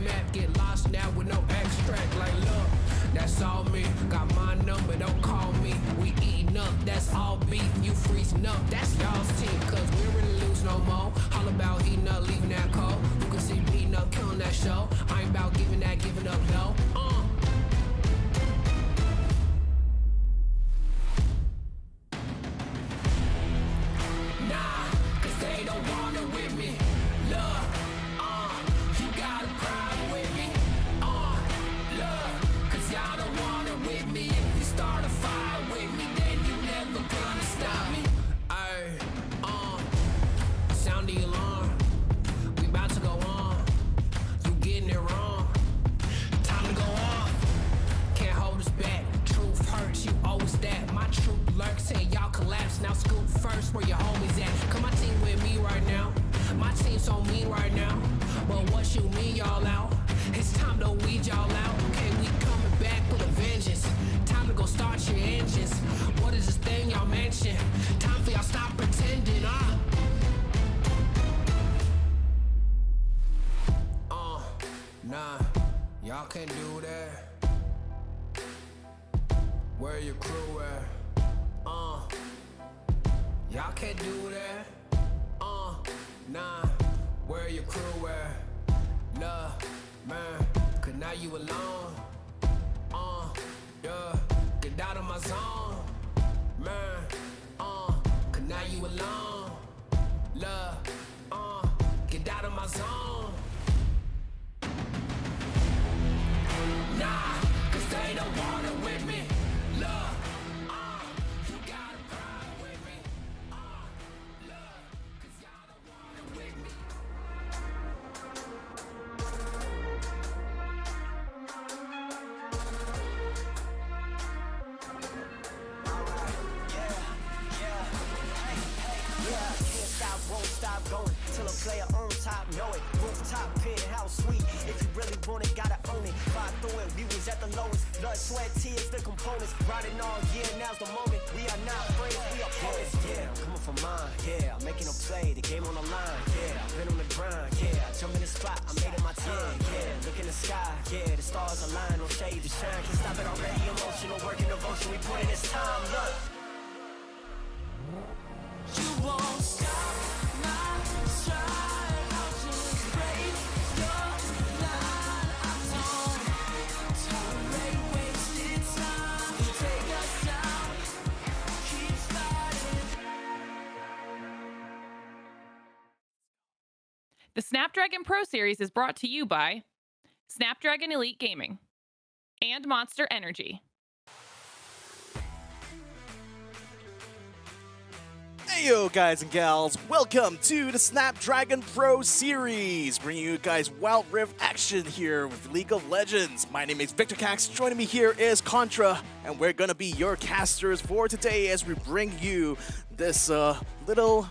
map, get lost now with no extract. Like, look, that's all me. Got my number, don't call me. We eating up, that's all beef. You freezing up, that's y'all's team. Cause we don't really lose no more. All about heating up, leaving that cold. You can see beating up, killing that show. I ain't about giving up, no. Nah, cause they don't want it with me. Look, you gotta cry with me. Look, cause y'all don't want it with me. If you start a fire with me, then you never gonna stop me. Ayy, sound the alarm. We about to go on. You getting it wrong. Time to go off. Can't hold us back. Truth hurts, you owe us that. My truth lurks, say y'all collapse. Now scoop first, where your homies at? Come my team with me right now. My team's on me right now. But what you mean y'all out? It's time to weed y'all out. Okay, we coming back with a vengeance. Time to go start your engines. What is this thing y'all mention? Time for y'all stop pretending, Nah, y'all can't do that. Where your crew at? Y'all can't do that. Nah, where your crew at? Nah, man, cause now you alone. Yeah, get out of my zone. Man, cause now you alone. Love, get out of my zone. Nah, cause they don't want it with me. Love, you gotta cry with me. Love, cause y'all don't want it with me. Won't stop going till a player on top know it. Rooftop, penthouse, suite. If you really want it, gotta own it. Fight through it, we was at the lowest. Blood, sweat, tears, the components. Riding all year, now's the moment. We are not friends, we are opponents. Yeah, I'm coming for mine. Yeah, I'm making a play, the game on the line. Yeah, I've been on the grind. Yeah, I jump in the spot, I made it my time. Yeah, look in the sky. Yeah, the stars align, no shade to shine. Can't stop it already. Emotional work and devotion. We put in this time. Look. You won't stop my stride. I'll just break your line. I don't tolerate wasted time. You take us down, keep fighting. The Snapdragon Pro Series is brought to you by Snapdragon Elite Gaming and Monster Energy. Hey yo guys and gals, welcome to the Snapdragon Pro Series, bringing you guys Wild Rift action here with League of Legends. My name is Victor Cax, joining me here is Contra, and we're gonna be your casters for today as we bring you this little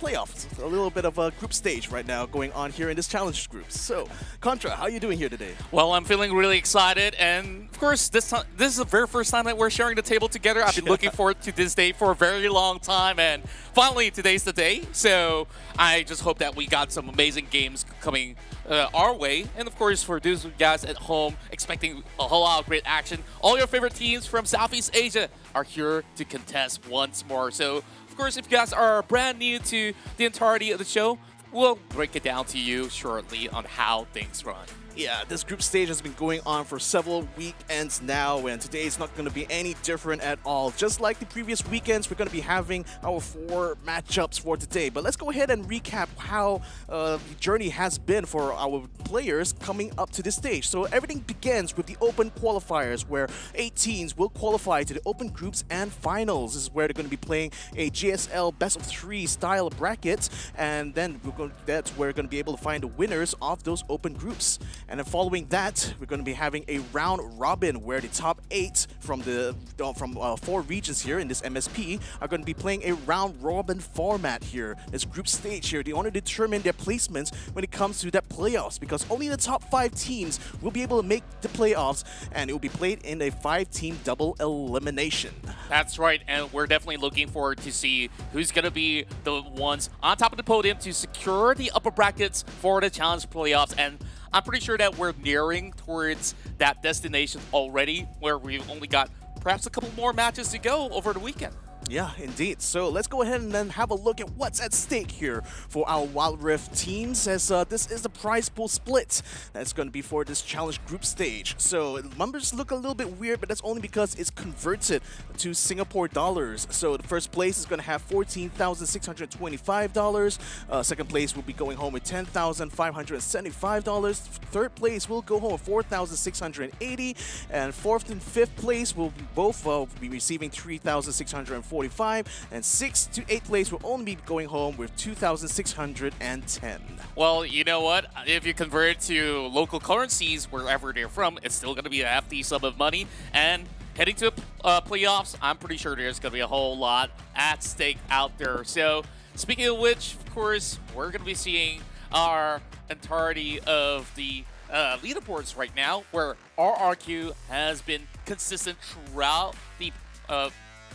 playoffs, a little bit of a group stage right now going on here in this challenge group. So, Contra, how are you doing here today? Well, I'm feeling really excited, and of course, this is the very first time that we're sharing the table together. I've been looking forward to this day for a very long time, and finally, today's the day. So, I just hope that we got some amazing games coming our way, and of course, for those of you guys at home expecting a whole lot of great action, all your favorite teams from Southeast Asia are here to contest once more. So, of course, if you guys are brand new to the entirety of the show, we'll break it down to you shortly on how things run. Yeah, this group stage has been going on for several weekends now, and today is not going to be any different at all. Just like the previous weekends, we're going to be having our 4 matchups for today. But let's go ahead and recap how the journey has been for our players coming up to this stage. So everything begins with the open qualifiers, where 8 teams will qualify to the open groups and finals. This is where they're going to be playing a GSL best of 3 style bracket, and then that's where we're going to be able to find the winners of those open groups. And then following that, we're going to be having a round robin where the top 8 from 4 regions here in this MSP are going to be playing a round robin format here. This group stage here, they want to determine their placements when it comes to that playoffs, because only the top 5 teams will be able to make the playoffs, and it will be played in a 5-team double elimination. That's right, and we're definitely looking forward to see who's going to be the ones on top of the podium to secure the upper brackets for the challenge playoffs. And I'm pretty sure that we're nearing towards that destination already, where we've only got perhaps a couple more matches to go over the weekend. Yeah, indeed. So let's go ahead and then have a look at what's at stake here for our Wild Rift teams, as this is the prize pool split that's going to be for this challenge group stage. So numbers look a little bit weird, but that's only because it's converted to Singapore dollars. So the first place is going to have $14,625. Second place will be going home with $10,575. Third place will go home with $4,680, and fourth and fifth place will both be receiving $3,645, and 6th to 8th place will only be going home with 2,610. Well, you know what? If you convert it to local currencies, wherever they're from, it's still going to be a hefty sum of money. And heading to playoffs, I'm pretty sure there's going to be a whole lot at stake out there. So, speaking of which, of course, we're going to be seeing our entirety of the leaderboards right now, where RRQ has been consistent throughout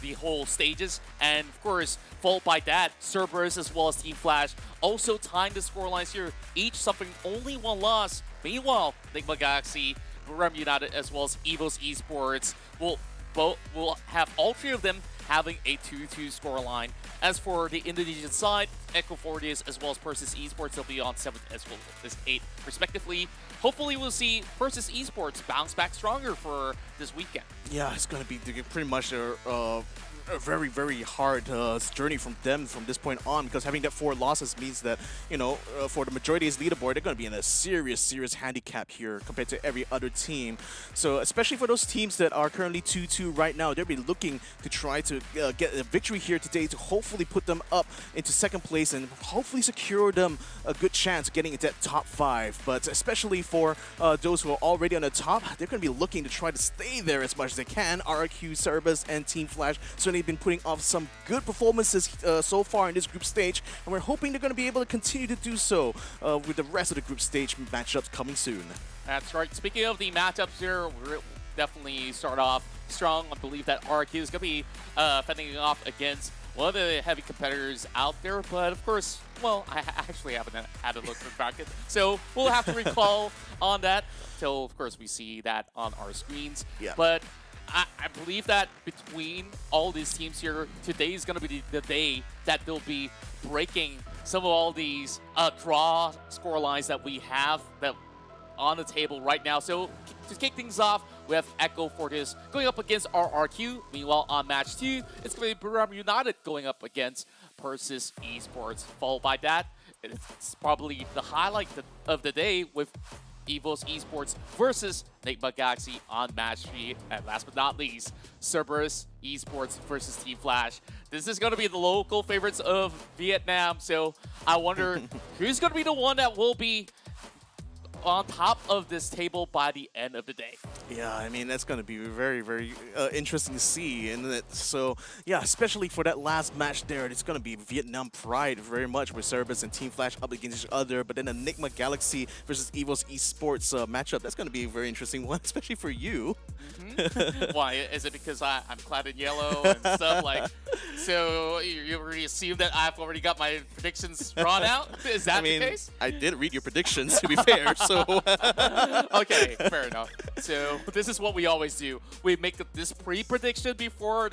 the whole stages, and of course, followed by that, Cerberus as well as Team Flash also tying the scorelines here, each suffering only one loss. Meanwhile, Enigma Galaxy, Rem United as well as Evo's Esports will have all three of them having a 2-2 scoreline. As for the Indonesian side, Echo Fortis as well as Persis Esports, they'll be on 7th as well as 8th respectively. Hopefully we'll see Persis Esports bounce back stronger for this weekend. Yeah, it's going to be pretty much a very, very hard journey from them from this point on, because having that 4 losses means that, you know, for the majority of this leaderboard, they're going to be in a serious handicap here compared to every other team. So especially for those teams that are currently 2-2 right now, they'll be looking to try to get a victory here today to hopefully put them up into second place and hopefully secure them a good chance of getting into that top 5. But especially for those who are already on the top, they're going to be looking to try to stay there as much as they can. RRQ, Cerberus, and Team Flash certainly been putting off some good performances so far in this group stage, and we're hoping they're going to be able to continue to do so with the rest of the group stage matchups coming soon. That's right. Speaking of the matchups here, we'll definitely start off strong. I believe that RRQ is going to be fending off against one of the heavy competitors out there, but of course, well, I actually haven't had a look at the bracket, so we'll have to recall on that till, of course, we see that on our screens. Yeah. But I believe that between all these teams here, today is going to be the day that they'll be breaking some of all these draw score lines that we have that on the table right now. So to kick things off, we have Echo Fortis going up against RRQ. Meanwhile, on match 2, it's going to be Rem United going up against Persis Esports. Followed by that, it's probably the highlight of the day with Evo's Esports versus Enigma Galaxy on match 3. And last but not least, Cerberus Esports versus Team Flash. This is going to be the local favorites of Vietnam, so I wonder who's going to be the one that will be on top of this table by the end of the day. Yeah, I mean, that's going to be very interesting to see, isn't it? So, yeah, especially for that last match there, it's going to be Vietnam pride very much with Cerberus and Team Flash up against each other, but then Enigma Galaxy versus Evo's Esports matchup, that's going to be a very interesting one, especially for you. Why? Is it because I'm clad in yellow and stuff? Like, so you already assume that I've already got my predictions drawn out? Is that the case? I did read your predictions, to be fair, so... Okay, fair enough. So this is what we always do. We make this pre-prediction before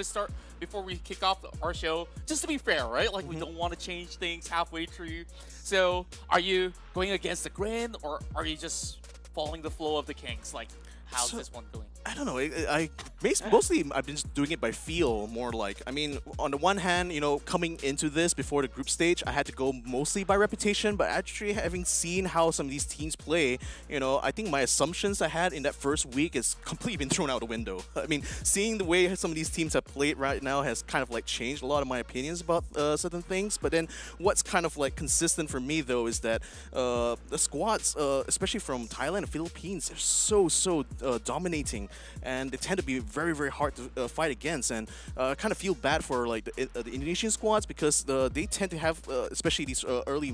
we kick off our show, just to be fair, right? Like, we don't want to change things halfway through. So are you going against the grain, or are you just following the flow of the Kings? Like, how's this one going? I don't know. Mostly I've been just doing it by feel, more like. I mean, on the one hand, you know, coming into this before the group stage, I had to go mostly by reputation, but actually having seen how some of these teams play, you know, I think my assumptions I had in that first week is completely been thrown out the window. I mean, seeing the way some of these teams have played right now has kind of like changed a lot of my opinions about certain things. But then what's kind of like consistent for me though is that the squads, especially from Thailand and Philippines, are so dominating and they tend to be very, very hard to fight against. And kind of feel bad for like the Indonesian squads because they tend to have, especially these early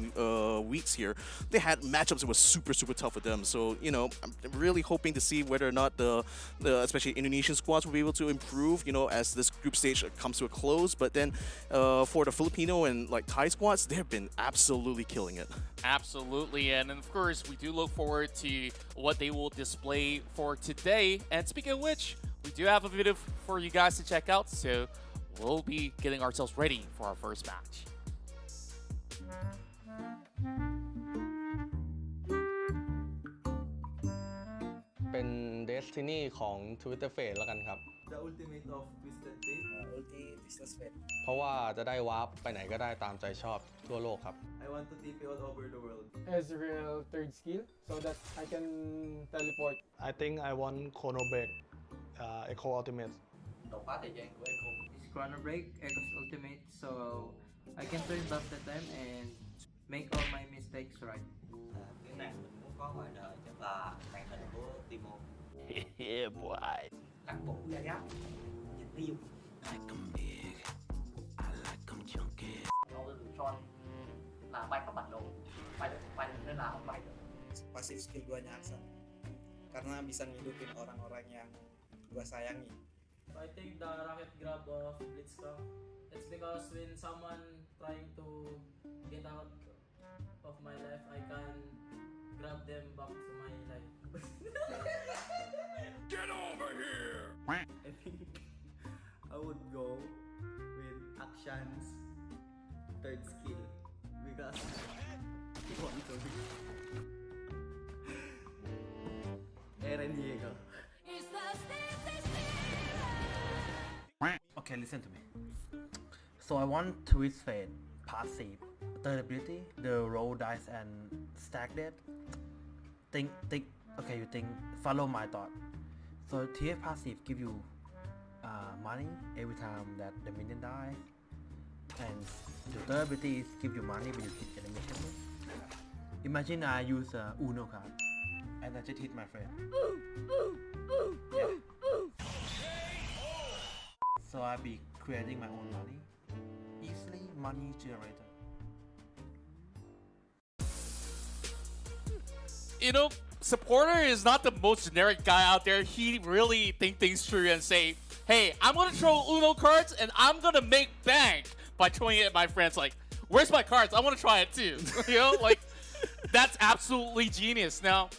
weeks here, they had matchups that was super, super tough for them. So I'm really hoping to see whether or not the especially Indonesian squads will be able to improve, as this group stage comes to a close. But then for the Filipino and like Thai squads, they've been absolutely killing it. Absolutely, and of course, we do look forward to what they will display for today. And speaking of which, we do have a video for you guys to check out, so we'll be getting ourselves ready for our first match.เป็นเดสตินีของ Twitter Fate แล้วกันครับ The ultimate of Twisted Fate. Multi-business เพราะว่าจะได้วาร์ปไปไหนก็ได้ตามใจชอบทั่วโลกครับ I want to TP all over the world. Ezreal third skill so that I can teleport. I think I want Chrono Break Echo Ultimate đột phá thời gian của Echo. It's Chrono Break, Echo's Ultimate, so I can turn back the time and make all my mistakes right. Cái này mình muốn có ngoài đời chắc là màn hình của Timo. Yeah, boy. Đặc vụ ra gấp. Nhìn ví dụ. Like I'm big, I like I'm chunky. Nó được son là bay các bản đồ. Bay nên là không bay được. Pasif skill duanya Aksan karena bisa ngidupin orang-orang yang gua sayangi. I think the rocket grab of Blitzcrank, it's because when someone trying to get out of my life, I can grab them back to my life. Get over here! I think I would go with Action's third skill because he wants to be Eren Diego. Okay, listen to me. So I want Twist Fate, passive, third ability, the roll dice and stack that. Think. Okay, you think. Follow my thought. So TF passive give you money every time that the minion dies, and the third ability is give you money when you hit enemy chamber. Imagine I use a Uno card, and I just hit my friend. Yeah. So I'll be creating my own money. Easily money generator. Supporter is not the most generic guy out there. He really think things through and say, hey, I'm gonna throw Uno cards and I'm gonna make bank by throwing it at my friends. Like, where's my cards? I wanna try it too. That's absolutely genius. Now,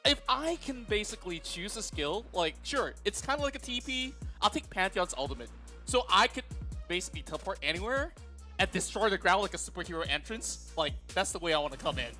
if I can basically choose a skill, like, sure, it's kind of like a TP. I'll take Pantheon's ultimate. So I could basically teleport anywhere and destroy the ground like a superhero entrance. Like, that's the way I want to come in.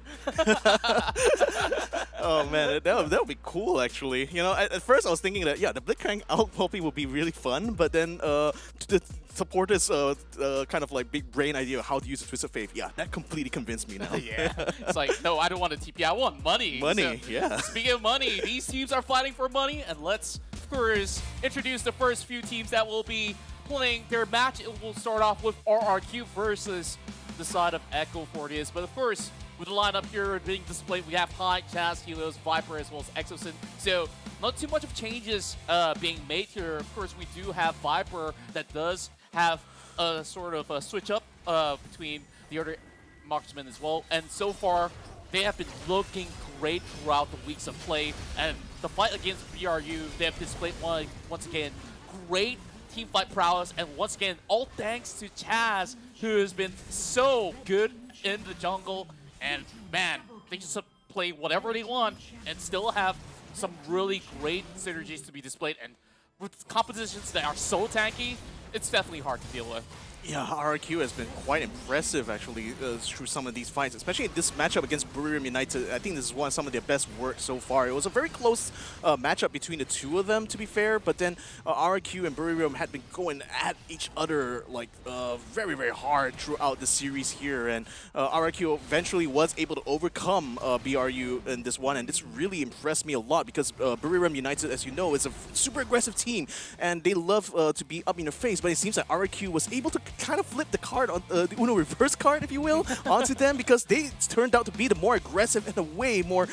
Oh man, that would be cool actually. At first I was thinking that the Blitzcrank out probably would be really fun, but then the supporters kind of like big brain idea of how to use the Twisted Fate, that completely convinced me now. Yeah, it's like, no, I don't want a TP, I want money. Money, so, yeah. Speaking of money, these teams are fighting for money, and let's, of course, introduce the first few teams that will be playing their match. It will start off with RRQ versus the side of Echo Fortius. But of course, with the lineup here being displayed, we have Hyde, Chaz, Helios, Viper, as well as Exosin. So not too much of changes being made here. Of course, we do have Viper that does have a sort of a switch up between the other marksmen as well. And so far, they have been looking great throughout the weeks of play. And the fight against BRU, they have displayed once again great team fight prowess, and once again, all thanks to Chaz, who has been so good in the jungle. And man, they just play whatever they want and still have some really great synergies to be displayed. And with compositions that are so tanky, it's definitely hard to deal with. Yeah, RRQ has been quite impressive actually through some of these fights, especially this matchup against Buriram United. I think this is some of their best work so far. It was a very close matchup between the two of them, to be fair, but then RRQ and Buriram had been going at each other like very, very hard throughout the series here, and RRQ eventually was able to overcome BRU in this one, and this really impressed me a lot because Buriram United, as you know, is a super aggressive team, and they love to be up in your face, but it seems like RRQ was able to kind of flip the card on the Uno reverse card, if you will, onto them, because they turned out to be the more aggressive and a way more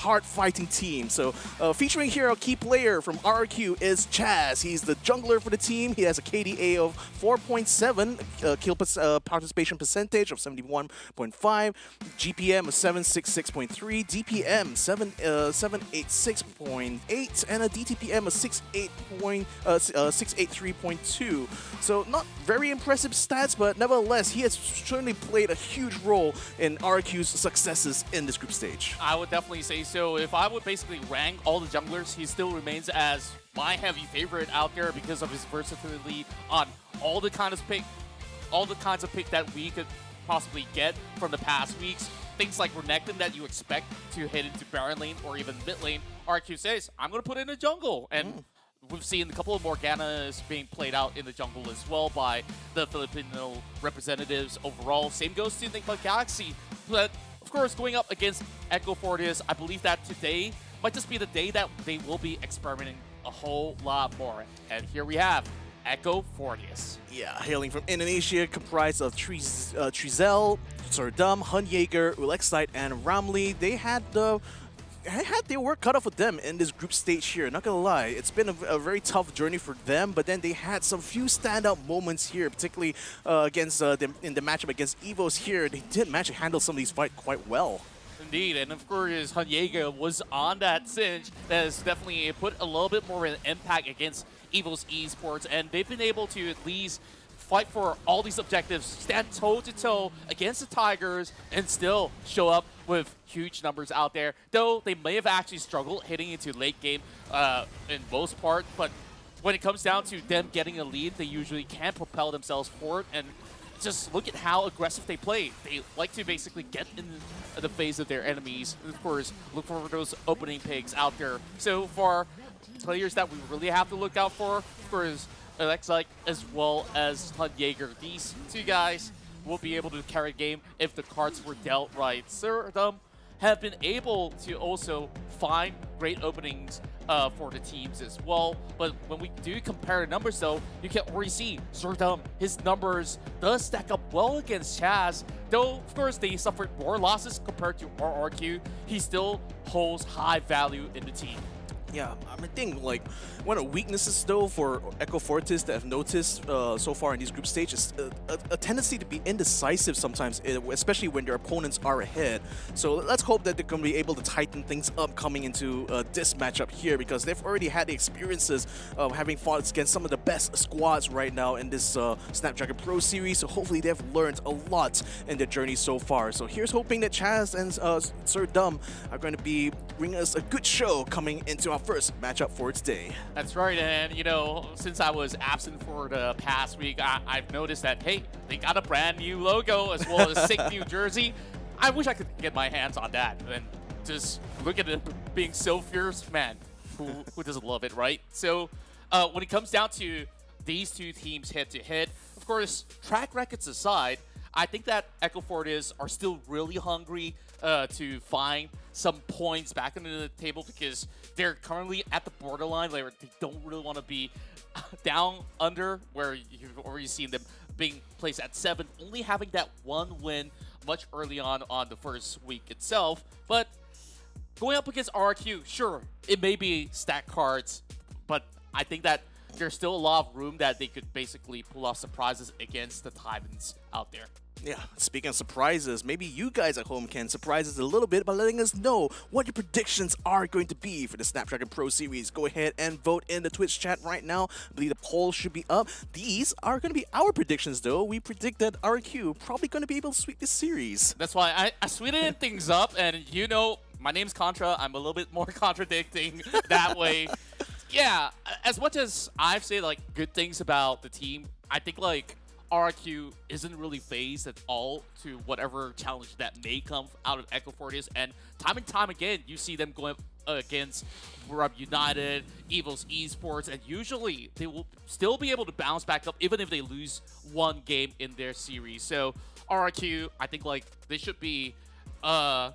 hard-fighting team. So featuring here a key player from RRQ is Chaz. He's the jungler for the team. He has a KDA of 4.7, kill participation percentage of 71.5, GPM of 766.3, DPM 786.8, and a DTPM of 683.2. So not very impressive stats, but nevertheless, he has certainly played a huge role in RQ's successes in this group stage. I would definitely say so. If I would basically rank all the junglers, he still remains as my heavy favorite out there because of his versatility on all the kinds of pick that we could possibly get from the past weeks. Things like Renekton that you expect to hit into Baron lane or even mid lane. RQ says, I'm going to put it in the jungle. And we've seen a couple of Morganas being played out in the jungle as well by the Filipino representatives overall. Same goes to Think About Galaxy. But of course, going up against Echo Fortis, I believe that today might just be the day that they will be experimenting a whole lot more. And here we have Echo Fortis. Yeah, hailing from Indonesia, comprised of Trizel, Sordum, Hunjaeger, Ulexite, and Ramli. They had their work cut off with them in this group stage here. Not gonna lie, it's been a very tough journey for them, but then they had some few standout moments here, particularly against them in the matchup against Evos here. They did manage to handle some of these fights quite well. Indeed, and of course, Hunjaeger was on that cinch that has definitely put a little bit more of an impact against Evil's Esports, and they've been able to at least fight for all these objectives, stand toe-to-toe against the Tigers, and still show up with huge numbers out there. Though they may have actually struggled hitting into late game in most part, but when it comes down to them getting a lead, they usually can propel themselves forward, and just look at how aggressive they play. They like to basically get in the face of their enemies, and of course, look for those opening pigs out there. So for players that we really have to look out for, of course, Alexite as well as Hunjaeger. These two guys will be able to carry the game if the cards were dealt right. Cerberus have been able to also find great openings for the teams as well. But when we do compare the numbers though, you can already see Cerberus, his numbers does stack up well against Chaz. Though, of course, they suffered more losses compared to RRQ, he still holds high value in the team. Yeah, I think like one of the weaknesses though for Echo Fortis that I've noticed so far in these group stages, a tendency to be indecisive sometimes, especially when their opponents are ahead. So let's hope that they're going to be able to tighten things up coming into this matchup here, because they've already had the experiences of having fought against some of the best squads right now in this Snapdragon Pro Series. So hopefully they've learned a lot in their journey so far. So here's hoping that Chaz and Cerberus are going to be bringing us a good show coming into our first matchup for today. That's right, and you know, since I was absent for the past week, I've noticed that, hey, they got a brand new logo as well as a sick new jersey. I wish I could get my hands on that and just look at it being so fierce. Man, who doesn't love it, right? So when it comes down to these two teams head-to-head, of course, track records aside, I think that Echo Fortis are still really hungry to find some points back into the table, because they're currently at the borderline where they don't really want to be down under, where you've already seen them being placed at 7th, only having that one win much early on the first week itself. But going up against RQ, sure, it may be stacked cards, but I think that there's still a lot of room that they could basically pull off surprises against the Titans out there. Yeah, speaking of surprises, maybe you guys at home can surprise us a little bit by letting us know what your predictions are going to be for the Snapdragon Pro Series. Go ahead and vote in the Twitch chat right now. I believe the poll should be up. These are going to be our predictions, though. We predict that RQ probably going to be able to sweep this series. That's why I sweetened things up, and you know, my name's Contra. I'm a little bit more contradicting that way. Yeah, as much as I've said like good things about the team, I think like RQ isn't really phased at all to whatever challenge that may come out of Echo Fortis, and time again you see them going up against Rub United, Evil's Esports, and usually they will still be able to bounce back up even if they lose one game in their series. So RQ, I think like they should be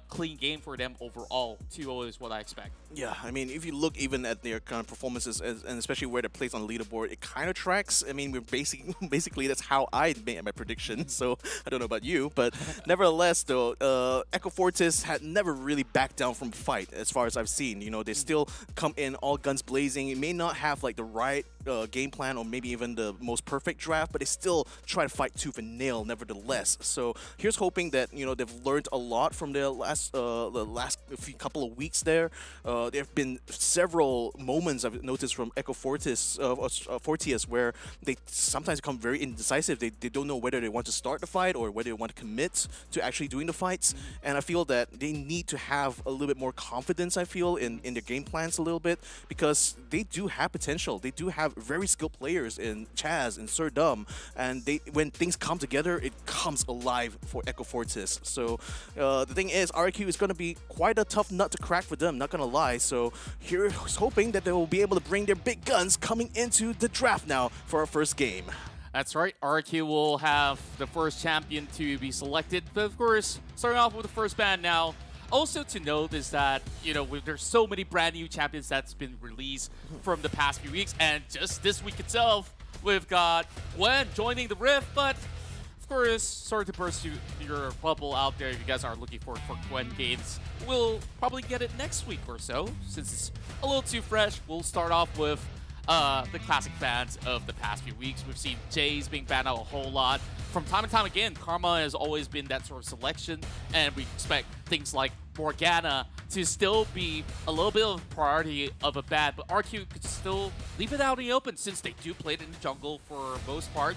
clean game for them overall. 2-0 is what I expect. Yeah, I mean, if you look even at their kind of performances, and especially where they're placed on the leaderboard, it kind of tracks. I mean, we're basically that's how I made my prediction. So I don't know about you, but nevertheless, though, Echo Fortis had never really backed down from fight, as far as I've seen. You know, they still come in all guns blazing. It may not have like the right game plan or maybe even the most perfect draft, but they still try to fight tooth and nail, nevertheless. So here's hoping that they've learned a lot from the last few couple of weeks there. There have been several moments I've noticed from Echo Fortis, Fortius, where they sometimes become very indecisive. They don't know whether they want to start the fight or whether they want to commit to actually doing the fights. And I feel that they need to have a little bit more confidence, I feel, in their game plans a little bit, because they do have potential. They do have very skilled players in Chaz and Sir Dum, and when things come together, it comes alive for Echo Fortis. So the thing is, RQ is going to be quite a tough nut to crack for them, not going to lie. So here's hoping that they will be able to bring their big guns coming into the draft now for our first game. That's right, RQ will have the first champion to be selected, but of course, starting off with the first ban now. Also to note is that, there's so many brand new champions that's been released from the past few weeks, and just this week itself, we've got Gwen joining the Rift, but of course, sorry to burst your bubble out there if you guys are looking for Gwen games. We'll probably get it next week or so, since it's a little too fresh. We'll start off with the classic bans of the past few weeks. We've seen Jays being banned out a whole lot. From time to time again, Karma has always been that sort of selection, and we expect things like Morgana to still be a little bit of a priority of a ban, but RQ could still leave it out in the open since they do play it in the jungle for most part.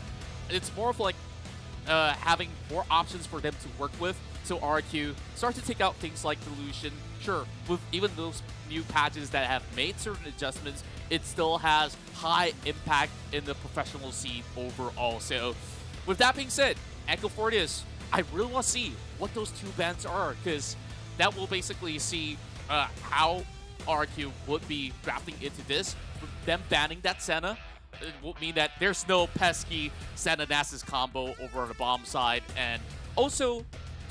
It's more of like having more options for them to work with. So RQ starts to take out things like Delusion. Sure, with even those new patches that have made certain adjustments, it still has high impact in the professional scene overall. So with that being said, Echo Fortis, I really want to see what those two bans are, because that will basically see how RQ would be drafting into this. With them banning that Senna, it will mean that there's no pesky Senna-Nasus combo over on the bomb side. And also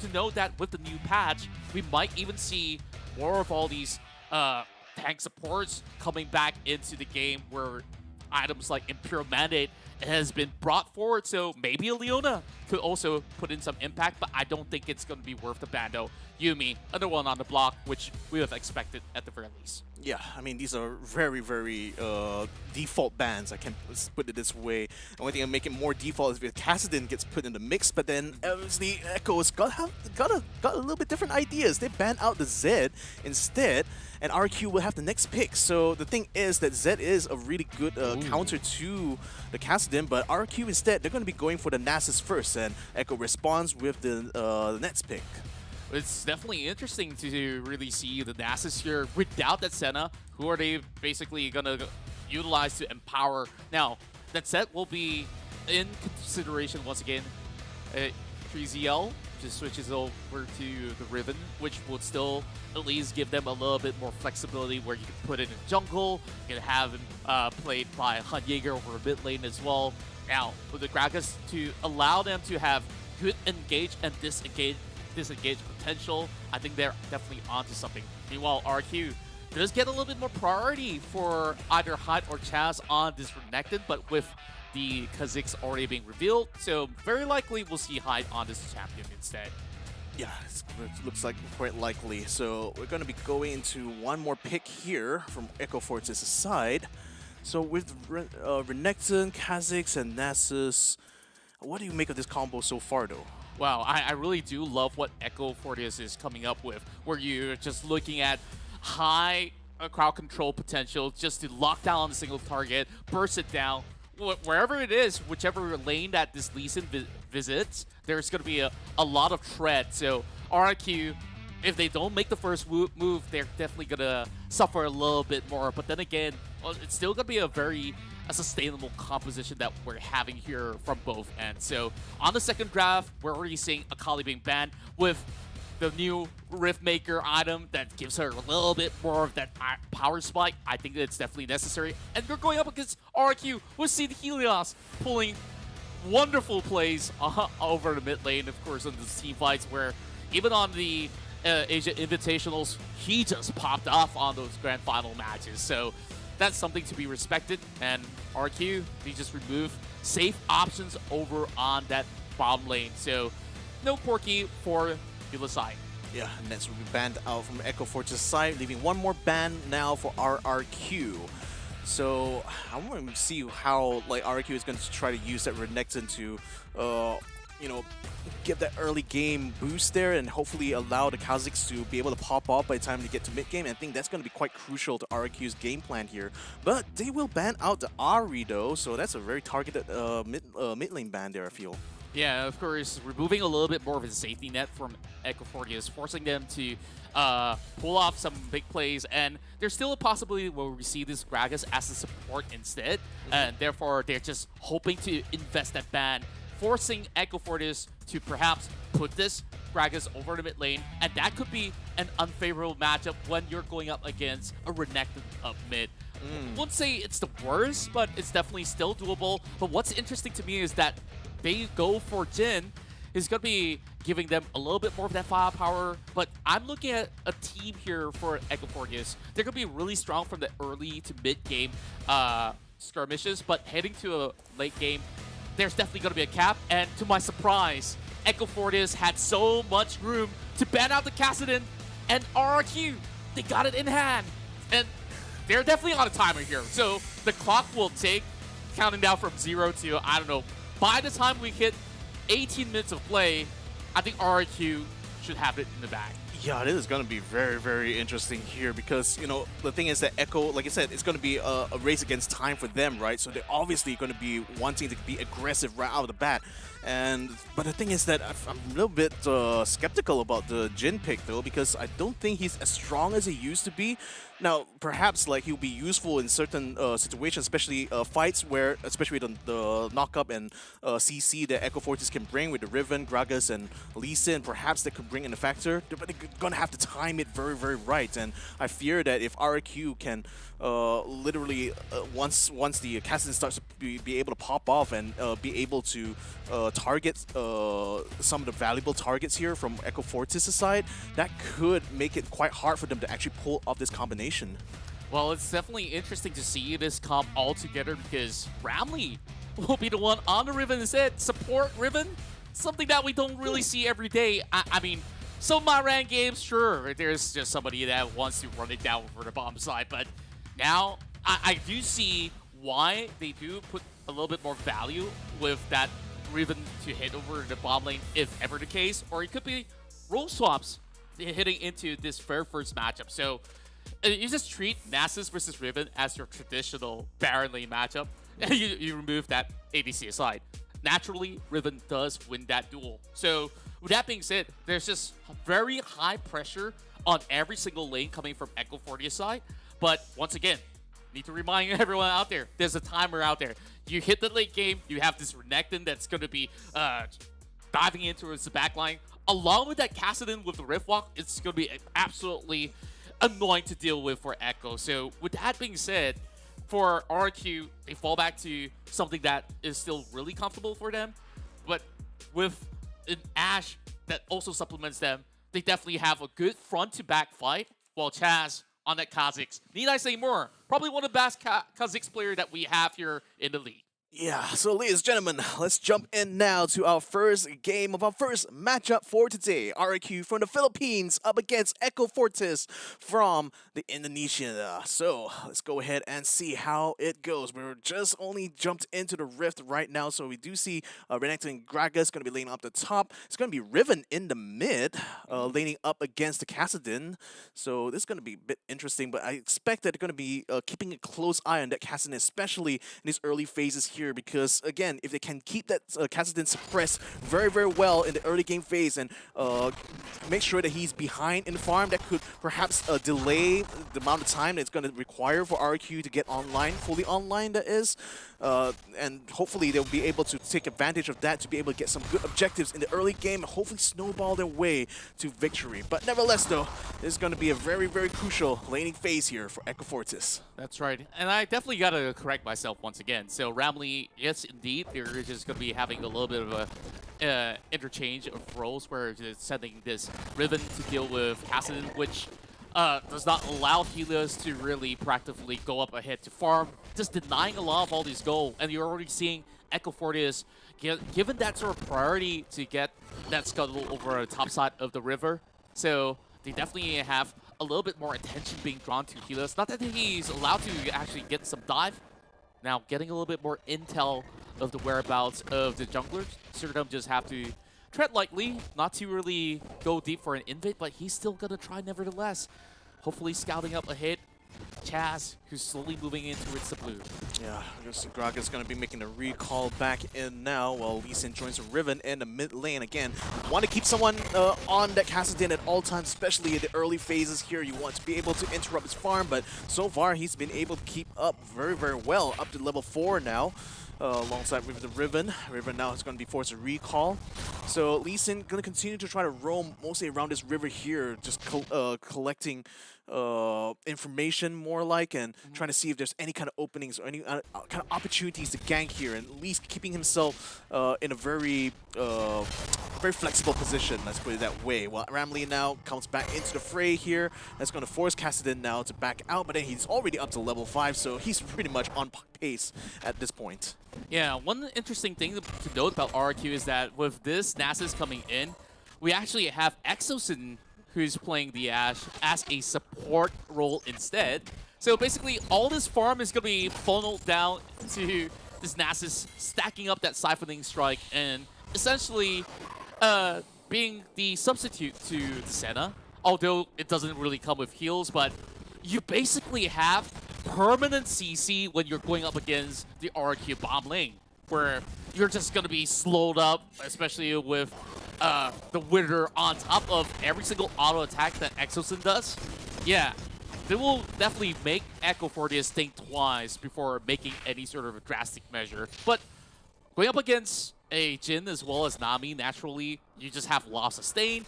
to note that with the new patch, we might even see more of all these tank supports coming back into the game, where items like Imperial Mandate has been brought forward. So maybe a Leona could also put in some impact, but I don't think it's going to be worth the ban though. Yuumi, another one on the block, which we have expected at the very least. Yeah, I mean, these are very, very default bans. I can put it this way. The only thing that make it more default is if Kassadin gets put in the mix, but then obviously Echo's got a little bit different ideas. They ban out the Zed instead, and RQ will have the next pick. So the thing is that Zed is a really good counter to the Kassadin, but RQ instead, they're going to be going for the Nasus first, and Echo responds with the next pick. It's definitely interesting to really see the Nasus here without that Senna. Who are they basically going to utilize to empower? Now, that set will be in consideration once again. 3ZL just switches over to the Riven, which would still at least give them a little bit more flexibility, where you can put it in jungle, you can have him played by Hunt Jaeger over a mid lane as well. Now, with the Gragas, to allow them to have good engage and disengage potential, I think they're definitely onto something. Meanwhile, RQ does get a little bit more priority for either Hyde or Chaz on this Renekton, but with the Kha'Zix already being revealed, so very likely we'll see Hyde on this champion instead. Yeah, it looks like quite likely. So we're going to be going into one more pick here from Echo Fortis' side. So with Renekton, Kha'Zix, and Nasus, what do you make of this combo so far though? Wow, I really do love what Echo Fortis is coming up with, where you're just looking at high crowd control potential just to lock down a single target, burst it down. Wherever it is, whichever lane that this Lee Sin visits, there's going to be a lot of tread. So RQ, if they don't make the first move, they're definitely going to suffer a little bit more. But then again, it's still going to be a sustainable composition that we're having here from both ends. So on the second draft, we're already seeing Akali being banned with the new Rift Maker item that gives her a little bit more of that power spike. I think it's definitely necessary. And we're going up against RQ with Seed Helios pulling wonderful plays over the mid lane, of course, on the team fights, where even on the Asia Invitationals, he just popped off on those grand final matches. So that's something to be respected. And RQ, they just remove safe options over on that bottom lane. So no Porky for Ulasai. Yeah, next will be banned out from Echo Fortis side, leaving one more ban now for RRQ. So I want to see how like RRQ is going to try to use that Renekton to, you know, get that early game boost there and hopefully allow the Kazakhs to be able to pop off by the time they get to mid game. And I think that's going to be quite crucial to RRQ's game plan here. But they will ban out the Ahri though, so that's a very targeted mid lane ban there, I feel. Yeah, of course, removing a little bit more of a safety net from Echo Fortis, forcing them to pull off some big plays, and there's still a possibility where we see this Gragas as a support instead, and therefore they're just hoping to invest that ban, forcing Echo Fortis to perhaps put this Gragas over the mid lane, and that could be an unfavorable matchup when you're going up against a Renekton up mid. Won't say it's the worst, but it's definitely still doable. But what's interesting to me is that they go for Jin is going to be giving them a little bit more of that firepower. But I'm looking at a team here for Echo Fortis. They're going to be really strong from the early to mid game skirmishes, but heading to a late game, there's definitely going to be a cap. And to my surprise, Echo Fortis had so much room to ban out the Kassadin, and RRQ, they got it in hand. And they're definitely on a timer here. So the clock will take, counting down from 0 to, I don't know, by the time we hit 18 minutes of play, I think RRQ should have it in the bag. Yeah, this is going to be very, very interesting here because, you know, the thing is that Echo, like I said, it's going to be a race against time for them, right? So they're obviously going to be wanting to be aggressive right out of the bat. But the thing is that I'm a little bit skeptical about the Jin pick, though, because I don't think he's as strong as he used to be. Now, perhaps like he'll be useful in certain situations, especially fights where, especially the knock-up and CC that Echo Fortis can bring with the Riven, Gragas, and Lee Sin. Perhaps that could bring in a factor, but they're gonna have to time it very, very right. And I fear that if RRQ can literally once the Kassadin starts to be able to pop off and be able to target some of the valuable targets here from Echo Fortis' side, that could make it quite hard for them to actually pull off this combination. Well, it's definitely interesting to see this comp all together because Ramley will be the one on the Riven instead. Support Riven, something that we don't really see every day. I mean, some Myran games, sure, there's just somebody that wants to run it down for the bomb side, but now I do see why they do put a little bit more value with that Riven to hit over the bomb lane, if ever the case, or it could be role swaps hitting into this very first matchup. So you just treat Nasus versus Riven as your traditional Baron lane matchup, and you remove that ADC aside. Naturally, Riven does win that duel. So with that being said, there's just very high pressure on every single lane coming from Echo Fortis side. But once again, need to remind everyone out there, there's a timer out there. You hit the late game, you have this Renekton that's going to be diving in towards the backline. Along with that Kassadin with the Rift Walk, it's going to be absolutely annoying to deal with for Echo. So with that being said, for RQ, they fall back to something that is still really comfortable for them. But with an Ashe that also supplements them, they definitely have a good front-to-back fight, while Chaz on that Kazakhs, need I say more? Probably one of the best Kazakhs player that we have here in the league. Yeah, so ladies and gentlemen, let's jump in now to our first game of our first matchup for today. RQ from the Philippines up against Echo Fortis from the Indonesia. So let's go ahead and see how it goes. We're just only jumped into the Rift right now, so we do see Renekton and Gragas going to be laning up the top. It's going to be Riven in the mid, laning up against the Kassadin. So this is going to be a bit interesting, but I expect that they're going to be keeping a close eye on that Kassadin, especially in these early phases here. Because again, if they can keep that Kassadin suppressed very, very well in the early game phase and make sure that he's behind in the farm, that could perhaps delay the amount of time that it's going to require for RQ to get online, fully online that is. And hopefully they'll be able to take advantage of that to be able to get some good objectives in the early game and hopefully snowball their way to victory. But nevertheless though, this is going to be a very, very crucial laning phase here for Echo Fortis. That's right. And I definitely got to correct myself once again. So Ramley definitely, yes, indeed, they're just going to be having a little bit of a interchange of roles where it's sending this Riven to deal with Cassidy, which does not allow Helios to really practically go up ahead to farm, just denying a lot of all these gold. And you're already seeing Echo Fortius given that sort of priority to get that scuttle over the top side of the river. So they definitely have a little bit more attention being drawn to Helios. Not that he's allowed to actually get some dive. Now getting a little bit more intel of the whereabouts of the junglers. Surdom just have to tread lightly, not to really go deep for an invade, but he's still gonna try nevertheless. Hopefully scouting up ahead. Chaz, who's slowly moving in towards the blue. Yeah, I guess Graga's going to be making a recall back in now while Lee Sin joins Riven in the mid lane again. You want to keep someone on that Kassadin at all times, especially in the early phases here. You want to be able to interrupt his farm, but so far he's been able to keep up very, very well, up to level 4 now. Alongside with the Riven. Riven now is going to be forced to recall. So Lee Sin going to continue to try to roam mostly around this river here, just collecting information more like, and trying to see if there's any kind of openings or any kind of opportunities to gank here, and at least keeping himself in a very flexible position, let's put it that way. Well, Ramley now comes back into the fray here. That's going to force Kassadin now to back out, but then he's already up to level 5, so he's pretty much on pace at this point. Yeah, one interesting thing to note about RRQ is that with this Nasus coming in, we actually have Exosin who's playing the Ashe as a support role instead. So basically, all this farm is going to be funneled down to this Nasus stacking up that siphoning strike and essentially being the substitute to the Senna. Although it doesn't really come with heals, but you basically have permanent CC when you're going up against the RRQ bomb lane, where you're just going to be slowed up, especially with the Wither on top of every single auto attack that Exosin does. Yeah, they will definitely make Echo Fortius think twice before making any sort of a drastic measure. But going up against a Jhin as well as Nami, naturally, you just have loss sustain,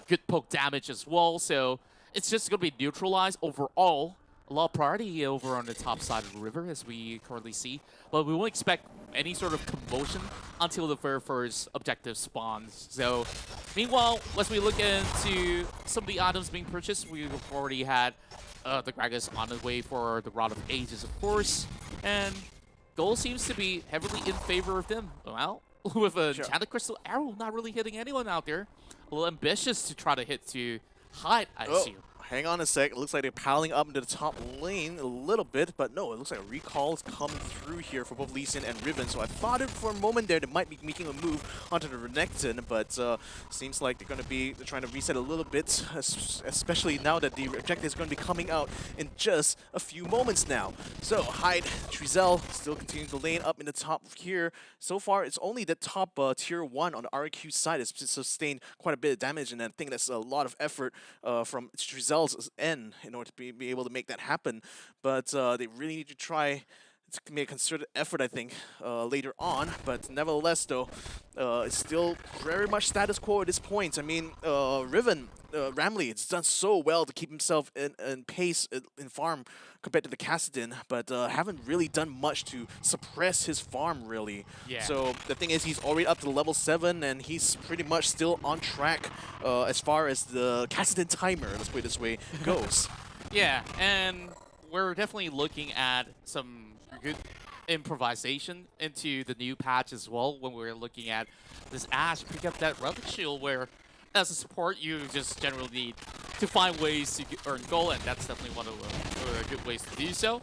good poke damage as well, so it's just going to be neutralized overall. A lot of priority over on the top side of the river, as we currently see. But we won't expect any sort of commotion until the very first objective spawns. So, meanwhile, as we look into some of the items being purchased, we've already had the Gragas on the way for the Rod of Ages, of course. And gold seems to be heavily in favor of them. Well, with a Enchanted Crystal Arrow not really hitting anyone out there. A little ambitious to try to hit to hide, I assume. Hang on a sec. It looks like they're piling up into the top lane a little bit, but no, it looks like a recall is coming through here for both Lee Sin and Riven. So I thought it for a moment there they might be making a move onto the Renekton, but seems like they're trying to reset a little bit, especially now that the objective is going to be coming out in just a few moments now. So Hyde, Trizel still continuing to lane up in the top here. So far, it's only the top tier 1 on the RQ side has sustained quite a bit of damage, and I think that's a lot of effort from Trizel's end in order to be able to make that happen. But they really need to try to make a concerted effort, I think, later on. But nevertheless, though, it's still very much status quo at this point. I mean, Riven, Ramley, it's done so well to keep himself in pace in farm compared to the Kassadin, but haven't really done much to suppress his farm, really. Yeah. So the thing is, he's already up to level 7, and he's pretty much still on track as far as the Kassadin timer, let's put it this way, goes. Yeah, and we're definitely looking at some good improvisation into the new patch as well when we're looking at this Ashe pick up that Relic Shield, where as a support you just generally need to find ways to earn gold, and that's definitely one of the good ways to do so.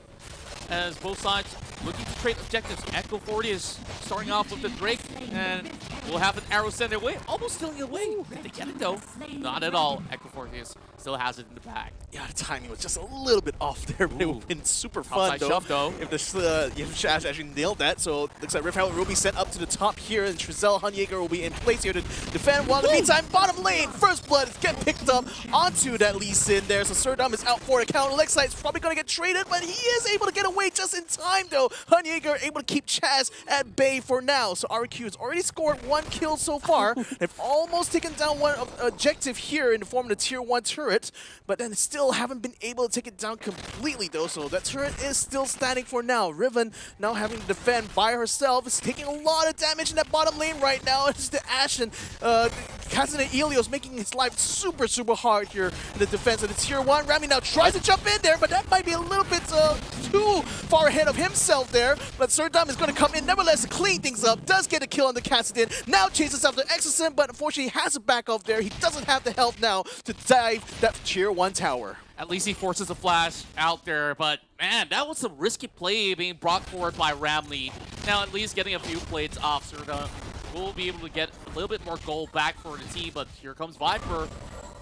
As both sides looking to trade objectives. Echo Fortius starting off with the Drake, and we'll have an arrow sent away, almost stealing it away. Did they get it though? Not at all. Echo Fortius still has it in the bag. Yeah, the timing was just a little bit off there, but it would have been super fun though, shove, though. if Chaz actually nailed that. So looks like Rift Howler will be sent up to the top here, and Trizel Hunyager will be in place here to defend. While in the meantime, bottom lane, First Blood is getting picked up onto that Lee Sin there. So Surdom is out for a counter. Lexite is probably going to get traded, but he is able to get away just in time though. Hunyager able to keep Chaz at bay for now. So RQ has already scored 1 kill so far. They've almost taken down one objective here in the form of the tier 1 turret. turret, but then still haven't been able to take it down completely though, so that turret is still standing for now. Riven now having to defend by herself, is taking a lot of damage in that bottom lane right now. It's the Ashe and Cassidy Ilios making his life super hard here in the defense of the tier 1. Rami now tries to jump in there, but that might be a little bit too far ahead of himself there. But Serdam is going to come in nevertheless to clean things up. Does get a kill on the Cassidy. Now chases after Exorcism, but unfortunately he has a back off there. He doesn't have the health now to dive that tier 1 tower. At least he forces a flash out there, but man, that was a risky play being brought forward by Ramley. Now at least getting a few plates off Serdam will be able to get a little bit more gold back for the team, but here comes Viper.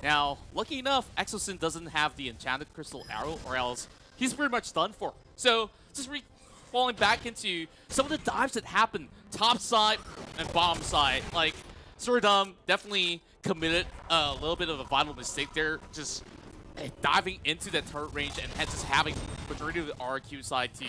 Now, lucky enough, Exosin doesn't have the enchanted crystal arrow, or else he's pretty much done for. So, just falling back into some of the dives that happened, top side and bottom side. Like, Serdam definitely committed a little bit of a vital mistake there, just diving into that turret range and just having majority of the RQ side to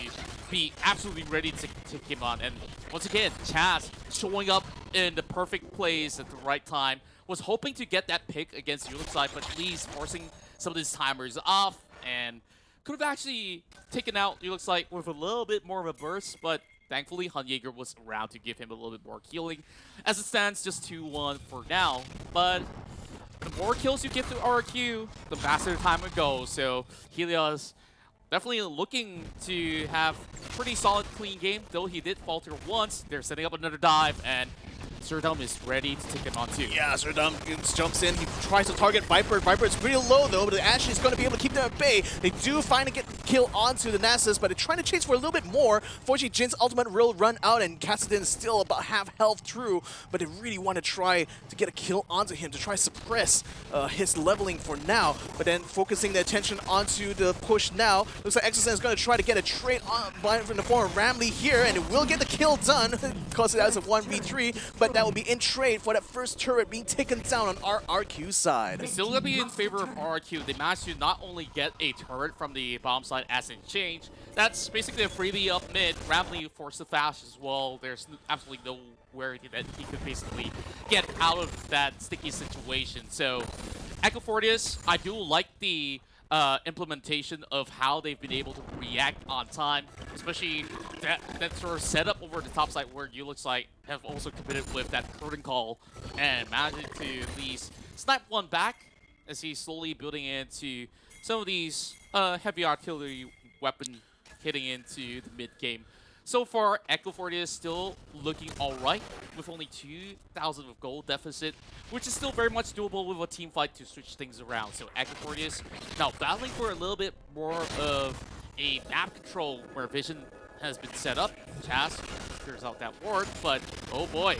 be absolutely ready to take him on. And once again, Chaz showing up in the perfect place at the right time. Was hoping to get that pick against Yulik's side, but at least forcing some of these timers off and could have actually taken out Yulik's side with a little bit more of a burst, but thankfully Hunjaeger was around to give him a little bit more healing. As it stands, just 2-1 for now, but the more kills you give to RQ, the faster the time it goes. So Helios definitely looking to have a pretty solid, clean game, though he did falter once. They're setting up another dive, and Serdam is ready to take him on too. Yeah, Serdam jumps in. He tries to target Viper. Viper is pretty low though, but the Ashe is going to be able to keep them at bay. They do finally get the kill onto the Nasus, but they're trying to chase for a little bit more. Fortunately, Jin's ultimate will run out, and Kassadin is still about half health through, but they really want to try to get a kill onto him to try to suppress his leveling for now. But then focusing the attention onto the push now. Looks like Exosen is going to try to get a trade on from the form of Ramley here, and it will get the kill done because it has a 1v3, but that will be in trade for that first turret being taken down on our RQ side. It's still going to be in favor of RQ. They managed to not only get a turret from the bomb side as in change, that's basically a freebie up mid. Ramley forced the flash as well. There's absolutely nowhere that he could basically get out of that sticky situation. So, Echo Fortius, I do like the implementation of how they've been able to react on time, especially that sort of setup over the top side where you looks like have also committed with that curtain call and managing to at least snipe one back as he's slowly building into some of these heavy artillery weapon hitting into the mid game. So far, Echo Fortius is still looking alright with only 2,000 of gold deficit, which is still very much doable with a team fight to switch things around. So Echo Fortius now battling for a little bit more of a map control where vision has been set up. Chaz figures out that ward, but oh boy,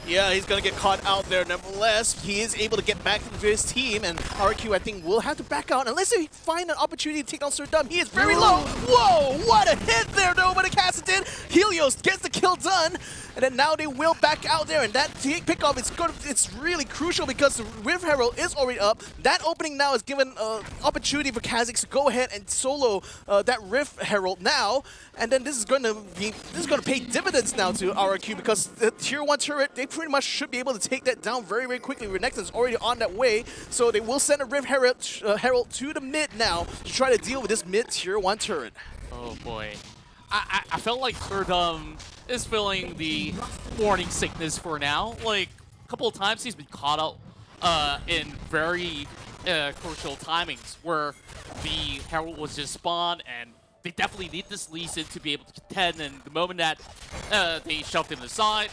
Yeah, he's gonna get caught out there. Nevertheless, he is able to get back to his team, and RQ, I think, will have to back out unless they find an opportunity to take down Serdam. He is very low. Whoa, what a hit there, though, by the Kassadin. Helios gets the kill done, and then now they will back out there, and that pickoff is it's really crucial because the Rift Herald is already up. That opening now is given opportunity for Kha'Zix to go ahead and solo that Rift Herald now, and then this is going to pay dividends now to RQ because the tier 1 turret, they pretty much should be able to take that down very, very quickly. Renekton is already on that way, so they will send a Rift Herald to the mid now to try to deal with this mid tier 1 turret. Oh boy. I felt like Serdam is feeling the morning sickness for now. Like, a couple of times he's been caught out in very crucial timings where the Herald was just spawned, and they definitely need this Lee Sin to be able to contend, and the moment that they shoved him aside,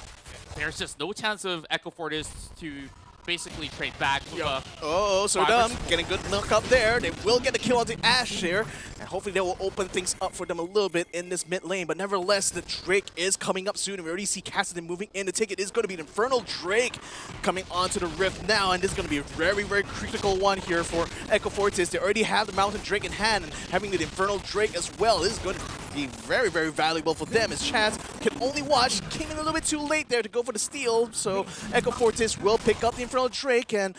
there's just no chance of Echo Fortius to basically trade back with Serdam getting good milk up there. They will get the kill on the Ashe here, and hopefully they will open things up for them a little bit in this mid lane. But nevertheless, the Drake is coming up soon, and we already see Kassadin moving in. The ticket is going to be the Infernal Drake coming onto the Rift now, and this is going to be a very, very critical one here for Echo Fortius. They already have the Mountain Drake in hand, and having the Infernal Drake as well is going to be very, very valuable for them, as Chaz can only watch. Came in a little bit too late there to go for the steal, so Echo Fortius will pick up the Infernal Drake, and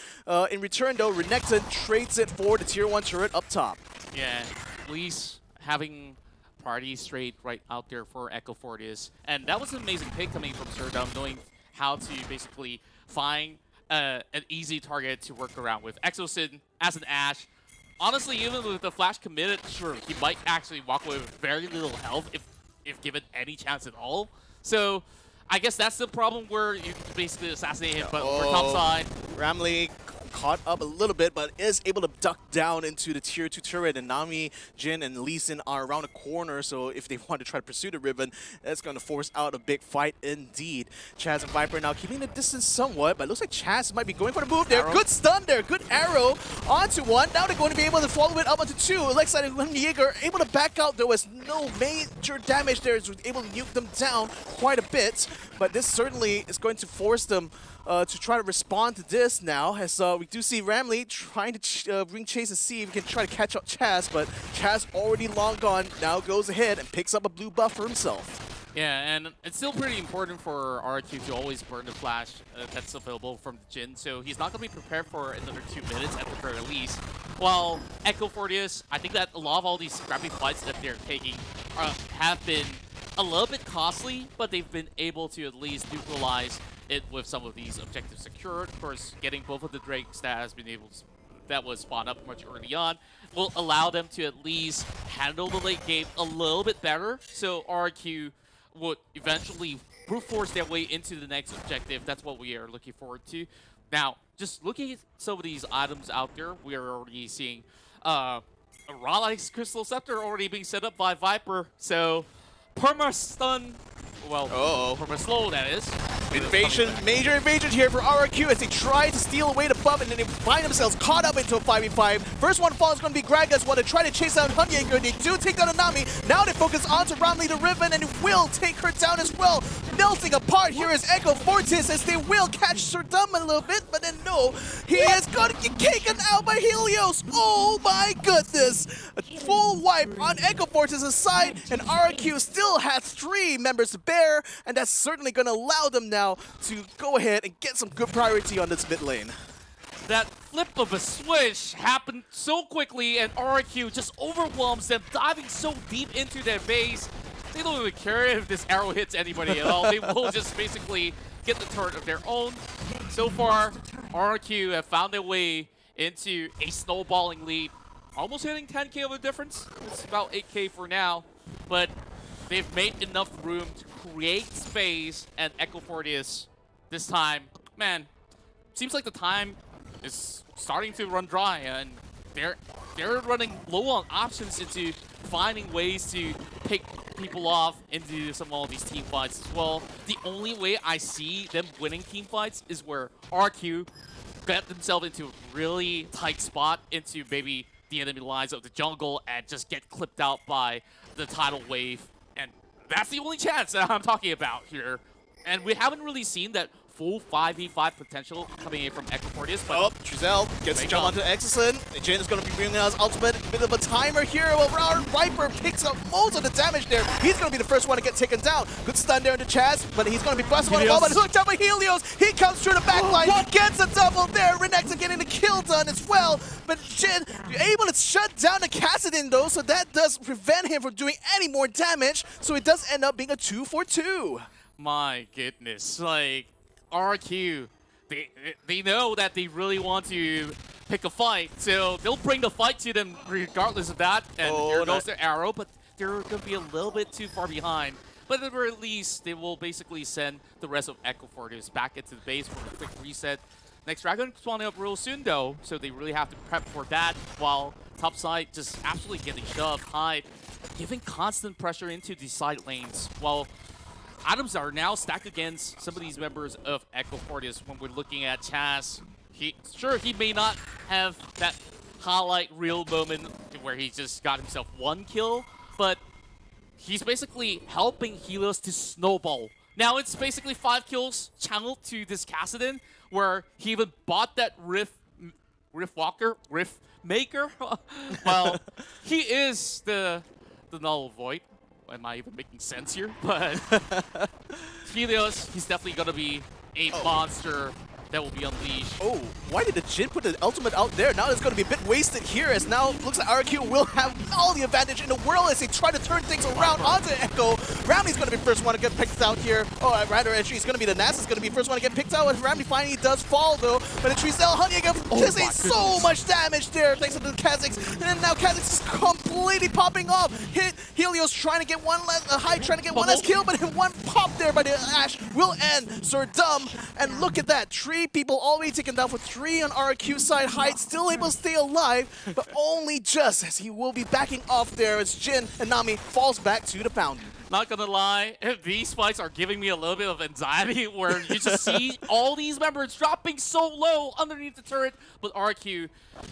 in return though, Renekton trades it for the tier 1 turret up top. Yeah, at least having party straight right out there for Echo Fortius. And that was an amazing pick coming from Serdam, knowing how to basically find an easy target to work around with. Exosin as an Ashe. Honestly, even with the flash committed, sure, he might actually walk away with very little health if given any chance at all. So I guess that's the problem where you basically assassinate him, but for topside. Ramley caught up a little bit, but is able to duck down into the tier 2 turret, and Nami, Jin, and Lee Sin are around the corner, so if they want to try to pursue the Ribbon, that's going to force out a big fight indeed. Chaz and Viper now keeping the distance somewhat, but it looks like Chaz might be going for the move there. Arrow. Good stun there, good arrow onto one. Now they're going to be able to follow it up onto two. Alexa and Jaeger able to back out. There was no major damage there. It was able to nuke them down quite a bit, but this certainly is going to force them to try to respond to this now, as we do see Ramley trying to bring chase and see if he can try to catch up Chaz, but Chaz already long gone, now goes ahead and picks up a blue buff for himself. Yeah, and it's still pretty important for RQ to always burn the flash that's available from Jin, so he's not going to be prepared for another 2 minutes at the very least. While Echo Fortius, I think that a lot of all these scrappy fights that they're taking have been a little bit costly, but they've been able to at least neutralize it with some of these objectives secured. Of course, getting both of the Drakes that was spawned up much early on will allow them to at least handle the late game a little bit better. So RQ would eventually brute force their way into the next objective. That's what we are looking forward to. Now, just looking at some of these items out there, we are already seeing a Raleigh Crystal Scepter already being set up by Viper. So perma-stun, well, perma-slow that is. Invasion, major invasion here for RRQ as they try to steal away the buff, and then they find themselves caught up into a 5v5. First one falls going to be Gragas while they try to chase down Hunyager. They do take down Anami. Now they focus onto Ramley the Ribbon and will take her down as well. Melting apart here is Echo Fortis as they will catch Serdum a little bit, but then no, he is going to get taken out by Helios. Oh my goodness. A full wipe on Echo Fortis' side, and RRQ still has 3 members to bear, and that's certainly going to allow them now to go ahead and get some good priority on this mid lane. That flip of a switch happened so quickly, and RQ just overwhelms them, diving so deep into their base. They don't even care if this arrow hits anybody at all. They will just basically get the turret of their own. So far, RQ have found their way into a snowballing lead. Almost hitting 10k of a difference. It's about 8k for now, but they've made enough room to create space, and Echo Fortius this time, man, seems like the time is starting to run dry, and they're running low on options into finding ways to pick people off into some of all these team fights as well. The only way I see them winning team fights is where RQ get themselves into a really tight spot into maybe the enemy lines of the jungle and just get clipped out by the tidal wave. And that's the only chance that I'm talking about here. And we haven't really seen that full 5v5 potential coming in from Echo Fortius, but Giselle gets to jump onto Exosin. Jin is going to be bringing out his ultimate. A bit of a timer here. Well, Viper picks up most of the damage there. He's going to be the first one to get taken down. Good stun there into Chaz, but he's going to be busted on the wall, but hooked up by Helios. He comes through the backline, gets a double there. Renexa getting the kill done as well, but Jin able to shut down the Kassadin though, so that does prevent him from doing any more damage, so it does end up being a 2-for-2. My goodness, like, RQ, they know that they really want to pick a fight, so they'll bring the fight to them regardless of that. And here goes their arrow, but they're going to be a little bit too far behind. But at the very least, they will basically send the rest of Echo Fortius back into the base for a quick reset. Next Dragon spawning up real soon though, so they really have to prep for that, while topside just absolutely getting shoved high, giving constant pressure into the side lanes, while items are now stacked against some of these members of Echo Fortius. When we're looking at Chaz, he may not have that highlight reel moment where he just got himself 1 kill, but he's basically helping Helios to snowball. Now it's basically 5 kills channeled to this Kassadin, where he even bought that Rift Maker. Well, he is the null void. Am I even making sense here? But Helios, he's definitely going to be a monster that will be unleashed. Oh, why did the Jin put the ultimate out there? Now it's going to be a bit wasted here, as now it looks like RQ will have all the advantage in the world as they try to turn things around onto Echo. Ramley's going to be first one to get picked out here. Oh, rather, actually, it's going to be the Nasa's going to be first one to get picked out, as Ramley finally does fall, though. But the Tricel hunting against Kazix, so much damage there thanks to the Kazix. And then now Kazix is completely popping off. Helios trying to get one less, Hyde trying to get one less kill, but in one pop there by the Ash will end Sir Dumb. And look at that, 3 people already taken down for 3 on RQ side. Hyde still able to stay alive, but only just as he will be backing off there as Jin and Nami falls back to the fountain. Not gonna lie, these fights are giving me a little bit of anxiety where you just see all these members dropping so low underneath the turret, but RQ,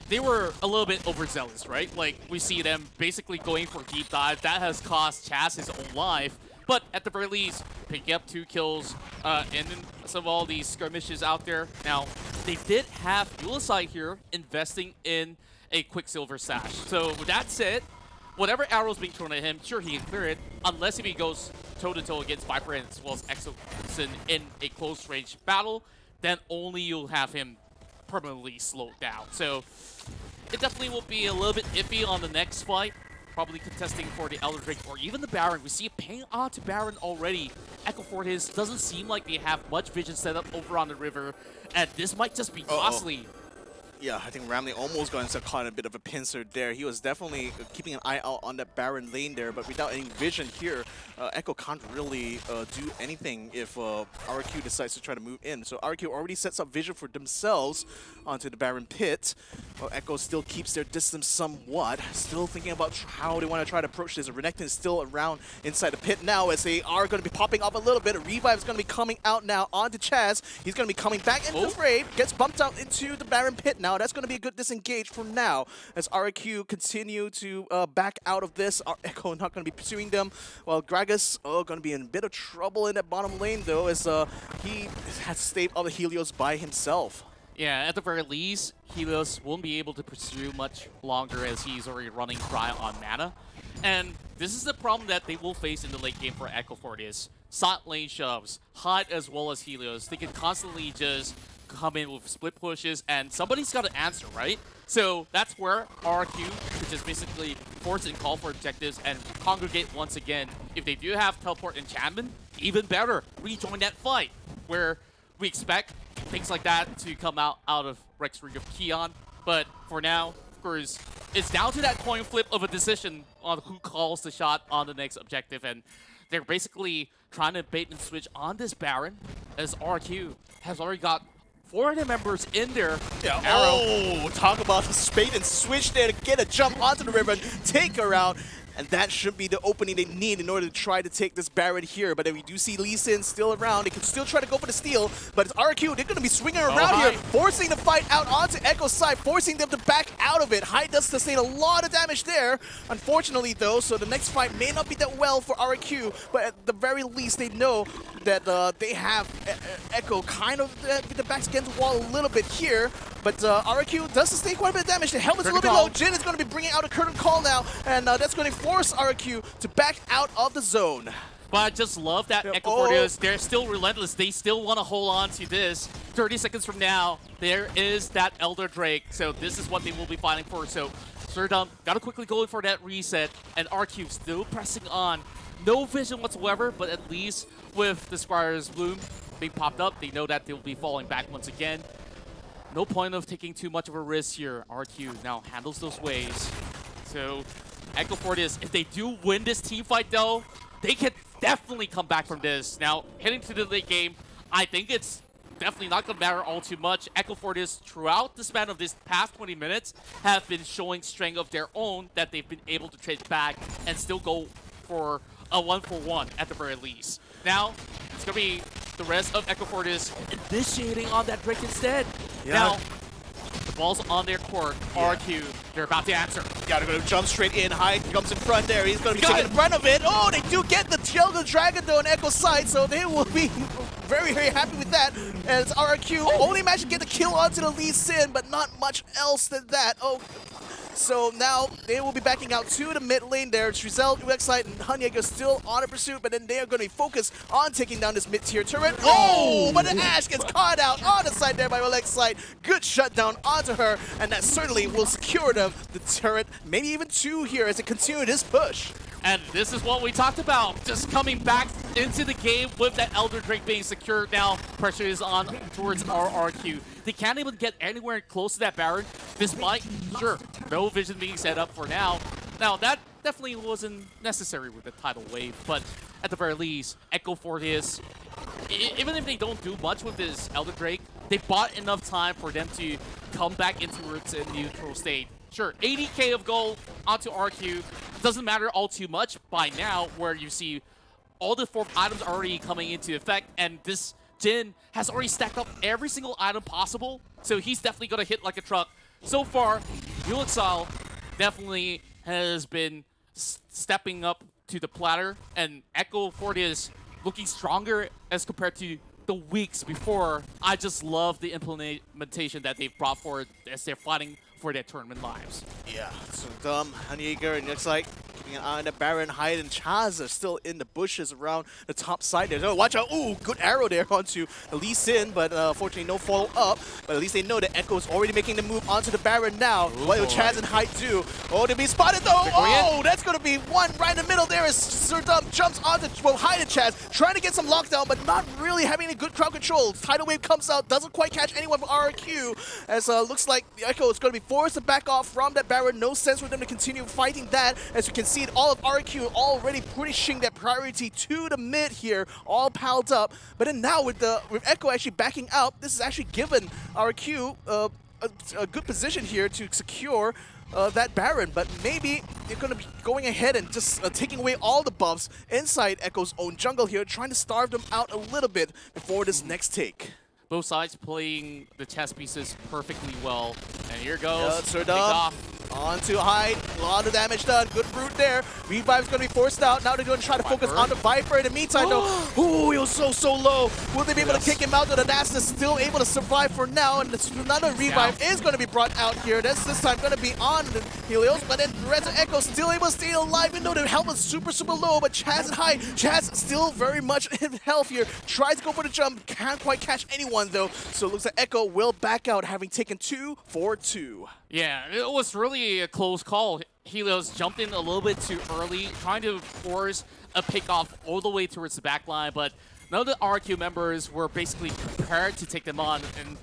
they were a little bit overzealous, right? Like, we see them basically going for deep dive. That has cost Chaz his own life, but at the very least, picking up 2 kills in some of all these skirmishes out there. Now, they did have Uliside here investing in a Quicksilver Sash. So with that said, whatever arrow's being thrown at him, sure, he can clear it, unless if he goes toe-to-toe against Viper as well as Exoson in a close-range battle, then only you'll have him permanently slowed down. So it definitely will be a little bit iffy on the next fight, probably contesting for the Elder Drake or even the Baron. We see it paying on to Baron already. Echo Fortis doesn't seem like they have much vision set up over on the river, and this might just be costly. Yeah, I think Ramley almost got himself caught in a bit of a pincer there. He was definitely keeping an eye out on that Baron lane there, but without any vision here, Echo can't really do anything if RQ decides to try to move in. So RQ already sets up vision for themselves onto the Baron pit. Echo still keeps their distance somewhat, still thinking about how they want to try to approach this. Renekton is still around inside the pit now as they are going to be popping up a little bit. Revive is going to be coming out now onto Chaz. He's going to be coming back into the fray, gets bumped out into the Baron pit now. That's going to be a good disengage for now as RQ continue to back out of this. Echo not going to be pursuing them, while Gragas going to be in a bit of trouble in that bottom lane though, as he has to stay all the Helios by himself. Yeah, at the very least, Helios won't be able to pursue much longer as he's already running dry on mana. And this is the problem that they will face in the late game for Echo Fortis. Sot lane shoves, Hyde as well as Helios. They can constantly just come in with split pushes, and somebody's got to answer, right? So that's where RQ, which is basically force and call for objectives and congregate once again. If they do have teleport enchantment, even better, rejoin that fight, where we expect things like that to come out of Rex Ring of Keon. But for now, of course, it's down to that coin flip of a decision on who calls the shot on the next objective, and they're basically trying to bait and switch on this Baron, as RQ has already got 4 of the members in there. Yeah. Oh, talk about the bait and switch there to get a jump onto the river and take her out. And that should be the opening they need in order to try to take this Baron here. But then we do see Lee Sin still around. They can still try to go for the steal, but it's RQ. They're going to be swinging around here, forcing the fight out onto Echo's side, forcing them to back out of it. Hyde does sustain a lot of damage there, unfortunately, though. So the next fight may not be that well for RQ, but at the very least, they know that they have Echo kind of with the backs against the wall a little bit here. But RQ does sustain quite a bit of damage. The helmet's a little bit low. Jin is going to be bringing out a curtain call now, and that's going to force RQ to back out of the zone. But I just love that Echo Fortis. They're still relentless. They still want to hold on to this. 30 seconds from now, there is that Elder Drake. So this is what they will be fighting for. So Serdum got to quickly go in for that reset, and RQ still pressing on. No vision whatsoever, but at least with the Squire's Bloom being popped up, they know that they'll be falling back once again. No point of taking too much of a risk here. RQ now handles those waves. So Echo Fortis, if they do win this team fight though, they can definitely come back from this. Now, heading to the late game, I think it's definitely not going to matter all too much. Echo Fortis, throughout the span of this past 20 minutes, have been showing strength of their own that they've been able to trade back and still go for a 1-for-1 at the very least. Now, it's going to be the rest of Echo Fortis initiating on that Drake instead. Yeah. Now, the ball's on their court. RQ, they're about to answer. Gotta go to jump straight in. Hyde comes in front there. He's gonna be taking the front of it. Oh, they do get the Sheldon Dragon though on Echo's side, so they will be very, very happy with that. And it's RQ only managed to get the kill onto the Lee Sin, but not much else than that. Oh, So now they will be backing out to the mid lane there. Trizel, Rek'Sai, and Hunyager still on a pursuit, but then they are going to be focused on taking down this mid-tier turret. Oh, but the Ashe gets caught out on the side there by Rek'Sai. Good shutdown onto her, and that certainly will secure them the turret, maybe even 2 here as they continue this push. And this is what we talked about, just coming back into the game with that Elder Drake being secured now. Pressure is on towards RRQ. They can't even get anywhere close to that Baron, despite, sure, no vision being set up for now. Now, that definitely wasn't necessary with the tidal wave, but at the very least, Echo Fortius, even if they don't do much with this Elder Drake, they bought enough time for them to come back into its neutral state. Sure, 80k of gold onto RQ. Doesn't matter all too much by now, where you see all the 4 items already coming into effect, and this Jin has already stacked up every single item possible, so he's definitely going to hit like a truck. So far, Ulixal definitely has been stepping up to the platter, and Echo Fortius looking stronger as compared to the weeks before. I just love the implementation that they've brought forward as they're fighting for their tournament lives. Yeah, so Hunyager, and looks like keeping an eye on the Baron. Hyde and Chaz are still in the bushes around the top side there. Oh, watch out. Ooh, good arrow there onto Lee Sin, but unfortunately no follow-up. But at least they know that Echo is already making the move onto the Baron now. What will Chaz and Hyde do? Oh, they'll be spotted though. Oh, that's going to be one right in the middle there as Serdum jumps onto Hyde and Chaz, trying to get some lockdown, but not really having any good crowd control. Tidal Wave comes out, doesn't quite catch anyone from RQ, as looks like Echo is going to be forced to back off from that Baron. No sense for them to continue fighting that. As you can see, all of RQ already pushing that priority to the mid here, all piled up. But then now with Echo actually backing out, this has actually given RQ a good position here to secure that Baron, but maybe they're going to be going ahead and just taking away all the buffs inside Echo's own jungle here, trying to starve them out a little bit before this next take. Both sides playing the chess pieces perfectly well. And here goes. Serdum onto Hyde. A lot of damage done. Good brute there. Revive's going to be forced out. Now they're going to try to focus on the Viper. In the meantime, though, ooh, he was so low. Will they be able to kick him out? The Nast is still able to survive for now. And another Revive is going to be brought out here. That's this time going to be on Helios. But then Rezo Echo still able to stay alive, even though their health is super low. But Chaz and Hyde, Chaz still very much in health here. Tries to go for the jump. Can't quite catch anyone, though. So it looks like Echo will back out, having taken 2 for 2. Yeah, it was really a close call. Helios jumped in a little bit too early, trying to force a pickoff all the way towards the back line, but none of the RQ members were basically prepared to take them on, and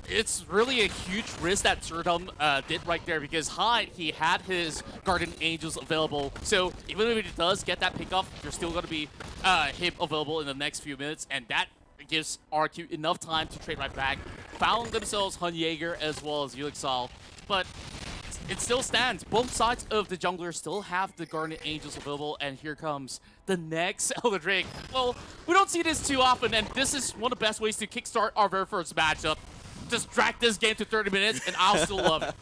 it's really a huge risk that Serdum did right there, because Hyde, he had his Guardian Angels available, so even if he does get that pickoff, there's still going to be him available in the next few minutes, and that gives RQ enough time to trade right back. Found themselves Hunyager as well as Ulixal, but it still stands. Both sides of the jungler still have the Guardian Angels available, and here comes the next Elder Drake. Well, we don't see this too often, and this is one of the best ways to kickstart our very first matchup. Just drag this game to 30 minutes, and I'll still love it.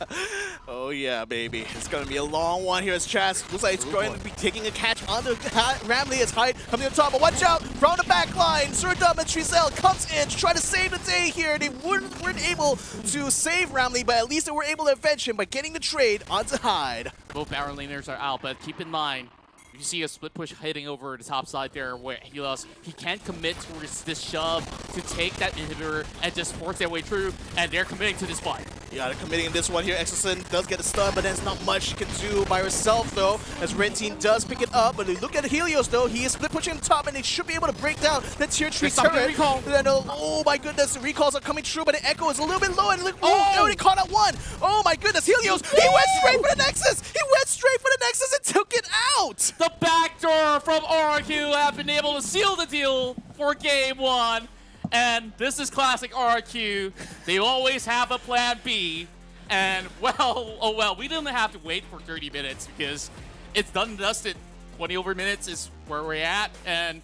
Oh yeah, baby. It's going to be a long one here as Chaz looks like it's going to be taking a catch on the Ramley as Hyde coming on top. But watch out from the back line. Serdum and Trizel comes in to try to save the day here. They weren't able to save Ramley, but at least they were able to avenge him by getting the trade onto Hyde. Both Baron laners are out, but keep in mind, you see a split push heading over the top side there where Helios, he can't commit towards this shove to take that inhibitor and just force their way through, and they're committing to this fight. Yeah, they're committing in this one here. Exelson does get a stun, but there's not much she can do by herself, though, as Red Team does pick it up. But look at Helios, though. He is split pushing on top, and they should be able to break down the tier 3 turret. Recall. Then, oh my goodness, the recalls are coming true, but the Echo is a little bit low, and look, they only caught out one. Oh my goodness, Helios, he went straight for the Nexus. He went straight for the Nexus and took it out. The backdoor from RQ have been able to seal the deal for game 1. And this is classic RQ. They always have a plan B. And, well, oh well, we didn't have to wait for 30 minutes because it's done and dusted. 20 over minutes is where we're at. And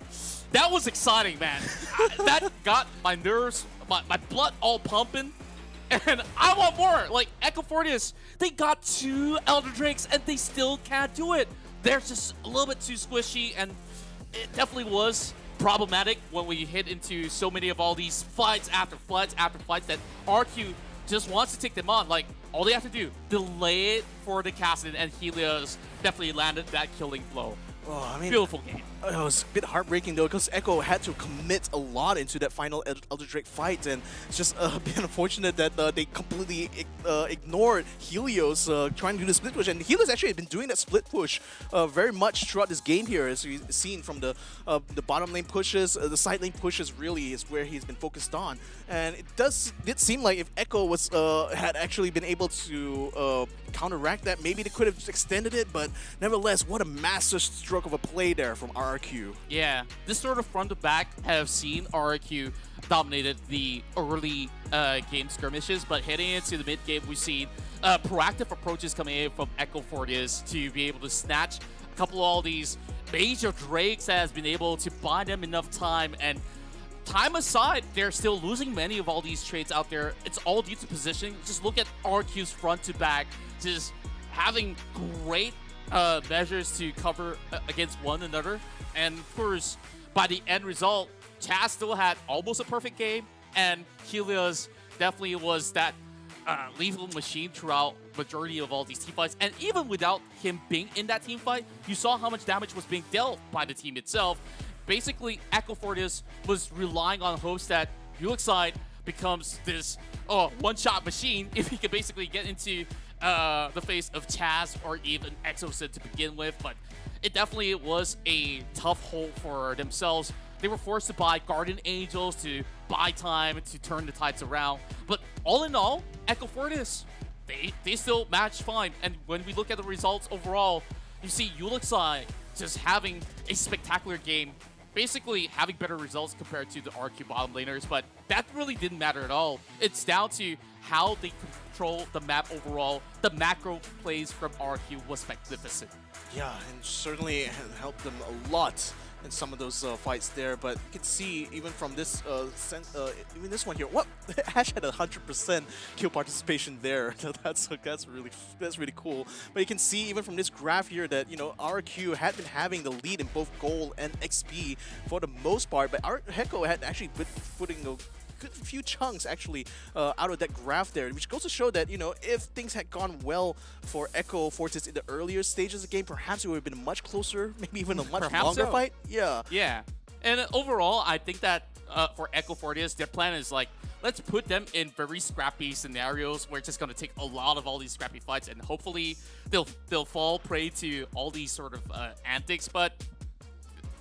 that was exciting, man. That got my nerves, my blood all pumping. And I want more. Like, Echo Fortius, they got 2 Elder Drakes and they still can't do it. They're just a little bit too squishy, and it definitely was problematic when we hit into so many of all these fights after fights after fights that RQ just wants to take them on. Like, all they have to do, delay it for the Cassidon, and Helios definitely landed that killing blow. Oh, I mean, beautiful game. It was a bit heartbreaking though, because Echo had to commit a lot into that final Elder Drake fight, and it's just a bit unfortunate that they completely ignored Helios trying to do the split push. And Helios actually had been doing that split push very much throughout this game here, as we've seen from the bottom lane pushes, the side lane pushes really is where he's been focused on. And it did seem like if Echo was had actually been able to counteract that, maybe they could have extended it, but nevertheless, what a master stroke of a play there from RRQ. Yeah, this sort of front to back have seen RRQ dominated the early game skirmishes, but heading into the mid game, we've seen proactive approaches coming in from Echo Fortis to be able to snatch a couple of all these major Drakes that has been able to buy them enough time. And time aside, they're still losing many of all these trades out there. It's all due to positioning. Just look at RQ's front to back, just having great measures to cover against one another. And of course, by the end result, Chaz still had almost a perfect game, and Helios definitely was that lethal machine throughout majority of all these team fights. And even without him being in that team fight, you saw how much damage was being dealt by the team itself. Basically, Echo Fortis was relying on hopes that Ulixide becomes this one-shot machine if he could basically get into the face of Chaz or even Exocid to begin with. But it definitely was a tough hole for themselves. They were forced to buy Guardian Angels to buy time to turn the tides around. But all in all, Echo Fortis, they still match fine. And when we look at the results overall, you see Ulixide just having a spectacular game, basically having better results compared to the RQ bottom laners, but that really didn't matter at all. It's down to how they control the map overall. The macro plays from RQ was magnificent. Yeah, and certainly helped them a lot in some of those fights there, but you can see even from this even this one here, what Ash had 100% kill participation there. that's really cool. But you can see even from this graph here that, you know, RQ had been having the lead in both gold and XP for the most part, but Heko had actually been putting a good few chunks actually out of that graph there, which goes to show that, you know, if things had gone well for Echo Fortis in the earlier stages of the game, perhaps it would have been much closer, maybe even a much longer fight. Yeah. And overall, I think that for Echo Fortis, their plan is like, let's put them in very scrappy scenarios where it's just going to take a lot of all these scrappy fights, and hopefully they'll fall prey to all these sort of antics. But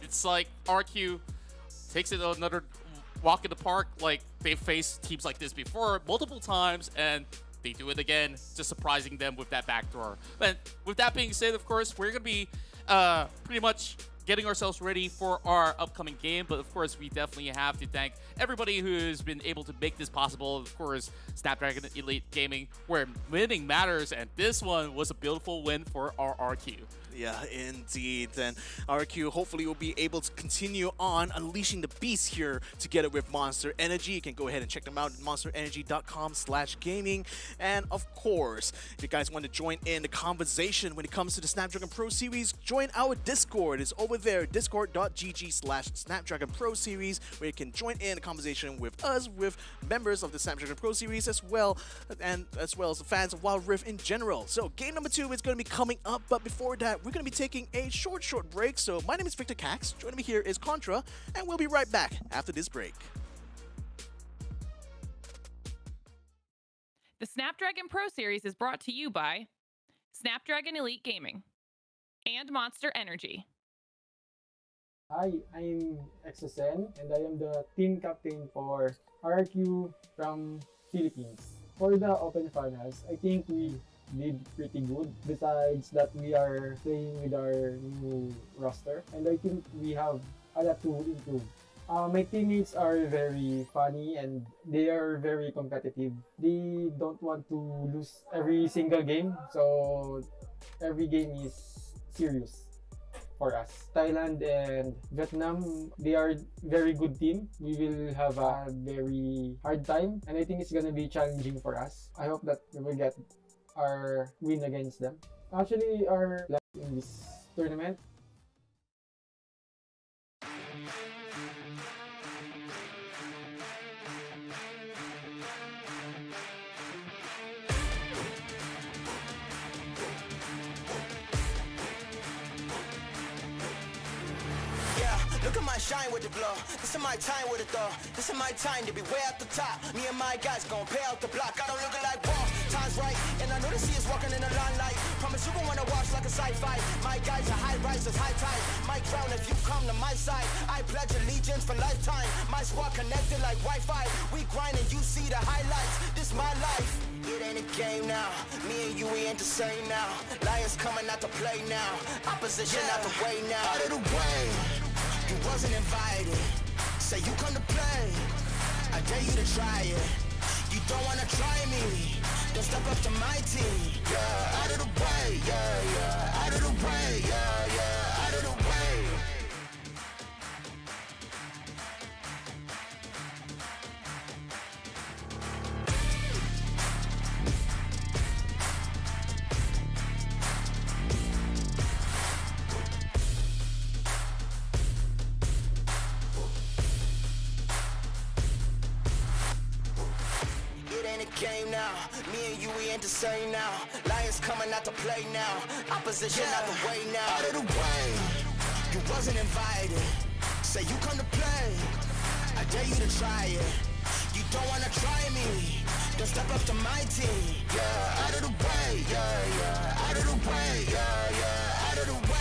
it's like RQ takes it another walk in the park. Like, they've faced teams like this before multiple times, and they do it again, just surprising them with that backdoor. But with that being said, of course, we're going to be pretty much getting ourselves ready for our upcoming game. But of course, we definitely have to thank everybody who's been able to make this possible. Of course, Snapdragon Elite Gaming, where winning matters, and this one was a beautiful win for our RQ. Yeah, indeed. And RQ hopefully will be able to continue on unleashing the beast here together with Monster Energy. You can go ahead and check them out at monsterenergy.com/gaming. And of course, if you guys want to join in the conversation when it comes to the Snapdragon Pro Series, join our Discord. It's over there, discord.gg/Snapdragon Pro Series, where you can join in the conversation with us, with members of the Snapdragon Pro Series as well, as well as the fans of Wild Rift in general. So game number 2 is going to be coming up, but before that, we're going to be taking a short break. So my name is Victor Cax. Joining me here is Contra, and we'll be right back after this break. The Snapdragon Pro Series is brought to you by Snapdragon Elite Gaming and Monster Energy. Hi, I'm XSN, and I am the team captain for RQ from Philippines. For the Open Finals, I think we did pretty good. Besides that, we are playing with our new roster, and I think we have a lot to improve. My teammates are very funny and they are very competitive. They don't want to lose every single game, so every game is serious for us. Thailand and Vietnam, they are very good team. We will have a very hard time, and I think it's gonna be challenging for us. I hope that we will get our win against them. Actually, our last in this tournament, Look at my shine with the glow. This is my time with it though. This is my time to be way at the top. Me and my guys gon' pay out the block. I don't look like wall. Time's right, and I know the sea is walking in a limelight. Promise you gon' wanna watch like a sci-fi. My guys are high risers, high tide. My crown if you come to my side. I pledge allegiance for lifetime. My squad connected like Wi-Fi. We grind and you see the highlights. This my life. It ain't a game now. Me and you, we ain't the same now. Lions coming out to play now. Opposition out the way now. Out of the way. You wasn't invited. Say you come to play. I dare you to try it. You don't wanna try me. Then step up to my team. Yeah, out of the way. Yeah, yeah. Out of the way. Yeah, yeah. Out of the way. Game now, me and you, we ain't the same now. Lions coming out to play now. Opposition out the way now. Out of the way, you wasn't invited. Say you come to play, I dare you to try it. You don't wanna try me, then step up to my team. Yeah, out of the way, yeah, yeah. Out of the way, yeah, yeah. Out of the way.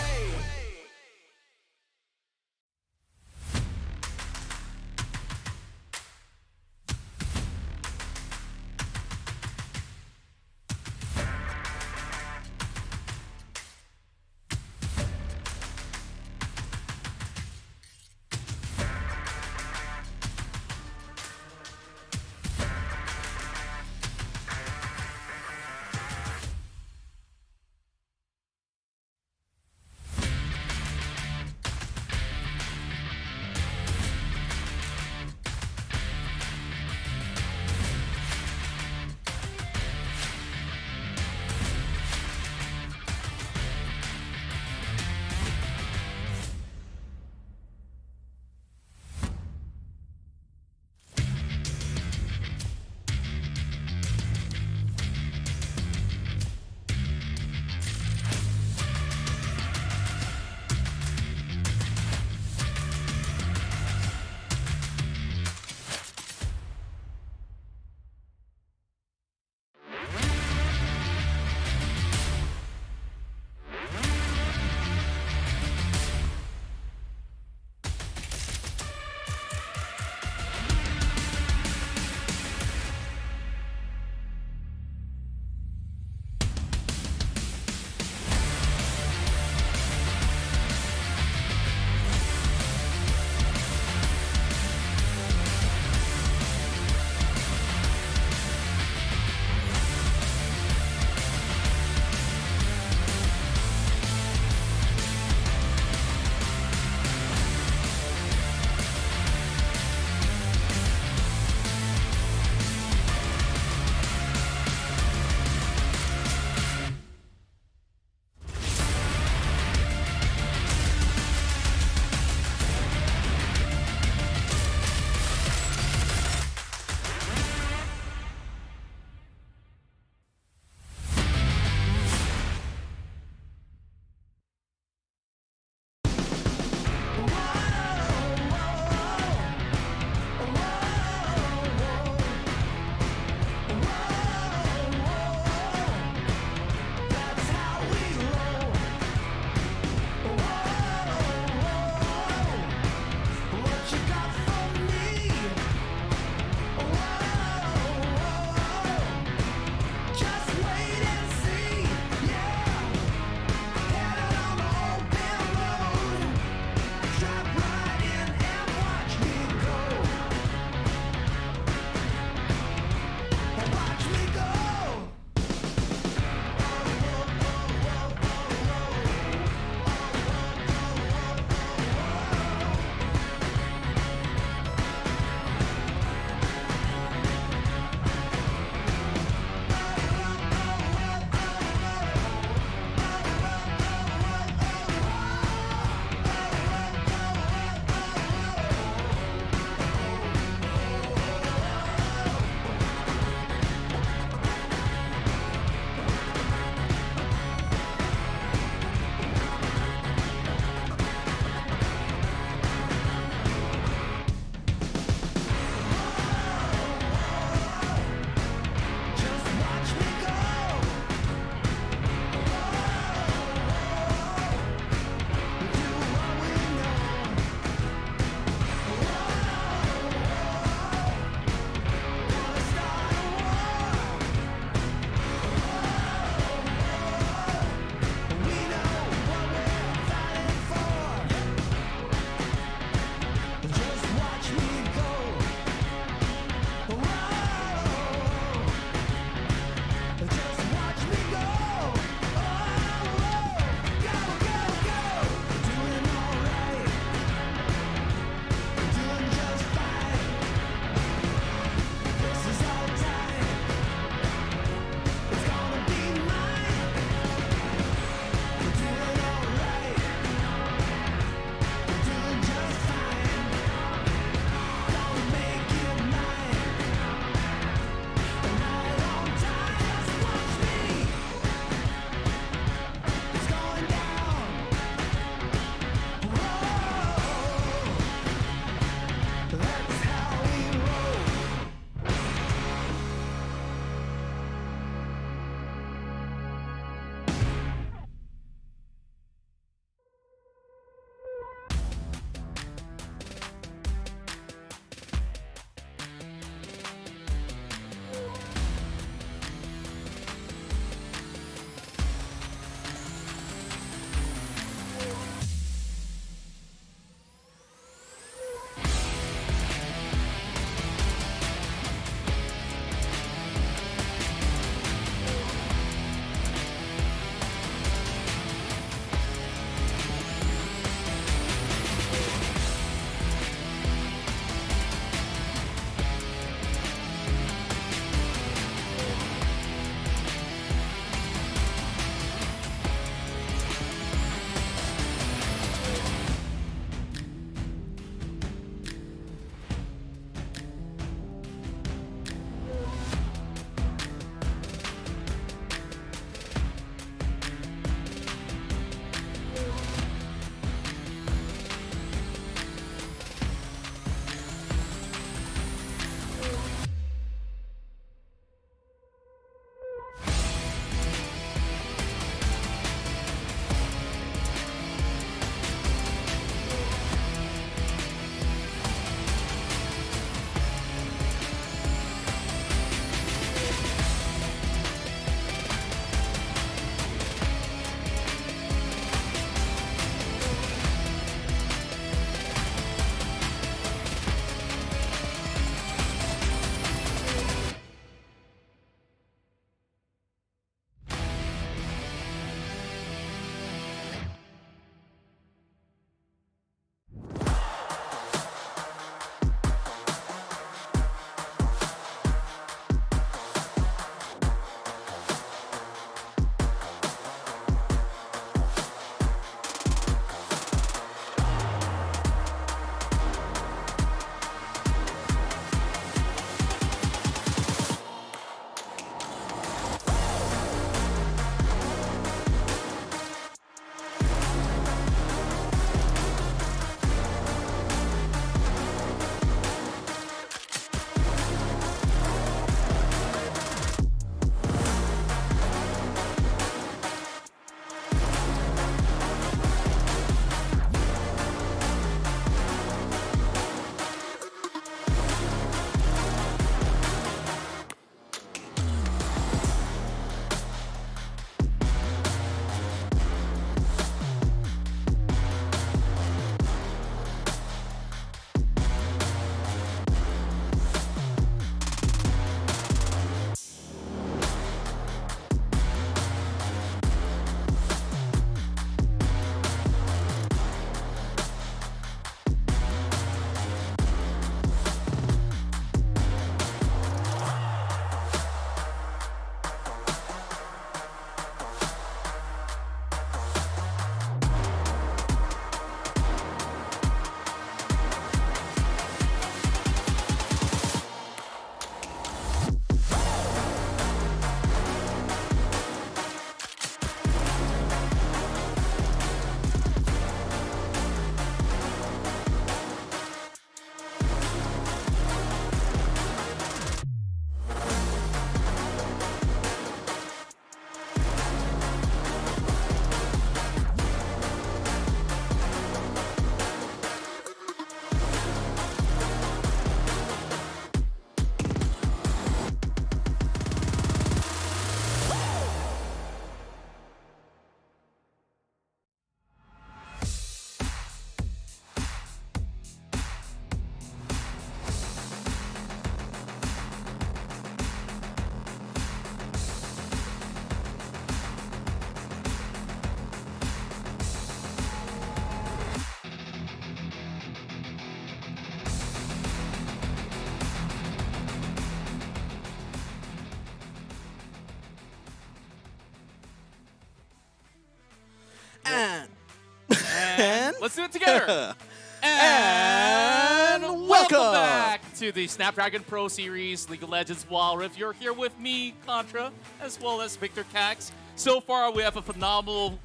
Let's do it together. And welcome welcome back to the Snapdragon Pro Series League of Legends Wild Rift. You're here with me, Contra, as well as Victor Cax. So far, we have a phenomenal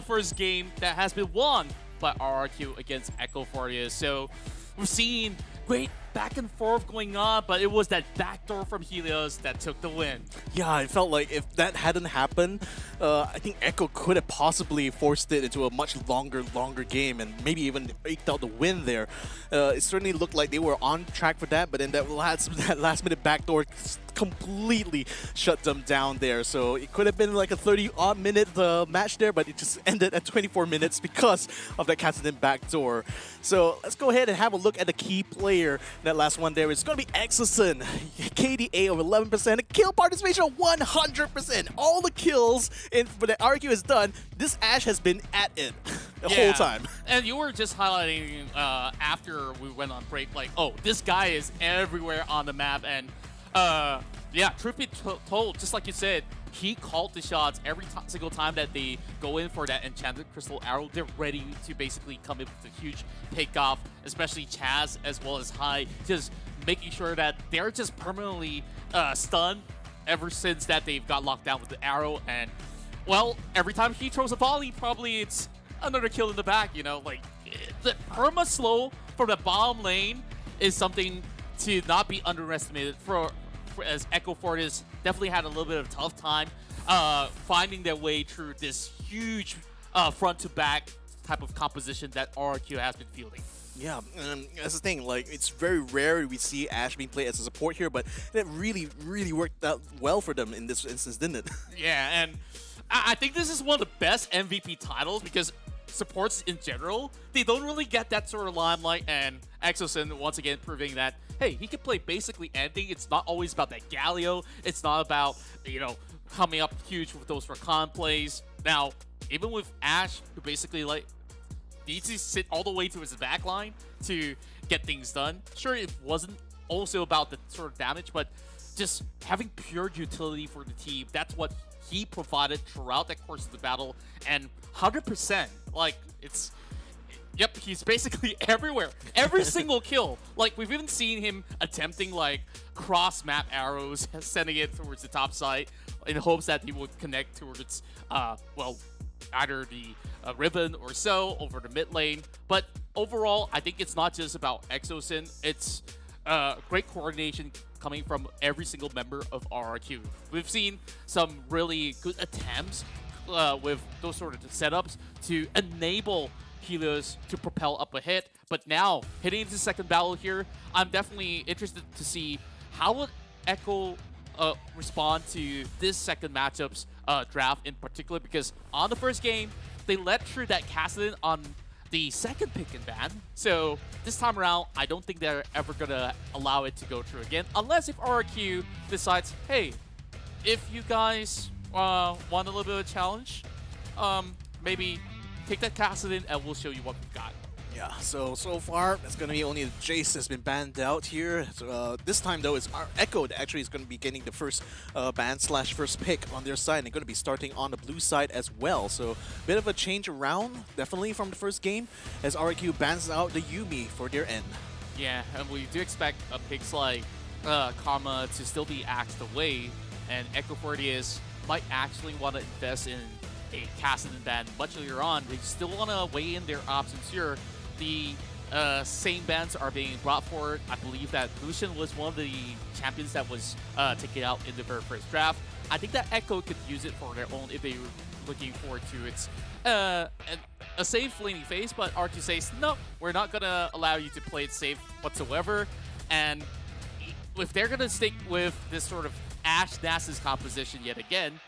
first game that has been won by RRQ against Echo Fortius. So we're seeing great back and forth going on, but it was that backdoor from Helios that took the win. Yeah, I felt like if that hadn't happened, I think Echo could have possibly forced it into a much longer game and maybe even eked out the win there. It certainly looked like they were on track for that, but then that last minute backdoor completely shut them down there. So it could have been like a 30-odd minute match there, but it just ended at 24 minutes because of that Kassadin backdoor. So let's go ahead and have a look at the key player. That last one there is going to be Exosin. KDA of 11%, a kill participation of 100%. All the kills that RQ has done, this Ashe has been at it the whole time. And you were just highlighting after we went on break, like, oh, this guy is everywhere on the map. And yeah, truth be told, just like you said, he called the shots every single time that they go in for that enchanted crystal arrow. They're ready to basically come in with a huge takeoff, especially Chaz as well as High, just making sure that they're just permanently stunned ever since that they've got locked down with the arrow. And, well, every time he throws a volley, probably it's another kill in the back, you know? Like, the perma-slow from the bottom lane is something to not be underestimated as Echo Fortius definitely had a little bit of a tough time finding their way through this huge front-to-back type of composition that RRQ has been fielding. Yeah, that's the thing. Like, it's very rare we see Ashe being played as a support here, but it really worked out well for them in this instance, didn't it? Yeah, and I think this is one of the best MVP titles because supports in general, they don't really get that sort of limelight, and Exosin once again proving that, hey, he can play basically anything. It's not always about that Galio. It's not about, you know, coming up huge with those recon plays. Now, even with Ashe, who basically like needs to sit all the way to his back line to get things done. Sure, it wasn't also about the sort of damage, but just having pure utility for the team, that's what he provided throughout that course of the battle. And 100%, like, it's... Yep, he's basically everywhere. Every single kill. Like, we've even seen him attempting, like, cross-map arrows, sending it towards the top side in hopes that he would connect towards, well, either the ribbon or so over the mid lane. But overall, I think it's not just about Exosin. It's great coordination coming from every single member of RRQ. We've seen some really good attempts with those sort of setups to enable Helios to propel up ahead. But now, heading into the second battle here, I'm definitely interested to see how would Echo respond to this second matchup's draft in particular, because on the first game, they led through that Kassadin on the second pick and ban. So this time around, I don't think they're ever going to allow it to go through again, unless if RRQ decides, hey, if you guys want a little bit of a challenge, maybe take that Kassadin and we'll show you what we've got. Yeah, so far, it's going to be only Jace has been banned out here. So, this time, though, it's Echo that actually is going to be getting the first ban/first pick on their side. And they're going to be starting on the blue side as well. So, a bit of a change around, definitely, from the first game, as RQ bans out the Yuumi for their end. Yeah, and we do expect picks like Karma to still be axed away, and Echo Fortius might actually want to invest in a Kassadin ban much later on. They still want to weigh in their options here. The same bans are being brought forward. I believe that Lucian was one of the champions that was taken out in the very first draft. I think that Echo could use it for their own if they were looking forward to its a safe laning phase, but RQ says, no, we're not going to allow you to play it safe whatsoever. And if they're going to stick with this sort of Ashe Nasus composition yet again,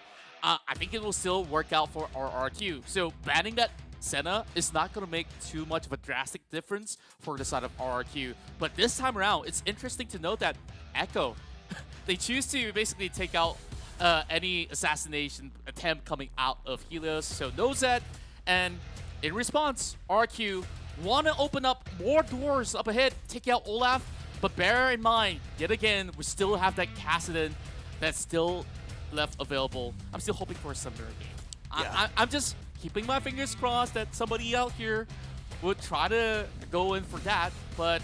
I think it will still work out for RRQ. So banning that Senna is not going to make too much of a drastic difference for the side of RRQ. But this time around, it's interesting to note that Echo, they choose to basically take out any assassination attempt coming out of Helios. So no Zed, and in response, RRQ want to open up more doors up ahead, take out Olaf. But bear in mind, yet again, we still have that Kassadin that's still left available. I'm still hoping for a Summoner game. Yeah. I'm just keeping my fingers crossed that somebody out here would try to go in for that, but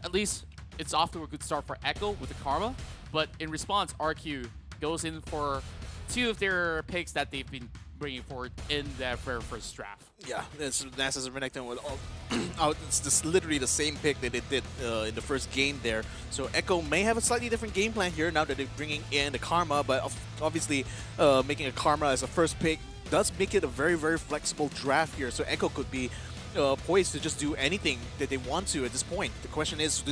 at least it's off to a good start for Echo with the Karma. But in response, RQ goes in for 2 of their picks that they've been bringing forward in their very first draft. Yeah, it's Nasus and Renekton with all. It's just literally the same pick that they did in the first game there. So Echo may have a slightly different game plan here now that they're bringing in the Karma, but obviously making a Karma as a first pick does make it a very, very flexible draft here. So Echo could be poised to just do anything that they want to at this point. The question is,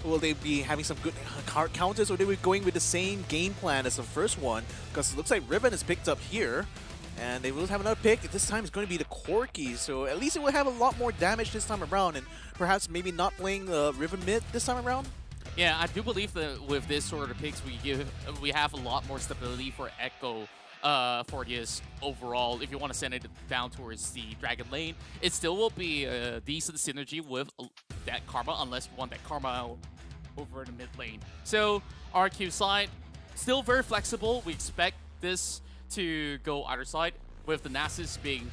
will they be having some good card counters, or they be going with the same game plan as the first one? Because it looks like Riven is picked up here, and they will have another pick. This time it's going to be the Corki, so at least it will have a lot more damage this time around, and perhaps maybe not playing Riven mid this time around. Yeah, I do believe that with this sort of picks, we have a lot more stability for Echo. For this overall, if you want to send it down towards the Dragon lane, it still will be a decent synergy with that Karma, unless you want that Karma over in the mid lane. So RQ side, still very flexible. We expect this to go either side, with the Nasus being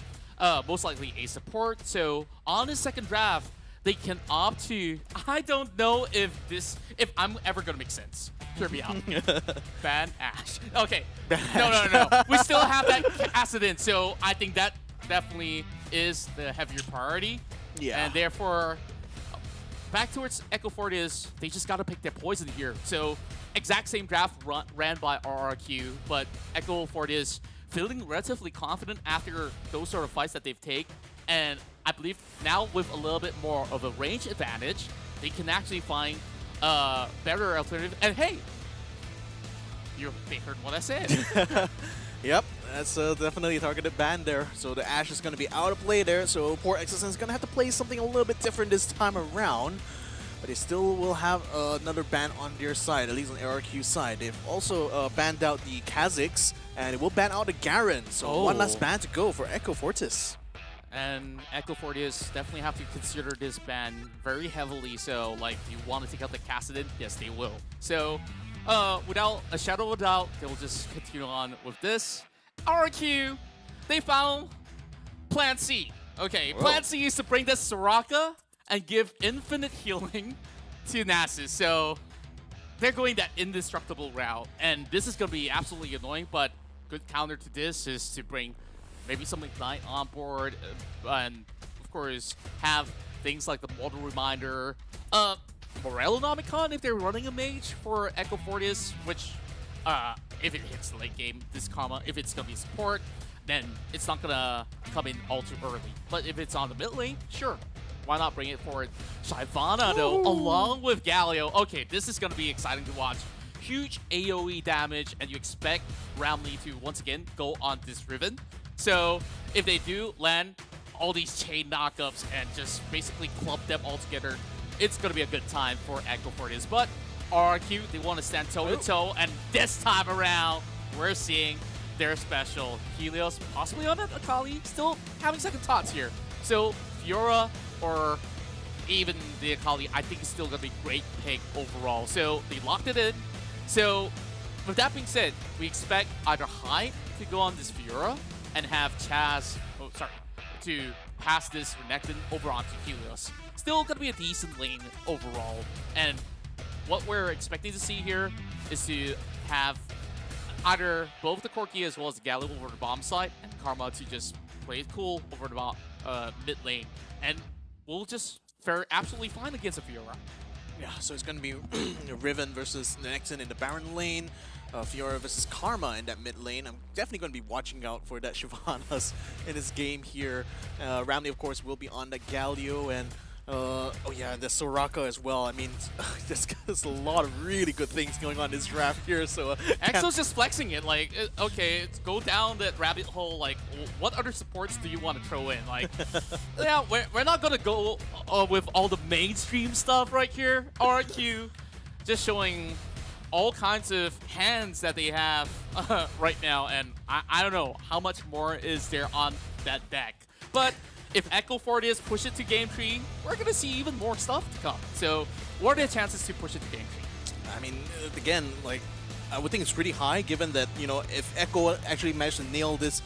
most likely a support. So on the second draft, they can opt to, I don't know if I'm ever going to make sense. Hear me out. Ban Ashe. Okay. No. We still have that Kassadin, so I think that definitely is the heavier priority. Yeah. And therefore, back towards Echo Fortis, they just got to pick their poison here. So exact same draft ran by RRQ, but Echo Fortis feeling relatively confident after those sort of fights that they've taken. And I believe now with a little bit more of a range advantage, they can actually find a better alternative. And hey, they heard what I said. Yep, that's definitely a targeted ban there. So the Ashe is going to be out of play there. So poor XSN is going to have to play something a little bit different this time around. But they still will have another ban on their side, at least on ARQ side. They've also banned out the Kazakhs, and it will ban out the Garen. So one last ban to go for Echo Fortis. And Echo Fortis definitely have to consider this ban very heavily. So, like, do you want to take out the Kassadin? Yes, they will. So, without a shadow of a doubt, they will just continue on with this. RQ, they found Plan C. Okay, Whoa. Plan C is to bring this Soraka and give infinite healing to Nasus. So, they're going that indestructible route. And this is going to be absolutely annoying, but good counter to this is to bring maybe some Ignite on board, and of course have things like the Mortal Reminder, Morellonomicon if they're running a mage for Echo Fortis, which if it hits the late game, this Karma, if it's going to be support, then it's not going to come in all too early. But if it's on the mid lane, sure, why not bring it forward? Shyvana though, along with Galio. Okay, this is going to be exciting to watch. Huge AoE damage, and you expect Ramley to once again go on this Riven. So if they do land all these chain knockups and just basically club them all together, it's going to be a good time for Echo Fortis. But RQ, they want to stand toe-to-toe, and this time around, we're seeing their special. Helios possibly on it, Akali still having second thoughts here. So Fiora or even the Akali, I think is still going to be a great pick overall. So they locked it in. So with that being said, we expect either Hyde to go on this Fiora and have Chaz, to pass this Renekton over onto Helios. Still going to be a decent lane overall. And what we're expecting to see here is to have either both the Corki as well as the Galio over the bomb side, and Karma to just play it cool over the mid lane. And we'll just fare absolutely fine against a Fiora. Yeah, so it's going to be Riven versus Renekton in the Baron lane. Fiora versus Karma in that mid lane. I'm definitely going to be watching out for that Shyvanas in this game here. Ramley, of course, will be on the Galio, and oh yeah, the Soraka as well. I mean, there's a lot of really good things going on in this draft here. So Exo's just flexing it, like, okay, go down that rabbit hole. Like, what other supports do you want to throw in? Like, yeah, we're not gonna go with all the mainstream stuff right here. RQ just showing all kinds of hands that they have right now, and I don't know how much more is there on that deck. But if Echo Fortis push it to game tree, we're going to see even more stuff to come. So what are the chances to push it to game tree? I mean, again, like, I would think it's pretty high, given that, you know, if Echo actually managed to nail this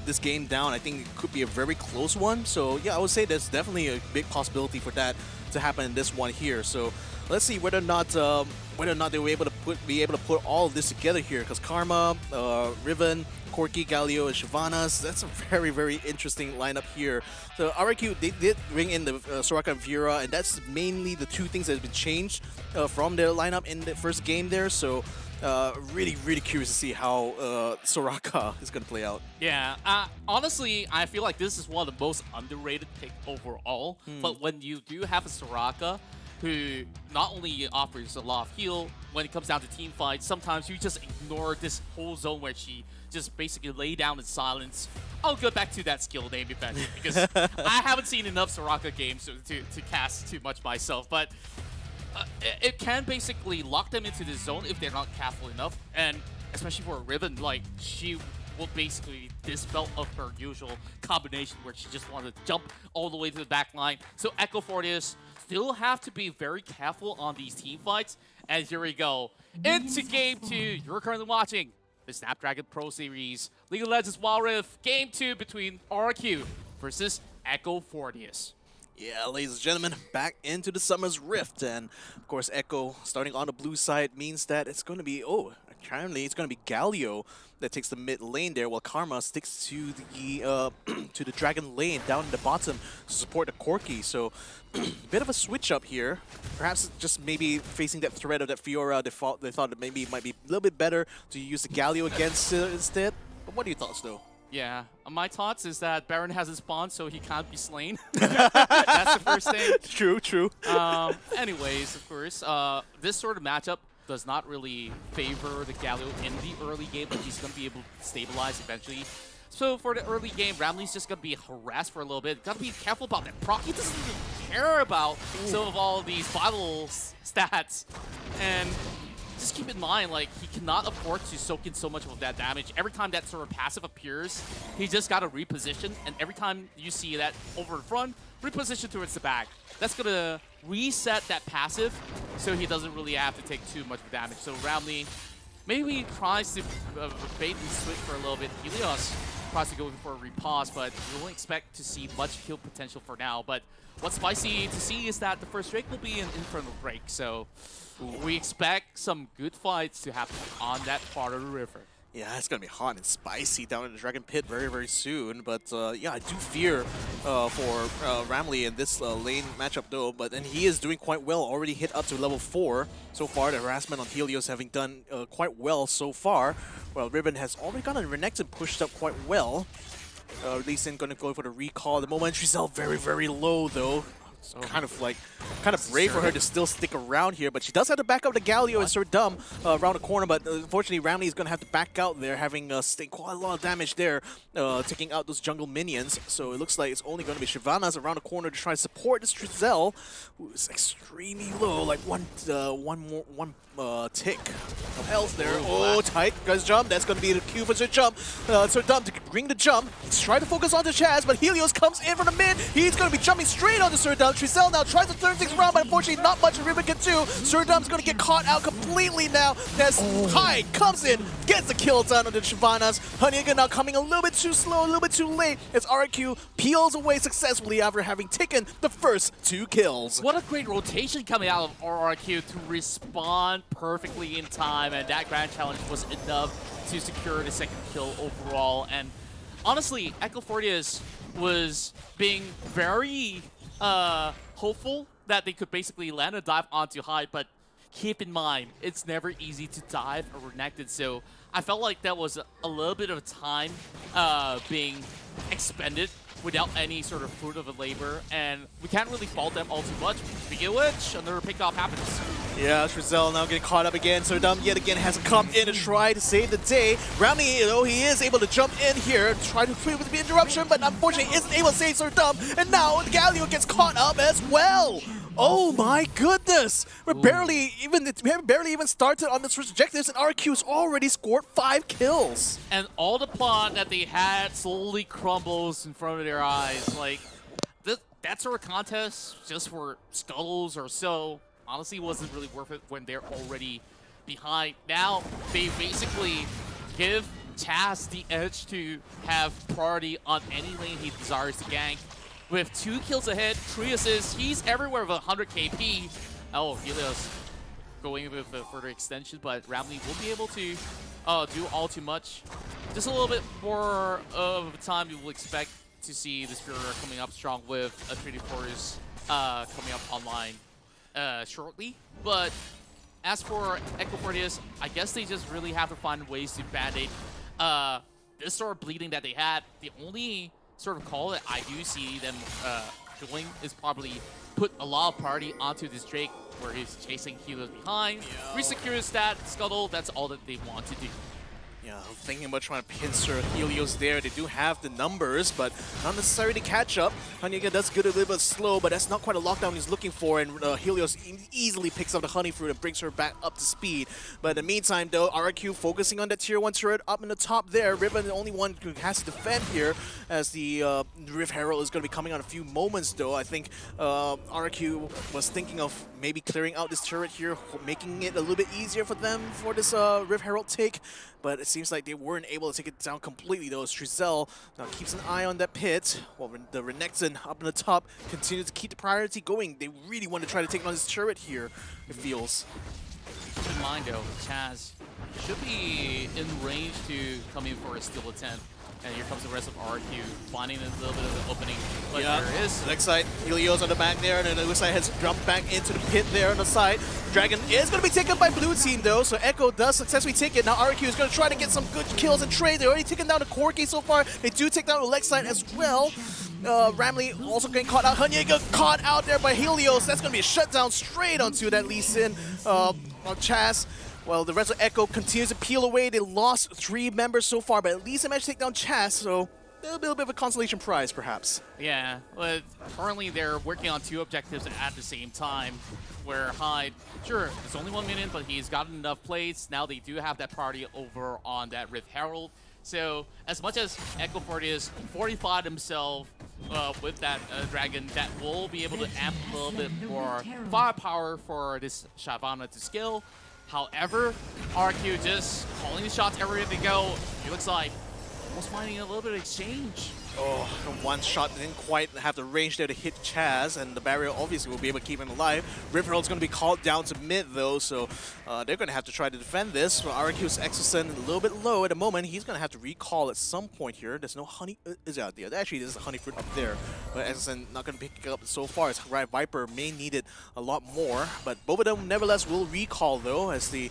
this game down, I think it could be a very close one. So yeah, I would say there's definitely a big possibility for that to happen in this one here. So let's see whether or not they were able to put all of this together here, because Karma, Riven, Corki, Galio, and Shyvanas, that's a very, very interesting lineup here. So RIQ, they did bring in the Soraka and Vera, and that's mainly the two things that have been changed from their lineup in the first game there. So really, really curious to see how Soraka is going to play out. Yeah, honestly, I feel like this is one of the most underrated picks overall. But when you do have a Soraka who not only offers a lot of heal when it comes down to team fights, sometimes you just ignore this whole zone where she just basically lay down in silence. I'll go back to that skill name eventually, because I haven't seen enough Soraka games to cast too much myself, but it can basically lock them into this zone if they're not careful enough, and especially for a Riven, like, she will basically dispel of her usual combination where she just wants to jump all the way to the back line. So Echo Fortius still have to be very careful on these team fights. And here we go. Into Game 2. You're currently watching the Snapdragon Pro Series League of Legends Wild Rift Game 2 between RQ versus Echo Fortius. Yeah, ladies and gentlemen, back into the Summer's Rift. And of course, Echo starting on the blue side means that it's going to be, currently it's going to be Galio that takes the mid lane there, while Karma sticks to the to the Dragon lane down in the bottom to support the Corki. So bit of a switch up here. Perhaps just maybe facing that threat of that Fiora, they thought that maybe it might be a little bit better to use the Galio against it instead. But what are your thoughts, though? Yeah, my thoughts is that Baron hasn't spawned, so he can't be slain. That's the first thing. True. Anyways, of course, this sort of matchup does not really favor the Galio in the early game, but he's going to be able to stabilize eventually. So for the early game, Ramley's just going to be harassed for a little bit. Got to be careful about that proc. He doesn't even care about some of all these vital stats. And just keep in mind, like, he cannot afford to soak in so much of that damage. Every time that sort of passive appears, he just got to reposition. And every time you see that over the front, reposition towards the back. That's going to reset that passive, so he doesn't really have to take too much damage. So Ramley maybe tries to bait and switch for a little bit. Helios tries to go for a repause, but you won't expect to see much kill potential for now. But what's spicy to see is that the first Drake will be an Infernal Drake, so we expect some good fights to happen on that part of the river. Yeah, it's going to be hot and spicy down in the Dragon Pit very, very soon. But yeah, I do fear for Ramley in this lane matchup though. But then he is doing quite well, already hit up to level 4 so far. The harassment on Helios having done quite well so far. Well, Riven has already gotten Renekton pushed up quite well. Lee Sin going to go for the recall. The momentary cell very, very low though. It's kind of brave for her to still stick around here, but she does have to back up the Galio and Sir Dumb around the corner, but unfortunately Ramley is going to have to back out there, having quite a lot of damage there, taking out those jungle minions. So it looks like it's only going to be Shyvanas around the corner to try to support this Trizel, who is extremely low, like one tick of health there. Oh, tight, guys, jump. That's going to be the cue for Sir Jump. Sir Dumb to bring the jump. He's trying to focus on the Chaz, but Helios comes in from the mid. He's going to be jumping straight onto Sir Dumb. Trizel now tries to turn things around, but unfortunately not much Riven can do. Sir Dumb's going to get caught out completely now as Kai comes in, gets the kill done on the Shyvanas. Honeyga now coming a little bit too slow, a little bit too late as RQ peels away successfully after having taken the first 2 kills. What a great rotation coming out of RRQ to respond perfectly in time, and that grand challenge was enough to secure the second kill overall. And honestly, Echo Fortius was being very hopeful that they could basically land a dive onto Hyde, but keep in mind, it's never easy to dive a Renekton, so I felt like that was a little bit of time being expended without any sort of fruit of a labor, and we can't really fault them all too much. Speaking of which, another pickoff happens. Yeah, Trizel now getting caught up again. Sir Dumb yet again has to come in to try to save the day. Ramley, you know, he is able to jump in here, try to free with the interruption, but unfortunately isn't able to save Sir Dumb. And now Galio gets caught up as well. Oh my goodness! We haven't barely even started on this objectives, and RQ's already scored 5 kills. And all the plot that they had slowly crumbles in front of their eyes. Like, that sort of contest just for scuttles or so honestly wasn't really worth it when they're already behind. Now they basically give Chaz the edge to have priority on any lane he desires to gank. With 2 kills ahead, 3 assists, he's everywhere with 100 KP. Oh, Helios going with a further extension, but Ramley will be able to do all too much. Just a little bit more of time you will expect to see this Fury coming up strong with a 3D Force coming up online shortly. But as for Echo Fortius, I guess they just really have to find ways to band-aid this sort of bleeding that they had. The only sort of call that I do see them doing is probably put a lot of priority onto this Drake where he's chasing Helios behind. Resecure his stat, Scuttle, that's all that they want to do. Yeah, I'm thinking about trying to pincer Helios there. They do have the numbers, but not necessarily to catch up. Hanyega does good a little bit slow, but that's not quite a lockdown he's looking for, and Helios easily picks up the honey fruit and brings her back up to speed. But in the meantime, though, RQ focusing on that tier 1 turret up in the top there. Riven, the only one who has to defend here, as the Rift Herald is going to be coming on a few moments, though. I think RQ was thinking of maybe clearing out this turret here, making it a little bit easier for them for this Rift Herald take. But it seems like they weren't able to take it down completely, though. Strizel now keeps an eye on that pit, while the Renekton up in the top continues to keep the priority going. They really want to try to take on this turret here, it feels. Keep in mind, though, Chaz should be in range to come in for a steal attempt. And here comes the rest of RQ, finding a little bit of an opening. But there is. Next side, Helios on the back there, and then it looks like has jumped back into the pit there on the side. Dragon is going to be taken by blue team, though, so Echo does successfully take it. Now RQ is going to try to get some good kills and trade. They're already taken down the Corki so far. They do take down the leg side as well. Ramley also getting caught out. Hanyega caught out there by Helios. That's going to be a shutdown straight onto that Lee Sin on Chaz. Well, the rest of Echo continues to peel away. They lost 3 members so far, but at least they managed to take down Chaz, so a little bit of a consolation prize, perhaps. Yeah, but currently they're working on 2 objectives at the same time, where Hyde, sure, it's only 1 minute, but he's gotten enough plays. Now they do have that priority over on that Rift Herald. So as much as Echo Fortius fortified himself with that Dragon, that will be able to amp a little bit more firepower for this Shyvana to scale. However, RQ just calling the shots everywhere they go. It looks like almost finding a little bit of exchange. Oh, one shot didn't quite have the range there to hit Chaz, and the barrier obviously will be able to keep him alive. Rift Herald's going to be called down to mid, though, so they're going to have to try to defend this. Well, RQ's Exosun a little bit low at the moment. He's going to have to recall at some point here. There's no honey is out there. Actually, there's a honey fruit up there, but Exosun not going to pick it up so far. As Viper may need it a lot more, but both of them nevertheless will recall, though, as they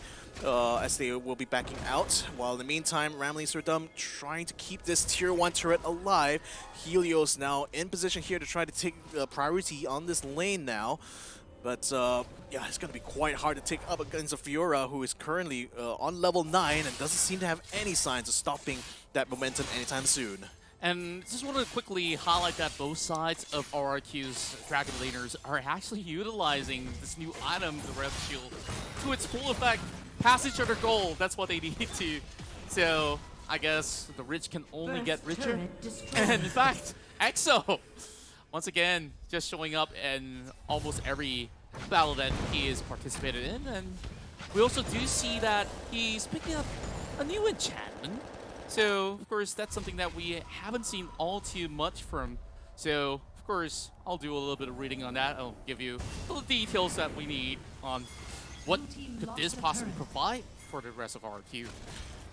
will be backing out. While in the meantime, Ramley Surdum trying to keep this tier 1 turret alive. Helios now in position here to try to take priority on this lane now. But yeah, it's going to be quite hard to take up against a Fiora who is currently on level 9 and doesn't seem to have any signs of stopping that momentum anytime soon. And just want to quickly highlight that both sides of RRQ's Dragon laners are actually utilizing this new item, the Red Shield, to its full effect. Passage to their goal, that's what they need to. So I guess the rich can only get richer. And in fact, EXO, once again, just showing up in almost every battle that he is participated in. And we also do see that he's picking up a new enchantment. So, of course, that's something that we haven't seen all too much from. So, of course, I'll do a little bit of reading on that. I'll give you all the details that we need on what could this possibly provide for the rest of RQ.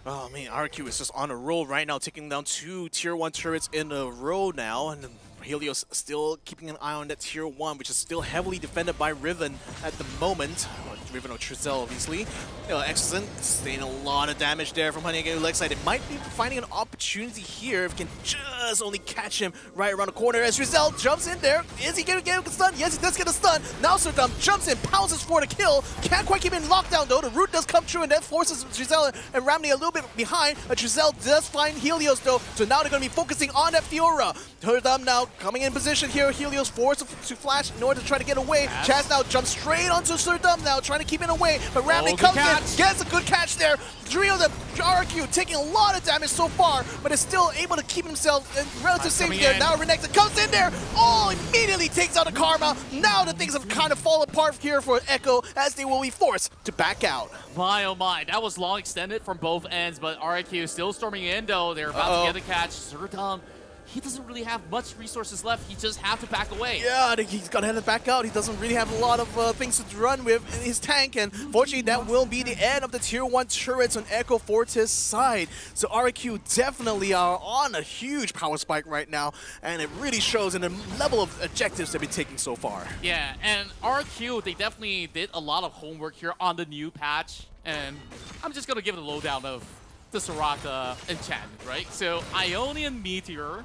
Oh man, RQ is just on a roll right now, taking down 2 tier 1 turrets in a row now, and Helios still keeping an eye on that tier 1, which is still heavily defended by Riven at the moment. Riven or Trizel, obviously. Exosun staying a lot of damage there from Honeygator leg side. It might be finding an opportunity here if we can just only catch him right around the corner as Trizel jumps in there. Is he going to get a stun? Yes, he does get a stun. Now Surdum jumps in, pounces for the kill. Can't quite keep him in lockdown though. The root does come true and that forces Trizel and Ramley a little bit behind. Trizel does find Helios though, so now they're going to be focusing on that Fiora. Surdum now coming in position here. Helios forced to flash in order to try to get away. Chaz now jumps straight onto Surdum now, trying to keep it away. But Ramley comes in, gets a good catch there. Trio the RQ taking a lot of damage so far, but is still able to keep himself in relative safety there. Now Renekton comes in there. Oh, immediately takes out a Karma. Now the things have kind of fallen apart here for Echo as they will be forced to back out. My oh my, that was long extended from both ends, but RIQ still storming in though. They're about to get the catch. Surdum, he doesn't really have much resources left. He just have to back away. Yeah, I think he's got to head back out. He doesn't really have a lot of things to run with in his tank, and fortunately that will be the end of the tier 1 turrets on Echo Fortis side. So RQ definitely are on a huge power spike right now, and it really shows in the level of objectives they've been taking so far. Yeah, and RQ, they definitely did a lot of homework here on the new patch, and I'm just going to give it a lowdown of the Soraka enchantment, right? So Ionian Meteor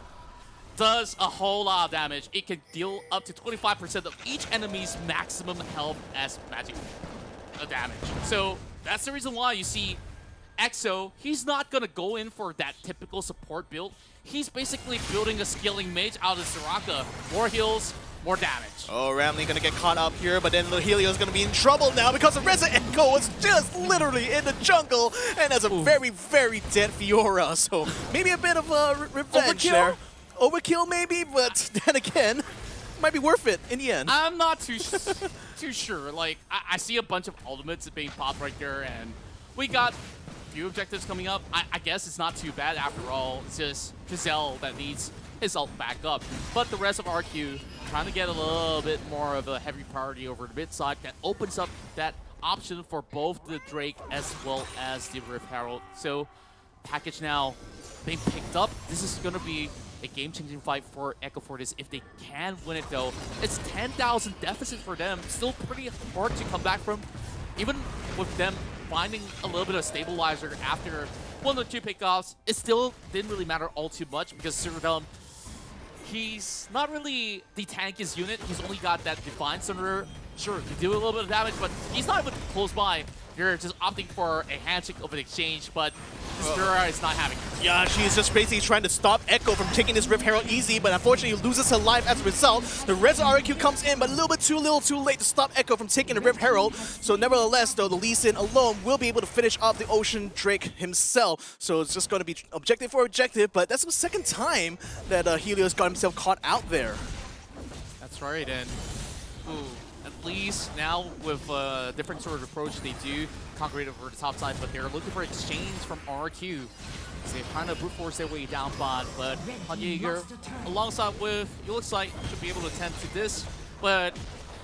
does a whole lot of damage. It can deal up to 25% of each enemy's maximum health as magic damage. So that's the reason why you see EXO, he's not gonna go in for that typical support build. He's basically building a scaling mage out of Soraka. More heals, more damage. Oh, Ramley gonna get caught up here, but then the Helio's gonna be in trouble now because the Resident Echo was just literally in the jungle, and has a very, very dead Fiora. So maybe a bit of a revenge there. Overkill maybe, but then again, might be worth it in the end. I'm not too sure. Like, I see a bunch of ultimates being popped right there, and we got a few objectives coming up. I guess it's not too bad after all. It's just Giselle that needs his ult back up. But the rest of RQ trying to get a little bit more of a heavy priority over the mid side. That opens up that option for both the Drake as well as the Rift Herald. So, package now being picked up. This is going to be a game-changing fight for Echo Fortis if they can win it though. It's 10,000 deficit for them. Still pretty hard to come back from. Even with them finding a little bit of stabilizer after one or two pickoffs, it still didn't really matter all too much because Surdum, he's not really the tankiest unit. He's only got that Divine Sunderer. Sure, you do a little bit of damage, but he's not even close by. You're just opting for a handshake of an exchange, but Spira is not having it. Yeah, she's just basically trying to stop Echo from taking this Rift Herald easy, but unfortunately loses her life as a result. The Res RQ comes in, but a little too late to stop Echo from taking the Rift Herald. So nevertheless, though, the Lee Sin alone will be able to finish off the Ocean Drake himself. So it's just going to be objective for objective, but that's the second time that Helios got himself caught out there. That's right, and at least now with a different sort of approach, they do congregate over the top side, but they're looking for exchange from RQ. So they kind of brute force their way down bot, but Hanyeger, alongside with Ulixite, should be able to tend to this, but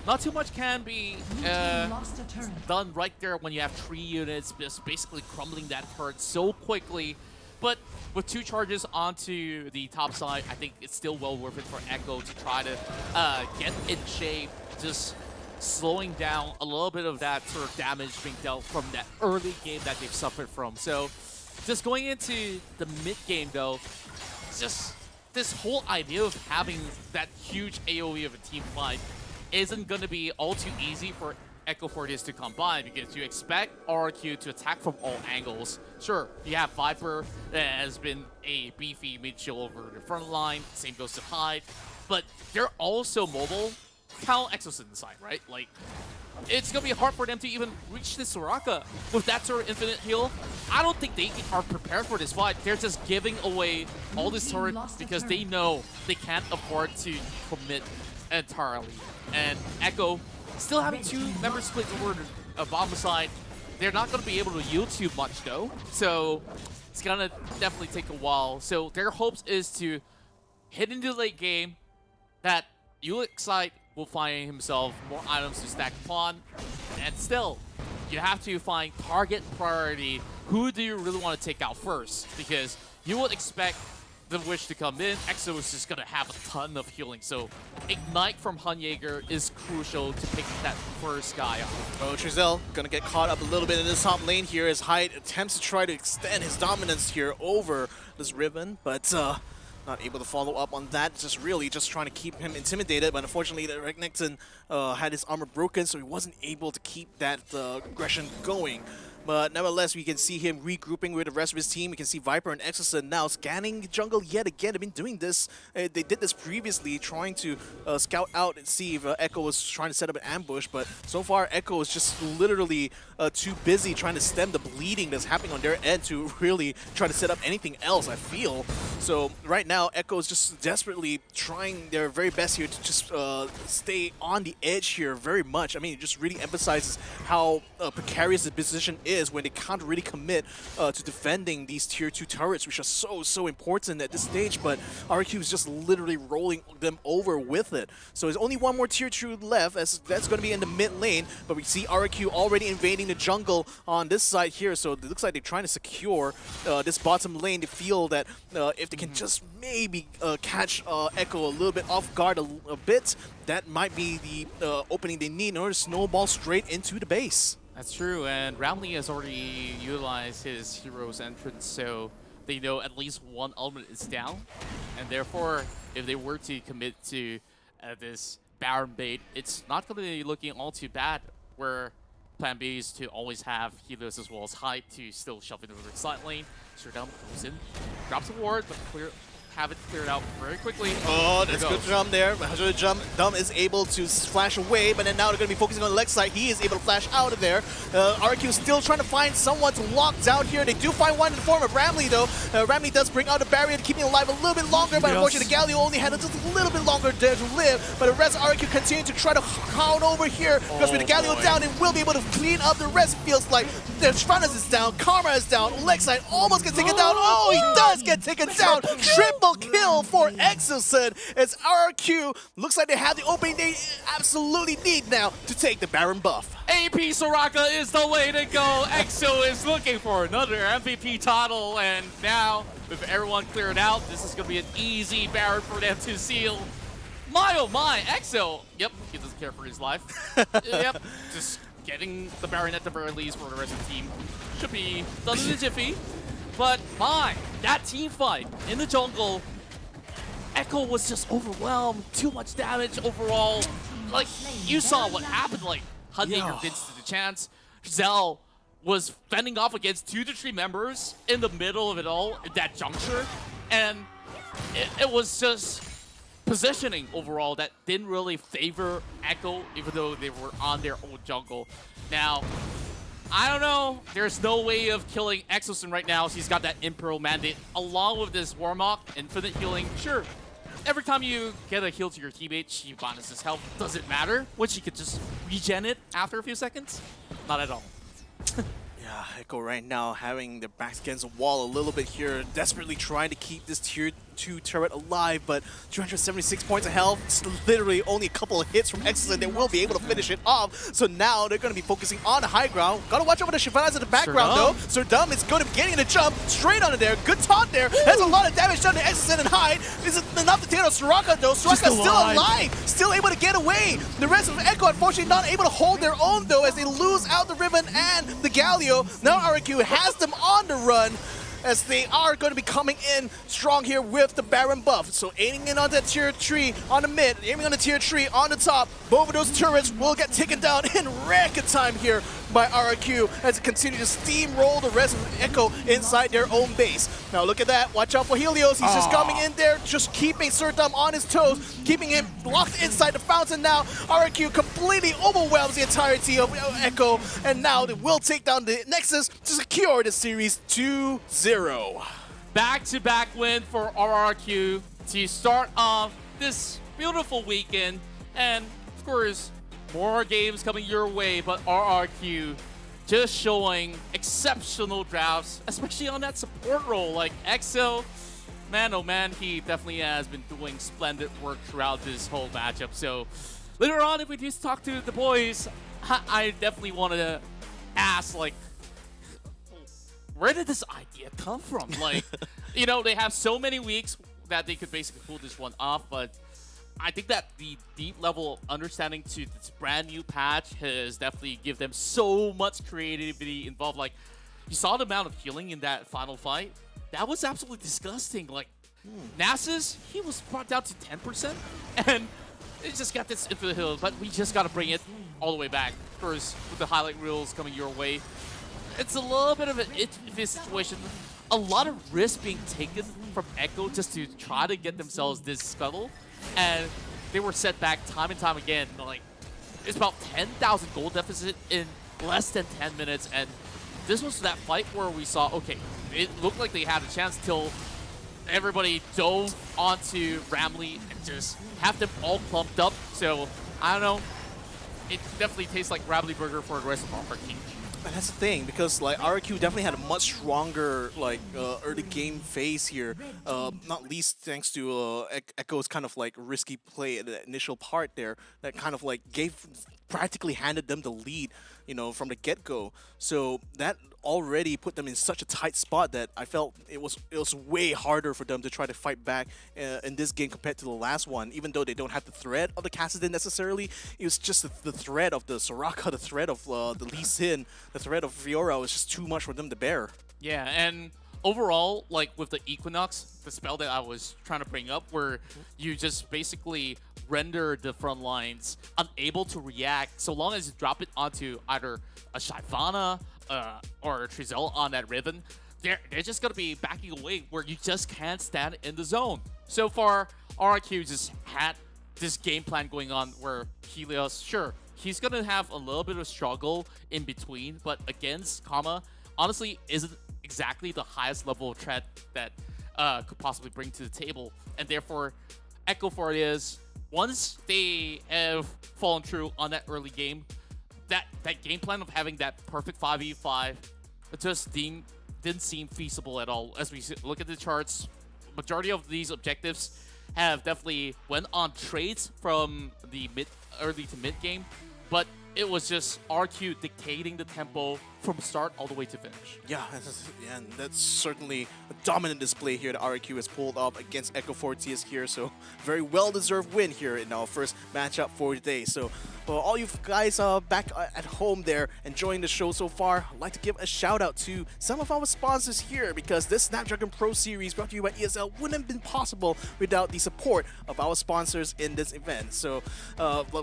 not too much can be done right there when you have 3 units just basically crumbling that turret so quickly. But with 2 charges onto the top side, I think it's still well worth it for Echo to try to get in shape, just slowing down a little bit of that sort of damage being dealt from that early game that they've suffered from. So just going into the mid game though, just this whole idea of having that huge AoE of a team fight isn't going to be all too easy for Echo Fortis to combine, because you expect RQ to attack from all angles. Sure, you have Viper that has been a beefy mid-chill over the front line, same goes to Hyde, but they're also mobile. Count Exosin inside, right? Like, it's gonna be hard for them to even reach this Soraka with that sort of infinite heal. I don't think they are prepared for this fight. They're just giving away all this turret because they know they can't afford to commit entirely. And Echo still having 2 members split over the bottom side. They're not gonna be able to yield too much though, so it's gonna definitely take a while. So their hopes is to hit into the late game, that Ulixite will find himself more items to stack upon, and still, you have to find target priority. Who do you really want to take out first? Because you would expect the Wish to come in. Exo is just going to have a ton of healing, so Ignite from Hanyeger is crucial to pick that first guy up. Oh, Trizel going to get caught up a little bit in this top lane here as Hyde attempts to try to extend his dominance here over this Riven, but not able to follow up on that, just really just trying to keep him intimidated, but unfortunately the Renekton had his armor broken, so he wasn't able to keep that aggression going. But nevertheless, we can see him regrouping with the rest of his team. We can see Viper and Exosun now scanning jungle yet again. They've been doing this. They did this previously, trying to scout out and see if Echo was trying to set up an ambush. But so far, Echo is just literally too busy trying to stem the bleeding that's happening on their end to really try to set up anything else, I feel. So right now, Echo is just desperately trying their very best here to just stay on the edge here very much. I mean, it just really emphasizes how precarious the position is when they can't really commit to defending these tier 2 turrets, which are so important at this stage. But RQ is just literally rolling them over with it. So there's only one more tier 2 left, as that's going to be in the mid lane. But we see RQ already invading the jungle on this side here. So it looks like they're trying to secure this bottom lane. They feel that if they can just maybe catch Echo a little bit off guard a bit, that might be the opening they need in order to snowball straight into the base. That's true, and Roundly has already utilized his hero's entrance, so they know at least one element is down. And therefore, if they were to commit to this Baron bait, it's not going to be looking all too bad, where plan B is to always have healers as well as height to still shove into the side lane. Sherdam goes in, drops a ward, but have it cleared out very quickly. Oh, that's good jump there. Dum is able to flash away, but then now they're going to be focusing on the leg side. He is able to flash out of there. RQ is still trying to find someone to lock down here. They do find one in the form of Ramley, though. Ramley does bring out the barrier to keep him alive a little bit longer, but unfortunately, the Galio only had just a little bit longer there to live. But the rest of RQ continue to try to hound over here, because with the Galio down, they will be able to clean up the rest. It feels like the Stranas is down, Karma is down, Lexite almost gets taken down. Oh, he does get taken down. Triple kill for Exosun, as RQ looks like they have the opening they absolutely need now to take the Baron buff. AP Soraka is the way to go. EXO is looking for another MVP title, and now with everyone cleared out, this is going to be an easy Baron for them to seal. My oh my, EXO, yep, he doesn't care for his life. Yep, just getting the Baron at the very least for the rest of the team. Should be done in a jiffy. But my, that team fight in the jungle, Echo was just overwhelmed. Too much damage overall. Like, you saw what happened. Like, Hunting convinced the chance. Zell was fending off against 2 to 3 members in the middle of it all at that juncture. And it was just positioning overall that didn't really favor Echo, even though they were on their own jungle. Now, I don't know. There's no way of killing Exosun right now. She's got that Imperial Mandate along with this Warmok, infinite healing. Sure, every time you get a heal to your teammate, she bonuses health. Does it matter when she could just regen it after a few seconds? Not at all. Yeah, Echo right now having their backs against the wall a little bit here, desperately trying to keep this tier 2 turret alive, but 276 points of health, it's literally only a couple of hits from Exosun, they will be able to finish it off. So now they're going to be focusing on the high ground. Gotta watch over the Shivanas in the background though. Serdum is going to be getting the jump straight onto there. Good taunt there. Has a lot of damage done to Exosun and Hyde. Is it enough to take out Soraka though? Soraka's still alive, still able to get away. The rest of Echo unfortunately not able to hold their own though, as they lose out the Riven and the Galio. Now RQ has them on the run, as they are going to be coming in strong here with the Baron buff. So aiming in on that tier 3 on the mid, aiming on the tier 3 on the top. Both of those turrets will get taken down in record time here by RQ as it continues to steamroll the rest of Echo inside their own base. Now look at that, watch out for Helios. He's just coming in there, just keeping Serdum on his toes, keeping him locked inside the fountain now. RQ completely overwhelms the entirety of Echo, and now they will take down the Nexus to secure the series 2-0. Back-to-back win for RRQ to start off this beautiful weekend, and of course, more games coming your way, but RRQ just showing exceptional drafts, especially on that support role. Like EXO, man, oh man, he definitely has been doing splendid work throughout this whole matchup. So later on, if we just talk to the boys, I definitely want to ask, like, where did this idea come from? Like, you know, they have so many weeks that they could basically pull this one off, but I think that the deep level of understanding to this brand new patch has definitely given them so much creativity involved. Like, you saw the amount of healing in that final fight. That was absolutely disgusting. Like, Nasus, he was brought down to 10%, and it just got this infinite heal, but we just got to bring it all the way back. First, with the highlight reels coming your way. it's a little bit of an iffy situation. A lot of risk being taken from Echo just to try to get themselves this scuttle, and they were set back time and time again. Like, it's about 10,000 gold deficit in less than 10 minutes, and this was that fight where we saw, okay, it looked like they had a chance till everybody dove onto Ramley and just have them all clumped up. So, I don't know. It definitely tastes like Ramley Burger for the rest of our team. And that's the thing, because like RQ definitely had a much stronger like early game phase here, not least thanks to Echo's kind of like risky play at the initial part there that kind of like practically handed them the lead, you know, from the get-go. So that already put them in such a tight spot that I felt it was way harder for them to try to fight back in this game compared to the last one. Even though they don't have the threat of the Kassadin necessarily, it was just the threat of the Soraka, the threat of the Lee Sin, the threat of Fiora was just too much for them to bear. Yeah, and overall, like with the Equinox, the spell that I was trying to bring up, where you just basically render the front lines unable to react so long as you drop it onto either a Shyvana or a Trizel on that Riven, they're just going to be backing away where you just can't stand in the zone. So far, RQ just had this game plan going on where Helios, sure, he's going to have a little bit of struggle in between, but against Kama, honestly, isn't exactly the highest level of threat that could possibly bring to the table. And therefore, Echo for it is, once they have fallen through on that early game, that game plan of having that perfect 5v5 it just didn't seem feasible at all. As we look at the charts, majority of these objectives have definitely went on trades from the early to mid game, but it was just RQ dictating the tempo from start all the way to finish. Yeah, and that's certainly a dominant display here that RQ has pulled off against Echo Fortius here. So very well-deserved win here in our first matchup for today. So all you guys back at home there enjoying the show so far, I'd like to give a shout out to some of our sponsors here, because this Snapdragon Pro Series brought to you by ESL wouldn't have been possible without the support of our sponsors in this event. So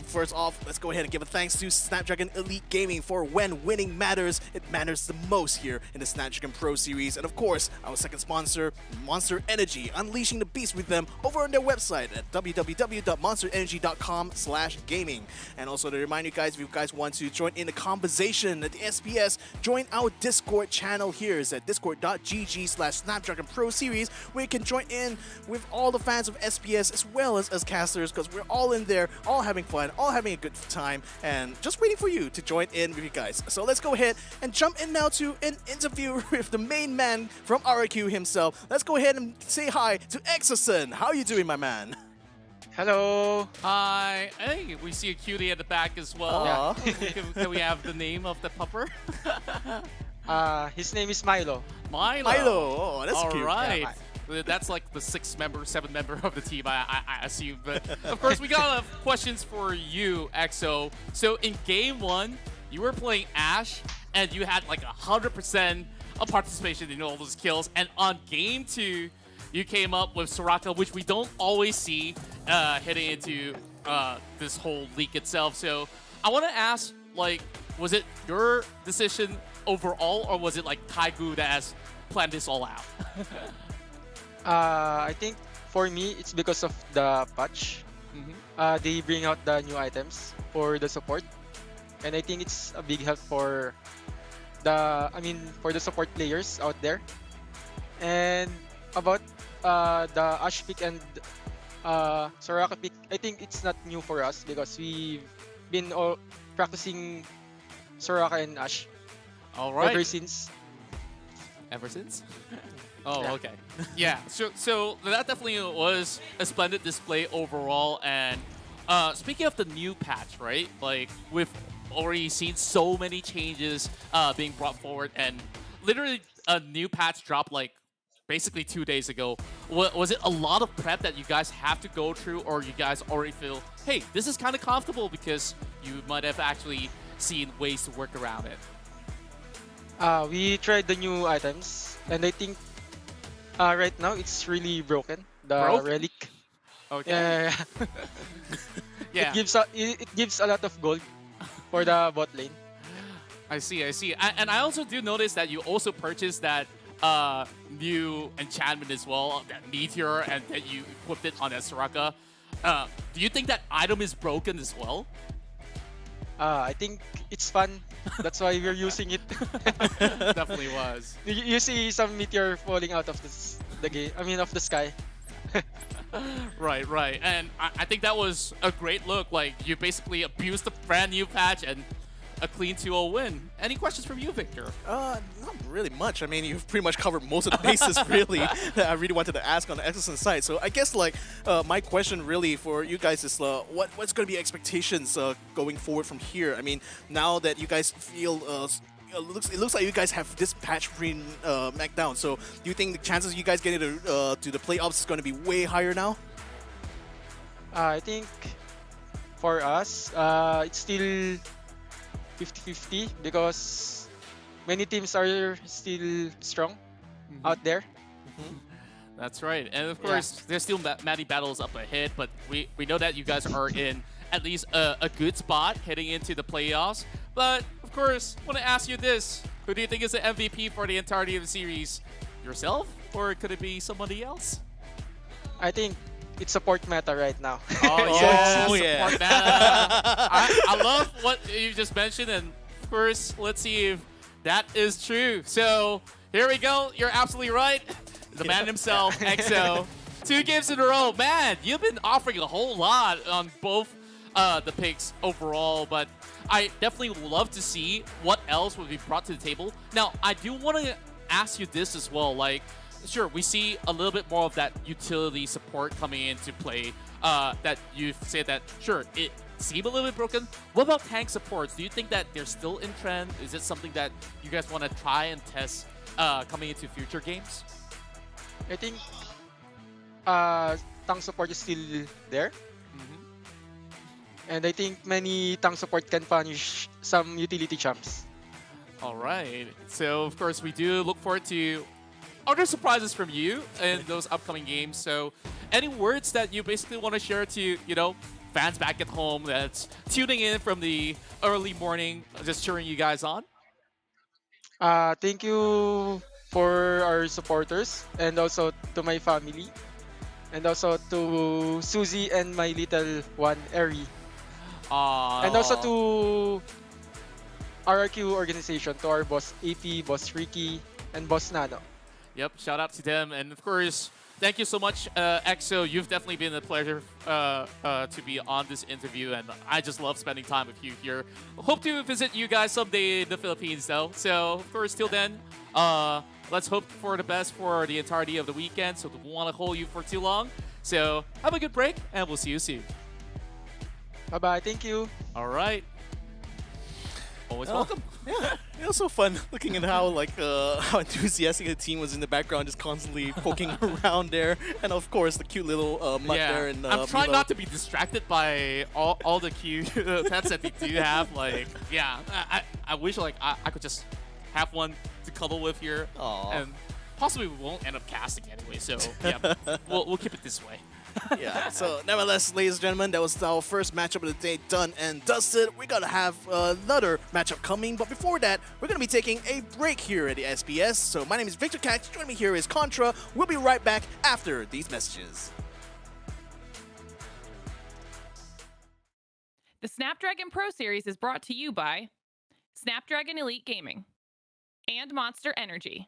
first off, let's go ahead and give a thanks to Snapdragon Elite Gaming for when winning matters, it matters the most here in the Snapdragon Pro Series. And of course, our second sponsor, Monster Energy, unleashing the beast with them over on their website at www.monsterenergy.com/gaming. And also to remind you guys, if you guys want to join in the conversation at the SPS, join our Discord channel here. It's at discord.gg/Snapdragon Pro Series, where you can join in with all the fans of SPS as well as us casters, because we're all in there, all having fun, all having a good time, and just waiting for you to join in with you guys. So let's go ahead and jump in now to an interview with the main man from RQ himself. Let's go ahead and say hi to Exosun. How are you doing, my man? Hello. Hi. Hey, we see a cutie at the back as well. Can we have the name of the pupper? His name is Milo. Milo. Oh, that's cute. All right. Yeah, that's like the 7th member of the team, I assume. But of course, we got questions for you, EXO. So in game 1, you were playing Ashe, and you had like 100% of participation in all those kills. And on game 2, you came up with Soraka, which we don't always see heading into this whole league itself. So I want to ask, like, was it your decision overall, or was it like Taigu that has planned this all out? I think for me, it's because of the patch. They bring out the new items for the support, and I think it's a big help for the support players out there. And about the Ashe pick and Soraka pick, I think it's not new for us because we've been practicing Soraka and Ashe ever since. Ever since? Oh, yeah. Okay. Yeah, so that definitely was a splendid display overall. And speaking of the new patch, right? Like, we've already seen so many changes being brought forward, and literally a new patch dropped like basically 2 days ago. Was it a lot of prep that you guys have to go through, or you guys already feel, hey, this is kind of comfortable because you might have actually seen ways to work around it? We tried the new items, and I think right now it's really broken. The relic. Okay. Yeah. It gives a lot of gold for the bot lane. I see, I see. And I also do notice that you also purchased that new enchantment as well, that meteor, and that you equipped it on that Soraka. Do you think that item is broken as well? I think it's fun. That's why we're using it. Definitely was. You see some meteor falling out of the game. I mean, of the sky. Right, right. And I think that was a great look. Like, you basically abused the brand new patch and a clean 2-0 win. Any questions from you, Victor? Not really much. I mean, you've pretty much covered most of the bases, really, that I really wanted to ask on the Exosun side. So I guess, like, my question really for you guys is, what's going to be expectations going forward from here? I mean, now that you guys feel it looks like you guys have this patch pretty macked down. So do you think the chances of you guys getting to the playoffs is going to be way higher now? I think for us, it's still 50-50 because many teams are still strong out there. That's right. And of course, there's still many battles up ahead, but we know that you guys are in at least a good spot heading into the playoffs. But of course, I want to ask you this. Who do you think is the MVP for the entirety of the series? Yourself? Or could it be somebody else? I think it's support meta right now. Oh, yeah. Support meta. I love what you just mentioned. And of course, let's see if that is true. So here we go. You're absolutely right. The man himself, EXO. 2 games in a row. Man, you've been offering a whole lot on both the picks overall, but I definitely would love to see what else would be brought to the table. Now, I do want to ask you this as well. Like, sure, we see a little bit more of that utility support coming into play. That you've said that, sure, it seemed a little bit broken. What about tank supports? Do you think that they're still in trend? Is it something that you guys want to try and test coming into future games? I think tank support is still there. And I think many tank support can punish some utility champs. All right. So, of course, we do look forward to other surprises from you in those upcoming games. So, any words that you basically want to share to, you know, fans back at home that's tuning in from the early morning, just cheering you guys on? Thank you for our supporters and also to my family. And also to Suzy and my little one, Eri. And also to RRQ organization, to our boss AP, boss Ricky, and boss Nano. Yep, shout out to them. And of course, thank you so much, EXO. You've definitely been a pleasure to be on this interview, and I just love spending time with you here. Hope to visit you guys someday in the Philippines, though. So, of course, till then, let's hope for the best for the entirety of the weekend, so we don't want to hold you for too long. So, have a good break, and we'll see you soon. Bye-bye. Thank you. All right. Always welcome. Yeah, it was so fun looking at how how enthusiastic the team was in the background, just constantly poking around there, and of course the cute little mutt there. And I'm trying Milo. not to be distracted by all the cute pets that they do have. Like, yeah, I wish like I could just have one to cuddle with here, and possibly we won't end up casting anyway. So yeah, we'll keep it this way. Yeah, so nevertheless, ladies and gentlemen, that was our first matchup of the day done and dusted. We're going to have another matchup coming, but before that, we're going to be taking a break here at the SBS. So my name is Victor Cax, joining me here is Contra. We'll be right back after these messages. The Snapdragon Pro Series is brought to you by Snapdragon Elite Gaming and Monster Energy.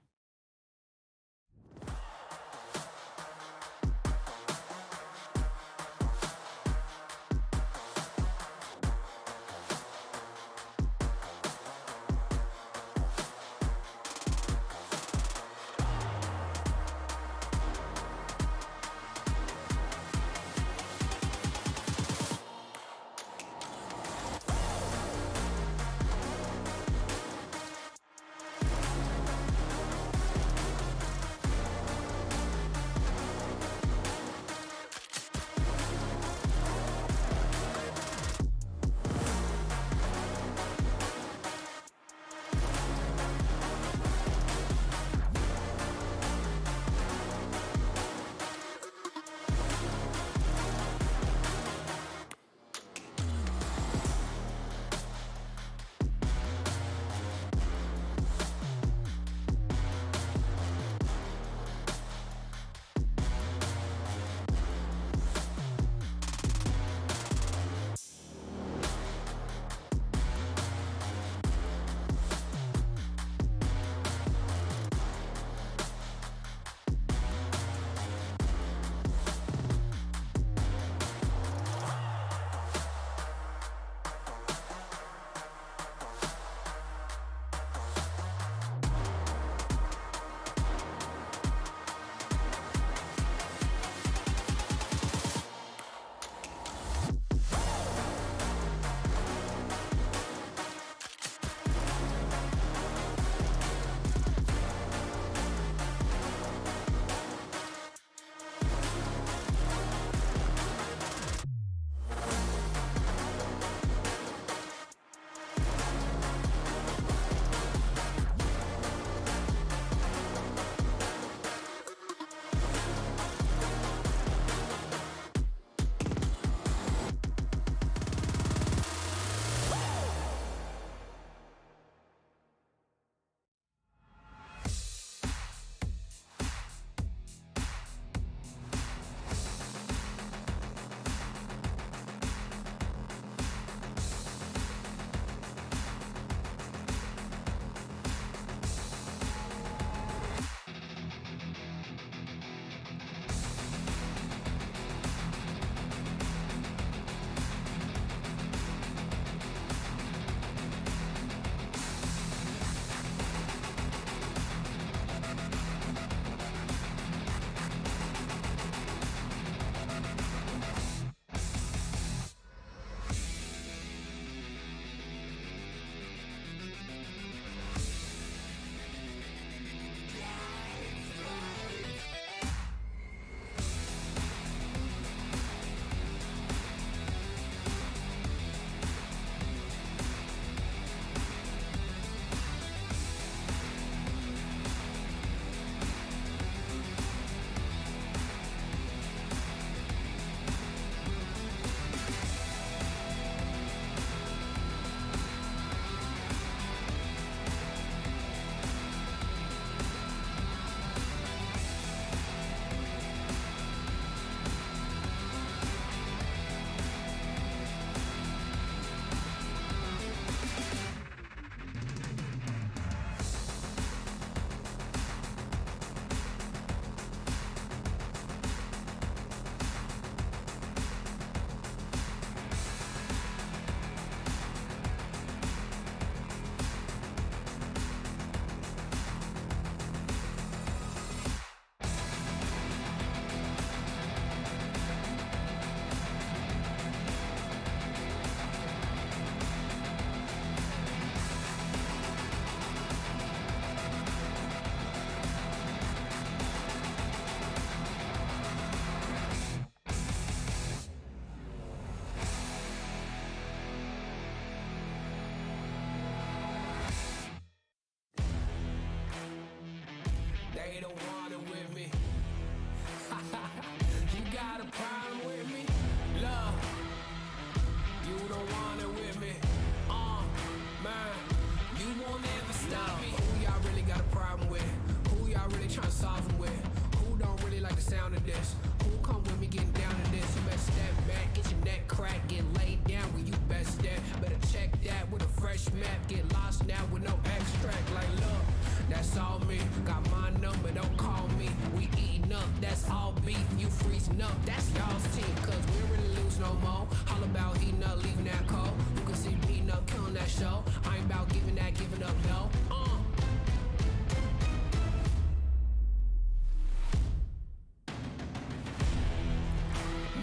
fresh map, get lost now with no extract. Like, look, that's all me. Got my number, don't call me. We eating up, that's all beef. You freezing up, that's y'all's team. Cause we don't really lose no more. All about heating up, leaving that cold. You can see me eating up, killing that show. I ain't about giving up, no.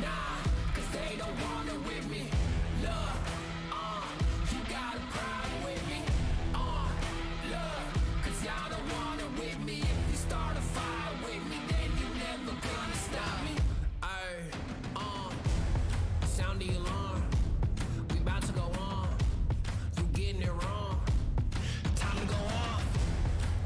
Nah, cause they don't want it with me. Look, you got a problem with me. Look, cause y'all don't want it with me. If you start a fire with me, then you never gonna stop me. Ay, sound the alarm. We about to go on. You getting it wrong. Time to go off.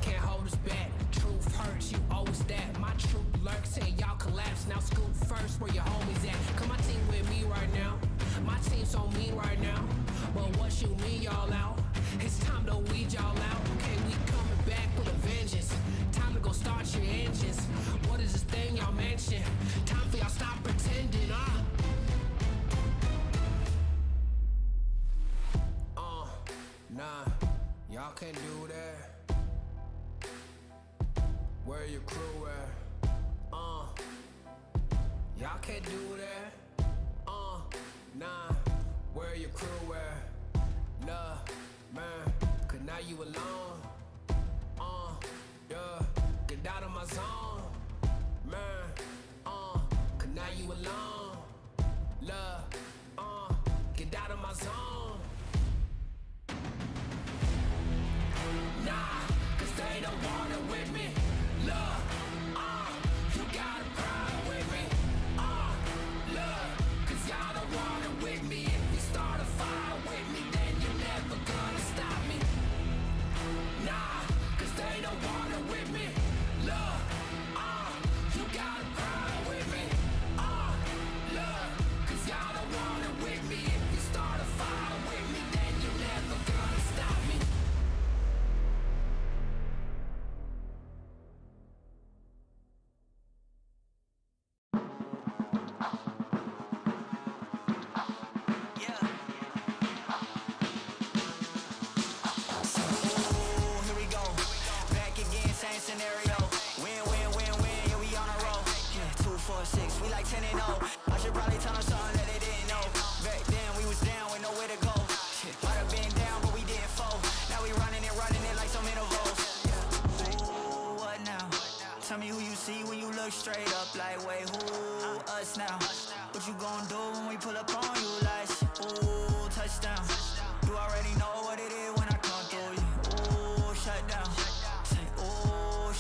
Can't hold us back. Truth hurts, you always that. My truth lurks, say y'all collapse. Now scoop first, where your homies at? Come my team with me right now. My team so mean right now. But what you mean y'all out? It's time to weed y'all out. Okay, we coming back with a vengeance. Time to go start your engines. What is this thing y'all mention? Time for y'all stop pretending, nah, y'all can't do that. Where your crew at? Y'all can't do that. Nah, where your crew at? Nah, man, cause now you alone. Yeah, get out of my zone. Man, cause now you alone. Love, get out of my zone. Nah, cause they don't want it with me. Look, you got a problem with me. Look, cause y'all don't want it with me. If you start a fire with me, then you're never gonna stop me. Nah, cause they don't want it with me. Look, you got a problem with me. Look, cause y'all don't want it with me. If you start a fire with me, then you're never gonna stop me. Scenario, win, win, win, win, yeah, we on a roll. Yeah, 2, 4, 6, we like 10 and 0. I should probably tell them something that they didn't know. Back then we was down with nowhere to go. Shit, might have been down, but we didn't fold. Now we running it like some intervals. Ooh, what now? Tell me who you see when you look straight up. Like, wait, who us now? What you gon' do when we pull up on you? Like, ooh, touchdown. You already know what it is when I come through you. Ooh, shut down.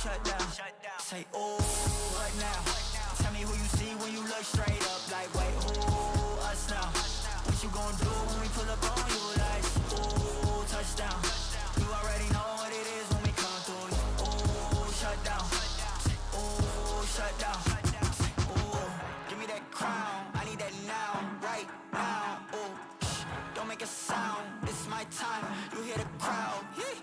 Shut down. Say, ooh, what now? Tell me who you see when you look straight up. Like, wait, who us now? What you gon' do when we pull up on you? Like, ooh, touchdown. You already know what it is when we come through you. Ooh, shut down. Say, ooh, shut down. Say, ooh, give me that crown. I need that now, right now. Ooh, don't make a sound. It's my time. You hear the crowd. Hey,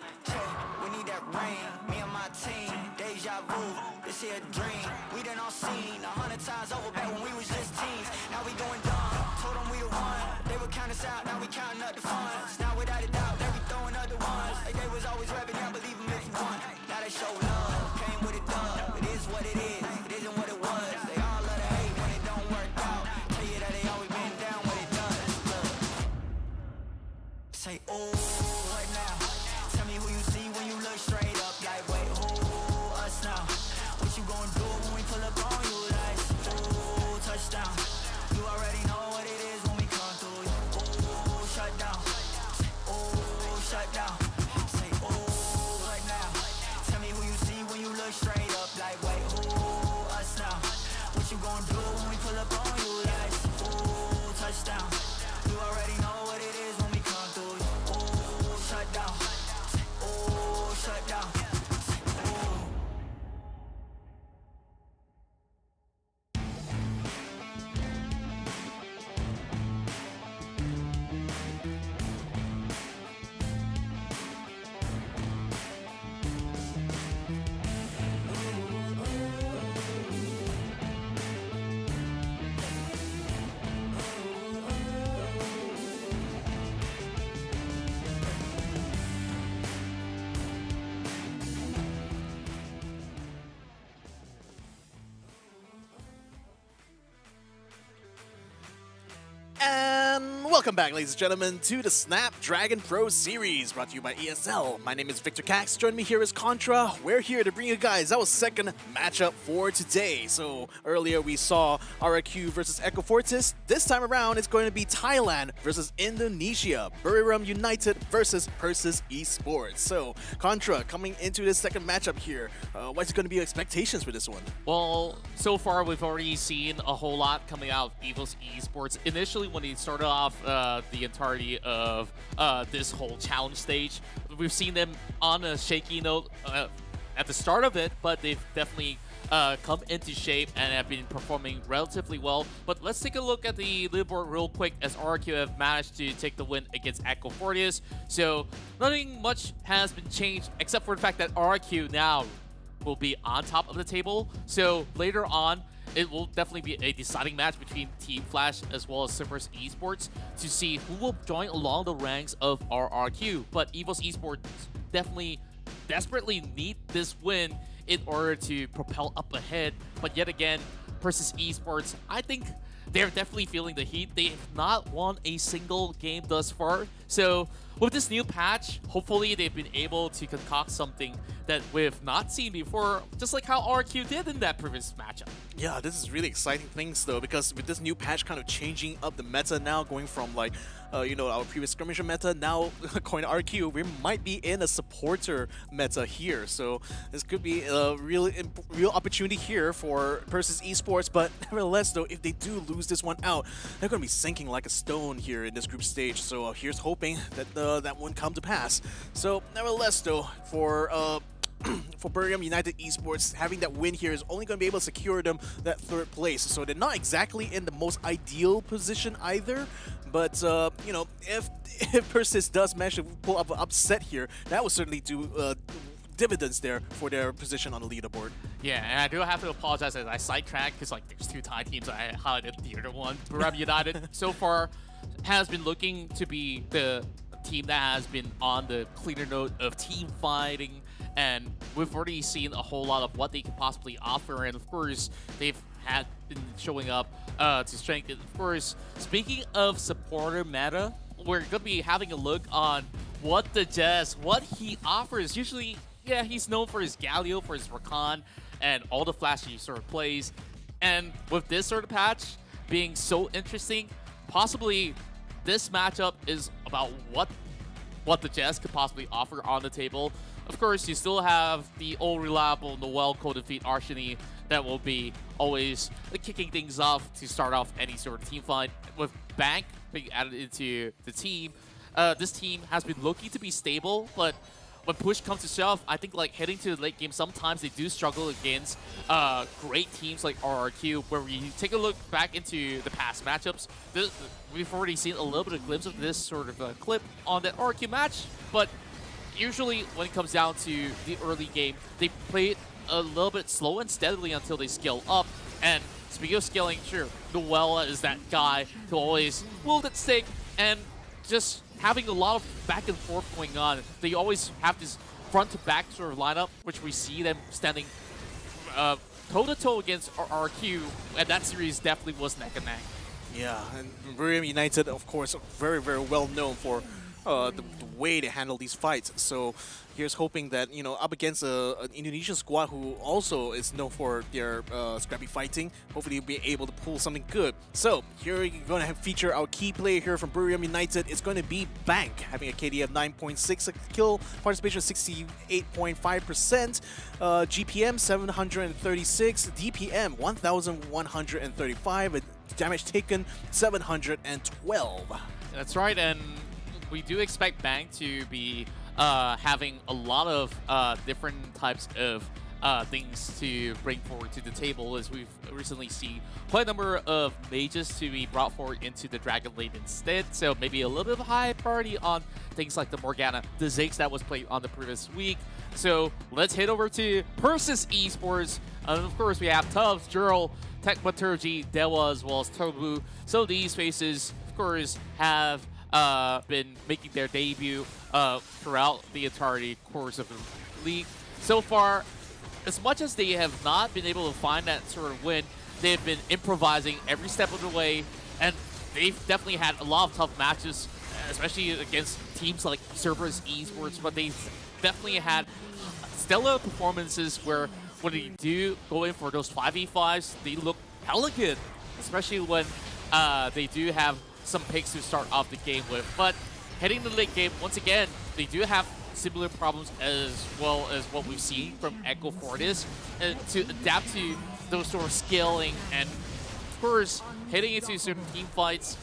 we need that rain. Me and my team. Deja vu, this here a dream. We done all seen 100 times over back when we was just teens. Now we going dumb, told them we the one. They would count us out, now we counting up the funds. Now without a doubt, they be throwing up the ones. Like they was always rapping, now believe them if you want. Now they show love, came with a dub. It is what it is, it isn't what it was. They all love to hate when it don't work out. Tell you that they always been down when it does. Look. Say, ooh, what now? Tell me who you see when you look straight up. Like, wait, who us now? What you gon' do when we pull up on you? Like, ooh, touchdown. You already know what it is when we come through you. Ooh, shut down. Say, ooh, shut down. Say, ooh, what now? Tell me who you see when you look straight up. Like, wait, who us now? What you gon' do when we pull up on you? Like, ooh, touchdown. You already know what it is when we come through you. Ooh, shut down. Say, ooh, shut down. Welcome back, ladies and gentlemen, to the Snapdragon Pro Series, brought to you by ESL. My name is Victor Cax. Join me here is Contra. We're here to bring you guys our second matchup for today. So earlier we saw RRQ versus Echo Fortis. This time around, it's going to be Thailand versus Indonesia. Buriram United versus Persis Esports. So Contra, coming into this second matchup here, what's going to be your expectations for this one? Well, so far we've already seen a whole lot coming out of Evil's Esports. Initially, when they started off the entirety of this whole challenge stage, we've seen them on a shaky note at the start of it, but they've definitely come into shape and have been performing relatively well. But let's take a look at the leaderboard real quick, as RRQ have managed to take the win against Echo Fortis. So nothing much has been changed except for the fact that RRQ now will be on top of the table. So later on, it will definitely be a deciding match between Team Flash as well as Cerberus Esports to see who will join along the ranks of RRQ. But Evil's Esports definitely desperately need this win in order to propel up ahead. But yet again, Persis Esports, I think they're definitely feeling the heat. They have not won a single game thus far. So with this new patch, hopefully they've been able to concoct something that we've not seen before, just like how RQ did in that previous matchup. Yeah, this is really exciting things though, because with this new patch kind of changing up the meta now, going from like, you know, our previous skirmisher meta, now going to RQ, we might be in a supporter meta here. So this could be a real opportunity here for Persis Esports. But nevertheless though, if they do lose this one out, they're going to be sinking like a stone here in this group stage. So here's hoping that that won't come to pass. So nevertheless though, for Buriram United Esports, having that win here is only going to be able to secure them that third place. So they're not exactly in the most ideal position either. But, you know, if Persis does manage to pull up an upset here, that will certainly do dividends there for their position on the leaderboard. Yeah, and I do have to apologize as I sidetracked because, like, there's two Thai teams. I highlighted the other one. Buriram United so far has been looking to be the team that has been on the cleaner note of team fighting, and we've already seen a whole lot of what they could possibly offer, and of course they've been showing up to strengthen. Of course, speaking of supporter meta, we're gonna be having a look on what the Jess, what he offers. Usually, yeah, he's known for his Galio, for his Rakan, and all the flashy sort of plays, and with this sort of patch being so interesting, possibly this matchup is about what the Jess could possibly offer on the table. Of course, you still have the old reliable Noel co-defeat Arshini that will be always kicking things off to start off any sort of team fight. With Bank being added into the team, this team has been looking to be stable, but when push comes to shove, I think like heading to the late game, sometimes they do struggle against great teams like RRQ, where we take a look back into the past matchups. We've already seen a little bit of glimpse of this sort of clip on that RRQ match, but usually when it comes down to the early game, they play it a little bit slow and steadily until they scale up. And speaking of scaling, sure, Noella is that guy to always wield that stick and just having a lot of back and forth going on. They always have this front-to-back sort of lineup, which we see them standing toe-to-toe against RQ, and that series definitely was neck and neck. Yeah, and Buriram United, of course, very, very well known for the way they handle these fights. So here's hoping that, you know, up against an Indonesian squad who also is known for their scrappy fighting, hopefully you'll be able to pull something good. So here we're going to feature our key player here from Buriram United. It's going to be Bank, having a KD of 9.6, a kill participation of 68.5%, GPM 736, DPM 1135, and damage taken 712. That's right, and we do expect Bank to be having a lot of different types of things to bring forward to the table, as we've recently seen quite a number of mages to be brought forward into the Dragon Lane instead. So maybe a little bit of a high priority on things like the Morgana, the Ziggs that was played on the previous week. So let's head over to Persis Esports. And of course, we have Tubbs, Jurl, Techmaturgy, Dewa, as well as Tobu. So these faces, of course, have been making their debut throughout the entirety course of the league. So far, as much as they have not been able to find that sort of win, they've been improvising every step of the way. And they've definitely had a lot of tough matches, especially against teams like Cerberus Esports, but they've definitely had stellar performances where when they do go in for those 5v5s, they look hella good, especially when they do have some picks to start off the game with. But heading to the late game, once again, they do have similar problems as well as what we've seen from Echo Fortis, to adapt to those sort of scaling and, of course, heading into certain team fights.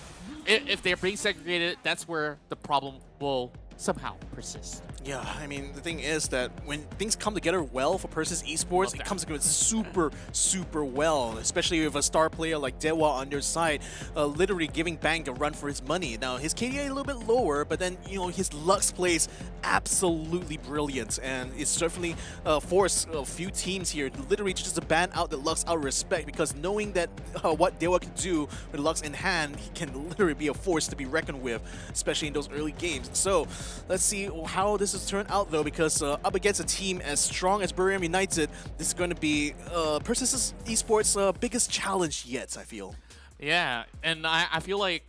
If they're being segregated, that's where the problem will somehow persist. Yeah, I mean, the thing is that when things come together well for Persis Esports, it comes together super well, especially with a star player like Dewa on their side, literally giving Bang a run for his money. Now, his KDA a little bit lower, but then, you know, his Lux plays absolutely brilliant, and it's definitely forced a few teams here literally just to ban out the Lux out of respect, because knowing that what Dewa can do with Lux in hand, he can literally be a force to be reckoned with, especially in those early games. So, let's see how this turn out though, because up against a team as strong as Buriram United, this is going to be Persis Esports' biggest challenge yet, I feel. Yeah, and I feel like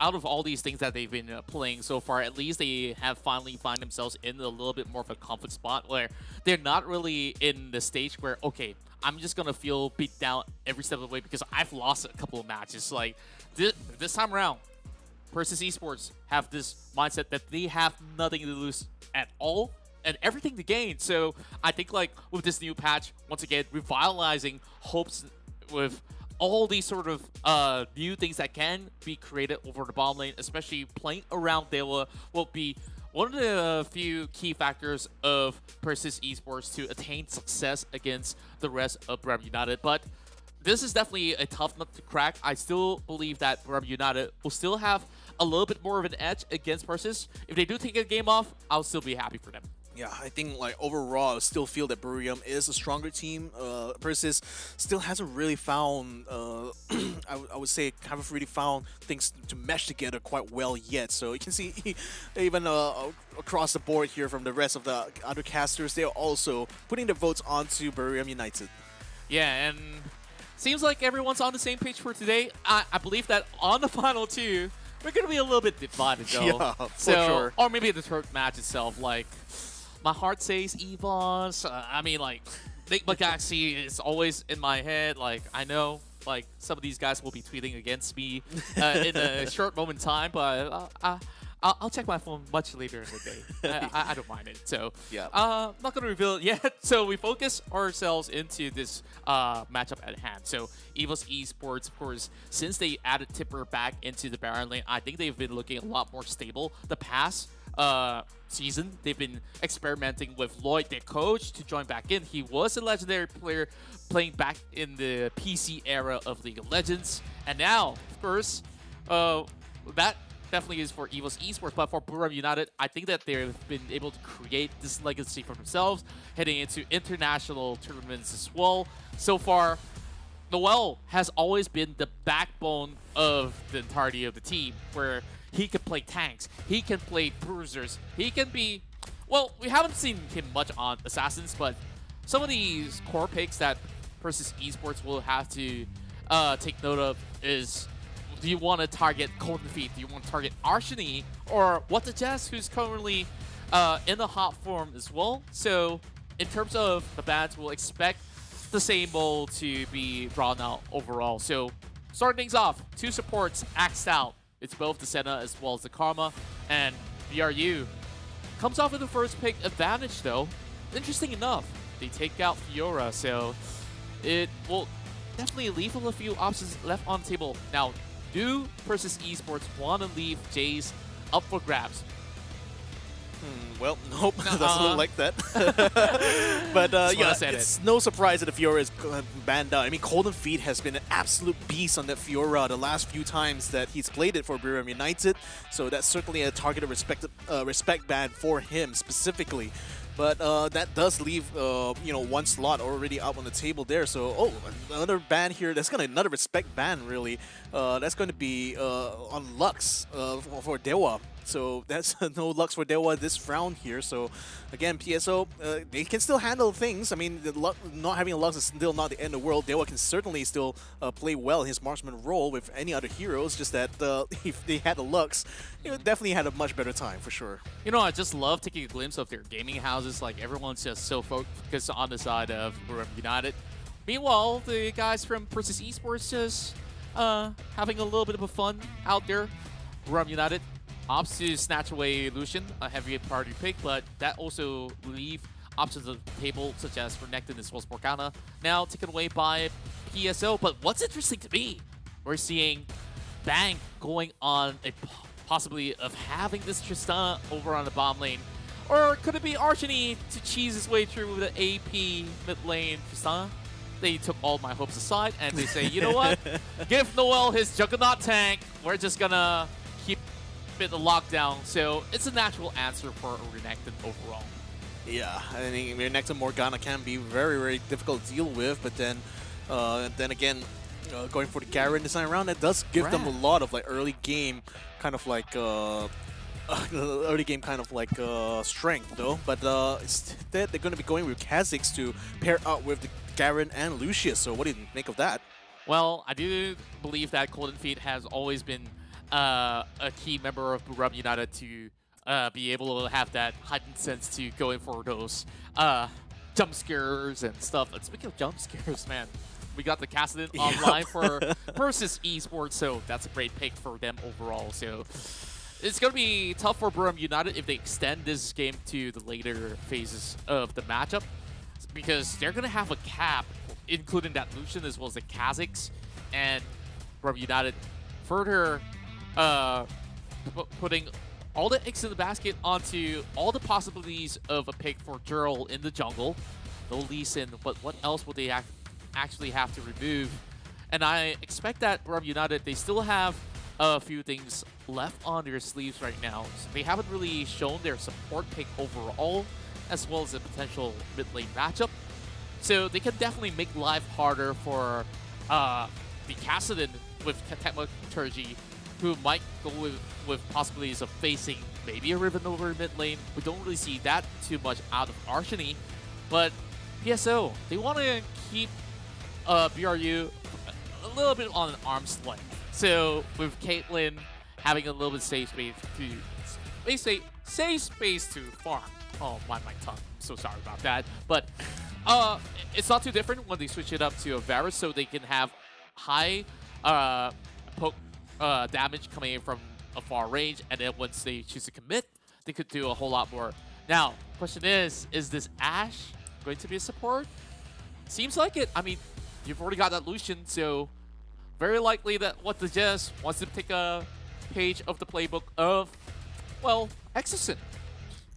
out of all these things that they've been playing so far, at least they have finally found themselves in a little bit more of a comfort spot where they're not really in the stage where, okay, I'm just going to feel beat down every step of the way because I've lost a couple of matches. Like, this time around, Persis Esports have this mindset that they have nothing to lose at all and everything to gain. So I think, like, with this new patch, once again, revitalizing hopes with all these sort of new things that can be created over the bottom lane, especially playing around Dewa, will be one of the few key factors of Persis Esports to attain success against the rest of Buriram United. But this is definitely a tough nut to crack. I still believe that Buriram United will still have a little bit more of an edge against Persis. If they do take a game off, I'll still be happy for them. Yeah, I think, like, overall, I still feel that Buriram is a stronger team. Persis still hasn't really found, I would say, haven't really found things to mesh together quite well yet. So you can see even across the board here from the rest of the other casters, they're also putting their votes onto Buriram United. Yeah, and seems like everyone's on the same page for today. I believe that on the final two, we're going to be a little bit divided, though. Yeah, for sure. Or maybe the third match itself. Like, my heart says Evos. I mean, like, Nick Magaxi is always in my head. Like, I know, like, some of these guys will be tweeting against me in a short moment in time, but I'll check my phone much later in the day. I don't mind it. So, yeah. Not going to reveal it yet. So we focus ourselves into this matchup at hand. So Evos Esports, of course, since they added Tipper back into the Baron lane, I think they've been looking a lot more stable. The past season, they've been experimenting with Lloyd, their coach, to join back in. He was a legendary player playing back in the PC era of League of Legends. And now, of course, that definitely is for Evos Esports, but for Buriram United, I think that they've been able to create this legacy for themselves, heading into international tournaments as well. So far, Noel has always been the backbone of the entirety of the team, where he can play tanks, he can play bruisers, he can be... Well, we haven't seen him much on Assassins, but some of these core picks that Persis Esports will have to take note of is... Do you want to target Cold Defeat? Do you want to target Arshani? Or What the Jazz, who's currently in the hot form as well? So, in terms of the bans, we'll expect the same mold to be drawn out overall. So, starting things off, two supports axed out. It's both the Senna as well as the Karma. And BRU comes off with the first pick advantage, though. Interesting enough, they take out Fiora, so it will definitely leave a few options left on the table. Now, do Persis Esports want to leave Jace up for grabs? Well, nope, doesn't look like that. But yeah, it's no surprise that the Fiora is banned out. I mean, Golden Feet has been an absolute beast on that Fiora the last few times that he's played it for Buriram United. So that's certainly a targeted respect ban for him specifically. But that does leave, you know, one slot already out on the table there. So, another ban here. That's going to another respect ban, really. That's going to be on Lux for Dewa. So that's no Lux for Dewa this round here. So again, PSO, they can still handle things. I mean, not having a Lux is still not the end of the world. Dewa can certainly still play well in his marksman role with any other heroes, just that if they had a Lux, you know, definitely had a much better time for sure. You know, I just love taking a glimpse of their gaming houses. Like, everyone's just so focused on the side of United. Meanwhile, the guys from Persis Esports just having a little bit of a fun out there. United opts to snatch away Lucian, a heavy party pick, but that also leave options on the table, such as Renekton as well as Morgana, now taken away by PSO. But what's interesting to me, we're seeing Bang going on a possibly of having this Tristana over on the bottom lane. Or could it be Archony to cheese his way through with the AP mid lane Tristana? They took all my hopes aside and they say, you know what? Give Noel his Juggernaut tank. We're just gonna keep it a lockdown. So it's a natural answer for Renekton overall. Yeah, I think Renekton Morgana can be very, very difficult to deal with, but then again, going for the Garen design round, that does give them a lot of like early game kind of like strength though. But instead they're going to be going with Kha'Zix to pair up with the Garen and Lucius. So what do you make of that? Well, I do believe that Golden Feet has always been a key member of Buram United to be able to have that heightened sense to go in for those jump scares and stuff. And speaking of jump scares, man, we got the Kassadin online for Persis Esports, so that's a great pick for them overall. So it's going to be tough for Buram United if they extend this game to the later phases of the matchup, because they're going to have a cap, including that Lucian as well as the Kha'Zix, and Buram United further putting all the eggs in the basket onto all the possibilities of a pick for Jurl in the jungle. No Lee Sin, but what else would they actually have to remove? And I expect that Buram United, they still have a few things left on their sleeves right now. So they haven't really shown their support pick overall, as well as a potential mid-lane matchup. So they can definitely make life harder for the Kassadin with Thaumaturgy, who might go with possibilities of facing maybe a Riven over mid lane. We don't really see that too much out of Archony. But PSO, they want to keep BRU a little bit on an arm's length. So with Caitlyn having a little bit safe space to safe space to farm. Oh, my tongue. I'm so sorry about that. But it's not too different when they switch it up to a Varus, so they can have high poke damage coming in from a far range, and then once they choose to commit, they could do a whole lot more. Now, question is this Ashe going to be a support? Seems like it. I mean, you've already got that Lucian, so very likely that what the Jess wants to take a page of the playbook of, well, Exocin.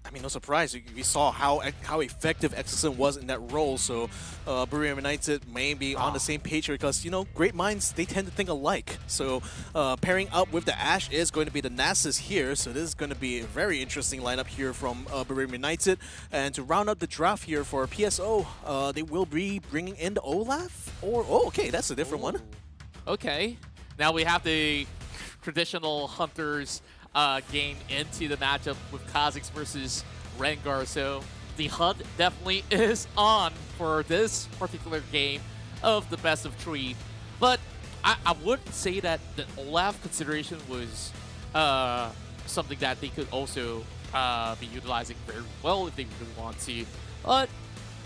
I mean, no surprise. We saw how effective Exocin was in that role. So, Buram United may be on the same page here because, you know, great minds, they tend to think alike. So, pairing up with the Ashe is going to be the Nasus here. So, this is going to be a very interesting lineup here from Buram United. And to round up the draft here for PSO, they will be bringing in the Olaf. Oh, okay, that's a different one. Okay. Now we have the traditional Hunters game into the matchup with Kha'Zix versus Rengar. So the hunt definitely is on for this particular game of the best of 3. But I would say that the Olaf consideration was something that they could also be utilizing very well if they really want to. But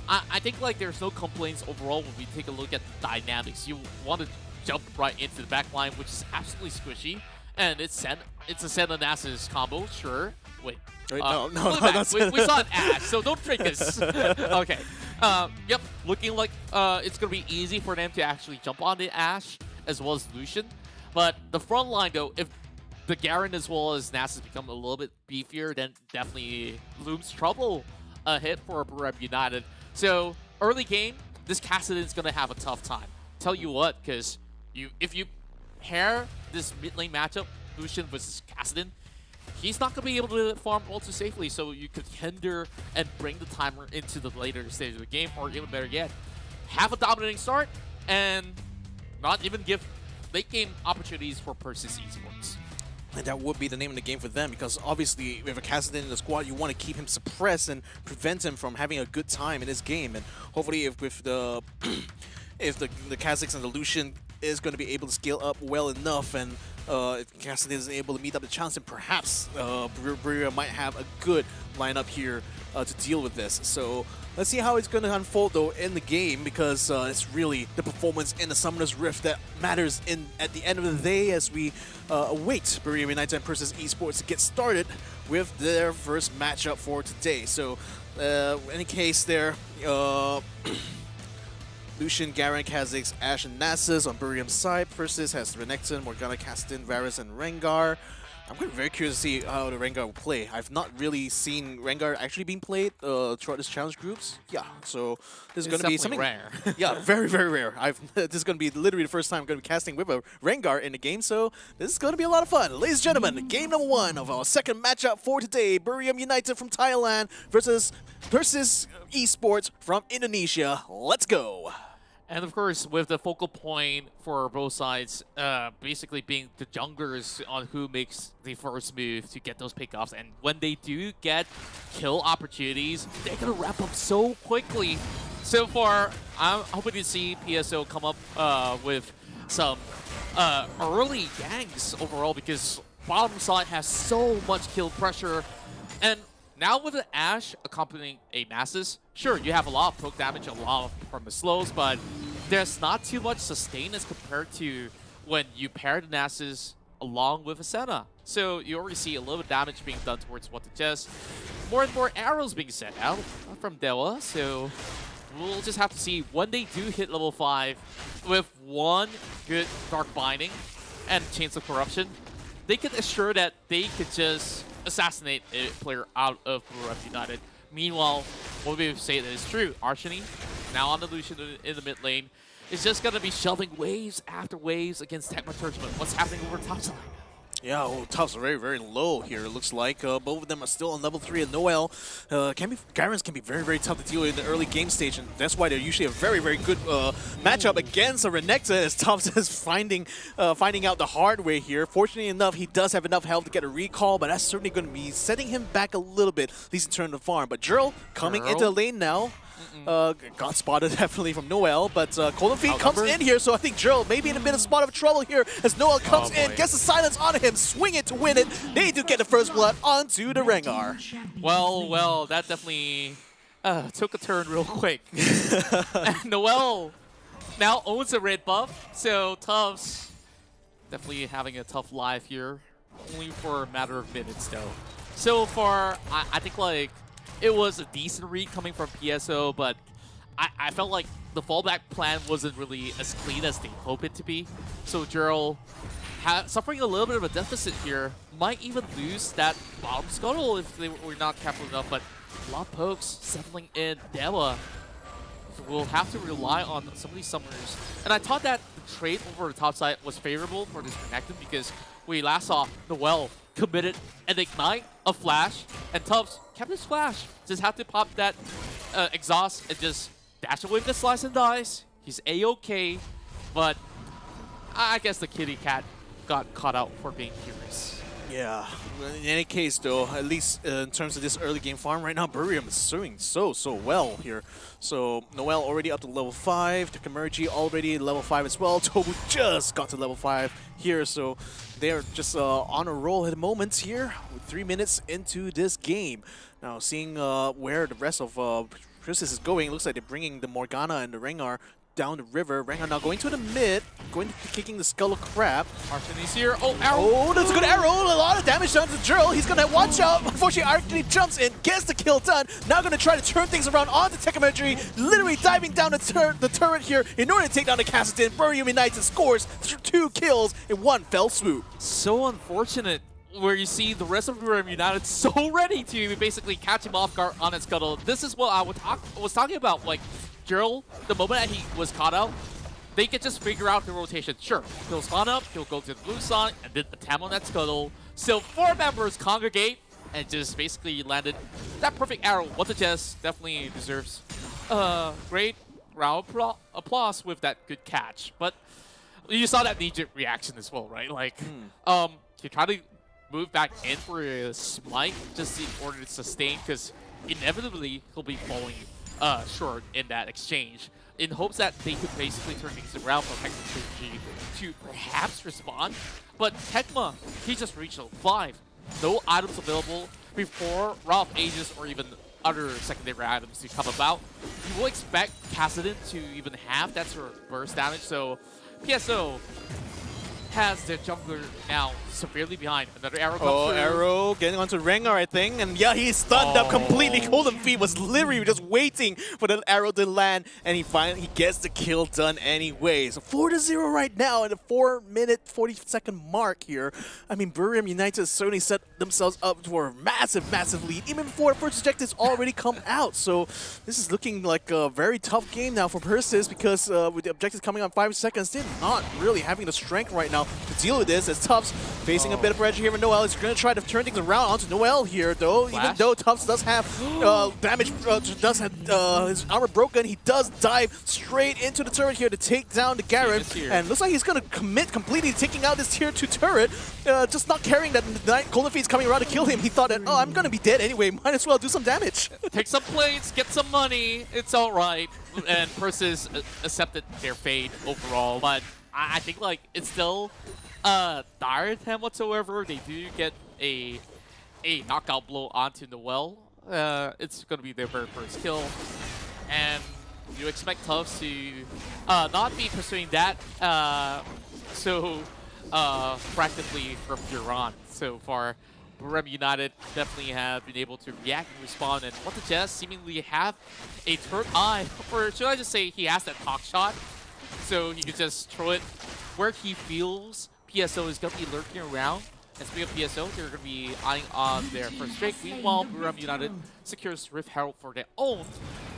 I think like there's no complaints overall when we take a look at the dynamics. You want to jump right into the back line, which is absolutely squishy. And it's a Senna Nasus combo, sure. Wait, no, we saw an Ashe, so don't trick us. Okay. Yep, looking like it's going to be easy for them to actually jump on the Ashe as well as Lucian. But the front line, though, if the Garen as well as Nasus become a little bit beefier, then definitely looms trouble ahead for Buram United. So early game, this Kassadin is going to have a tough time. Tell you what, because if you pair this mid lane matchup, Lucian versus Kassadin, he's not going to be able to farm all too safely, so you could hinder and bring the timer into the later stage of the game, or even better yet, have a dominating start and not even give late game opportunities for Persis Esports. And that would be the name of the game for them, because obviously with a Kassadin in the squad, you want to keep him suppressed and prevent him from having a good time in this game. And hopefully if with the if the Kha'Zix and the Lucian is going to be able to scale up well enough, and if Kassadin is able to meet up the challenge, then perhaps Berea might have a good lineup here to deal with this. So let's see how it's going to unfold though in the game, because it's really the performance in the Summoner's Rift that matters at the end of the day, as we await Berea United and Persis Esports to get started with their first matchup for today. So in any case there, Lucian, Garen, Kha'Zix, Ashe, and Nasus on Buriam's side. Persis has Renekton, Morgana, Kassadin, Varus, and Rengar. I'm very curious to see how the Rengar will play. I've not really seen Rengar actually being played throughout this challenge groups. Yeah, so this is going to be something rare. Yeah, very, very rare. This is going to be literally the first time I'm going to be casting with a Rengar in the game, so this is going to be a lot of fun. Ladies and gentlemen, game number 1 of our second matchup for today. Buriam United from Thailand versus Esports from Indonesia. Let's go. And of course, with the focal point for both sides basically being the junglers on who makes the first move to get those pickoffs. And when they do get kill opportunities, they're going to wrap up so quickly. So far, I'm hoping to see PSO come up with some early ganks overall, because bottom side has so much kill pressure. And now with an Ashe accompanying a Nasus, sure, you have a lot of poke damage, a lot from the slows, but there's not too much sustain as compared to when you pair the Nasus along with a Senna. So you already see a little bit of damage being done towards what the chest. More and more arrows being sent out from Dewa, so we'll just have to see when they do hit level 5 with one good Dark Binding and Chains of Corruption, they can assure that they could just assassinate a player out of Berea United. Meanwhile, what we would say that is true, Archony, now on the Lucian in the mid lane, is just going to be shoving waves after waves against Tecmaturge. But what's happening over top side? Yeah, well, tops are very, very low here, it looks like. Both of them are still on level 3, and Noel, Garens can be very, very tough to deal with in the early game stage, and that's why they're usually a very, very good matchup against a Renekton, as Tops is finding out the hard way here. Fortunately enough, he does have enough health to get a recall, but that's certainly going to be setting him back a little bit, at least in terms of farm. But Jurl coming into the lane now. Got spotted definitely from Noel, but Golden Feet comes in here, so I think Jurl may be in a bit of spot of trouble here as Noel comes in, gets the silence on him, swing it to win it. They do get the first blood onto the Rengar. Well, that definitely took a turn real quick. And Noel now owns a red buff, so Tufts definitely having a tough life here, only for a matter of minutes though. So far, I think like it was a decent read coming from PSO, but I felt like the fallback plan wasn't really as clean as they hoped it to be. So Jurl, suffering a little bit of a deficit here, might even lose that bottom scuttle if they were not careful enough, but a lot of pokes settling in Dewa. So we'll have to rely on some of these summoners. And I thought that the trade over the top side was favorable for this Renekton, because we last saw Noel committed an Ignite, a Flash, and Tufts kept his Flash. Just have to pop that exhaust and just dash away with the slice and dice. He's A-okay, but I guess the kitty cat got caught out for being curious. Yeah, in any case though, at least in terms of this early game farm right now, Buriam is doing so well here. So Noel already up to level 5, Takamerji already level 5 as well, Tobu just got to level 5 here, so they're just on a roll at the moment here, with 3 minutes into this game. Now seeing where the rest of Princess is going, it looks like they're bringing the Morgana and the Rengar down the river. Rengar now going to the mid, going to be kicking the Skull of Crab. Archony's here. Oh, arrow! Oh, that's a good arrow! A lot of damage done to Jurl. He's gonna watch out. Unfortunately, Archony jumps in, gets the kill done. Now gonna try to turn things around onto Tekamerji, literally diving down the turret here in order to take down the Kassadin. Buriam United scores 2 kills in 1 fell swoop. So unfortunate, where you see the rest of Buriam United so ready to basically catch him off guard on its scuttle. This is what I was talking about, like, Jurl, the moment that he was caught out, they could just figure out the rotation. Sure, he'll spawn up, he'll go to the blue side, and then attack on that scuttle. So 4 members congregate and just basically landed that perfect arrow. What the chest definitely deserves great round of applause with that good catch. But you saw that knee-jerk reaction as well, right? Like, he tried to move back in for a smite just in order to sustain, because inevitably he'll be falling short in that exchange, in hopes that they could basically turn things around for Technology to perhaps respond. But Tecma, he just reached level 5. No items available before Ralph Aegis or even other secondary items to come about. You will expect Kassadin to even have that sort of burst damage, so PSO has their jungler now severely behind. Another arrow comes through. Arrow getting onto Rengar, I think. And yeah, he's stunned up completely. Golden Feet was literally just waiting for the arrow to land. And he finally gets the kill done anyway. So 4-0 right now at a 4-minute, 40-second mark here. I mean, Buriram United certainly set themselves up for a massive, massive lead, even before the first objectives already come out. So this is looking like a very tough game now for Persis, because with the objectives coming on 5 seconds, they're not really having the strength right now to deal with this, as Tufts facing a bit of pressure here. But Noel is going to try to turn things around onto Noel here, though. Even though Tufts does have damage, does have his armor broken, he does dive straight into the turret here to take down the Garen. And looks like he's going to commit completely to taking out this tier 2 turret, just not caring that Golden Feet's coming around to kill him. He thought that, oh, I'm going to be dead anyway, might as well do some damage. Take some plates, get some money, it's alright. And Persis accepted their fate overall, but I think like it's still dire to them whatsoever. They do get a knockout blow onto Noel. It's going to be their very first kill, and you expect Tufts to not be pursuing that so practically from Huron so far. Rem United definitely have been able to react and respond, and What the Jess seemingly have a third eye, or should I just say he has that talk shot, so he could just throw it where he feels PSO is going to be lurking around. And speaking of PSO, they're going to be eyeing on their first strike. Meanwhile, Buriram United secures Rift Herald for their own.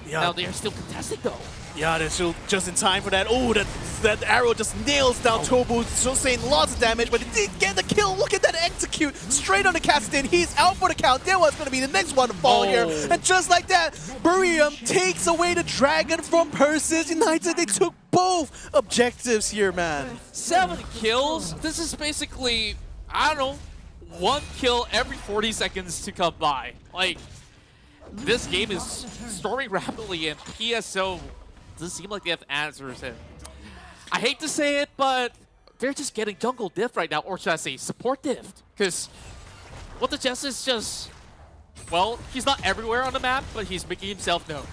Yeah. Now they are still contesting though. Yeah, they're still just in time for that. Oh, that arrow just nails down Tobu, saying lots of damage, but it did get the kill. Look at that execute straight on the Kassadin. He's out for the count. There was going to be the next one to fall here. And just like that, Buriram takes away the dragon from Persis United. They took both objectives here, man. 7 kills. This is basically, I don't know, 1 kill every 40 seconds to come by. Like, this game is storming rapidly, and PSO doesn't seem like they have answers. And I hate to say it, but they're just getting jungle diff right now, or should I say support diff? Because What the Jess is just, well, he's not everywhere on the map, but he's making himself known.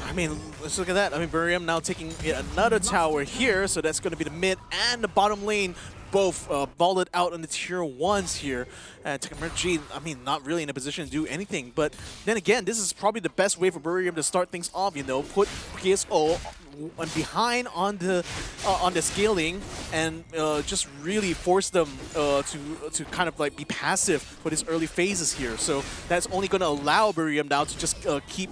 I mean, let's look at that. I mean, Buriram now taking another tower here, so that's going to be the mid and the bottom lane, both balled out on the tier 1s here. And Technology, I mean, not really in a position to do anything. But then again, this is probably the best way for Buriram to start things off, you know, put PSO behind on the scaling and just really force them to kind of like be passive for these early phases here. So that's only going to allow Buriram now to just keep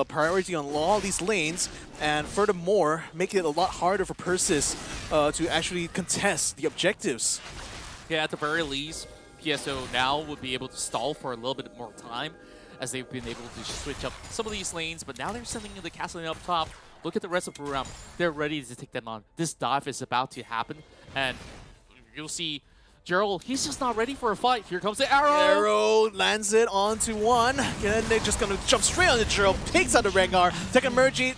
priority on all these lanes, and furthermore make it a lot harder for Persis to actually contest the objectives. Yeah, at the very least, PSO now would be able to stall for a little bit more time, as they've been able to switch up some of these lanes, but now they're sending in the Kassadin up top. Look at the rest of Buriram. They're ready to take them on. This dive is about to happen, and you'll see Gerald, he's just not ready for a fight. Here comes the arrow. Arrow lands it onto one, and they're just going to jump straight on the Gerald, takes out the Rengar. Technology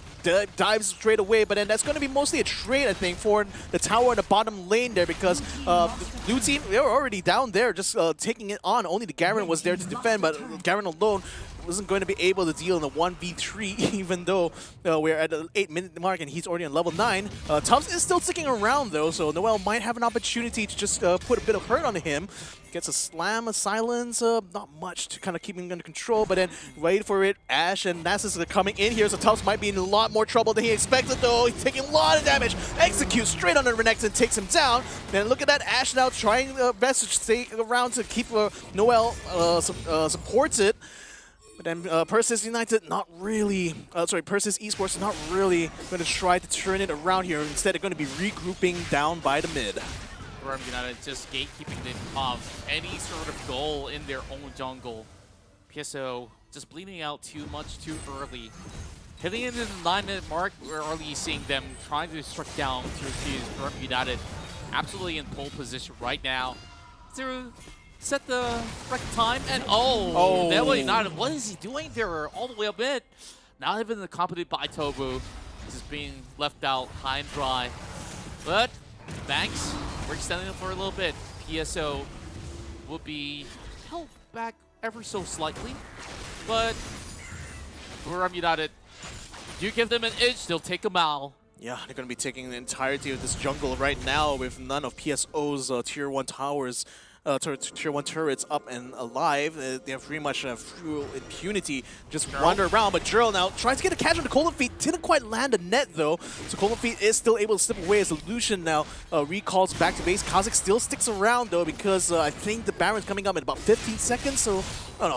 dives straight away, but then that's going to be mostly a trade, I think, for the tower in the bottom lane there, because the blue team, they were already down there just taking it on. Only the Garen was there to defend, but Garen alone wasn't going to be able to deal in the 1v3, even though we're at the 8-minute mark and he's already on level 9. Tufts is still sticking around though, so Noel might have an opportunity to just put a bit of hurt on him. Gets a slam, a silence, not much to kind of keep him under control, but then wait for it. Ashe and Nasus are coming in here, so Tufts might be in a lot more trouble than he expected though. He's taking a lot of damage. Execute straight on the Renekton, takes him down. And look at that, Ashe now trying best to stay around to keep Noel supports it. But then Persis United not really, Persis Esports not really going to try to turn it around here. Instead, they're going to be regrouping down by the mid. Buriram United just gatekeeping them off any sort of goal in their own jungle. PSO just bleeding out too much too early. Hitting into the 9-minute mark, we're already seeing them trying to strike down tier 2's Buriram United. Absolutely in pole position right now. They're set the correct time, and Rebel United, what is he doing there? All the way up mid. Not even accompanied by Tobu. Just being left out high and dry. But Banks, we're extending it for a little bit. PSO will be held back ever so slightly, but Buriram United, you give them an edge, they'll take a mile. Yeah, they're going to be taking the entirety of this jungle right now with none of PSO's Tier 1 towers, Tier 1 turrets up and alive. They have pretty much full impunity, just wander around. But Gerald now tries to get a catch on the Cold Feet, didn't quite land a net though. So Cold Feet is still able to slip away as Lucian now recalls back to base. Kazik still sticks around though because I think the Baron's coming up in about 15 seconds. So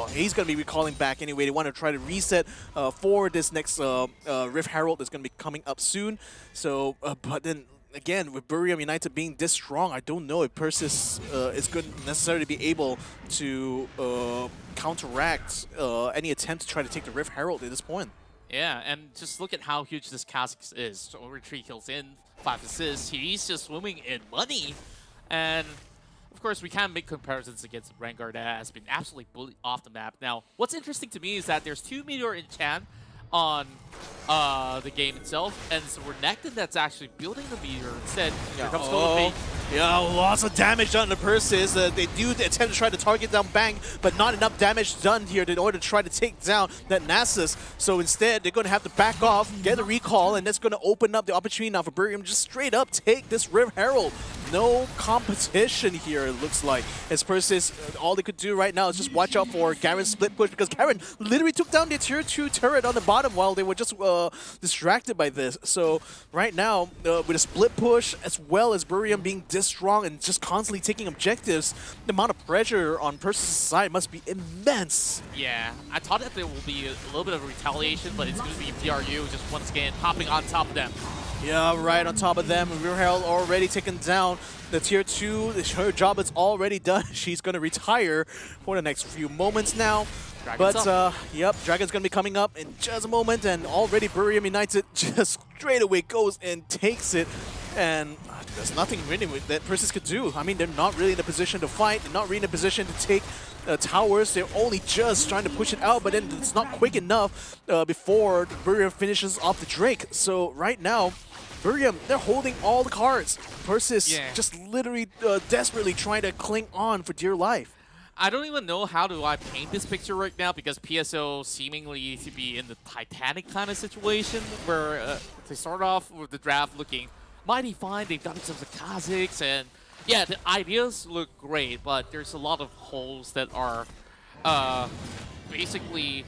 he's going to be recalling back anyway. They want to try to reset for this next Rift Herald that's going to be coming up soon. So, but then again, with Buriram United being this strong, I don't know if Persis is going to necessarily be able to counteract any attempt to try to take the Rift Herald at this point. Yeah, and just look at how huge this Kha'Zix is. So over 3 kills in, 5 assists. He's just swimming in money. And of course, we can't make comparisons against Vanguard that has been absolutely bullied off the map. Now, what's interesting to me is that there's 2 Meteor enchant on the game itself, and so we're Nectin that's actually building the meteor instead. Here comes Golden. Yeah, lots of damage done to Persis. They do attempt to try to target down Bang, but not enough damage done here in order to try to take down that Nasus. So instead, they're going to have to back off, get a recall, and that's going to open up the opportunity now for Buriram just straight up take this Rift Herald. No competition here, it looks like. As Persis, all they could do right now is just watch out for Garen's split push, because Garen literally took down their tier 2 turret on the bottom while they were just distracted by this. So right now, with a split push, as well as Buriram being this strong and just constantly taking objectives, the amount of pressure on Persis' side must be immense. Yeah, I thought that there will be a little bit of retaliation, but it's going to be PRU just once again hopping on top of them. Yeah, right on top of them. Rift Herald already taken down. The tier 2, her job is already done. She's going to retire for the next few moments now. Yep, Dragon's going to be coming up in just a moment, and already Buriram United just straight away goes and takes it. And there's nothing really that Persis could do. I mean, they're not really in a position to fight. They're not really in a position to take towers. They're only just trying to push it out, but then it's not quick enough before Buriram finishes off the Drake. So right now, Buriram, they're holding all the cards. Persis just literally desperately trying to cling on for dear life. I don't even know how do I paint this picture right now, because PSO seemingly to be in the Titanic kind of situation where they start off with the draft looking mighty fine. They've done themselves a Kha'Zix, and yeah, the ideas look great, but there's a lot of holes that are basically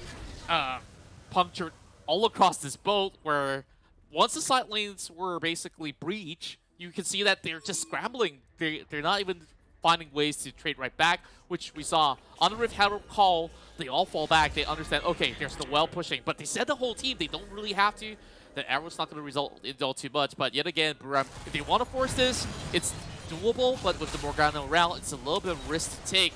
punctured all across this boat, where once the side lanes were basically breached, you can see that they're just scrambling. They're not even finding ways to trade right back, which we saw on the Rift Herald call. They all fall back. They understand, okay, there's the well pushing, but they said the whole team, they don't really have to. The arrow's not going to result in all too much, but yet again, Buriram, if they want to force this, it's doable, but with the Morgana around, it's a little bit of risk to take.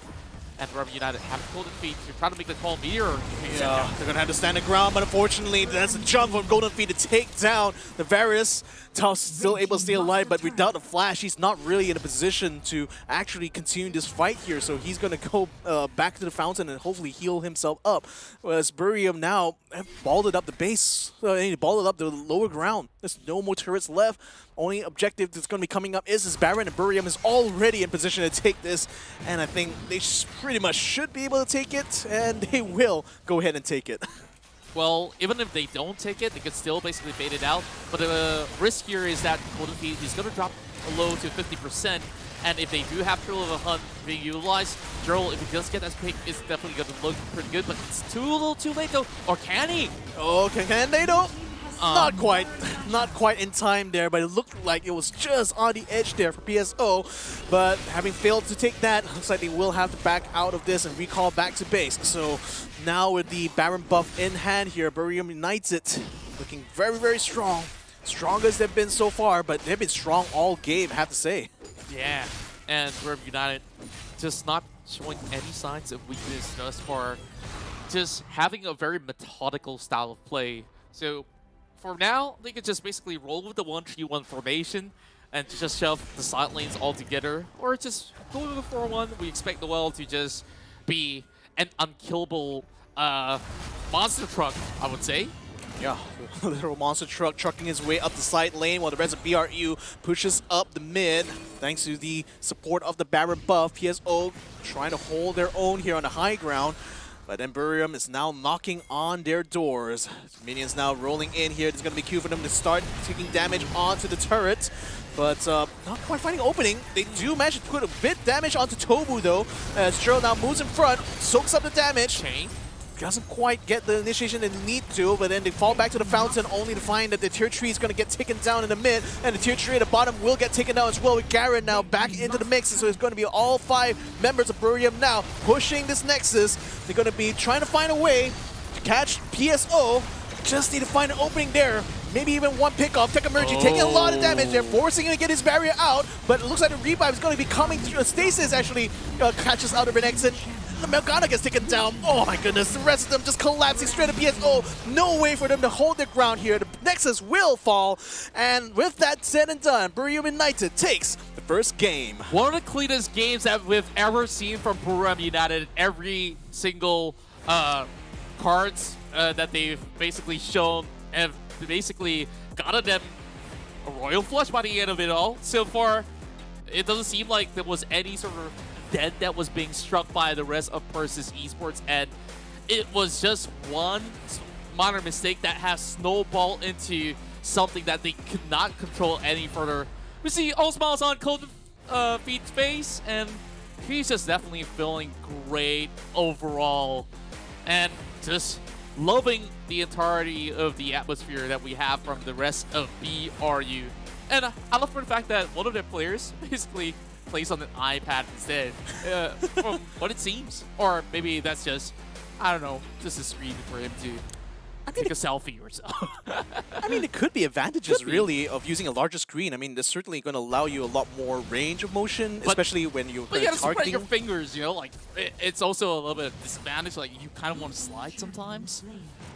And Buriram United have Golden Feet to try to make the call Meteor. Yeah, they're going to have to stand the ground, but unfortunately, that's a jump from Golden Feet to take down the Varus. Taos still able to stay alive, but without a flash, he's not really in a position to actually continue this fight here. So he's going to go back to the fountain and hopefully heal himself up. Whereas Buriram now balled up the base, he balled up the lower ground. There's no more turrets left. Only objective that's going to be coming up is this Baron, and Buriram is already in position to take this. And I think they pretty much should be able to take it, and they will go ahead and take it. Well, even if they don't take it, they could still basically bait it out. But the risk here is that Golden Feet is going to drop low to 50%. And if they do have Thrill of a Hunt being utilized, Gerald, if he does get that pick, is definitely going to look pretty good. But it's a little too late, though. Or can he? Oh, can they, though? Not quite in time there, but it looked like it was just on the edge there for PSO. But having failed to take that, looks like they will have to back out of this and recall back to base. So now with the Baron buff in hand here, Buriram United looking very, very strong. Strongest they've been so far, but they've been strong all game, I have to say. Yeah, and Buriram United just not showing any signs of weakness thus far. Just having a very methodical style of play. So for now, they could just basically roll with the 1-3-1 formation. and to just shove the side lanes all together, or just go to the 4-1. We expect Noel to just be an unkillable monster truck, I would say. Yeah, literal monster truck trucking his way up the side lane while the rest of BRU pushes up the mid. Thanks to the support of the Baron buff, PSO trying to hold their own here on the high ground. But then Burium is now knocking on their doors. Minions now rolling in here. There's going to be Q for them to start taking damage onto the turret. But not quite finding opening. They do manage to put a bit damage onto Tobu though. As Churl now moves in front, soaks up the damage. Doesn't quite get the initiation they need to, but then they fall back to the fountain only to find that the tier 3 is going to get taken down in the mid, and the tier 3 at the bottom will get taken down as well, with Garen now back into the mix. So it's going to be all 5 members of Burium now pushing this Nexus. They're going to be trying to find a way to catch PSO. Just need to find an opening there. Maybe even one pickoff. Tech Emerging taking a lot of damage there, forcing him to get his barrier out, but it looks like the revive is going to be coming through. Stasis actually catches out of an exit. The Melgana gets taken down. Oh my goodness, the rest of them just collapsing straight to PSO. No way for them to hold their ground here. The Nexus will fall. And with that said and done, Burium United takes the first game. One of the cleanest games that we've ever seen from Burium United. Every single cards that they've basically shown have basically gotten them a royal flush by the end of it all. So far, it doesn't seem like there was any sort of dead that was being struck by the rest of Persis Esports, and it was just one minor mistake that has snowballed into something that they could not control any further. We see all smiles on Cold Feet's face, and he's just definitely feeling great overall, and just loving the entirety of the atmosphere that we have from the rest of BRU. And I love for the fact that one of their players basically plays on an iPad instead, from what it seems. Or maybe that's just, I don't know, just a screen for him to take a selfie or so. I mean, it could be advantages, really, of using a larger screen. I mean, that's certainly going to allow you a lot more range of motion, especially when you're But you gotta spread targeting. your fingers, you know, like, it's also a little bit of disadvantage, like, you kind of want to slide sometimes.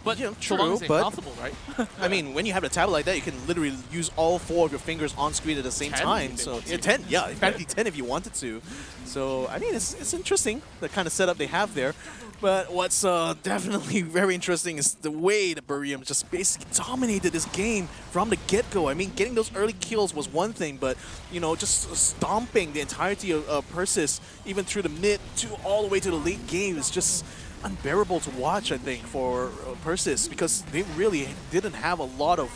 But Yeah, so long true, as it's but comfortable, right? I mean, when you have a tablet like that, you can literally use all 4 of your fingers on screen at the same 10 time. if they So want yeah, to. 10, yeah, practically 10 if you wanted to. So I mean, it's interesting the kind of setup they have there. But what's definitely very interesting is the way the Burium just basically dominated this game from the get-go. I mean, getting those early kills was one thing, but you know, just stomping the entirety of Persis, even through the mid to all the way to the late game, is just unbearable to watch, I think, for Persis, because they really didn't have a lot of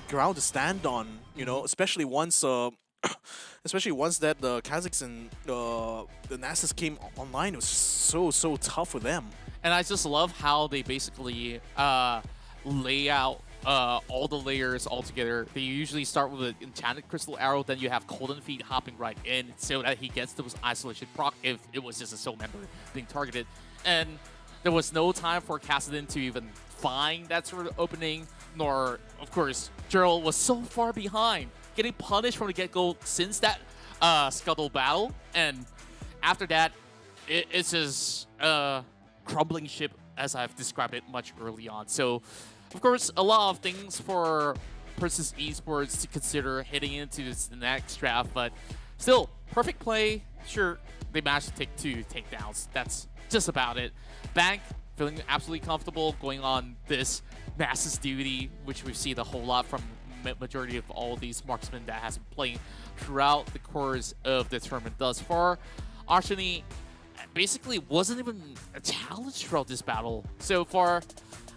ground to stand on, you know, especially once especially once that the Kazakhs and the Nasus came online. It was so tough for them. And I just love how they basically lay out all the layers all together. They usually start with an enchanted crystal arrow, then you have Golden Feet hopping right in so that he gets those isolation proc if it was just a soul member being targeted. And there was no time for Kassadin to even find that sort of opening, nor, of course, Gerald was so far behind, getting punished from the get-go since that Scuttle battle. And after that, it's just crumbling ship, as I've described it much early on. So, of course, a lot of things for Persis Esports to consider heading into the next draft, but still, perfect play. Sure, they managed to take 2 takedowns. That's just about it. Bank feeling absolutely comfortable going on this Nasus duty, which we've seen a whole lot from majority of all these marksmen that has been playing throughout the course of the tournament thus far. Archony basically wasn't even a challenge throughout this battle so far.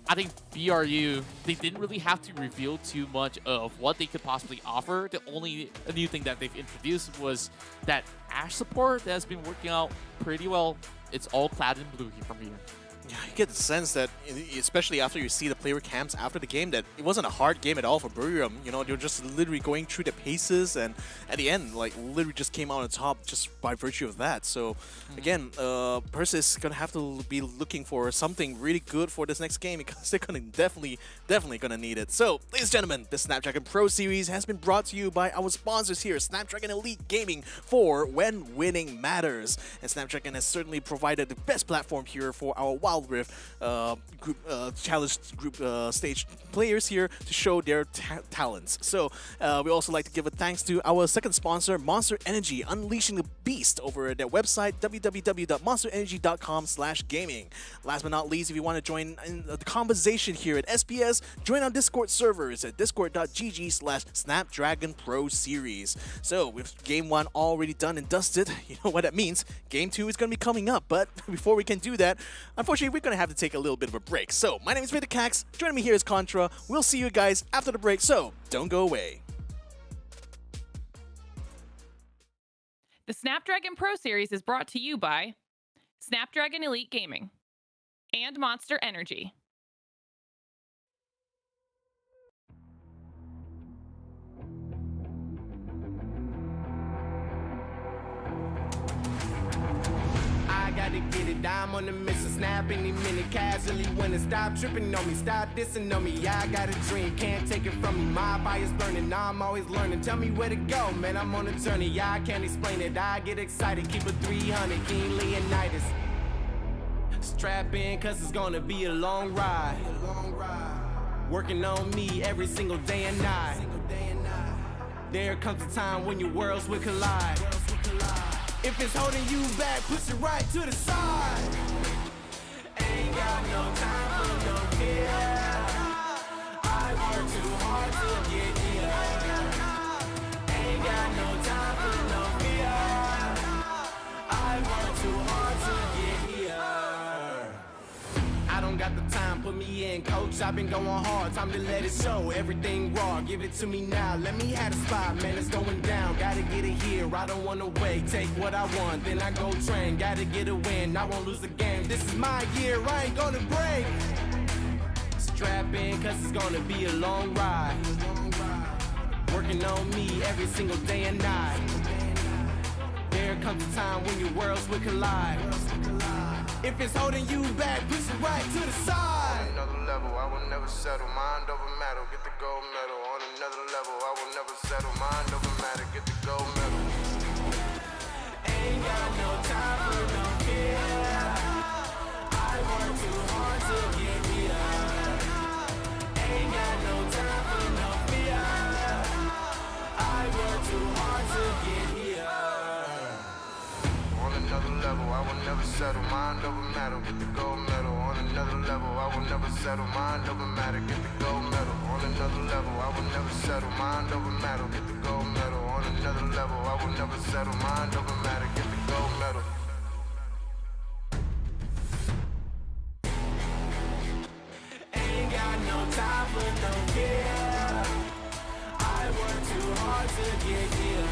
I think BRU, they didn't really have to reveal too much of what they could possibly offer. The only new thing that they've introduced was that Ashe support that has been working out pretty well. It's all clad in blue here from here. Yeah, you get the sense that, especially after you see the player cams after the game, that it wasn't a hard game at all for Burium. You know, they're just literally going through the paces, and at the end, like, literally just came out on top just by virtue of that. So, again, Persis gonna have to be looking for something really good for this next game, because they're gonna definitely gonna need it. So, ladies and gentlemen, the Snapdragon Pro Series has been brought to you by our sponsors here, Snapdragon Elite Gaming, for when winning matters. And Snapdragon has certainly provided the best platform here for our Wild Rift group challenge group stage players here to show their talents. So we also like to give a thanks to our second sponsor, Monster Energy, unleashing the beast over at their website www.monsterenergy.com/gaming. Last but not least, if you want to join in the conversation here at SPS, join our Discord servers at discord.gg/Snapdragon Pro Series. So with Game 1 already done and dusted, you know what that means. Game 2 is going to be coming up, but before we can do that, unfortunately, we're going to have to take a little bit of a break. So my name is Victor Cax. Joining me here is Contra. We'll see you guys after the break, so don't go away. The Snapdragon Pro Series is brought to you by Snapdragon Elite Gaming and Monster Energy. I gotta get it, I'm on the mission, snap any minute, casually when it stop tripping on me, stop dissing on me, yeah, I got a dream, can't take it from me, my fire's burning, I'm always learning, tell me where to go, man, I'm on a journey, yeah, I can't explain it, I get excited, keep it 300, King Leonidas, strap in, cause it's gonna be a long ride, working on me every single day and night, there comes a time when your worlds will collide. If it's holding you back, push it right to the side. Ain't got no time for no fear. I work too hard to get here. Ain't got no time for no fear. I work too hard to get here. I don't got the time, put me in, coach. I've been going hard, time to let it show. Everything raw, give it to me now. Let me have the spot, man, it's going down. Gotta get it here, I don't wanna wait. Take what I want, then I go train. Gotta get a win, I won't lose the game. This is my year, I ain't gonna break. Strap in, cause it's gonna be a long ride. Working on me every single day and night. There comes a time when your worlds will collide. If it's holding you back, push it right to the side. On another level, I will never settle. Mind over matter, get the gold medal. On another level, I will never settle. Mind over matter, get the gold medal. Ain't got no time for no fear. I work too hard to get here. Ain't got no time for no fear. I work too hard to get here. On another level, I will never settle. Mind over matter, get the gold medal. On another level, I will never settle. Mind over matter, get the gold medal. On another level, I will never settle. Mind over matter, get the gold medal. On another level, I will never settle. Mind over matter, get the gold medal. Ain't got no time for no fear. I work too hard to get here.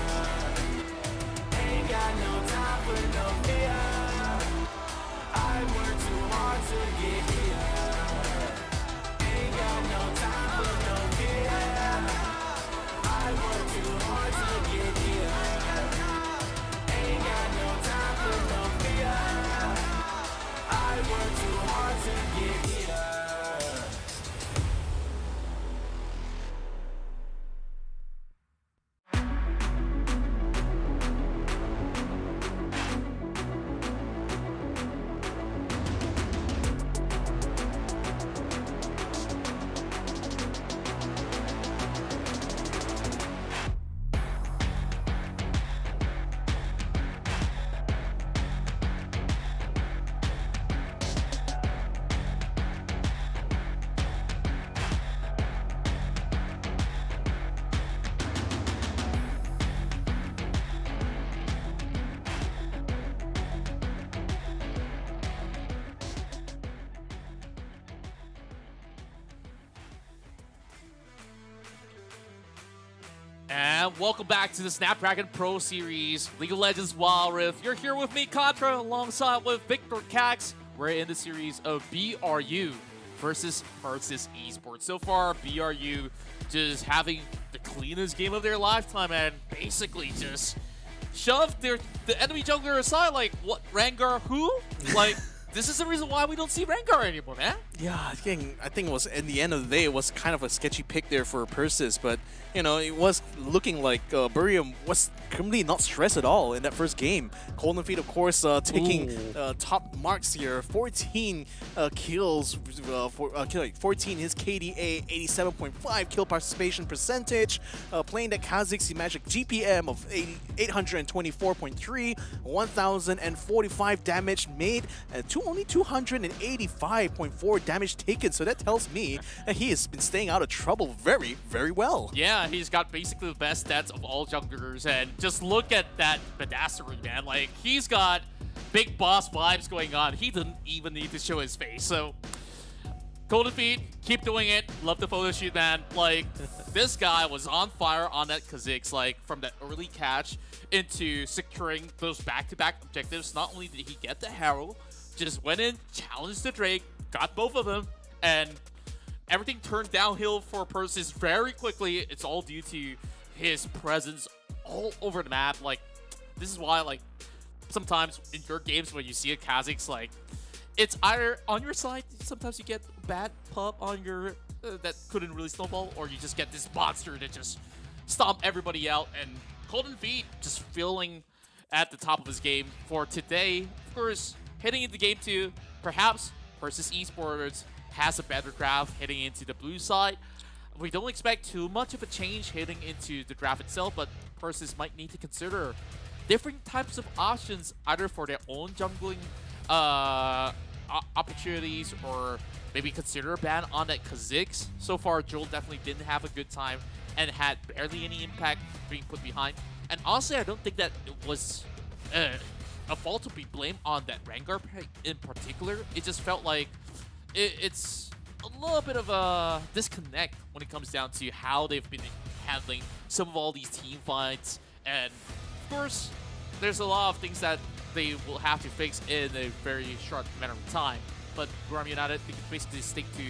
Ain't got no time for no fear. I work too hard to get here. Ain't got no time for no fear. I work too hard to get here. Ain't got no time for no fear. I work too hard to get here. And welcome back to the Snapdragon Pro Series, League of Legends Wild Rift. You're here with me, Contra, alongside with Victor Cax. We're in the series of BRU versus Humorous Esports. So far, BRU just having the cleanest game of their lifetime and basically just shoved the enemy jungler aside. Like, what, Rengar who? Like, this is the reason why we don't see Rengar anymore, man. Yeah, I think it was, in the end of the day, it was kind of a sketchy pick there for Persis, but you know, it was looking like Burium was completely not stressed at all in that first game. Golden Feet, of course, taking top marks here, 14 kills, 14 his KDA, 87.5 kill participation percentage, playing the Kha'Zix Magic GPM of 824.3, 1,045 damage made, and only 285.4 damage taken. So that tells me that he has been staying out of trouble very, very well. Yeah, he's got basically the best stats of all junglers, and just look at that badassery, man. Like, he's got big boss vibes going on. He doesn't even need to show his face. So, Golden Feet, keep doing it. Love the photo shoot, man. Like, this guy was on fire on that Kha'Zix, like, from that early catch into securing those back-to-back objectives. Not only did he get the Herald, just went in, challenged the Drake, got both of them, and everything turned downhill for Persis very quickly. It's all due to his presence all over the map. Like, this is why, like, sometimes in your games when you see a Kha'Zix, like, it's either on your side, sometimes you get bad pub on your that couldn't really snowball, or you just get this monster that just stomp everybody out. And Golden Feet just feeling at the top of his game for today. Of course, heading into game 2, perhaps Persis Esports has a better craft heading into the blue side. We don't expect too much of a change heading into the draft itself, but Persis might need to consider different types of options, either for their own jungling opportunities, or maybe consider a ban on that Kha'Zix. So far, Joel definitely didn't have a good time and had barely any impact being put behind. And honestly, I don't think that it was a fault to be blamed on that Rengar pick in particular. It just felt like it's a little bit of a disconnect when it comes down to how they've been handling some of all these team fights. And of course, there's a lot of things that they will have to fix in a very short matter of time. But Guam United, they can basically stick to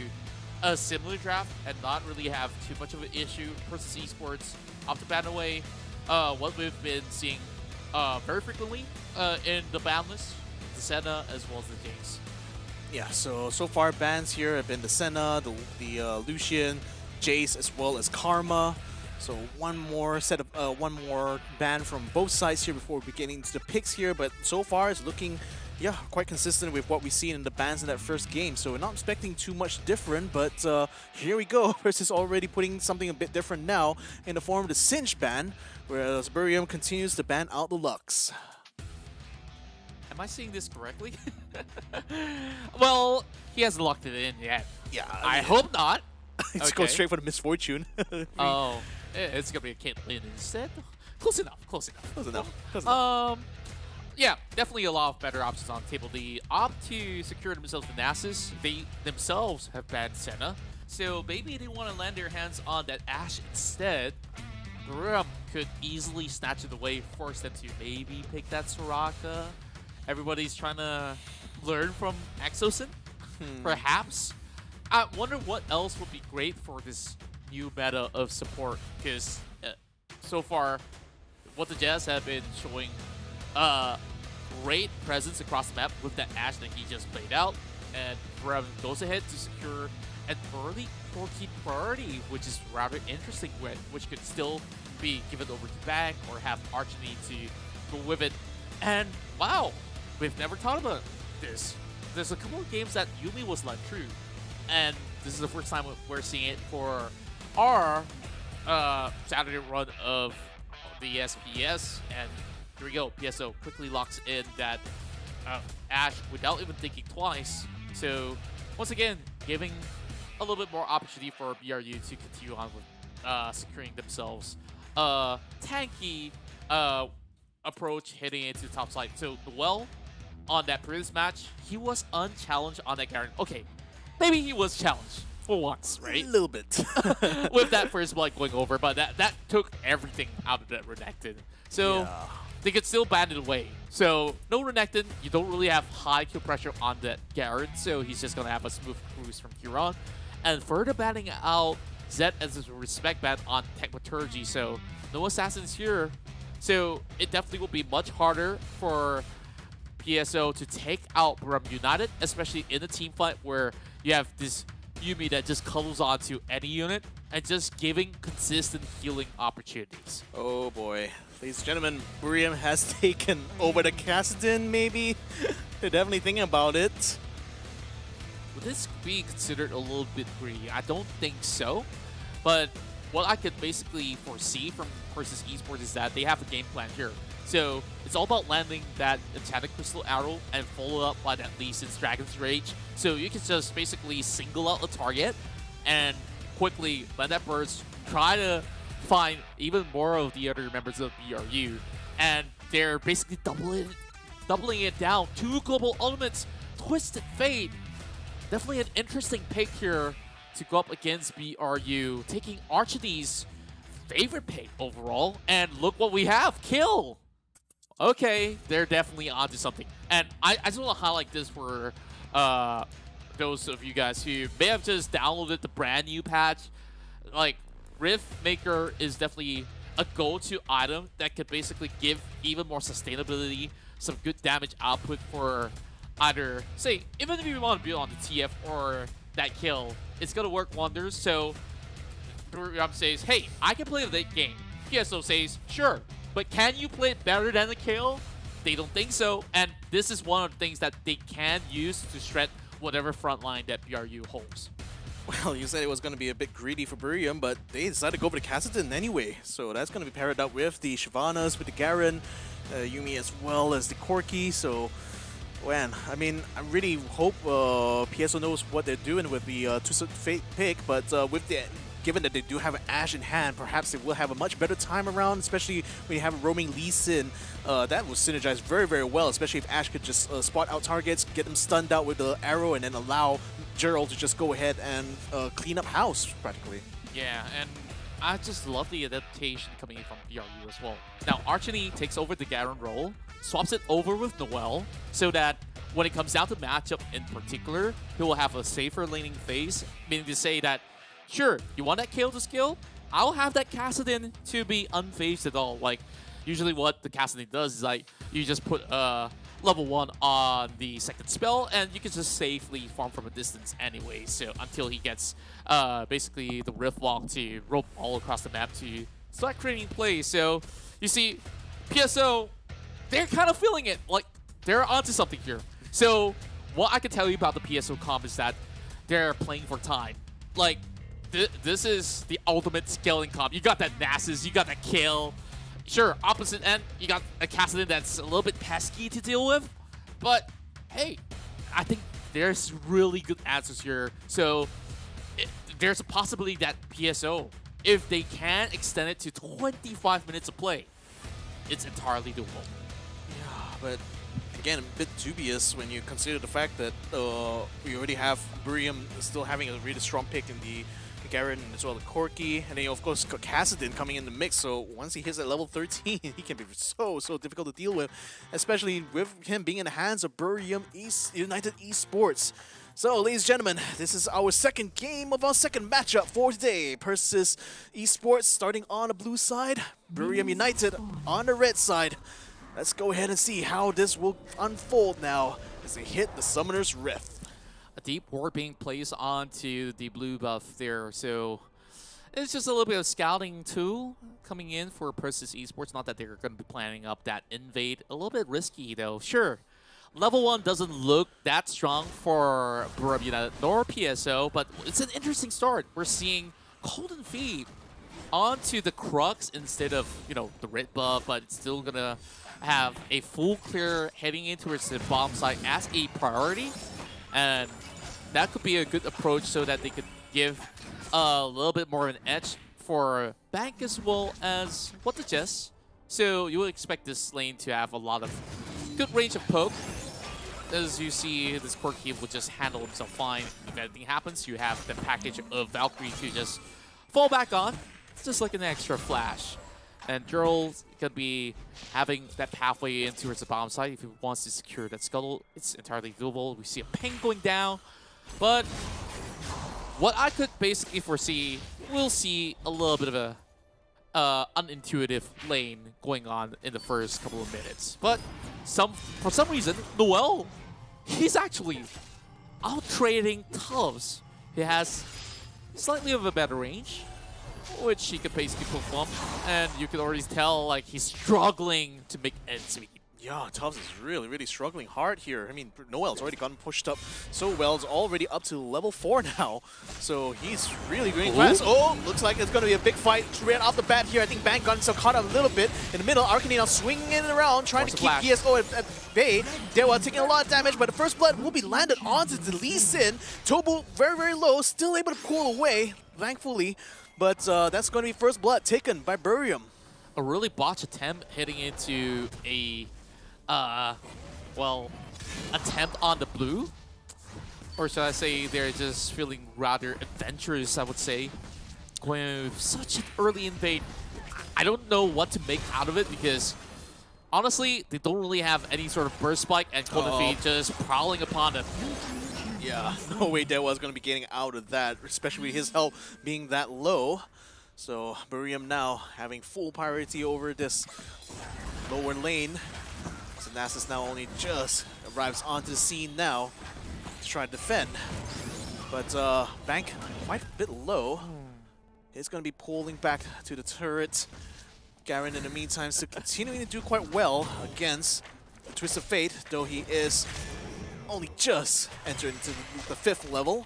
a similar draft and not really have too much of an issue. Persis Esports off the ban away. What we've been seeing very frequently in the ban list, the Senna as well as the Jace. Yeah, so far bans here have been the Senna, the Lucian, Jace, as well as Karma. So one more ban from both sides here before we get into the picks here. But so far it's looking, yeah, quite consistent with what we've seen in the bans in that first game. So we're not expecting too much different, but here we go. Persis already putting something a bit different now in the form of the Cinch ban, whereas Burium continues to ban out the Lux. Am I seeing this correctly? Well, he hasn't locked it in yet. Yeah, I hope not. It's going straight for the Misfortune. Oh, it's gonna be a Caitlyn instead. Close enough. Close enough. Close enough. Close enough. Yeah, definitely a lot of better options on the table. They opt to secure themselves the Nasus. They themselves have banned Senna, so maybe they want to land their hands on that Ashe instead. Burium could easily snatch it away, force them to maybe pick that Soraka. Everybody's trying to learn from Exosin, perhaps. I wonder what else would be great for this new meta of support, because so far, what the Jazz have been showing great presence across the map with that Ashe that he just played out, and Burium goes ahead to secure an early 14 priority, which is rather interesting, which could still be given over to Bang or have Archony to go with it. And wow, we've never thought about this. There's a couple of games that Yuumi was not true, and this is the first time we're seeing it for our Saturday run of the SPS. And here we go. PSO quickly locks in that Ashe without even thinking twice. So once again, giving a little bit more opportunity for BRU to continue on with securing themselves tanky approach heading into the top side. So Noel, on that previous match, he was unchallenged on that Garen. Okay, maybe he was challenged for once, right? A little bit. With that first blood going over, but that took everything out of that Renekton. So they could still ban it away. So no Renekton, you don't really have high kill pressure on that Garen, so he's just going to have a smooth cruise from here on. And further banning out Zed as a respect ban on Techmaturgy, so no assassins here. So it definitely will be much harder for PSO to take out Brum United, especially in a team fight where you have this Yumi that just comes onto any unit and just giving consistent healing opportunities. Oh boy. Ladies and gentlemen, Buriam has taken over the Kassadin, maybe? They're definitely thinking about it. Would this be considered a little bit greedy? I don't think so. But what I could basically foresee from Versus Esports is that they have a game plan here. So it's all about landing that Enchanted Crystal Arrow and follow up by that Lee Sin's Dragon's Rage. So you can just basically single out a target and quickly land that burst, try to find even more of the other members of BRU. And they're basically doubling it down. 2 global ultimates, Twisted Fate. Definitely an interesting pick here to go up against BRU, taking Archony's favorite pick overall. And look what we have, kill! Okay, they're definitely onto something. And I just want to highlight this for those of you guys who may have just downloaded the brand new patch. Like, Rift Maker is definitely a go-to item that could basically give even more sustainability, some good damage output for either, say, even if you want to build on the TF or that kill, it's going to work wonders. So, Buriam says, hey, I can play the late game. PSO says, sure, but can you play it better than the kill? They don't think so, and this is one of the things that they can use to shred whatever front line that BRU holds. Well, you said it was going to be a bit greedy for Buriam, but they decided to go for the Kassadin anyway. So that's going to be paired up with the Shyvanas, with the Garen, Yumi as well as the Corki. So, man, I mean, I really hope PSO knows what they're doing with the Twisted Fate pick, but with the given that they do have an Ashe in hand, perhaps they will have a much better time around, especially when you have a roaming Lee Sin. That will synergize very, very well, especially if Ashe could just spot out targets, get them stunned out with the arrow, and then allow Gerald to just go ahead and clean up house, practically. Yeah, and I just love the adaptation coming in from BRU as well. Now, Archony takes over the Garen role, swaps it over with Noel, so that when it comes down to matchup in particular, he will have a safer laning phase, meaning to say that, sure, you want that kill to skill? I'll have that Kassadin to be unfazed at all. Like, usually what the Kassadin does is like, you just put level 1 on the second spell, and you can just safely farm from a distance anyway. So until he gets basically the Rift Walk to roam all across the map to start creating plays. So you see, PSO, they're kind of feeling it. Like, they're onto something here. So what I can tell you about the PSO comp is that they're playing for time. Like, this is the ultimate scaling comp. You got that Nasus, you got that kill. Sure, opposite end, you got a Kassadin that's a little bit pesky to deal with. But, hey, I think there's really good answers here. So, there's a possibility that PSO, if they can extend it to 25 minutes of play, it's entirely doable. Yeah, but again, a bit dubious when you consider the fact that we already have Buriam still having a really strong pick in the Garen as well, the Corki, and then of course Kassadin coming in the mix. So once he hits at level 13, he can be so difficult to deal with, especially with him being in the hands of Buriam United Esports. So, ladies and gentlemen, this is our second game of our second matchup for today. Persis Esports starting on the blue side, Buriam United on the red side. Let's go ahead and see how this will unfold now as they hit the Summoner's Rift. A deep ward being placed onto the blue buff there, so it's just a little bit of scouting tool coming in for Persis Esports. Not that they're going to be planning up that invade. A little bit risky though. Sure, level 1 doesn't look that strong for Buriam United nor PSO, but it's an interesting start. We're seeing Golden Feet onto the Crux instead of, you know, the red buff, but it's still going to have a full clear heading in towards the bottom side as a priority. And that could be a good approach so that they could give a little bit more of an edge for Bank as well as what the Jess. So you would expect this lane to have a lot of good range of poke. As you see, this Corki will just handle himself fine. If anything happens, you have the package of Valkyrie to just fall back on. It's just like an extra flash. And Gerald's going to be having that pathway in towards the bottom side. If he wants to secure that scuttle, it's entirely doable. We see a ping going down. But what I could basically foresee, we'll see a little bit of a unintuitive lane going on in the first couple of minutes. But for some reason, Noel, he's actually out-trading Tubbs. He has slightly of a better range, which he could basically perform, and you can already tell like he's struggling to make ends meet. Yeah, Tubbs is really, really struggling hard here. I mean, Noel's already gotten pushed up so well. It's already up to level 4 now. So he's really going fast. Oh, looks like it's going to be a big fight right off the bat here. I think Bang got himself caught up a little bit in the middle. Arcanine now swinging it around, trying to keep PSO at bay. Dewa taking a lot of damage, but the first blood will be landed onto the Lee Sin. Tobu very, very low, still able to pull away, thankfully. But that's going to be first blood taken by Burium. A really botched attempt hitting into a attempt on the blue, or should I say they're just feeling rather adventurous, I would say. Going with such an early invade, I don't know what to make out of it because honestly, they don't really have any sort of burst spike and Golden Feet just prowling upon them. Yeah, no way Dewa was going to be getting out of that, especially with his health being that low. So Burium now having full priority over this lower lane. So Nasus now only just arrives onto the scene now to try to defend. But Bank quite a bit low. It's going to be pulling back to the turret. Garen in the meantime still continuing to do quite well against the Twist of Fate, though he is only just entered into the 5th level.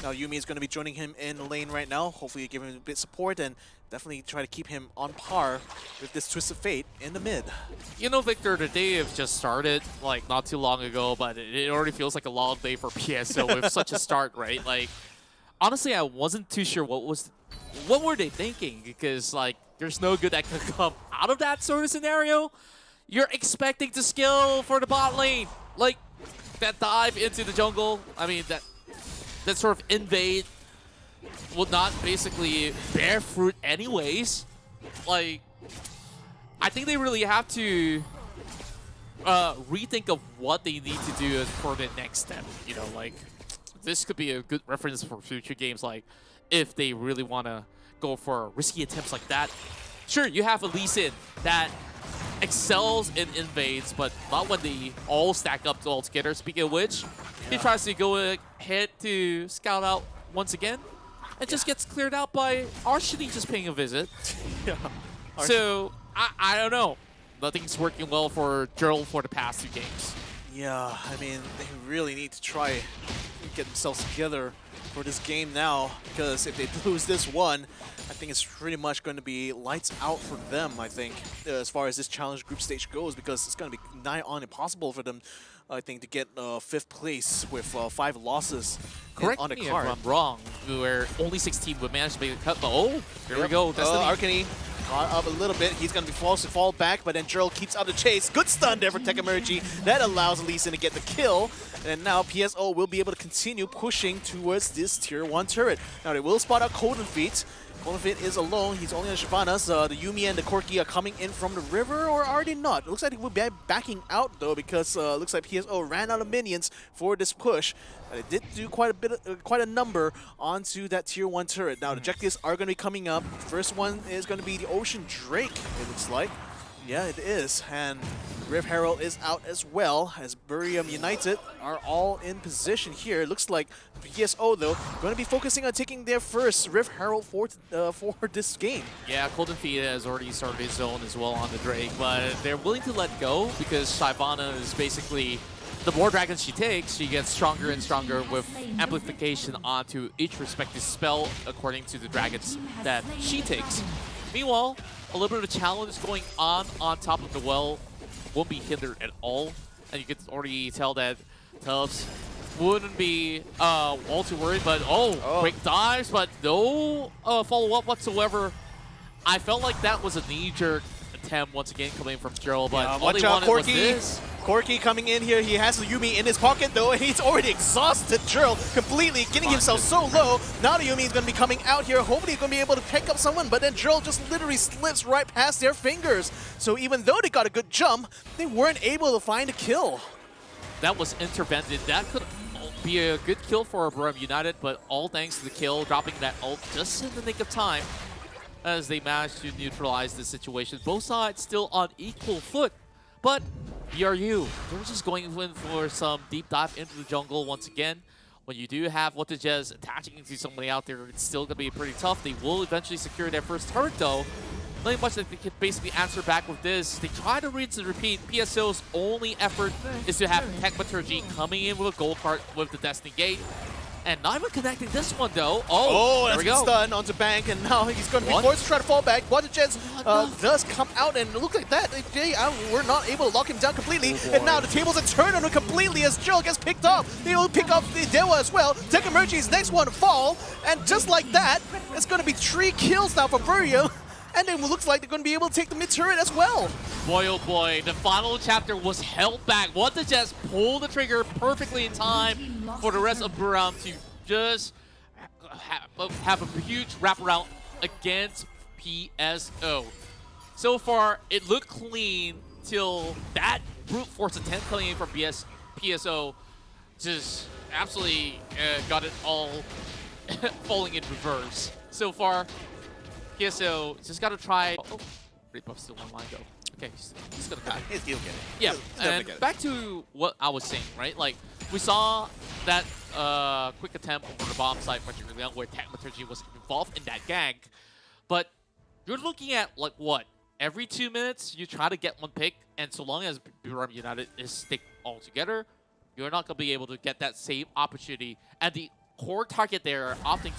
Now Yuumi is going to be joining him in the lane right now. Hopefully give him a bit of support and definitely try to keep him on par with this Twist of Fate in the mid. You know, Victor, the day have just started like not too long ago, but it already feels like a long day for PSO with such a start, right? Like, honestly, I wasn't too sure what were they thinking, because like there's no good that could come out of that sort of scenario. You're expecting to skill for the bot lane, like that dive into the jungle. I mean that sort of invade will not basically bear fruit anyways. Like, I think they really have to rethink of what they need to do for the next step. You know, like, this could be a good reference for future games, like, if they really want to go for risky attempts like that. Sure, you have a Lee Sin that excels in invades, but not when they all stack up all together. Speaking of which, he tries to go ahead to scout out once again, and just gets cleared out by Arshini just paying a visit. So, I don't know. Nothing's working well for Gerald for the past 2 games. Yeah, I mean, they really need to try and get themselves together for this game now, because if they lose this one, I think it's pretty much going to be lights out for them, I think, as far as this challenge group stage goes, because it's going to be nigh on impossible for them, I think, to get 5th place with 5 losses on the card. If I'm wrong, where only 16 would manage to make the cut, but here we go. Arcanine caught up a little bit. He's going to be forced to fall back, but then Gerald keeps out the chase. Good stun there for Tekemergy. That allows Lee Sin to get the kill. And now PSO will be able to continue pushing towards this Tier 1 turret. Now they will spot out Golden Feet. Golden Feet is alone. He's only on Shyvana's. The Yuumi and the Corki are coming in from the river, or are they not? It looks like they will be backing out, though, because it looks like PSO ran out of minions for this push. They did do quite a number onto that Tier 1 turret. Now, the objectives are going to be coming up. First one is going to be the Ocean Drake, it looks like. Yeah, it is. And Rift Herald is out as well, as Burium United are all in position here. It looks like PSO, though, going to be focusing on taking their first Rift Herald for this game. Yeah, Golden Feet has already started his own as well on the Drake, but they're willing to let go because Shyvana is basically, the more dragons she takes, she gets stronger and stronger with amplification onto each respective spell according to the dragons that she takes. Meanwhile, a little bit of a challenge going on top of the well won't be hindered at all. And you can already tell that Tubbs wouldn't be all too worried, but quick dives, but no follow-up whatsoever. I felt like that was a knee-jerk attempt once again coming from Gerald, but all they wanted was this. Corki coming in here. He has the Yuumi in his pocket, though, and he's already exhausted Gerald completely, getting himself so low. Now the Yuumi is going to be coming out here. Hopefully he's going to be able to pick up someone, but then Gerald just literally slips right past their fingers. So even though they got a good jump, they weren't able to find a kill. That was intervented. That could be a good kill for Burium United, but all thanks to the kill, dropping that ult just in the nick of time as they managed to neutralize the situation. Both sides still on equal foot, but BRU, they're just going in for some deep dive into the jungle once again. When you do have What the Jazz attaching into somebody out there, it's still going to be pretty tough. They will eventually secure their first turret, though. Nothing much that they can basically answer back with this. They try to rinse and repeat. PSO's only effort is to have Techmaturgy coming in with a gold card with the Destiny Gate. And not even connecting this one, though. Oh, there that's we go. stun onto Bank, and now he's going to be forced to try to fall back. What the Jets does come out, and look like that. They were not able to lock him down completely. And now the tables are turned on him completely as Joe gets picked up. They will pick up the Dewa as well. Tekamerji's next one to fall. And just like that, it's going to be 3 kills now for Burio. And it looks like they're going to be able to take the mid turret as well. Boy, oh boy, the final chapter was held back. What the Jets pulled the trigger perfectly in time for the rest of Buram to just have a huge wraparound against PSO. So far, it looked clean till that brute force attempt coming in from PSO just absolutely got it all falling in reverse. So far, PSO just got to try. Oh, Great Buff still online though. Okay, he's gonna get it. He'll get it. Yeah, and back to what I was saying, right? Like, we saw that quick attempt over the bomb site where Techmaturgy was involved in that gank, but you're looking at, like, what? Every 2 minutes, you try to get one pick, and so long as Buram United is stick all together, you're not going to be able to get that same opportunity. And the core target there opting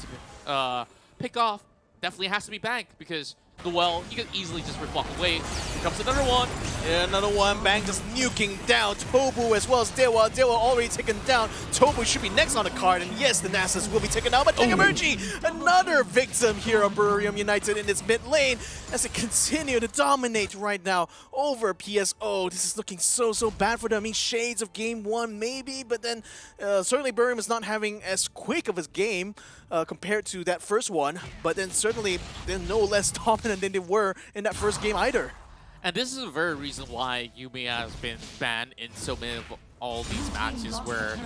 to pick off definitely has to be Bank, because the well, you can easily just walk away. Here comes another one. Yeah, another one. Bank just nuking down Tobu as well as Dewa. Dewa already taken down. Tobu should be next on the card. And yes, the Nasus will be taken out. But Tekamerji, another victim here on Burium United in its mid lane as they continue to dominate right now over PSO. This is looking so bad for them. I mean, shades of game 1 maybe, but then certainly Burium is not having as quick of a game compared to that first one. But then certainly they're no less dominant than they were in that first game either. And this is the very reason why Yumi has been banned in so many of all these matches, where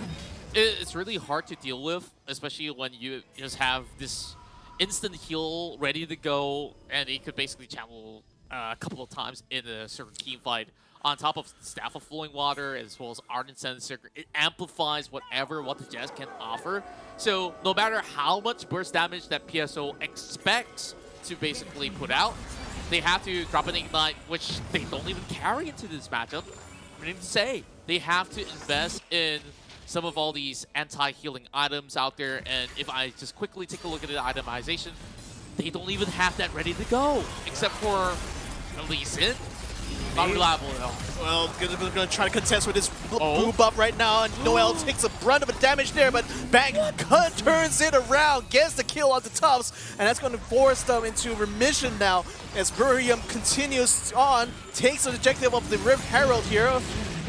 it's really hard to deal with, especially when you just have this instant heal ready to go, and he could basically channel a couple of times in a certain team fight. On top of Staff of Flowing Water, as well as Ardent Sensor, it amplifies what the Jazz can offer. So no matter how much burst damage that PSO expects to basically put out, they have to drop an Ignite, which they don't even carry into this matchup. I mean to say, they have to invest in some of all these anti-healing items out there, and if I just quickly take a look at the itemization, they don't even have that ready to go, except for Lee Sin. Not reliable at all. Well, gonna try to contest with this blue buff right now, and Noel takes a brunt of a damage there, but Bang turns it around, gets the kill on the tops, and that's gonna force them into remission now as Burium continues on, takes the objective of the Rift Herald here,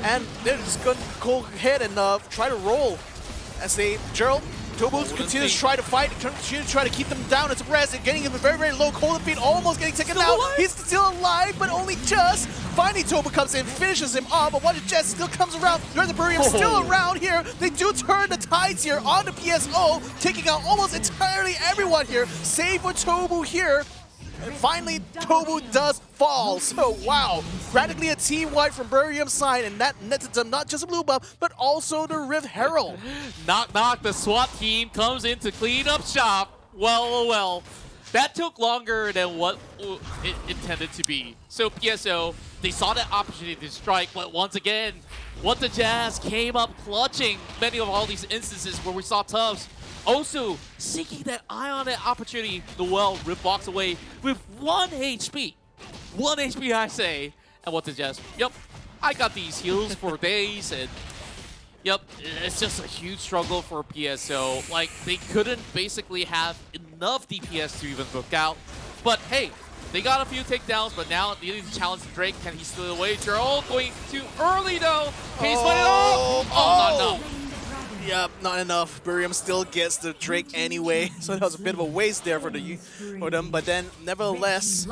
and they're just gonna go ahead and try to roll as they Gerald. Tobu continues to try to fight, continues to try to keep them down as a rest, and getting him very low. Cold feet almost getting taken out. He's still alive, but only just. Finally, Tobu comes in, finishes him off, but Wonder Jet still comes around. The Burium still around here. They do turn the tides here on the PSO, taking out almost entirely everyone here, save for Tobu here. And finally, Tobu does fall. So, wow. Practically a team wipe from Burium's side, and that netted them not just a blue buff, but also the Rift Herald. Knock, knock. The SWAT team comes in to clean up shop. Well. That took longer than what it intended to be. So, PSO, they saw that opportunity to strike, but once again, What the Jazz came up clutching many of all these instances where we saw Tubbs also seeking that ion opportunity. Noel rip walks away with 1 HP. 1 HP, I say. And What the Jazz, yep, I got these heals for days, and yep, it's just a huge struggle for PSO. Like, they couldn't basically have enough DPS to even book out. But hey, they got a few takedowns, but now they need to challenge Drake. Can he steal it away? Gerald going too early though. Can he split it off? Oh, not enough. Yep, not enough. Burium still gets the Drake anyway, so that was a bit of a waste there for them. But then, nevertheless,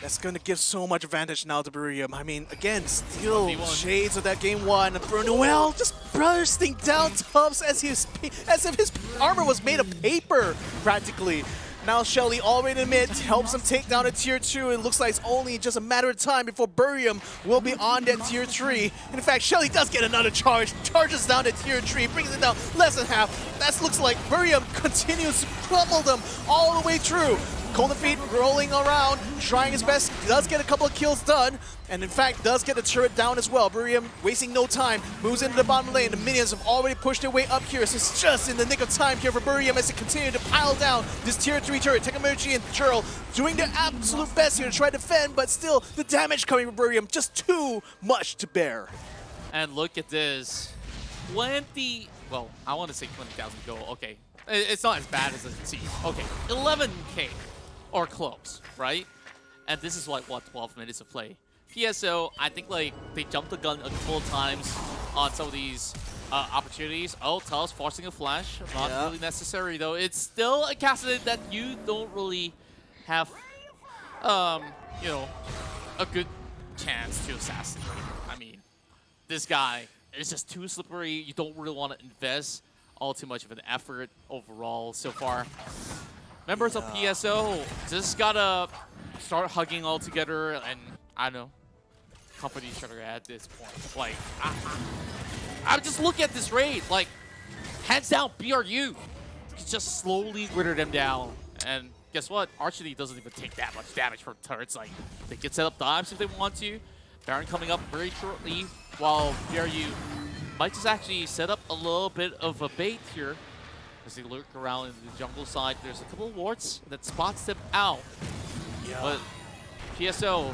that's going to give so much advantage now to Burium. I mean, again, still shades of that game 1. Noel just bursting down Tubbs as if his armor was made of paper, practically. Now Shelly already in mid, helps him take down a tier 2. It looks like it's only just a matter of time before Burium will be on that tier 3. In fact, Shelly does get another charge, charges down to tier 3, brings it down less than half. That looks like Burium continues to pummel them all the way through. Golden Feet rolling around, trying his best, does get a couple of kills done, and in fact does get the turret down as well. Burium wasting no time, moves into the bottom lane. The minions have already pushed their way up here, so it's just in the nick of time here for Burium as they continue to pile down this tier 3 turret. Technology and Churl doing their absolute best here to try to defend, but still the damage coming from Burium just too much to bear. And look at this. 20, well, I want to say 20,000 gold. Okay, it's not as bad as it seems. Okay, 11K. Or close, right? And this is like, what, 12 minutes of play. PSO, I think like they jumped the gun a couple of times on some of these opportunities. Oh, Talos forcing a flash. Not really necessary though. It's still a candidate that you don't really have, you know, a good chance to assassinate. I mean, this guy is just too slippery. You don't really want to invest all too much of an effort overall so far. Members of PSO just gotta start hugging all together and, I don't know, comfort each other at this point. Like, I just look at this raid, like, hands down, BRU. You just slowly wither them down. And guess what? Archery doesn't even take that much damage from turrets. Like, they can set up dives if they want to. Baron coming up very shortly, while BRU might just actually set up a little bit of a bait here. As they lurk around in the jungle side, there's a couple of wards that spots them out. But PSO,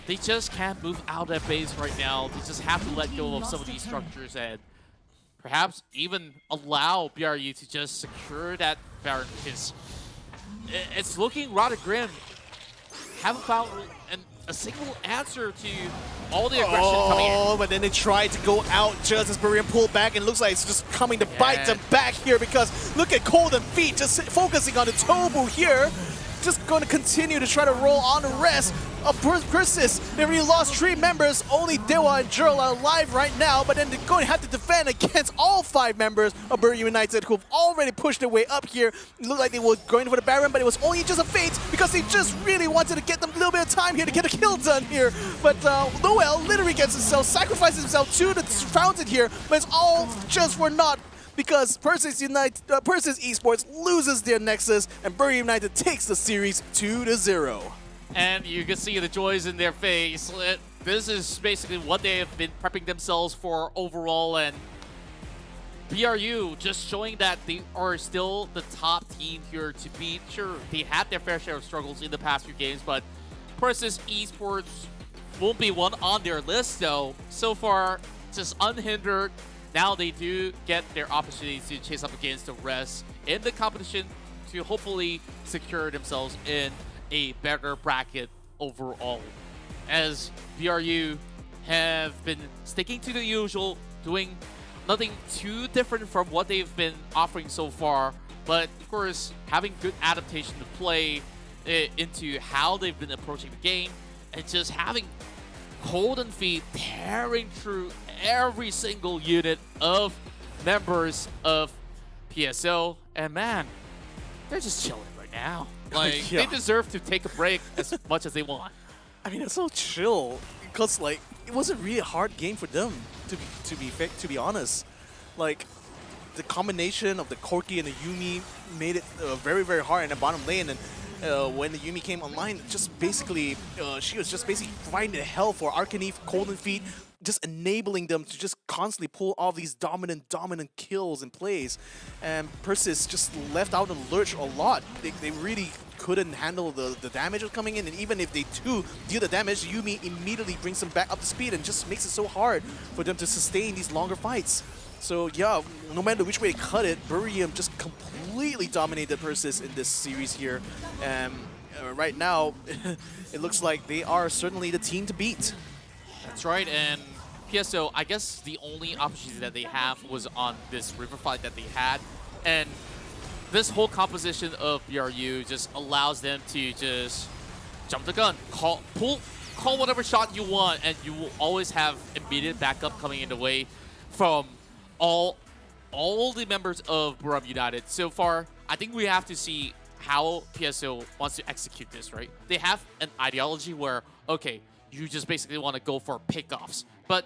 they just can't move out of that base right now. They just have to let go of some of these structures and perhaps even allow BRU to just secure that Baron, because it's looking rather grim. Haven't found a single answer to all the aggression coming in. Oh, but then they tried to go out just as Burium pulled back, and it looks like it's just coming to bite them back here, because look at Golden Feet just focusing on the Tobu here. Just going to continue to try to roll on the rest of Persis. They already lost 3 members. Only Dewa and Jurl are alive right now, but then they're going to have to defend against all 5 members of Burium United who've already pushed their way up here. It looked like they were going for the Baron, but it was only just a feint because they just really wanted to get them a little bit of time here to get a kill done here. But Noel literally gets himself, sacrifices himself to the fountain here, but it's all just for naught, because Persis Esports loses their Nexus and Burium United takes the series 2-0. And you can see the joys in their face. This is basically what they have been prepping themselves for overall, and BRU just showing that they are still the top team here to beat. Sure, they had their fair share of struggles in the past few games, but Persis Esports won't be one on their list though. So far, just unhindered. Now they do get their opportunities to chase up against the rest in the competition to hopefully secure themselves in a better bracket overall. As BRU have been sticking to the usual, doing nothing too different from what they've been offering so far, but of course having good adaptation to play into how they've been approaching the game, and just having Golden Feet tearing through every single unit of members of PSO, and man, they're just chilling right now. Like, they deserve to take a break as much as they want. I mean, it's so chill because like it wasn't really a hard game for them to be honest. Like, the combination of the Corki and the Yuumi made it very, very hard in the bottom lane, and when the Yuumi came online, just basically she was just basically providing the hell for Arcaneve, Golden Feet, just enabling them to just constantly pull all these dominant kills and plays. And Persis just left out in the lurch a lot. They really couldn't handle the damage that's coming in, and even if they do deal the damage, Yuumi immediately brings them back up to speed and just makes it so hard for them to sustain these longer fights. So yeah, no matter which way they cut it, Burium just completely dominated Persis in this series here. And right now, it looks like they are certainly the team to beat. That's right, and PSO, I guess the only opportunity that they have was on this river fight that they had. And this whole composition of BRU just allows them to just jump the gun, call whatever shot you want, and you will always have immediate backup coming in the way from all the members of Burium United. So far, I think we have to see how PSO wants to execute this, right? They have an ideology where, okay, you just basically want to go for pickoffs. But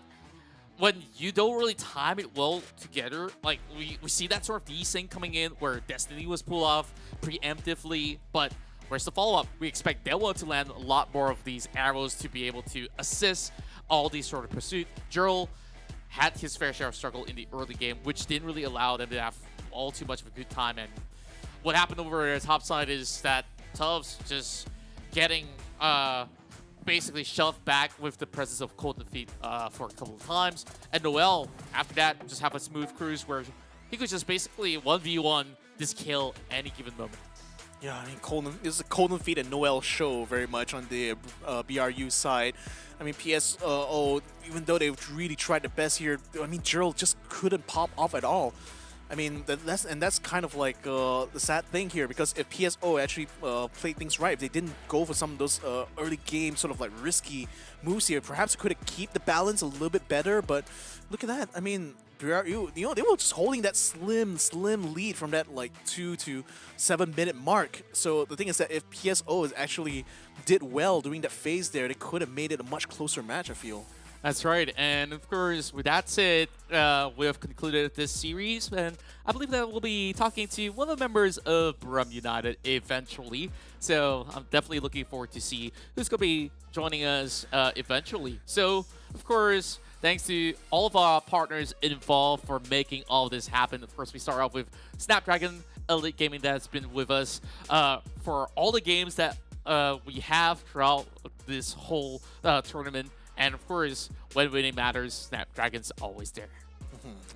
when you don't really time it well together, like we see that sort of desync coming in where Destiny was pulled off preemptively, but where's the follow-up? We expect Dewa to land a lot more of these arrows to be able to assist all these sort of pursuit. Jurl had his fair share of struggle in the early game, which didn't really allow them to have all too much of a good time. And what happened over at top side is that Tubbs just getting basically shoved back with the presence of Cold Defeat for a couple of times. And Noel, after that, just have a smooth cruise where he could just basically 1v1 this kill any given moment. Yeah, I mean, this is a Colton Feet and Noel show very much on the BRU side. I mean, PSO, even though they've really tried their best here, I mean, Gerald just couldn't pop off at all. I mean, that's kind of like the sad thing here, because if PSO actually played things right, if they didn't go for some of those early game sort of like risky moves here, perhaps it could have kept the balance a little bit better. But look at that. I mean, BRU, they were just holding that slim lead from that like 2 to 7 minute mark. So the thing is that if PSO is actually did well during that phase there, they could have made it a much closer match, I feel. That's right, and of course, with that said, we have concluded this series, and I believe that we'll be talking to one of the members of Brum United eventually. So I'm definitely looking forward to see who's going to be joining us eventually. So, of course, thanks to all of our partners involved for making all of this happen. Of course, we start off with Snapdragon Elite Gaming that's been with us for all the games that we have throughout this whole tournament. And of course, when winning matters, Snapdragon's always there.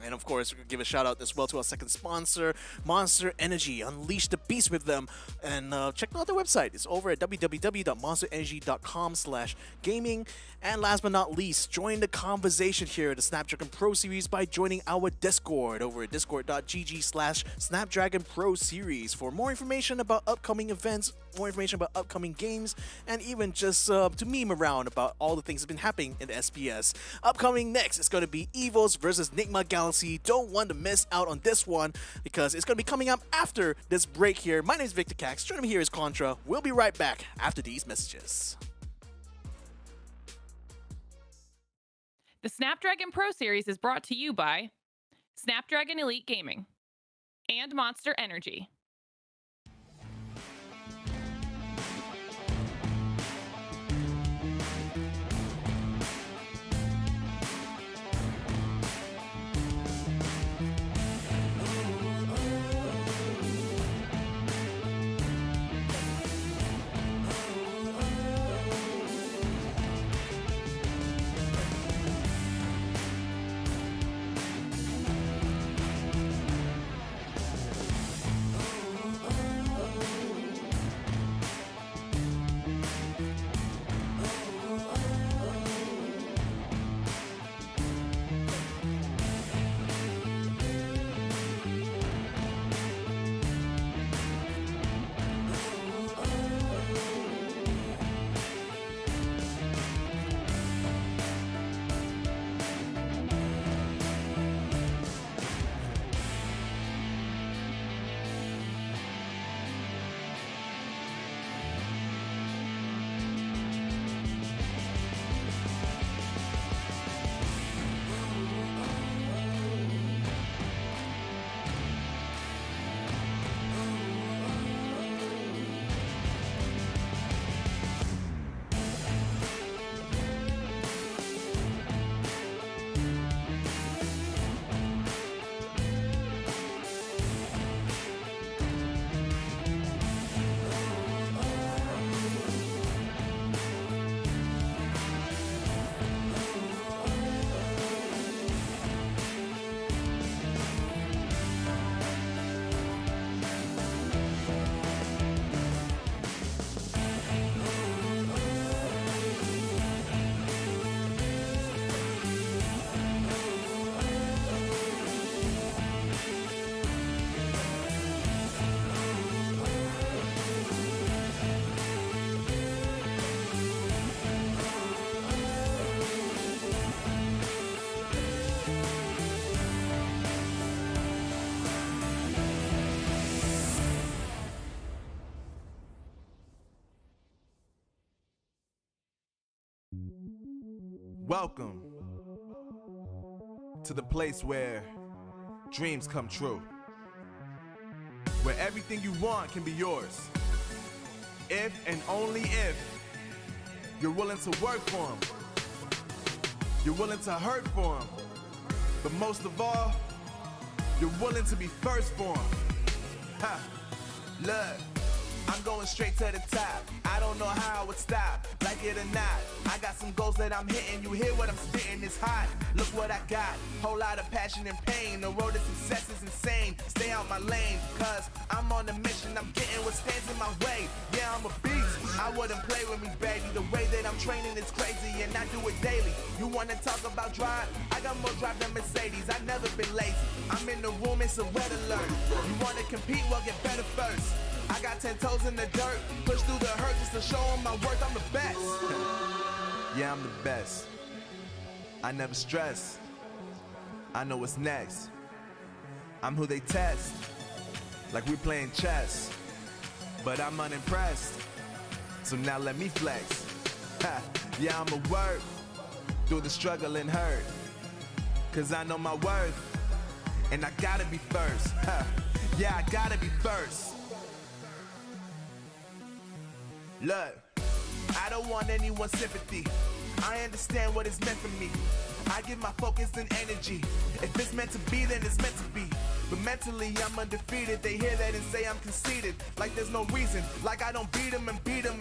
And of course, we're going to give a shout out as well to our second sponsor, Monster Energy. Unleash the beast with them. And check out their website. It's over at www.monsterenergy.com/gaming. And last but not least, join the conversation here at the Snapdragon Pro Series by joining our Discord over at discord.gg/Snapdragon Pro Series for more information about upcoming events, more information about upcoming games, and even just to meme around about all the things that have been happening in the SPS. Upcoming next is going to be Evos versus Nigma Galaxy. Don't want to miss out on this one because it's going to be coming up after this break here. My name is Victor Cax. Joining me here is Contra. We'll be right back after these messages. The Snapdragon Pro Series is brought to you by Snapdragon Elite Gaming and Monster Energy. Welcome to the place where dreams come true. Where everything you want can be yours. If and only if you're willing to work for them. You're willing to hurt for them. But most of all, you're willing to be first for them. Ha! Look, I'm going straight to the top. I don't know how I would stop, like it or not. I got some goals that I'm hitting. You hear what I'm spitting, it's hot. Look what I got, whole lot of passion and pain. The road to success is insane. Stay out my lane, cause I'm on a mission. I'm getting what stands in my way. Yeah, I'm a beast. I wouldn't play with me, baby. The way that I'm training is crazy, and I do it daily. You wanna talk about drive? I got more drive than Mercedes. I've never been lazy. I'm in the room, it's a red alert. You wanna compete? Well, get better first. I got 10 toes in the dirt, push through the hurt just to show them my worth. I'm the best. Yeah, I'm the best. I never stress. I know what's next. I'm who they test, like we playing chess. But I'm unimpressed, so now let me flex. Ha. Yeah, I'ma work through the struggle and hurt, cause I know my worth, and I gotta be first. Ha. Yeah, I gotta be first. Look, I don't want anyone's sympathy. I understand what is meant for me. I give my focus and energy. If it's meant to be, then it's meant to be. But mentally, I'm undefeated. They hear that and say I'm conceited. Like there's no reason. Like I don't beat them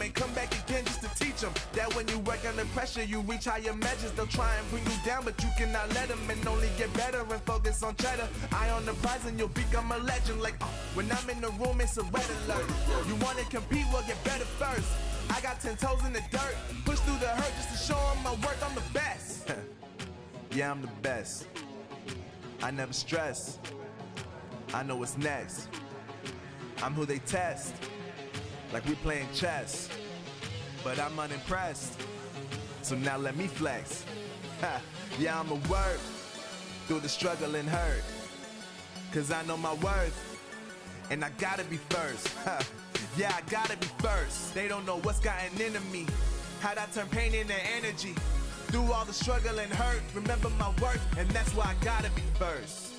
and come back again just to teach them that when you work under pressure, you reach higher measures. They'll try and bring you down, but you cannot let them, and only get better and focus on cheddar. Eye on the prize and you'll become a legend. Like when I'm in the room, it's a red alert. You wanna compete? Well, get better first. I got 10 toes in the dirt, push through the hurt just to show them my worth. I'm the best. Yeah, I'm the best. I never stress. I know what's next. I'm who they test, like we playing chess. But I'm unimpressed, so now let me flex. Ha. Yeah, I'ma work through the struggle and hurt, cause I know my worth, and I gotta be first. Ha. Yeah, I gotta be first. They don't know what's gotten into me, how'd I turn pain into energy. Through all the struggle and hurt, remember my worth, and that's why I gotta be first.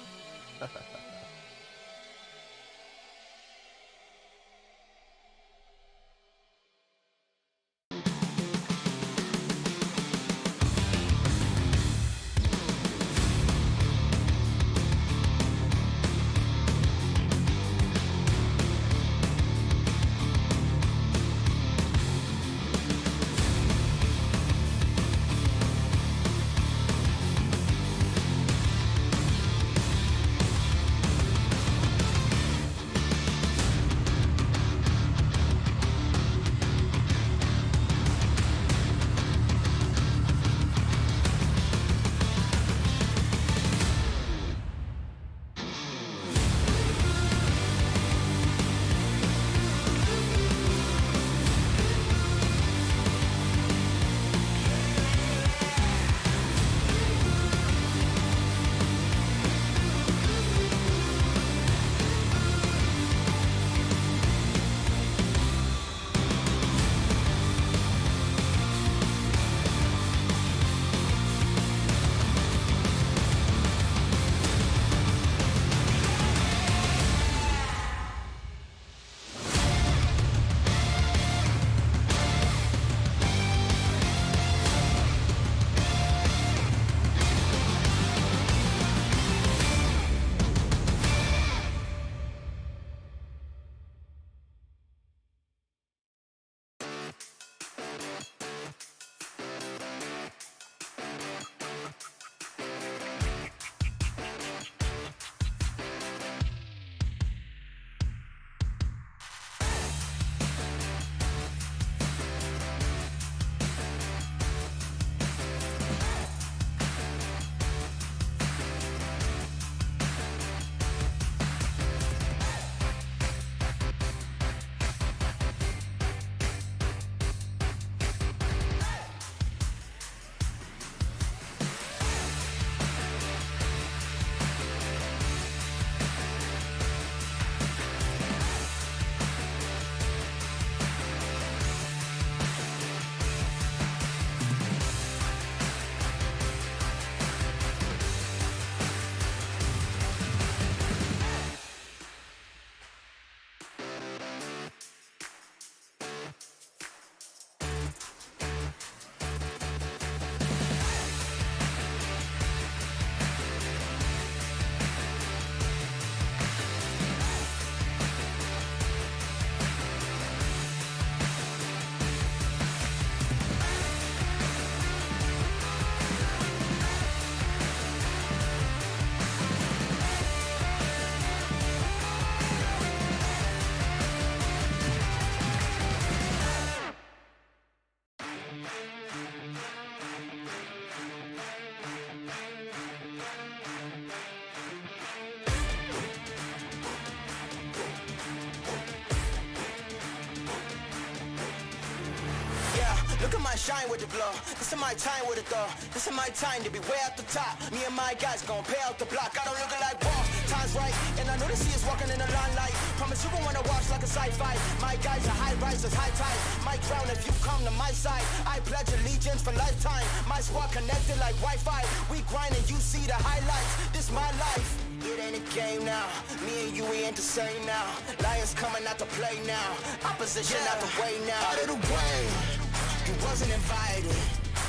Look at my shine with the glow. This is my time with it though. This is my time to be way at the top. Me and my guys gon' pay out the block. I don't look like wall. Time's right, and I know they see us walking in the limelight. Promise you gon' wanna watch like a sci-fi. My guys are high risers, high tide. My crown if you come to my side. I pledge allegiance for lifetime. My squad connected like Wi-Fi. We grind and you see the highlights. This my life. It ain't a game now. Me and you, we ain't the same now. Lions coming out to play now. Opposition out the way now. Out of the way. You wasn't invited.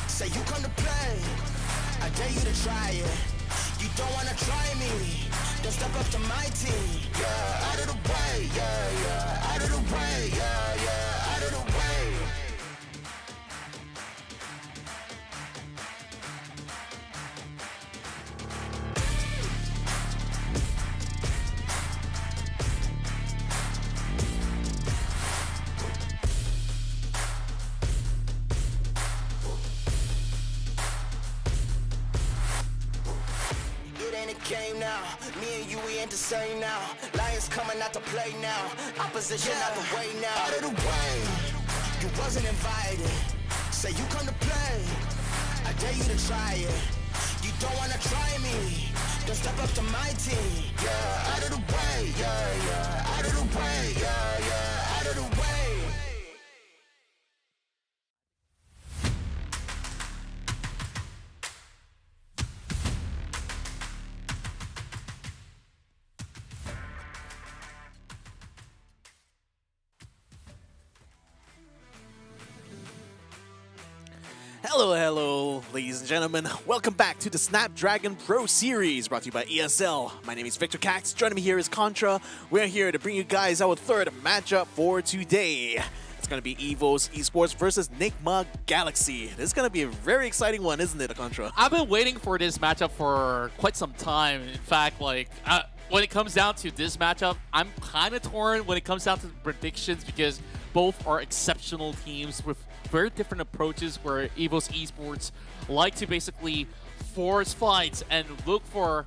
Say you come to play. I dare you to try it. You don't wanna try me. Then step up to my team. Yeah, out of the way. Yeah, yeah. Out of the way. Yeah, yeah. Out of the way. Game now, me and you, we ain't the same now. Lions coming out to play now. Opposition out the way now. Out of the way, you wasn't invited. Say you come to play. I dare you to try it. You don't wanna try me. Then step up to my team. Yeah, out of the way. Yeah, yeah. Out of the way. Yeah, yeah. Out of the way. Hello, ladies and gentlemen. Welcome back to the Snapdragon Pro Series, brought to you by ESL. My name is Victor Cax. Joining me here is Contra. We're here to bring you guys our third matchup for today. It's going to be EVO's Esports versus Nigma Galaxy. This is going to be a very exciting one, isn't it, Contra? I've been waiting for this matchup for quite some time. In fact, like, when it comes down to this matchup, I'm kind of torn when it comes down to predictions because both are exceptional teams with very different approaches where EVO's Esports like to basically force fights and look for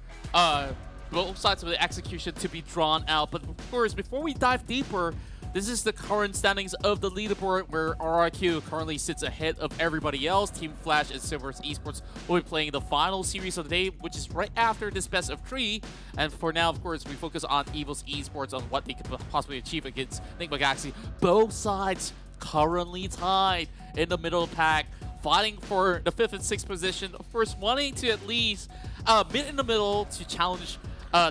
both sides of the execution to be drawn out. But of course, before we dive deeper, this is the current standings of the leaderboard where RRQ currently sits ahead of everybody else. Team Flash and Cerberus Esports will be playing the final series of the day, which is right after this best of 3. And for now, of course, we focus on EVO's Esports on what they could possibly achieve against Nigma Galaxy. Both sides currently tied in the middle pack, fighting for the 5th and 6th position. Of course, wanting to at least meet in the middle to challenge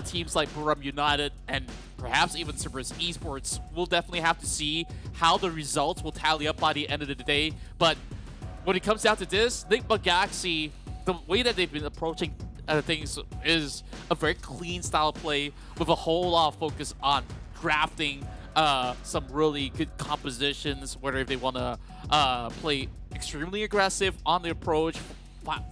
teams like Buram United and perhaps even Cerberus Esports. We'll definitely have to see how the results will tally up by the end of the day. But when it comes down to this, Nigma Galaxy, the way that they've been approaching things is a very clean style play with a whole lot of focus on drafting some really good compositions, whether they want to play extremely aggressive on the approach,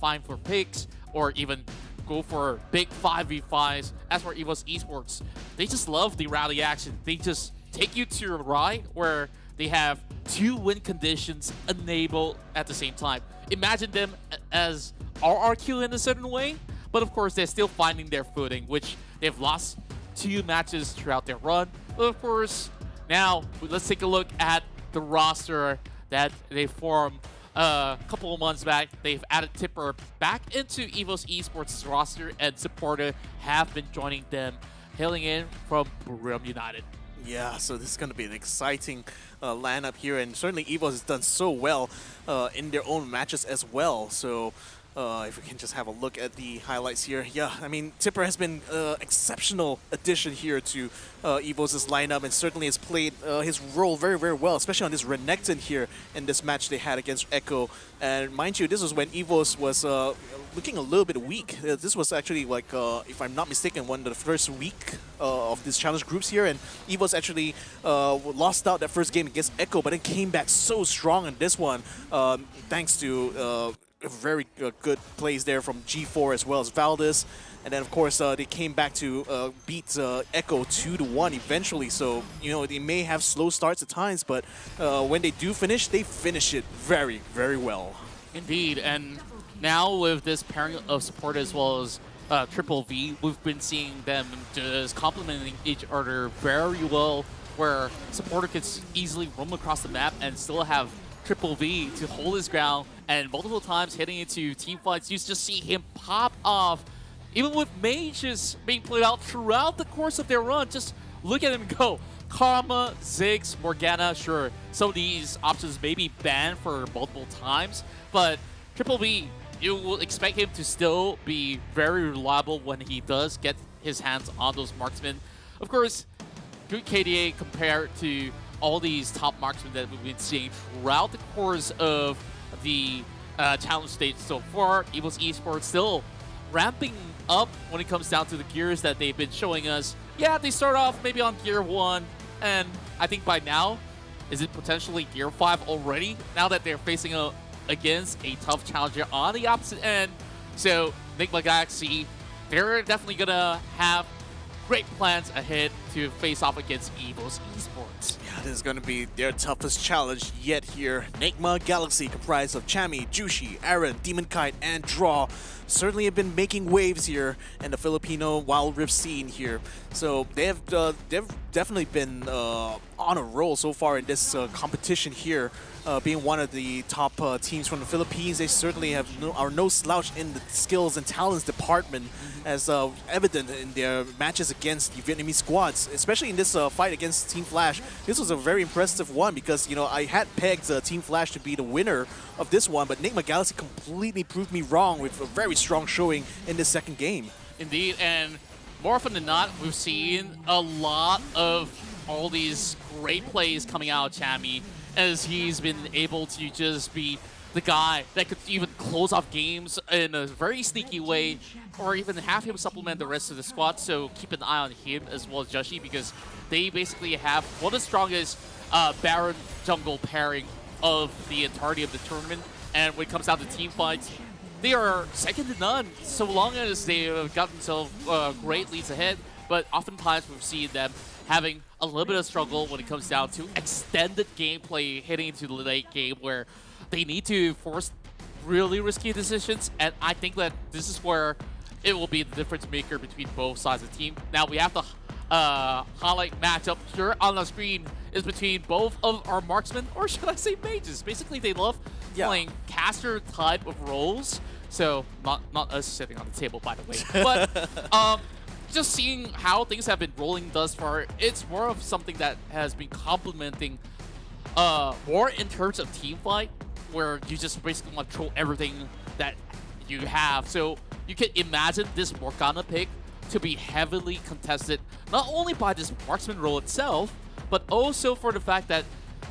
find for picks, or even go for big 5v5s. As for EVO's Esports, they just love the rally action. They just take you to a ride where they have 2 win conditions enabled at the same time. Imagine them as RRQ in a certain way, but of course they're still finding their footing, which they've lost 2 matches throughout their run. But of course, now let's take a look at the roster that they formed a couple of months back. They've added Tipper back into EVO's Esports roster, and Supporter have been joining them, hailing in from Buram United. Yeah, so this is going to be an exciting lineup here, and certainly EVO's has done so well in their own matches as well. So if we can just have a look at the highlights here. Yeah, I mean, Tipper has been exceptional addition here to EVO's lineup, and certainly has played his role very, very well, especially on this Renekton here in this match they had against Echo. And mind you, this was when EVO's was looking a little bit weak. This was actually, like, if I'm not mistaken, one of the first week of this challenge groups here, and EVO's actually lost out that first game against Echo, but then came back so strong in this one, thanks to very good plays there from G4 as well as Valdez. And then, of course, they came back to beat Echo 2-1 eventually. So, you know, they may have slow starts at times, but when they do finish, they finish it very, very well. Indeed, and now with this pairing of support as well as Triple V, we've been seeing them just complementing each other very well, where supporter can easily roam across the map and still have Triple V to hold his ground, and multiple times hitting into team fights, you just see him pop off. Even with mages being played out throughout the course of their run, just look at him go. Karma, Ziggs, Morgana, sure, some of these options may be banned for multiple times, but Triple V, you will expect him to still be very reliable when he does get his hands on those marksmen. Of course, good KDA compared to all these top marksmen that we've been seeing throughout the course of the challenge stage so far. Evil's Esports still ramping up when it comes down to the gears that they've been showing us. Yeah, they start off maybe on gear 1, and I think by now, is it potentially gear 5 already? Now that they're facing against a tough challenger on the opposite end. So, Enigma Galaxy, they're definitely gonna have great plans ahead to face off against Evil's Esports. Yeah, this is going to be their toughest challenge yet here. Enigma Galaxy, comprised of Chami, Jushi, Aaron, Demon Kite, and Draw, certainly have been making waves here in the Filipino Wild Rift scene here. So they've definitely been on a roll so far in this competition here. Being one of the top teams from the Philippines, they certainly are no slouch in the skills and talents department, as evident in their matches against the Vietnamese squads, especially in this fight against Team Flash. This was a very impressive one because, you know, I had pegged Team Flash to be the winner of this one, but Enigma Galaxy completely proved me wrong with a very strong showing in this second game. Indeed, and more often than not, we've seen a lot of all these great plays coming out of Chami, as he's been able to just be the guy that could even close off games in a very sneaky way, or even have him supplement the rest of the squad. So keep an eye on him as well as Joshi, because they basically have one of the strongest Baron jungle pairing of the entirety of the tournament. And when it comes down to team fights, they are second to none, so long as they have got themselves great leads ahead. But oftentimes we've seen them having a little bit of struggle when it comes down to extended gameplay heading into the late game, where they need to force really risky decisions. And I think that this is where it will be the difference maker between both sides of the team. Now we have the highlight matchup here on the screen is between both of our marksmen, or should I say mages. Basically, they love playing caster type of roles. So not us sitting on the table, by the way. But just seeing how things have been rolling thus far, it's more of something that has been complementing more in terms of team fight, where you just basically want to throw everything that you have. So you can imagine this Morgana pick to be heavily contested, not only by this marksman role itself, but also for the fact that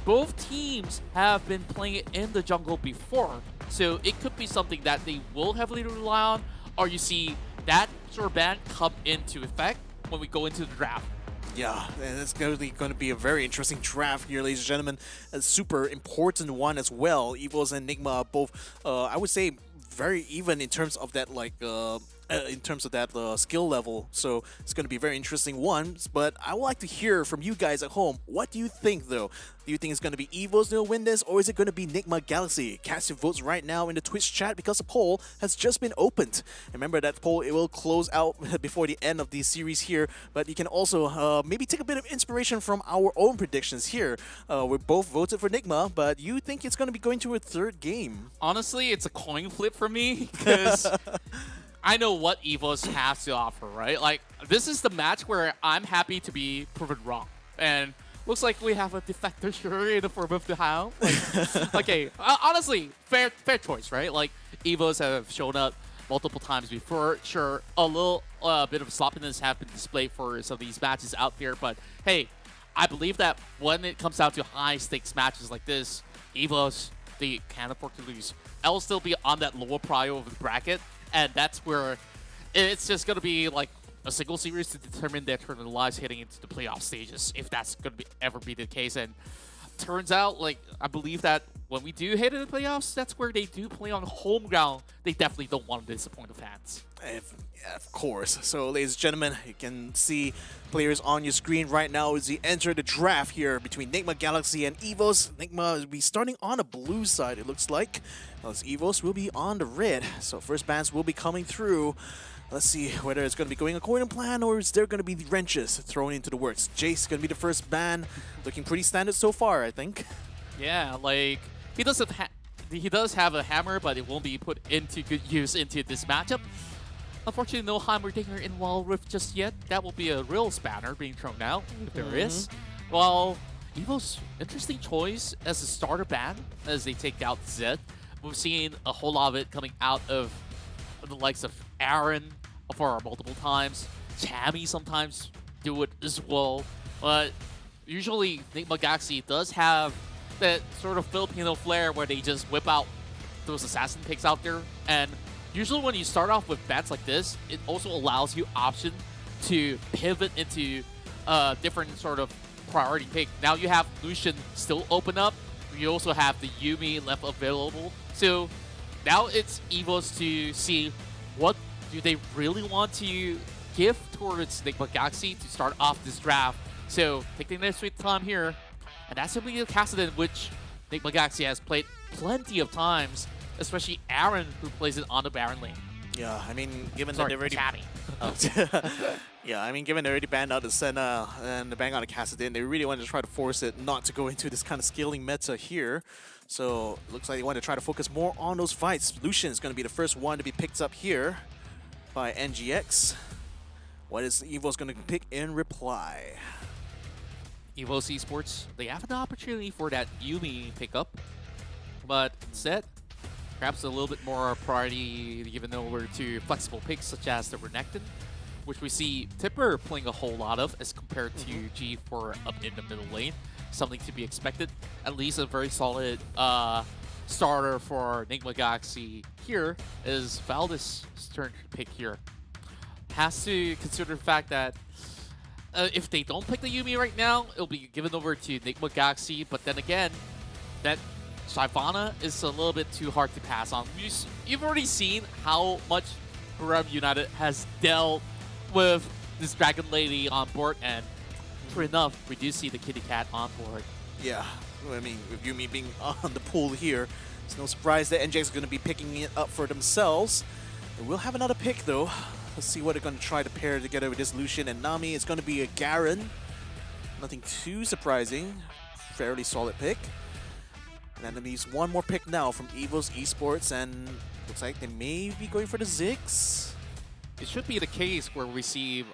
both teams have been playing it in the jungle before. So it could be something that they will heavily rely on, or you see that sort of ban come into effect when we go into the draft. Yeah, and it's going to be a very interesting draft here, ladies and gentlemen. A super important one as well. Evos and Enigma are both, I would say, very even in terms of that, like, skill level. So it's going to be a very interesting one. But I would like to hear from you guys at home. What do you think, though? Do you think it's going to be Evos that will win this, or is it going to be Enigma Galaxy? Cast your votes right now in the Twitch chat, because the poll has just been opened. Remember that poll, it will close out before the end of the series here, but you can also maybe take a bit of inspiration from our own predictions here. We both voted for Enigma, but you think it's going to be going to a third game? Honestly, it's a coin flip for me, because I know what Evos has to offer, right? Like, this is the match where I'm happy to be proven wrong. And looks like we have a defector sure in the form of the How. Like, okay, honestly, fair choice, right? Like, Evos have shown up multiple times before. Sure, a little bit of sloppiness have been displayed for some of these matches out there, but hey, I believe that when it comes down to high-stakes matches like this, Evos, they can't afford to lose. I'll still be on that lower prio of the bracket, and that's where it's just going to be like a single series to determine their tournament lives heading into the playoff stages, if that's going to ever be the case. And turns out, like, I believe that when we do head into the playoffs, that's where they do play on home ground. They definitely don't want to disappoint the fans. Of course. So, ladies and gentlemen, you can see players on your screen right now as you enter the draft here between Enigma Galaxy and Evos. Enigma will be starting on the blue side, it looks like. As Evos will be on the red. So first bans will be coming through. Let's see whether it's going to be going according to plan, or is there going to be wrenches thrown into the works. Jace going to be the first ban. Looking pretty standard so far, I think. Yeah, like, he does have a hammer, but it won't be put into good use into this matchup. Unfortunately, no Heimerdinger in Wall Rift just yet. That will be a real spanner being thrown out, if there is. While Evo's interesting choice as a starter ban as they take out Zed. We've seen a whole lot of it coming out of the likes of Aaron for multiple times. Tammy sometimes do it as well. But usually, Enigma Galaxy does have that sort of Filipino flair where they just whip out those assassin picks out there. And usually when you start off with bats like this, it also allows you option to pivot into different sort of priority pick. Now you have Lucian still open up. You also have the Yuumi left available. So now it's Evo's to see what do they really want to give towards Enigma Galaxy to start off this draft. So taking their sweet time here. And that's simply the Kassadin, which Enigma Galaxy has played plenty of times, especially Aaron, who plays it on the Baron lane. Yeah, I mean, given Sorry, that they already... Chatty. Yeah, I mean, given they already banned out the Senna and the bang on the Kassadin, they really wanted to try to force it not to go into this kind of scaling meta here. So, looks like they want to try to focus more on those fights. Lucian is going to be the first one to be picked up here by NGX. What is Evo's going to pick in reply? Evo's Esports, they have an opportunity for that Yuumi pickup, but instead, perhaps a little bit more priority given over to flexible picks such as the Renekton, which we see Tipper playing a whole lot of as compared to G4 up in the middle lane. Something to be expected. At least a very solid starter for Enigma Galaxy here is Valdez' turn to pick here. Has to consider the fact that if they don't pick the Yuumi right now, it'll be given over to Enigma Galaxy, but then again, that Shyvana is a little bit too hard to pass on. You've already seen how much Gurem United has dealt with this Dragon Lady on board, and sure enough, we do see the kitty cat on board. Yeah, I mean, with Yuumi being on the pool here, it's no surprise that NGX is going to be picking it up for themselves. They will have another pick, though. Let's see what they're going to try to pair together with this Lucian and Nami. It's going to be a Garen. Nothing too surprising. Fairly solid pick. And then leaves one more pick now from Evo's Esports, and looks like they may be going for the Ziggs. It should be the case where we see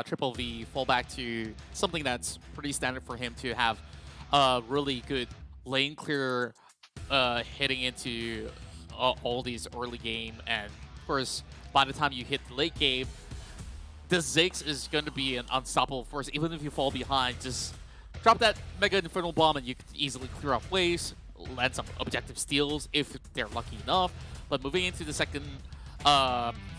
Triple V fall back to something that's pretty standard for him to have a really good lane clear hitting into all these early game. And of course, by the time you hit the late game, the Ziggs is going to be an unstoppable force. Even if you fall behind, just drop that Mega Infernal Bomb and you can easily clear off waves, land some objective steals if they're lucky enough. But moving into the second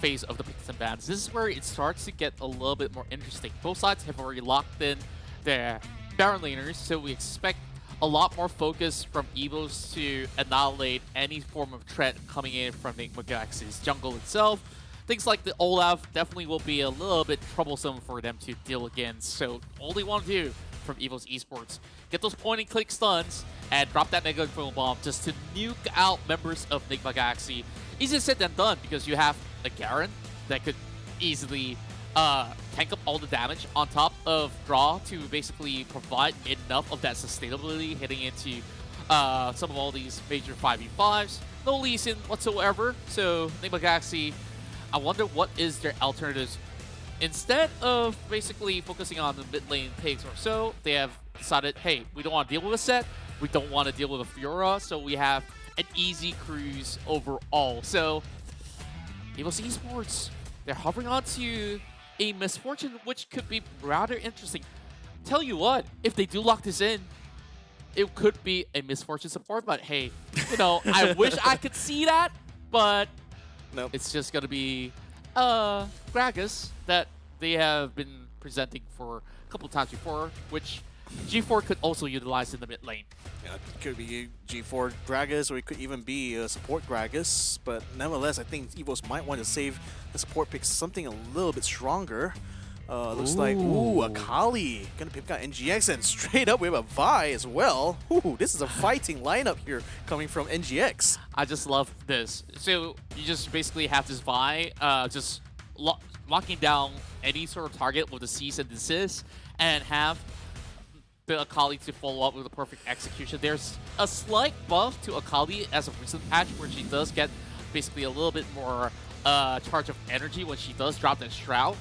phase of the picks and bans, this is where it starts to get a little bit more interesting. Both sides have already locked in their Baron laners, so we expect a lot more focus from Evos to annihilate any form of threat coming in from Enigma Galaxy's jungle itself. Things like the Olaf definitely will be a little bit troublesome for them to deal against, so all they want to do from Evo's Esports, get those point-and-click stuns and drop that Mega Infernal Bomb just to nuke out members of Enigma Galaxy. Easier said than done because you have a Garen that could easily tank up all the damage on top of Draw to basically provide enough of that sustainability hitting into some of all these major 5v5s. No Lee Sin whatsoever, so Enigma Galaxy, I wonder what is their alternatives. Instead of basically focusing on the mid lane pigs or so, they have decided, hey, we don't want to deal with a set, we don't want to deal with a Fiora, so we have an easy cruise overall. So, Evo's Esports, they're hovering on to a misfortune which could be rather interesting. Tell you what, if they do lock this in, it could be a misfortune support, but hey, you know, I wish I could see that, but nope. It's just going to be Gragas that they have been presenting for a couple of times before, which G4 could also utilize in the mid lane. Yeah, it could be G4 Gragas, or it could even be a support Gragas, but nevertheless, I think Evos might want to save the support pick something a little bit stronger. Looks like, ooh, Akali gonna pick out NGX, and straight up we have a Vi as well. Ooh, this is a fighting lineup here coming from NGX. I just love this. So you just basically have this Vi just locking down any sort of target with a cease and desist, and have the Akali to follow up with a perfect execution. There's a slight buff to Akali as a recent patch where she does get basically a little bit more charge of energy when she does drop that Shroud.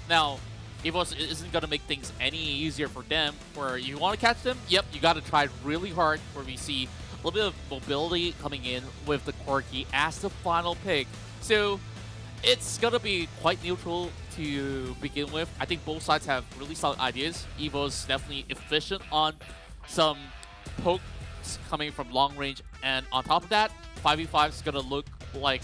Now, EVOS isn't going to make things any easier for them. Where you want to catch them, yep, you got to try really hard, where we see a little bit of mobility coming in with the Corki as the final pick. So it's going to be quite neutral to begin with. I think both sides have really solid ideas. EVO's definitely efficient on some pokes coming from long range, and on top of that, 5v5 is going to look like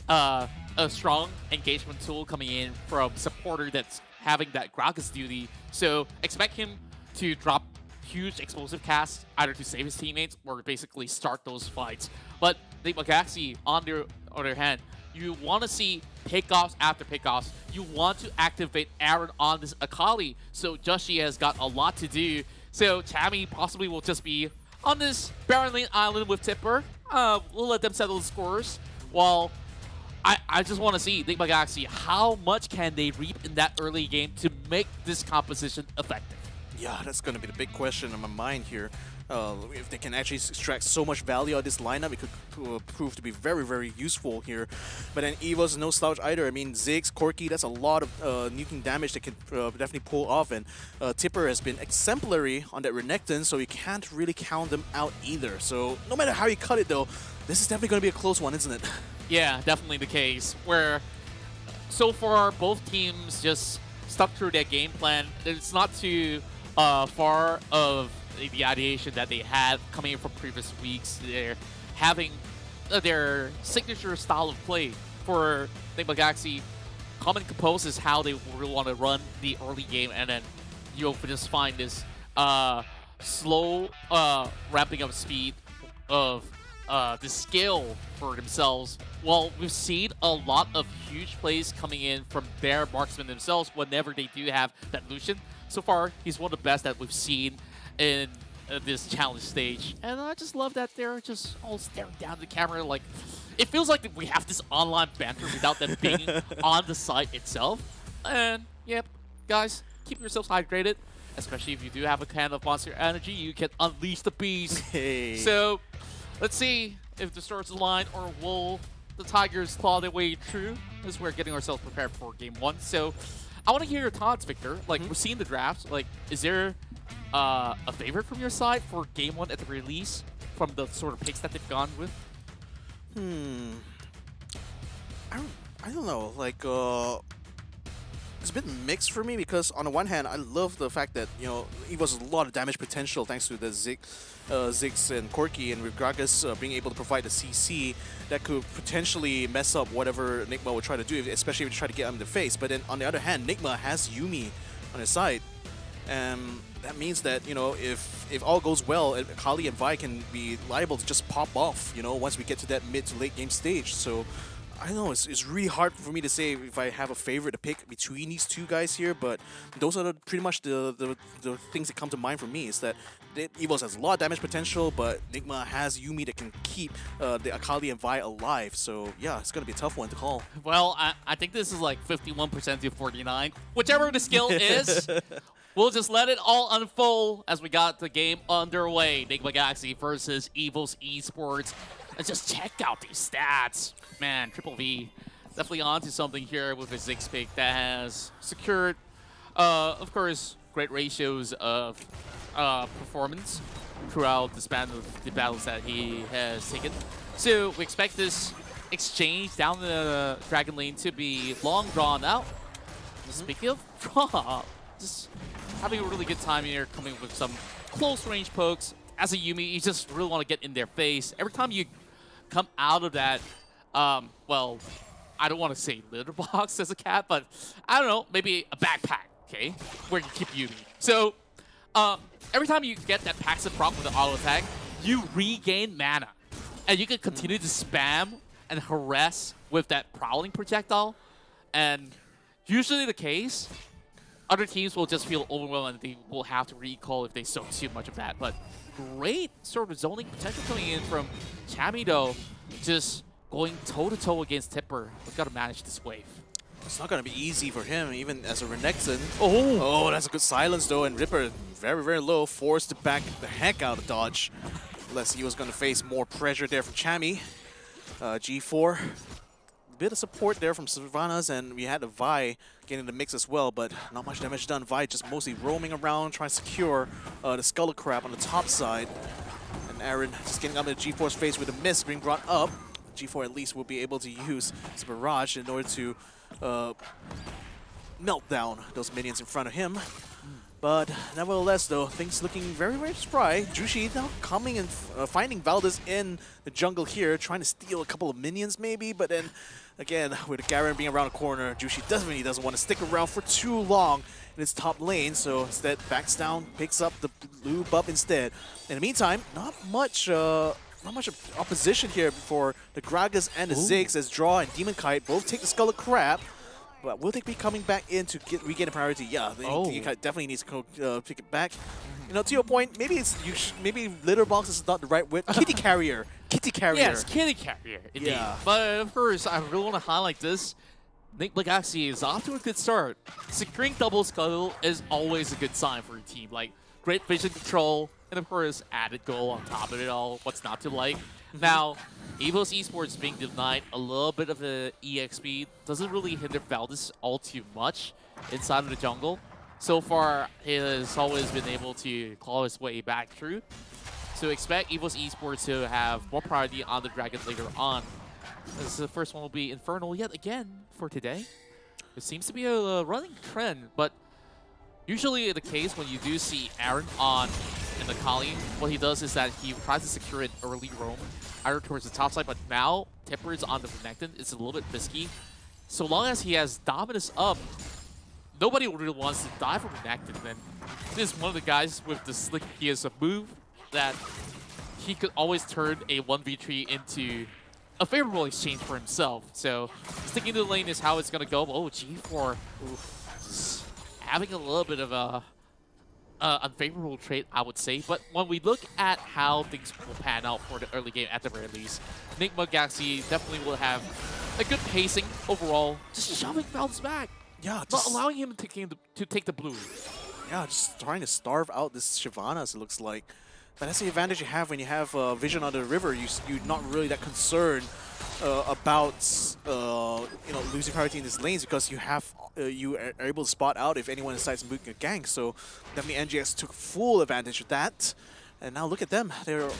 a strong engagement tool coming in from supporter that's having that Gragas duty. So expect him to drop huge explosive casts, either to save his teammates or basically start those fights. But the Magaxi, on the other hand, you want to see pickoffs after pickoffs. You want to activate Aaron on this Akali. So Joshi has got a lot to do. So Tammy possibly will just be on this Baron Lane Island with Tipper. We'll let them settle the scores. While I just want to see Nick Magaxi, how much can they reap in that early game to make this composition effective? Yeah, that's going to be the big question in my mind here. If they can actually extract so much value out of this lineup, it could prove to be very, very useful here. But then EVO's no slouch either. I mean, Ziggs, Corki, that's a lot of nuking damage they can definitely pull off. And Tipper has been exemplary on that Renekton, so you can't really count them out either. So no matter how you cut it, though, this is definitely going to be a close one, isn't it? Yeah, definitely the case. Where so far, both teams just stuck through their game plan. It's not too far of the ideation that they had coming in from previous weeks. They're having their signature style of play. For the Magaxi, Common Compose is how they really want to run the early game, and then you'll just find this slow ramping up speed of the skill for themselves. Well, we've seen a lot of huge plays coming in from their marksmen themselves whenever they do have that Lucian. So far, he's one of the best that we've seen in this challenge stage. And I just love that they're just all staring down the camera. Like, it feels like we have this online banter without them being on the site itself. And, yep, guys, keep yourselves hydrated. Especially if you do have a can of Monster Energy, you can unleash the beast. Hey. So, let's see if the stars align, or will the Tigers claw their way through as we're getting ourselves prepared for Game 1. So, I want to hear your thoughts, Victor. Like, we're seeing the drafts. Like, is there a favorite from your side for Game 1 at the release from the sort of picks that they've gone with? I don't know. Like, it's a bit mixed for me because on the one hand, I love the fact that, you know, EVO's a lot of damage potential thanks to the Ziggs and Corki, and with Gragas being able to provide the CC that could potentially mess up whatever Nigma would try to do, especially if you try to get him in the face. But then on the other hand, Nigma has Yuumi on his side. And that means that, you know, if all goes well, Akali and Vi can be liable to just pop off, you know, once we get to that mid to late game stage. So I don't know, it's really hard for me to say if I have a favorite to pick between these two guys here, but those are pretty much the things that come to mind for me. Is that EVOS has a lot of damage potential, but Nigma has Yuumi that can keep the Akali and Vi alive. So yeah, it's going to be a tough one to call. Well, I think this is like 51% to 49. Whichever the skill is, we'll just let it all unfold as we got the game underway. Nigma Galaxy versus EVOS Esports. And just check out these stats. Man, Triple V definitely onto something here with his Ziggs pick that has secured, of course, great ratios of performance throughout the span of the battles that he has taken. So we expect this exchange down the Dragon Lane to be long drawn out. Speaking of draw, just having a really good time here, coming with some close range pokes. As a Yuumi, you just really want to get in their face. Every time you come out of that, well, I don't want to say litter box as a cat, but I don't know, maybe a backpack, okay, where you keep Yuumi. So, every time you get that passive proc with the auto attack, you regain mana, and you can continue to spam and harass with that prowling projectile. And usually the case, other teams will just feel overwhelmed and they will have to recall if they sow too much of that. But great sort of zoning potential coming in from Chami, though, just going toe-to-toe against Tipper. We've got to manage this wave. It's not going to be easy for him, even as a Renekton. Oh, that's a good silence, though. And Ripper, very, very low, forced to back the heck out of dodge. Unless he was going to face more pressure there from Chami. G4. A bit of support there from Sylvanas, and we had a Vi getting the mix as well, but not much damage done. Vi just mostly roaming around, trying to secure the Skull Crab on the top side. And Aaron just getting up in G4's face with a miss being brought up. G4 at least will be able to use his barrage in order to melt down those minions in front of him. But nevertheless, though, things looking very, very spry. Jushi now coming and finding Valdez in the jungle here, trying to steal a couple of minions maybe, but then again, with Garen being around the corner, Jushi definitely doesn't want to stick around for too long in his top lane, so instead backs down, picks up the blue buff instead. In the meantime, not much opposition here for the Gragas and the Ziggs, as Draw and Demon Kite both take the Skull Crab. But will they be coming back in to regain a priority? Yeah, Demon Kite definitely needs to pick it back. You know, to your point, maybe maybe litter box is not the right word. Kitty carrier. Kitty carrier. Yes, kitty carrier, indeed. Yeah. But of course, I really want to highlight this. Nick Legacy is off to a good start. Securing double skull is always a good sign for a team. Like, great vision control, and of course, added goal on top of it all. What's not to like? Now, EVO's Esports being denied a little bit of the EXP doesn't really hinder Valdez all too much inside of the jungle. So far, he has always been able to claw his way back through. So expect EVO's Esports to have more priority on the Dragon later on. As the first one will be Infernal yet again for today. It seems to be a running trend, but usually the case when you do see Aaron on in the Kali, what he does is that he tries to secure an early roam either towards the top side, but now Tipper is on the Renekton. It's a little bit risky. So long as he has Dominus up, nobody really wants to die from Renekton. And this is one of the guys with the slick, he has a move that he could always turn a 1v3 into a favorable exchange for himself. So sticking to the lane is how it's going to go. Oh, G4 just having a little bit of a unfavorable trait, I would say. But when we look at how things will pan out for the early game at the very least, Nick Legacy definitely will have a good pacing overall, just shoving Valdez back. Yeah, not allowing him to take the blue. Yeah, just trying to starve out this Shyvanas, it looks like. But that's the advantage you have when you have vision on the river. You're not really that concerned about losing priority in these lanes, because you are able to spot out if anyone decides to move a gank. So definitely NGX took full advantage of that. And now look at them. They're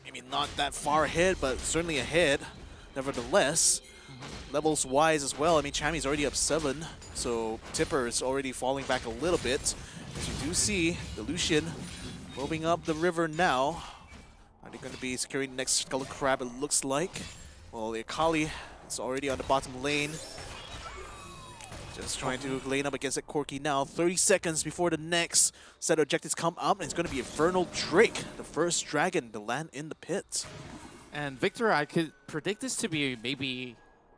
maybe not that far ahead, but certainly ahead nevertheless. Levels wise as well. I mean, Chami's already up 7, so Tipper is already falling back a little bit. As you do see, the Lucian moving up the river now. Are they going to be securing the next Skull Crab, it looks like? Well, the Akali is already on the bottom lane. Just trying to lane up against that Corki now. 30 seconds before the next set of objectives come up, and it's going to be Infernal Drake, the first dragon to land in the pit. And Victor, I could predict this to be maybe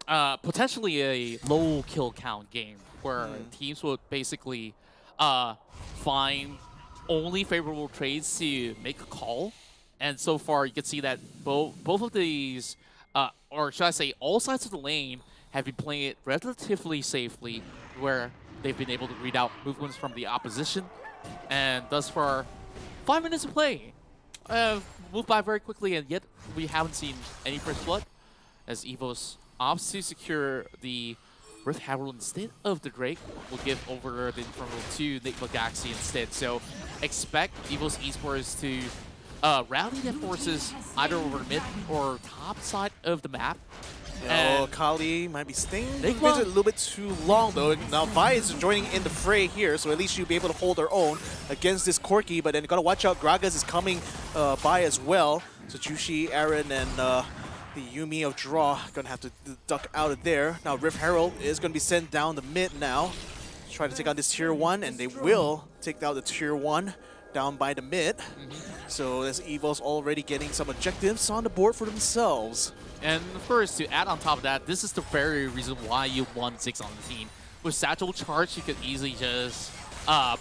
potentially a low kill count game where teams would basically find only favorable trades to make a call. And so far, you can see that both of these, or should I say, all sides of the lane have been playing it relatively safely, where they've been able to read out movements from the opposition. And thus far, 5 minutes of play moved by very quickly, and yet we haven't seen any first blood, as EVOS opts to secure the Rift Herald instead of the Drake. Will give over the Infernal to Nick Legacy instead. So expect EVOS Esports to rally their forces either over mid or top side of the map. Oh, Kali might be staying a little bit too long, though. Now, Vi is joining in the fray here, so at least she'll be able to hold her own against this Corki. But then you gotta watch out, Gragas is coming by as well. So Jushi, Aaron, and the Yumi of Draw gonna have to duck out of there. Now, Rift Herald is gonna be sent down the mid now. Try to take out this tier 1, and they will take out the tier 1 down by the mid. So this EVO's already getting some objectives on the board for themselves. And of course, to add on top of that, this is the very reason why you won 6 on the team. With Satchel Charge, you could easily just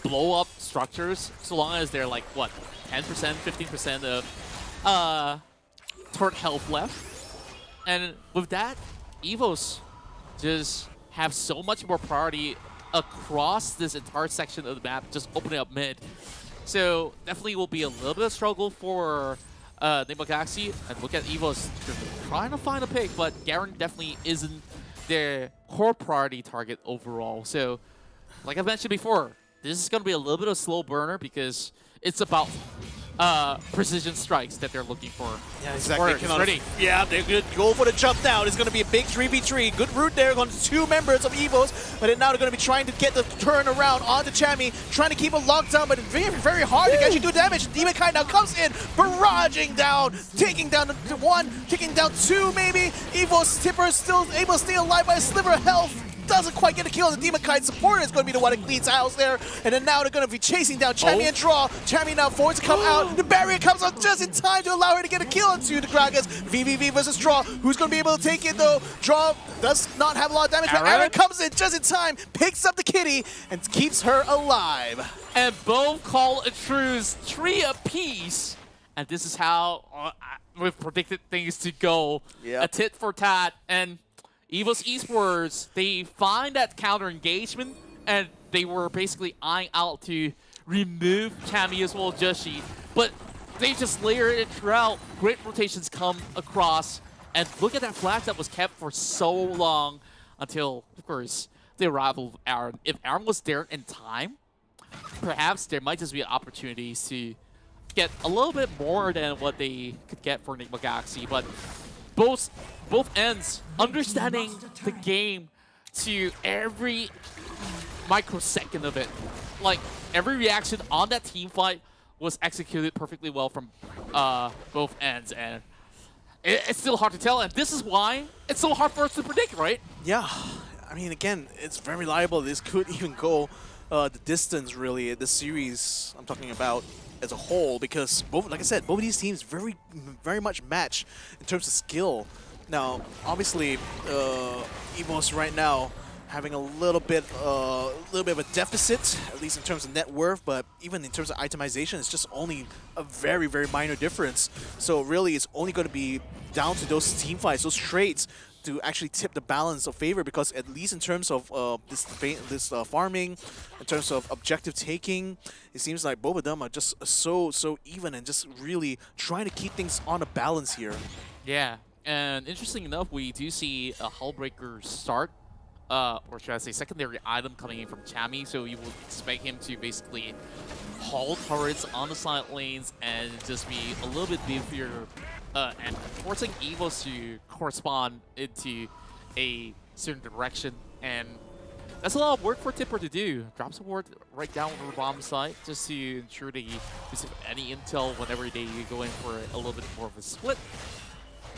blow up structures, so long as they're like, what, 10%, 15% of turret health left. And with that, EVOS just have so much more priority across this entire section of the map, just opening up mid. So definitely will be a little bit of struggle for Nigma Galaxy. And look at EVO's trying to find a pick, but Garen definitely isn't their core priority target overall. So like I mentioned before, this is going to be a little bit of a slow burner because it's about precision strikes that they're looking for. Yeah, exactly. It's ready. Yeah, they're going to go for the jump down. It's going to be a big 3v3. Good route there on 2 members of EVOs, but then now they're going to be trying to get the turn around onto Chammy, trying to keep him locked down, but very, very hard to actually do damage. Demon Kai now comes in, barraging down, taking down 1, taking down 2 maybe. EVO's Tipper is still able to stay alive by a sliver of health. Doesn't quite get a kill. The Demon Kite supporter is going to be the one that cleans house there. And then now they're going to be chasing down Chammy and Draw. Chammy now forced to come out. The barrier comes out just in time to allow her to get a kill into the Gragas. VVV versus Draw. Who's going to be able to take it though? Draw does not have a lot of damage, but Aaron comes in just in time, picks up the kitty, and keeps her alive. And both call a truce, 3 apiece. And this is how we've predicted things to go. A tit for tat. And EVO's Esports, they find that counter engagement, and they were basically eyeing out to remove Chammy as well as Joshi, but they just layered it throughout. Great rotations come across, and look at that flag that was kept for so long until, of course, the arrival of Aaron. If Aaron was there in time, perhaps there might just be opportunities to get a little bit more than what they could get for Nigma Galaxy, but both ends understanding the game to every microsecond of it. Like, every reaction on that team fight was executed perfectly well from both ends, and it's still hard to tell, and this is why it's so hard for us to predict, right? Yeah, I mean, again, it's very reliable. This could even go the distance, really, the series I'm talking about as a whole, because both, like I said, both of these teams very much match in terms of skill. Now, obviously, EVOS right now having a little bit of a deficit, at least in terms of net worth, but even in terms of itemization, it's just only a very, very minor difference. So really, it's only going to be down to those team fights, those trades, to actually tip the balance of favor, because at least in terms of this farming, in terms of objective taking, it seems like both of them are just so even and just really trying to keep things on a balance here. Yeah, and interesting enough, we do see a Hullbreaker start, or should I say secondary item coming in from Chammy, so you would expect him to basically haul turrets on the side lanes and just be a little bit beefier, and forcing EVOs to correspond into a certain direction. And that's a lot of work for Tipper to do. Drop some word right down on the bottom side just to ensure that he receive any intel whenever they go in for a little bit more of a split.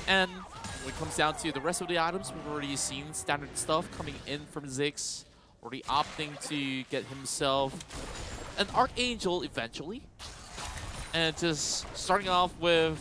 And when it comes down to the rest of the items, we've already seen standard stuff coming in from Ziggs, already opting to get himself an Archangel eventually. And just starting off with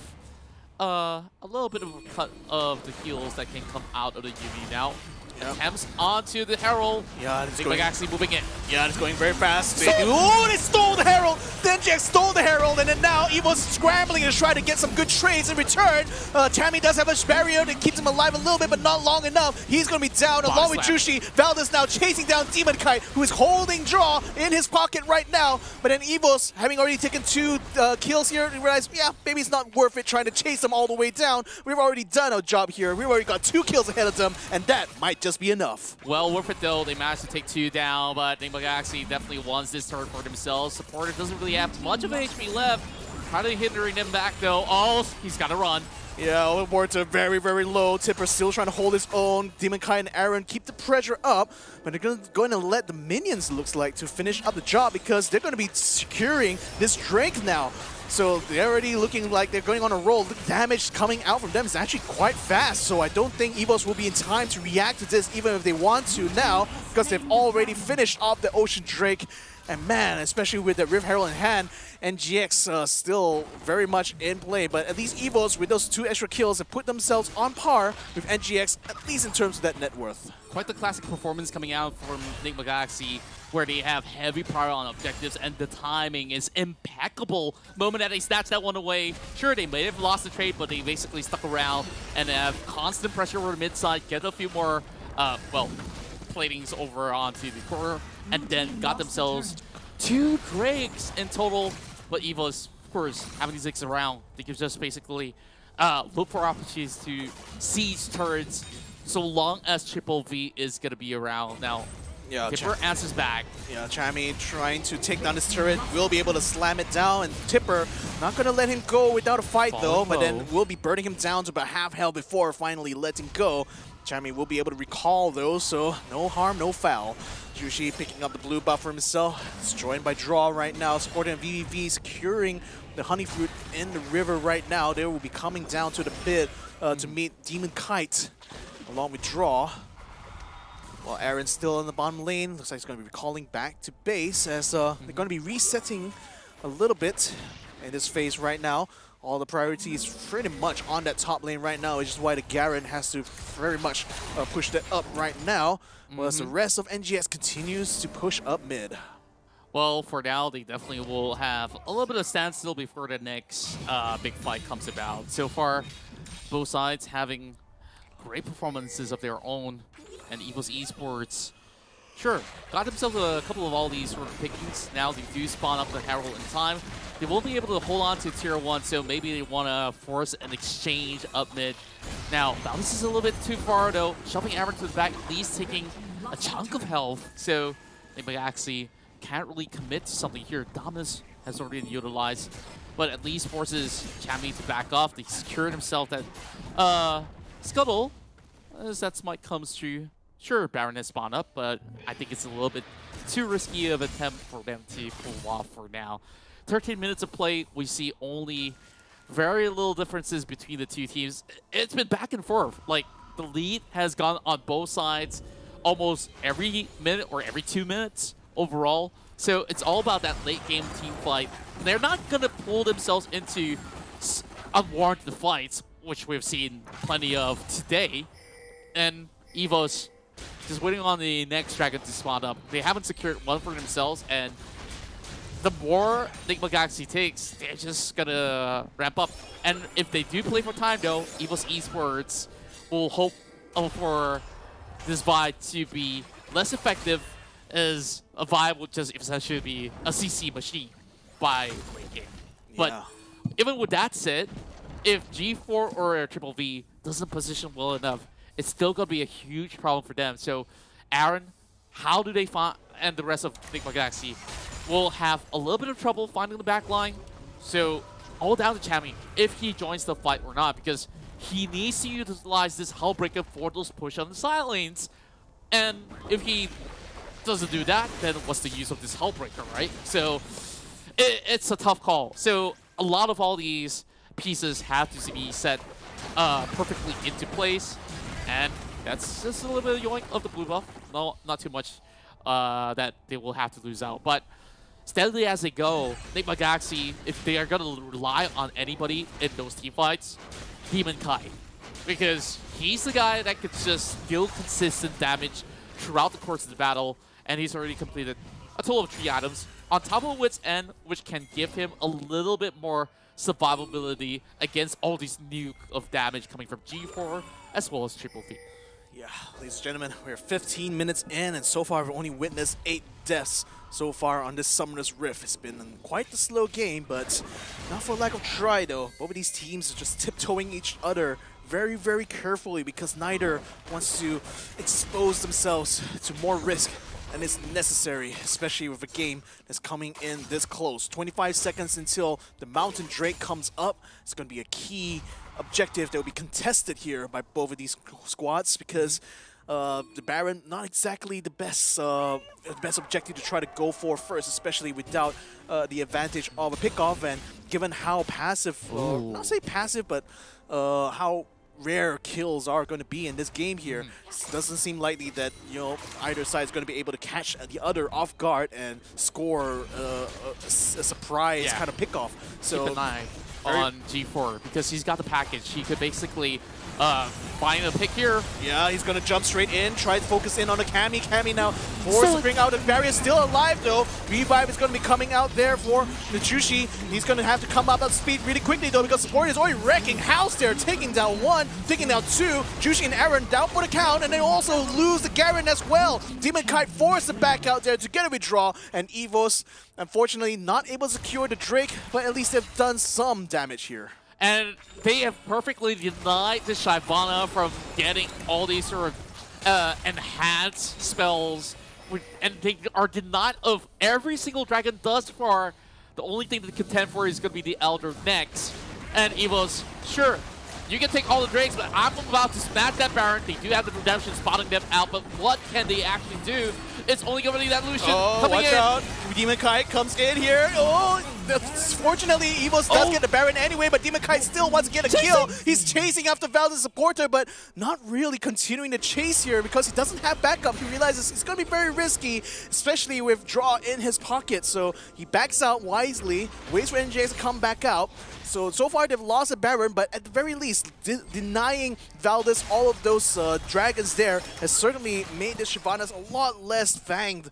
a little bit of a cut of the heals that can come out of the UV now. Attempts onto the Herald. Yeah, it's going actually moving in. Yeah, it's going very fast. Oh, they stole the Herald. Then Jax stole the Herald, and then now Evo's scrambling to try to get some good trades in return. Chammy does have a barrier that keeps him alive a little bit, but not long enough. He's going to be down along with Jushi. Valdez now chasing down Demon Kite, who is holding Draw in his pocket right now. But then Evo's, having already taken 2 kills here, realized, yeah, maybe it's not worth it trying to chase them all the way down. We've already done our job here. We've already got 2 kills ahead of them, and that might just be enough. Well worth it though. They managed to take 2 down, but Nigma Galaxy definitely wants this turn for themselves. Supporter doesn't really have much of HP left. Trying to hindering them back though. Oh, he's got to run. Yeah, overboards are very, very low. Tipper still trying to hold his own. Demon Kai and Aaron keep the pressure up, but they're going to let the minions, looks like, to finish up the job, because they're going to be securing this Drake now. So they're already looking like they're going on a roll. The damage coming out from them is actually quite fast, so I don't think EVOS will be in time to react to this, even if they want to now, because they've already finished off the Ocean Drake. And man, especially with the Rift Herald in hand, NGX still very much in play. But at least EVOS, with those 2 extra kills, have put themselves on par with NGX, at least in terms of that net worth. Quite the classic performance coming out from Nigma Galaxy, where they have heavy prior on objectives and the timing is impeccable. Moment that they snatch that one away, sure, they may have lost the trade, but they basically stuck around and have constant pressure over the mid side, get a few more, well, platings over onto the corner, and then got themselves 2 Drakes in total. But Evo's, of course, having these Ziggs around, they can just basically look for opportunities to siege turrets so long as Triple V is going to be around. Now, Yeah, Tipper answers back. Yeah, Chami trying to take down this turret, will be able to slam it down, and Tipper not going to let him go without a fight though, but then will be burning him down to about half health before finally letting go. Chami will be able to recall though, so no harm, no foul. Jushi picking up the blue buff for himself. It's joined by Draw right now, supporting VVV, securing the honey fruit in the river right now. They will be coming down to the pit to meet Demon Kite along with Draw. While Aaron's still in the bottom lane, looks like he's going to be recalling back to base as they're going to be resetting a little bit in this phase right now. All the priority is pretty much on that top lane right now, which is why the Garen has to very much push that up right now, whereas the rest of NGS continues to push up mid. Well, for now, they definitely will have a little bit of standstill before the next big fight comes about. So far, both sides having great performances of their own, and Evo's Esports, sure, got themselves a couple of all these sort of pickings. Now they do spawn up the Herald in time. They won't be able to hold on to Tier 1, so maybe they want to force an exchange up mid. Now, this is a little bit too far, though. Shoving Aaron to the back, at least taking a chunk of health, so they might actually can't really commit to something here. Dominus has already been utilized, but at least forces Chami to back off. They secured himself that Scuttle, as that smite comes through. Sure, Baron has spawned up, but I think it's a little bit too risky of an attempt for them to pull off for now. 13 minutes of play, we see only very little differences between the two teams. It's been back and forth. Like, the lead has gone on both sides almost every minute or every 2 minutes overall. So it's all about that late game team fight. They're not going to pull themselves into unwarranted fights, which we've seen plenty of today. And Evo's just waiting on the next dragon to spawn up. They haven't secured one for themselves, and the more Enigma Galaxy takes, they're just gonna ramp up. And if they do play for time, though, Evo's Esports will hope for this vibe to be less effective, as a vibe will just essentially be a CC machine by late game. But even with that said, if G4 or Triple V doesn't position well enough, it's still going to be a huge problem for them. So, Aaron, how do they find, and the rest of Enigma Galaxy will have a little bit of trouble finding the back line. So, all down to Chami if he joins the fight or not, because he needs to utilize this Hullbreaker for those push on the side lanes. And if he doesn't do that, then what's the use of this Hullbreaker, right? So, it's a tough call. So, a lot of all these pieces have to be set perfectly into place. And that's just a little bit of yoink of the blue buff. No, not too much that they will have to lose out. But steadily as they go, Enigma Galaxy, if they are going to rely on anybody in those team fights, Demon Kai. Because he's the guy that could just deal consistent damage throughout the course of the battle. And he's already completed a total of 3 items on top of Wit's End, which can give him a little bit more survivability against all these nuke of damage coming from G4 as well as Triple V. Yeah, ladies and gentlemen, we're 15 minutes in, and so far we've only witnessed 8 deaths so far on this Summoner's Rift. It's been quite a slow game, but not for lack of try though. Both of these teams are just tiptoeing each other very, very carefully because neither wants to expose themselves to more risk and it's necessary, especially with a game that's coming in this close. 25 seconds until the Mountain Drake comes up. It's going to be a key objective that will be contested here by both of these squads because the Baron, not exactly the best objective to try to go for first, especially without the advantage of a pickoff. And given how passive, not say passive, but how rare kills are going to be in this game here, it doesn't seem likely that either side is going to be able to catch the other off guard and score a surprise kind of pickoff. So keep an eye on G4 because he's got the package. He could basically find a pick here. Yeah, he's gonna jump straight in, try to focus in on the Cammy. Cammy now forced to bring out a barrier, still alive though. Revive is gonna be coming out there for the Jushi. He's gonna have to come up at speed really quickly though because support is already wrecking house there, taking down one, taking down two. Jushi and Aaron down for the count, and they also lose the Garen as well. Demon Kite forced to back out there to get a withdraw, and Evos unfortunately not able to secure the Drake, but at least they've done some damage here. And they have perfectly denied the Shyvana from getting all these sort of enhanced spells. And they are denied of every single dragon thus far. The only thing to contend for is going to be the Elder next. And Evos, sure, you can take all the Drakes, but I'm about to smash that Baron. They do have the Redemption spotting them out, but what can they actually do? It's only going to be that Lucian coming watch in. out. Demon Kite comes in here. Oh, fortunately, Evos does get the Baron anyway, but Demon Kite still wants to get a kill. He's chasing after Valda's supporter, but not really continuing the chase here because he doesn't have backup. He realizes it's going to be very risky, especially with Draw in his pocket. So he backs out wisely, waits for NJX to come back out. So far they've lost a Baron, but at the very least, denying Valdez all of those dragons there has certainly made the Shyvanas a lot less fanged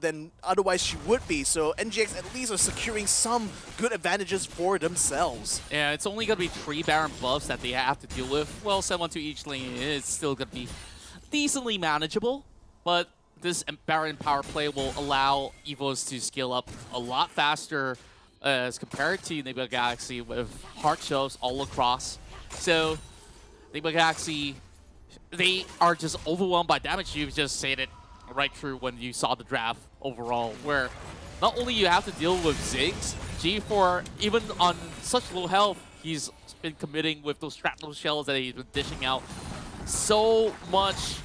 than otherwise she would be. So NGX at least are securing some good advantages for themselves. Yeah, it's only going to be 3 Baron buffs that they have to deal with. Well, 7 to each lane is still going to be decently manageable, but this Baron power play will allow Evos to scale up a lot faster as compared to Nebula Galaxy with hard shows all across. So Nebula Galaxy, they are just overwhelmed by damage. You've just said it right through when you saw the draft overall, where not only you have to deal with Ziggs, G4, even on such low health, he's been committing with those shrapnel shells that he's been dishing out. So much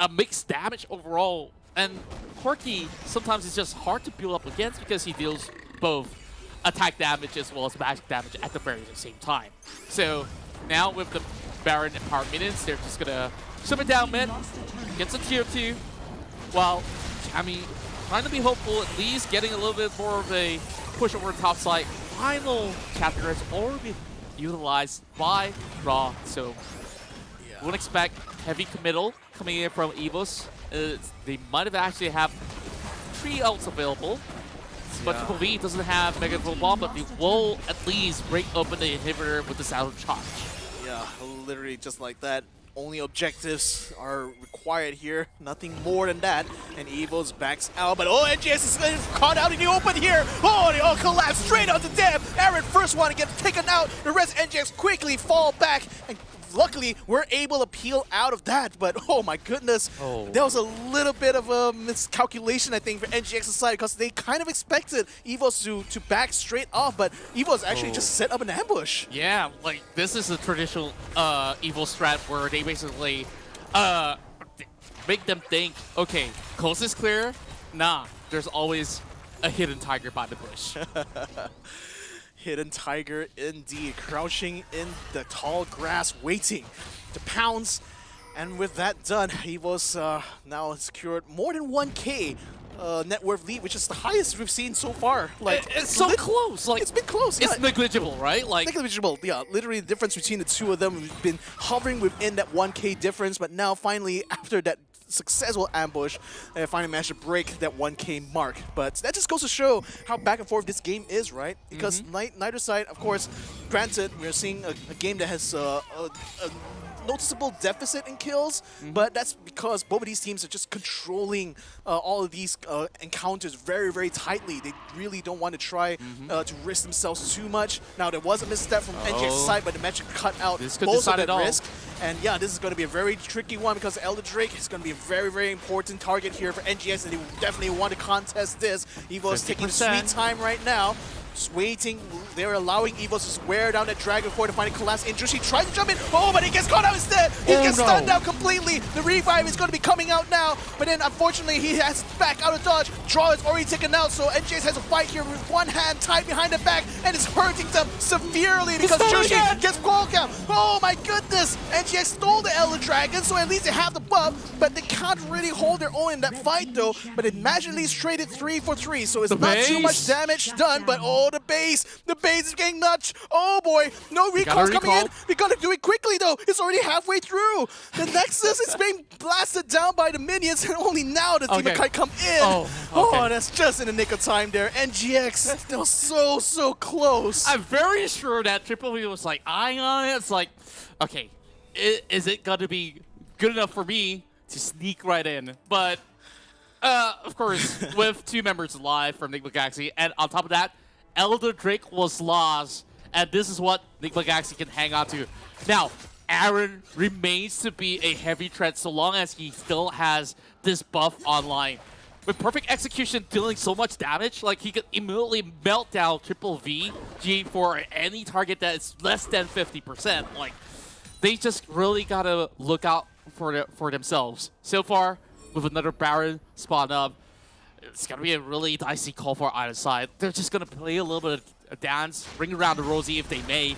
mixed damage overall. And Corki, sometimes it's just hard to build up against because he deals both attack damage as well as magic damage at the very same time. So now with the Baron and Power Minions, they're just gonna shove it down mid, gets a tier 2, while Cammy trying to be hopeful, at least getting a little bit more of a push over the top side. Final chapter has already been utilized by Raw, so wouldn't expect heavy committal coming in from Evos. They might have actually have 3 ults available. But Triple V doesn't have Mega Full Bomb, but they will at least break open the inhibitor with the Saddle Charge. Yeah, literally just like that. Only objectives are required here, nothing more than that. And Evos backs out, but NGS is caught out in the open here. Oh, they all collapse straight onto them. Aaron first one to get taken out. The rest NGS quickly fall back. And luckily, we're able to peel out of that, but oh my goodness, there was a little bit of a miscalculation, I think, for NGX's side because they kind of expected Evos to back straight off, but Evos actually just set up an ambush. Yeah, like this is a traditional Evo strat where they basically make them think, okay, coast is clear. Nah, there's always a hidden tiger by the bush. Hidden tiger indeed, crouching in the tall grass, waiting to pounce. And with that done, Evos now secured more than 1K net worth lead, which is the highest we've seen so far. Like it's so close. Like it's been close. It's negligible, right? Like negligible. Yeah, literally the difference between the two of them, we've been hovering within that 1K difference, but now finally after that successful ambush, and finally managed to break that 1K mark. But that just goes to show how back and forth this game is, right? Because neither side, of course, granted, we're seeing a game that has a noticeable deficit in kills, but that's because both of these teams are just controlling all of these encounters very, very tightly. They really don't want to try to risk themselves too much. Now, there was a misstep from NGX's side, but the match cut out most of that risk. And yeah, this is going to be a very tricky one because Elder Drake is going to be a very, very important target here for NGX, and they definitely want to contest this. Evo is taking sweet time right now. Just waiting. They're allowing Evos to wear down that Dragon Core to find a collapse in. He tries to jump in. Oh, but he gets caught out instead. He gets stunned out completely. The revive is going to be coming out now. But then, unfortunately, he has back out of dodge. Draw is already taken out, so NJS has a fight here with one hand tied behind the back, and it's hurting them severely because Jushi gets call count. Oh my goodness. NJS stole the Elder Dragon, so at least they have the buff, but they can't really hold their own in that fight, though. But it magically traded 3 for 3, so it's not too much damage done, but oh, Oh, the base is getting nuts. Oh boy, no recalls coming in. We gotta do it quickly though. It's already halfway through. The Nexus is being blasted down by the minions, and only now does Demon Kite come in. Oh, that's just in the nick of time there. NGX, that was so close. I'm very sure that Triple V was like eyeing on it. It's like, okay, is it gonna be good enough for me to sneak right in? But of course, with 2 members alive from Enigma Galaxy, and on top of that, Elder Drake was lost, and this is what Enigma Galaxy can hang on to. Now, Aaron remains to be a heavy threat so long as he still has this buff online. With perfect execution dealing so much damage, like he could immediately melt down Triple VG for any target that is less than 50%. Like, they just really gotta look out for themselves. So far, with another Baron spawn up, it's gonna be a really dicey call for either side. They're just gonna play a little bit of a dance, ring around the rosy if they may,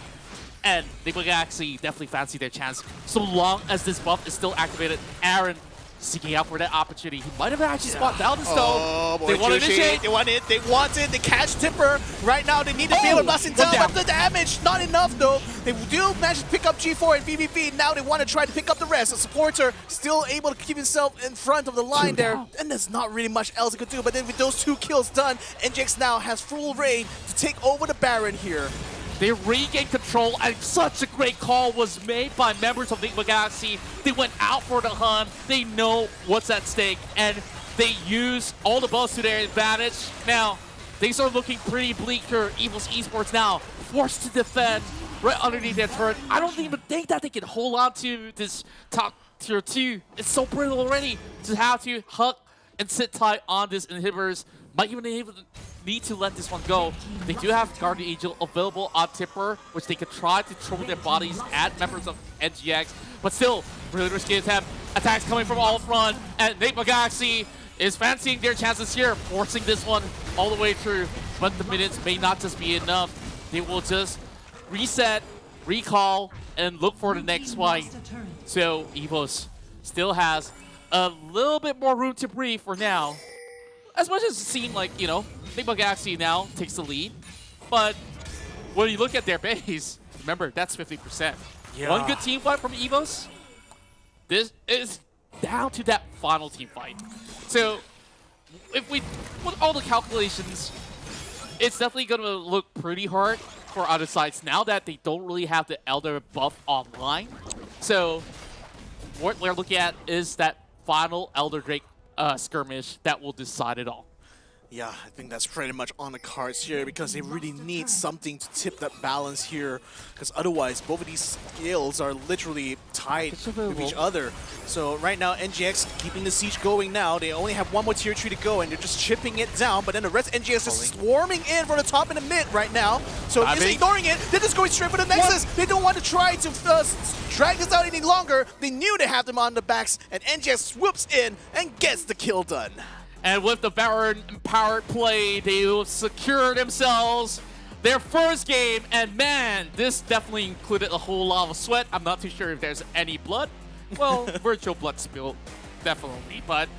and they will actually definitely fancy their chance. So long as this buff is still activated, Aaron seeking out for that opportunity. He might have actually spawned down the stone. Oh, boy, they want to initiate. They want it. They want it. They catch Tipper. Right now, they need to be able to blast it down, but the damage, not enough, though. They do manage to pick up G4 and VVV. Now they want to try to pick up the rest. The supporter still able to keep himself in front of the line there, and there's not really much else he could do. But then with those 2 kills done, NGX now has full reign to take over the Baron here. They regained control, and such a great call was made by members of Enigma Galaxy. They went out for the hunt. They know what's at stake, and they use all the buffs to their advantage. Now, things are looking pretty bleak for Evil's Esports now. Forced to defend right underneath their turret. I don't even think that they can hold on to this top tier 2. It's so brittle already to have to hug and sit tight on this inhibitors. Might even need to let this one go. They do have Guardian Angel available on Tipper, which they could try to throw their bodies at members of NGX, but still, really risky attempt. Attacks coming from all front, and Enigma Galaxy is fancying their chances here, forcing this one all the way through, but the minutes may not just be enough. They will just reset, recall, and look for the next fight. So EVOS still has a little bit more room to breathe for now. As much as it seemed like, you know, Enigma Galaxy now takes the lead, but when you look at their base, remember, that's 50%. Yeah. One good team fight from EVOS, this is down to that final team fight. So, if we put all the calculations, it's definitely going to look pretty hard for other sides now that they don't really have the Elder buff online. So, what we're looking at is that final Elder Drake skirmish that will decide it all. Yeah, I think that's pretty much on the cards here because they really need something to tip that balance here, because otherwise both of these skills are literally tied with each other. So right now NGX keeping the siege going now. They only have 1 more tier 3 to go and they're just chipping it down, but then the rest of NGX is swarming in from the top and the mid right now. So is ignoring it. They're just going straight for the Nexus. They don't want to try to drag this out any longer. They knew they have them on the backs, and NGX swoops in and gets the kill done. And with the Baron empowered play, they will secure themselves their first game. And man, this definitely included a whole lot of sweat. I'm not too sure if there's any blood. Well, virtual blood spill, definitely. But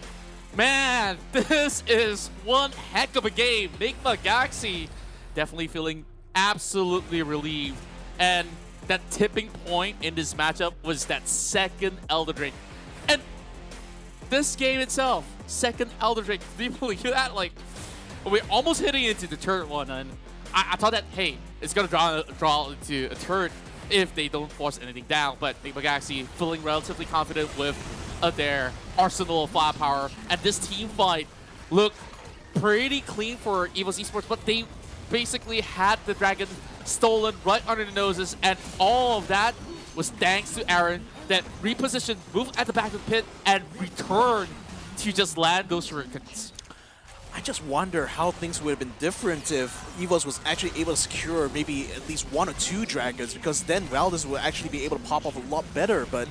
man, this is one heck of a game. Enigma Galaxy definitely feeling absolutely relieved. And that tipping point in this matchup was that second Elder Drake. And this game itself, second Elder Drake, do you believe that? Like, we're almost hitting into the third one, and I thought that, hey, it's gonna draw into a turret if they don't force anything down, but Enigma Galaxy feeling relatively confident with their arsenal of firepower, and this team fight looked pretty clean for EVOS Esports, but they basically had the dragon stolen right under the noses, and all of that was thanks to Aaron that repositioned, moved at the back of the pit, and returned to just land those shurikens. I just wonder how things would have been different if EVOS was actually able to secure maybe at least 1 or 2 dragons, because then Valdez would actually be able to pop off a lot better. But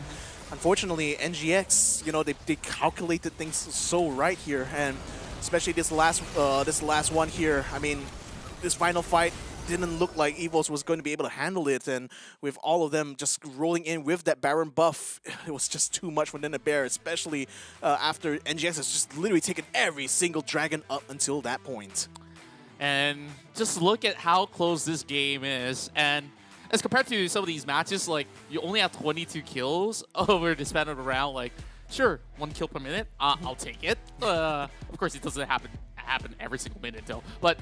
unfortunately, NGX, you know, they calculated things so right here, and especially this last one here. I mean, this final fight didn't look like EVOS was going to be able to handle it, and with all of them just rolling in with that Baron buff, it was just too much for them to bear, especially after NGX has just literally taken every single dragon up until that point. And just look at how close this game is. And as compared to some of these matches, like, you only have 22 kills over the span of a round. Like, sure, 1 kill per minute, I'll take it. Of course, it doesn't happen every single minute, though. But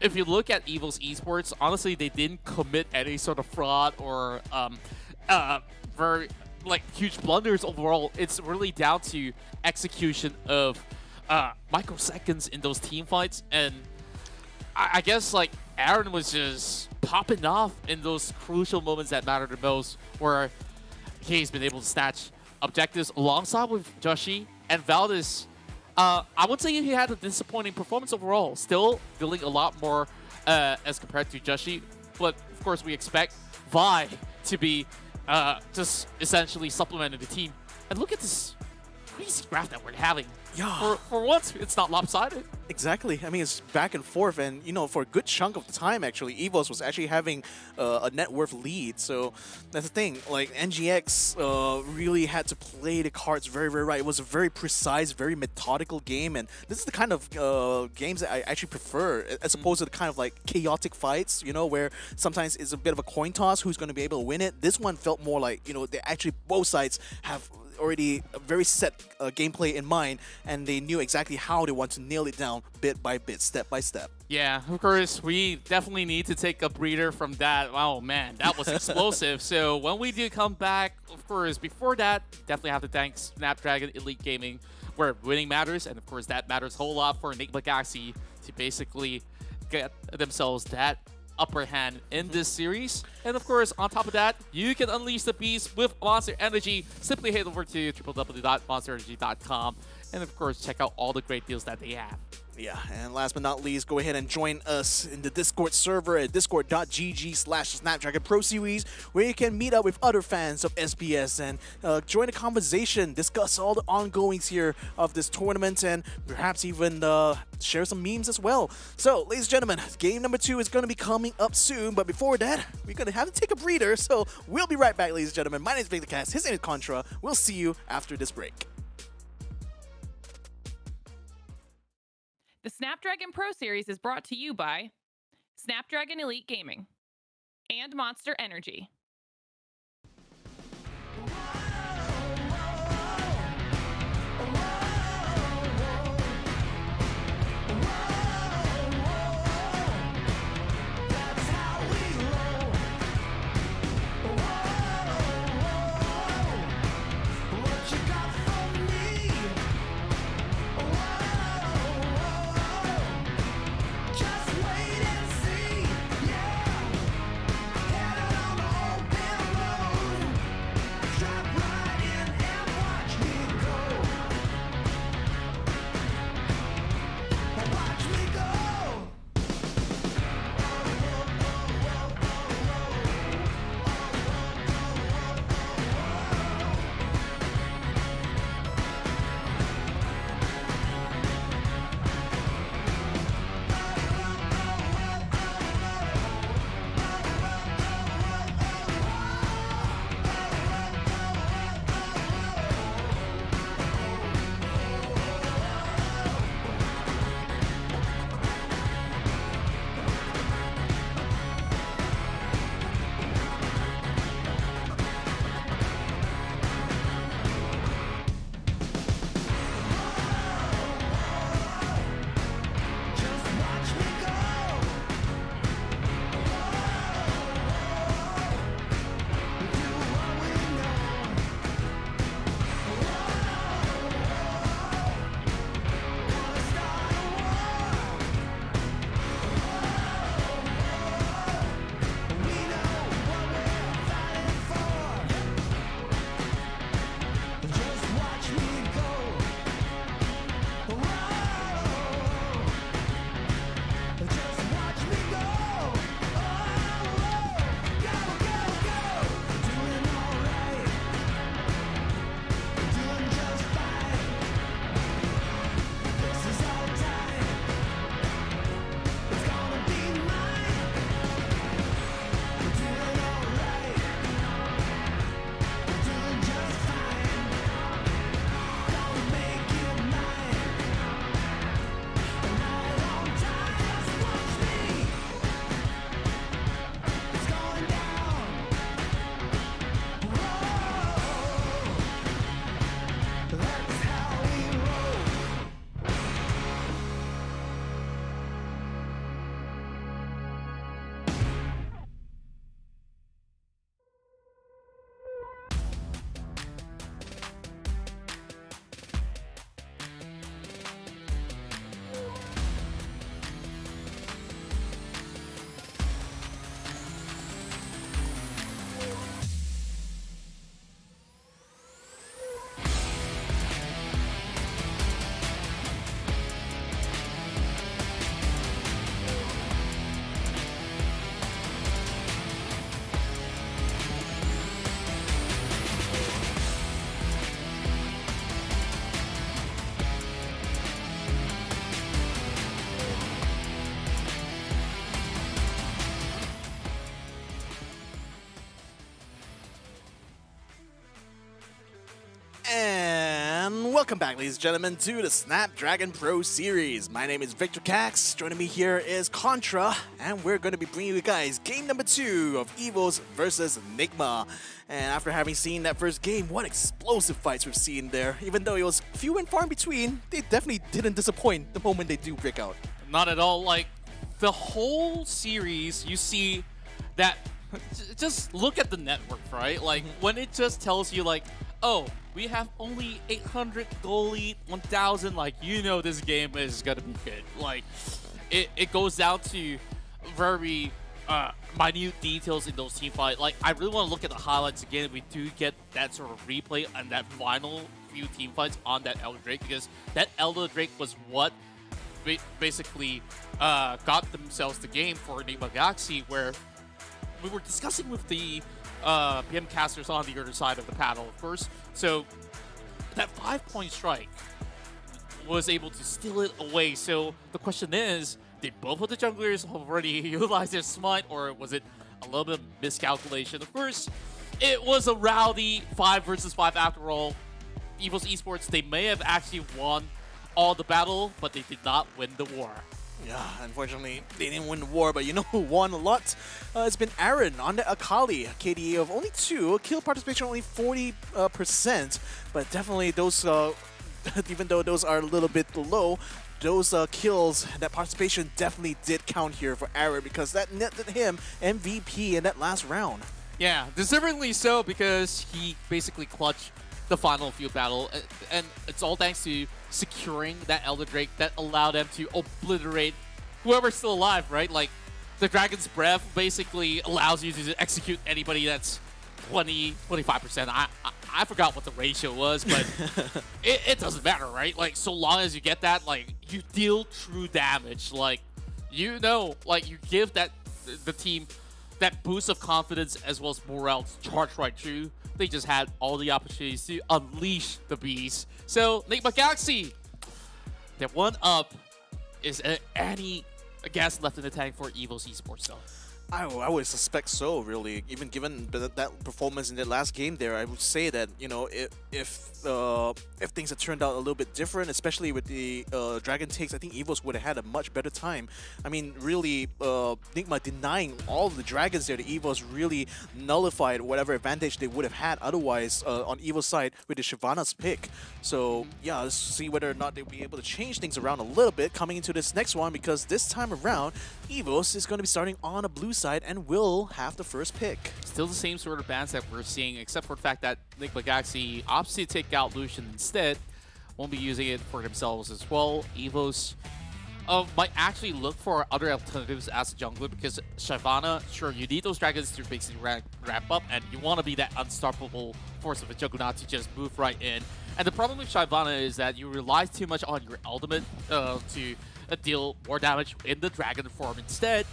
if you look at Evil's Esports, honestly, they didn't commit any sort of fraud or very huge blunders overall. It's really down to execution of microseconds in those team fights. And I guess like Aaron was just popping off in those crucial moments that matter the most, where he's been able to snatch objectives alongside with Joshi and Valdez. I would say he had a disappointing performance overall, still dealing a lot more as compared to Joshi, but of course we expect Vi to be just essentially supplementing the team. And look at this crazy graph that we're having. Yeah. For once, it's not lopsided. Exactly. I mean, it's back and forth, and for a good chunk of the time, actually, EVOS was actually having a net worth lead. So that's the thing. Like NGX really had to play the cards very, very right. It was a very precise, very methodical game, and this is the kind of games that I actually prefer, as opposed to the kind of like chaotic fights, where sometimes it's a bit of a coin toss who's going to be able to win it. This one felt more like they actually both sides have already a very set gameplay in mind, and they knew exactly how they want to nail it down bit by bit, step by step. Yeah, of course, we definitely need to take a breather from that. Oh man, that was explosive. So when we do come back, of course, before that, definitely have to thank Snapdragon Elite Gaming, where winning matters, and of course that matters a whole lot for Enigma Galaxy to basically get themselves that upper hand in this series. And of course, on top of that, you can unleash the beast with Monster Energy. Simply head over to www.monsterenergy.com and of course check out all the great deals that they have. Yeah, and last but not least, go ahead and join us in the Discord server at discord.gg/Snapdragon Pro Series, where you can meet up with other fans of SBS and join the conversation, discuss all the ongoings here of this tournament, and perhaps even share some memes as well. So, ladies and gentlemen, game number 2 is going to be coming up soon, but before that, we're going to have to take a breather, so we'll be right back, ladies and gentlemen. My name is VictorCast, his name is Contra. We'll see you after this break. The Snapdragon Pro Series is brought to you by Snapdragon Elite Gaming and Monster Energy. Just wait and see, yeah. Headed on the Welcome back, ladies and gentlemen, to the Snapdragon Pro Series. My name is Victor Cax. Joining me here is Contra, and we're going to be bringing you guys game number 2 of EVOS versus Nigma. And after having seen that first game, what explosive fights we've seen there. Even though it was few and far in between, they definitely didn't disappoint the moment they do break out. Not at all. Like, the whole series, you see that, just look at the network, right? Like, when it just tells you, like, oh, we have only 800 goal lead, 1,000, like, you know this game is gonna be good. Like, it goes down to very minute details in those team fights. Like, I really want to look at the highlights again. We do get that sort of replay and that final few team fights on that Elder Drake, because that Elder Drake was what basically got themselves the game for Nigma Galaxy, where we were discussing with the PM casters on the other side of the paddle, of course. So that 5-point strike was able to steal it away. So the question is, did both of the junglers already utilize their smite, or was it a little bit of miscalculation? Of course, it was a rowdy 5 versus 5 after all. EVOS Esports, they may have actually won all the battle, but they did not win the war. Yeah, unfortunately, they didn't win the war, but you know who won a lot? It's been Aaron on the Akali. KDA of only 2, kill participation only 40%, but definitely those, even though those are a little bit low, those kills, that participation definitely did count here for Aaron, because that netted him MVP in that last round. Yeah, deservedly so, because he basically clutched the final field battle, and it's all thanks to securing that Elder Drake that allowed them to obliterate whoever's still alive, right? Like, the Dragon's Breath basically allows you to execute anybody that's 25%. I forgot what the ratio was, but it doesn't matter, right? Like, so long as you get that, like, you deal true damage. Like, you know, like, you give the team that boost of confidence as well as morale to charge right through. They just had all the opportunities to unleash the beast. So, Nigma Galaxy, their 1-up. Is any gas left in the tank for EVOS Esports, though? I would suspect so, really. Even given that performance in the last game there, I would say that, you know, if things had turned out a little bit different, especially with the Dragon takes, I think EVOS would have had a much better time. I mean, really, Nigma denying all the Dragons there, the EVOS really nullified whatever advantage they would have had otherwise on EVOS side with the Shyvana's pick. So, yeah, let's see whether or not they'll be able to change things around a little bit coming into this next one, because this time around, EVOS is going to be starting on a blue side and will have the first pick. Still the same sort of bans that we're seeing, except for the fact that Nigma Galaxy opts to take out Lucian instead. Won't be using it for themselves as well. EVOS might actually look for other alternatives as a jungler, because Shyvana, sure, you need those dragons to basically ramp up, and you want to be that unstoppable force of a juggernaut to just move right in. And the problem with Shyvana is that you rely too much on your ultimate to deal more damage in the dragon form instead.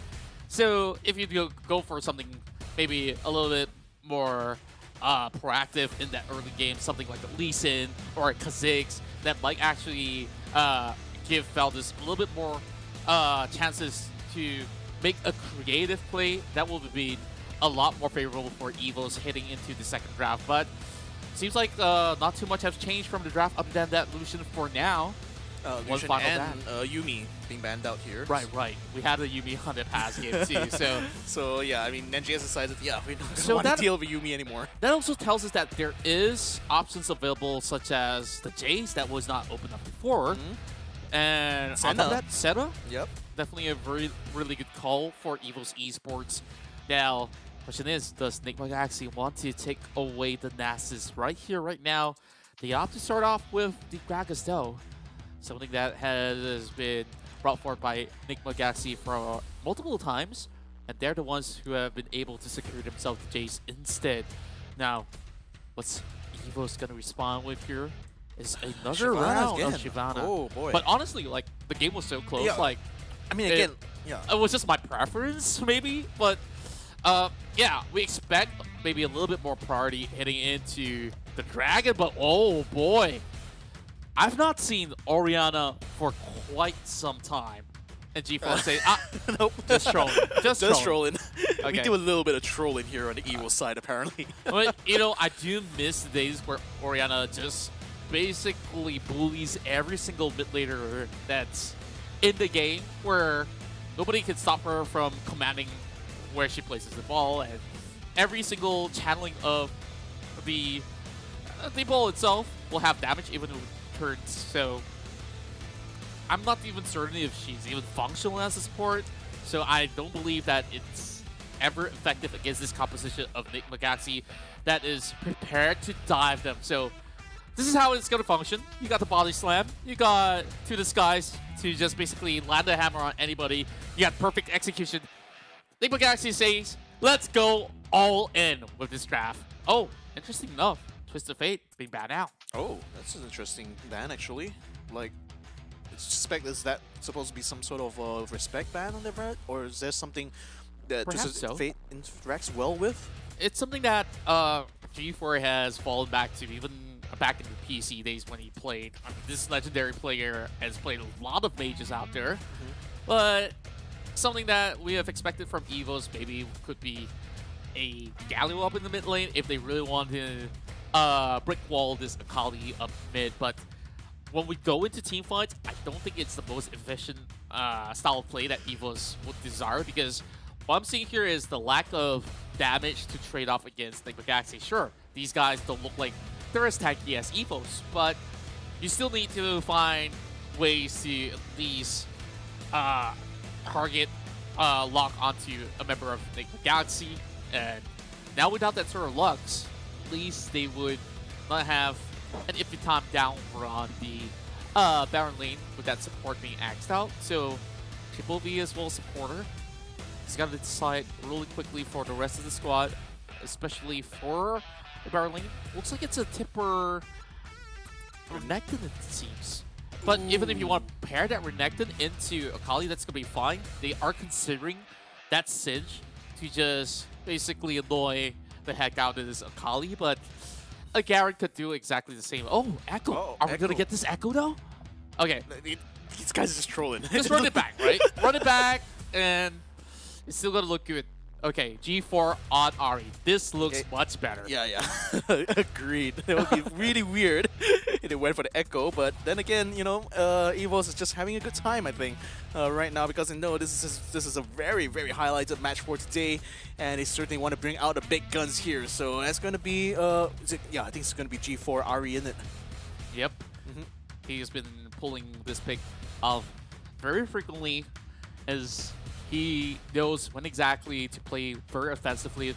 So if you go for something maybe a little bit more proactive in that early game, something like a Lee Sin or a Kha'Zix, that might actually give Valdez a little bit more chances to make a creative play, that will be a lot more favorable for EVOS heading into the second draft. But seems like not too much has changed from the draft other than that Lucian for now. Lucian and Yuumi being banned out here. Right. We had a Yuumi on the past game too. So yeah, I mean, NG has decided, yeah, we don't want to deal with Yuumi anymore. That also tells us that there is options available, such as the Jace that was not opened up before. And on top of that, Senna. Yep. Definitely a really good call for EVOS Esports. Now, question is, does Nigma Galaxy want to take away the Nasus right here, right now? They opt to start off with the Gragas though. Something that has been brought forward by Nigma Galaxy for multiple times, and they're the ones who have been able to secure themselves the Jace instead. Now, what's EVOS going to respond with here? Is another round of Shyvana. Oh boy! But honestly, like, the game was so close. Yeah. Like, I mean, again, it was just my preference, maybe. But yeah, we expect maybe a little bit more priority heading into the Dragon. But oh boy, I've not seen Orianna for quite some time. And G4 say, nope, just trolling. Just trolling. Okay. We do a little bit of trolling here on the evil side, apparently. But, you know, I do miss the days where Orianna just basically bullies every single mid laner that's in the game, where nobody can stop her from commanding where she places the ball, and every single channeling of the ball itself will have damage even with turns. So I'm not even certain if she's even functional as a support, so I don't believe that it's ever effective against this composition of Nick Magaxi that is prepared to dive them. So this is how it's going to function. You got the body slam, you got to the skies to just basically land a hammer on anybody, you got perfect execution. Nick Magaxi says, let's go all in with this draft. Oh, interesting enough, Twist of Fate being banned out. Oh, that's an interesting ban actually. Like, I suspect, is that supposed to be some sort of respect ban on their part, or is there something that Twist of Fate interacts well with? It's something that G4 has fallen back to, even back in the PC days when he played. I mean, this legendary player has played a lot of mages out there, but something that we have expected from Evos maybe could be a Galio up in the mid lane if they really want to brick wall this Akali up mid. But when we go into team fights, I don't think it's the most efficient style of play that Evos would desire, because what I'm seeing here is the lack of damage to trade off against Nick Magaxi. Sure, these guys don't look like they're as tanky as Evos, but you still need to find ways to at least target lock onto a member of Nick Magaxi. And now without that sort of Lux, at least they would not have an iffy time down over on the Baron lane with that support being axed out. So Triple V as well supporter. He's got to decide really quickly for the rest of the squad, especially for the Baron lane. Looks like it's a Tipper Renekton, it seems. But even if you want to pair that Renekton into Akali, that's going to be fine. They are considering that Singe to just basically annoy the heck out of this Akali, but a Garen could do exactly the same. Oh, Echo. Oh, are we going to get this Echo, though? Okay. These guys are just trolling. Just run it back, right? Run it back, and it's still going to look good. Okay, G4 on Ahri. This looks much better. Yeah. Agreed. It would be really weird if they went for the Echo, but then again, you know, Evos is just having a good time, I think, right now, because they know this is a very, very highlighted match for today, and they certainly want to bring out the big guns here. So that's going to be, I think it's going to be G4 Ahri in it. Yep. He's been pulling this pick off very frequently, as he knows when exactly to play very offensively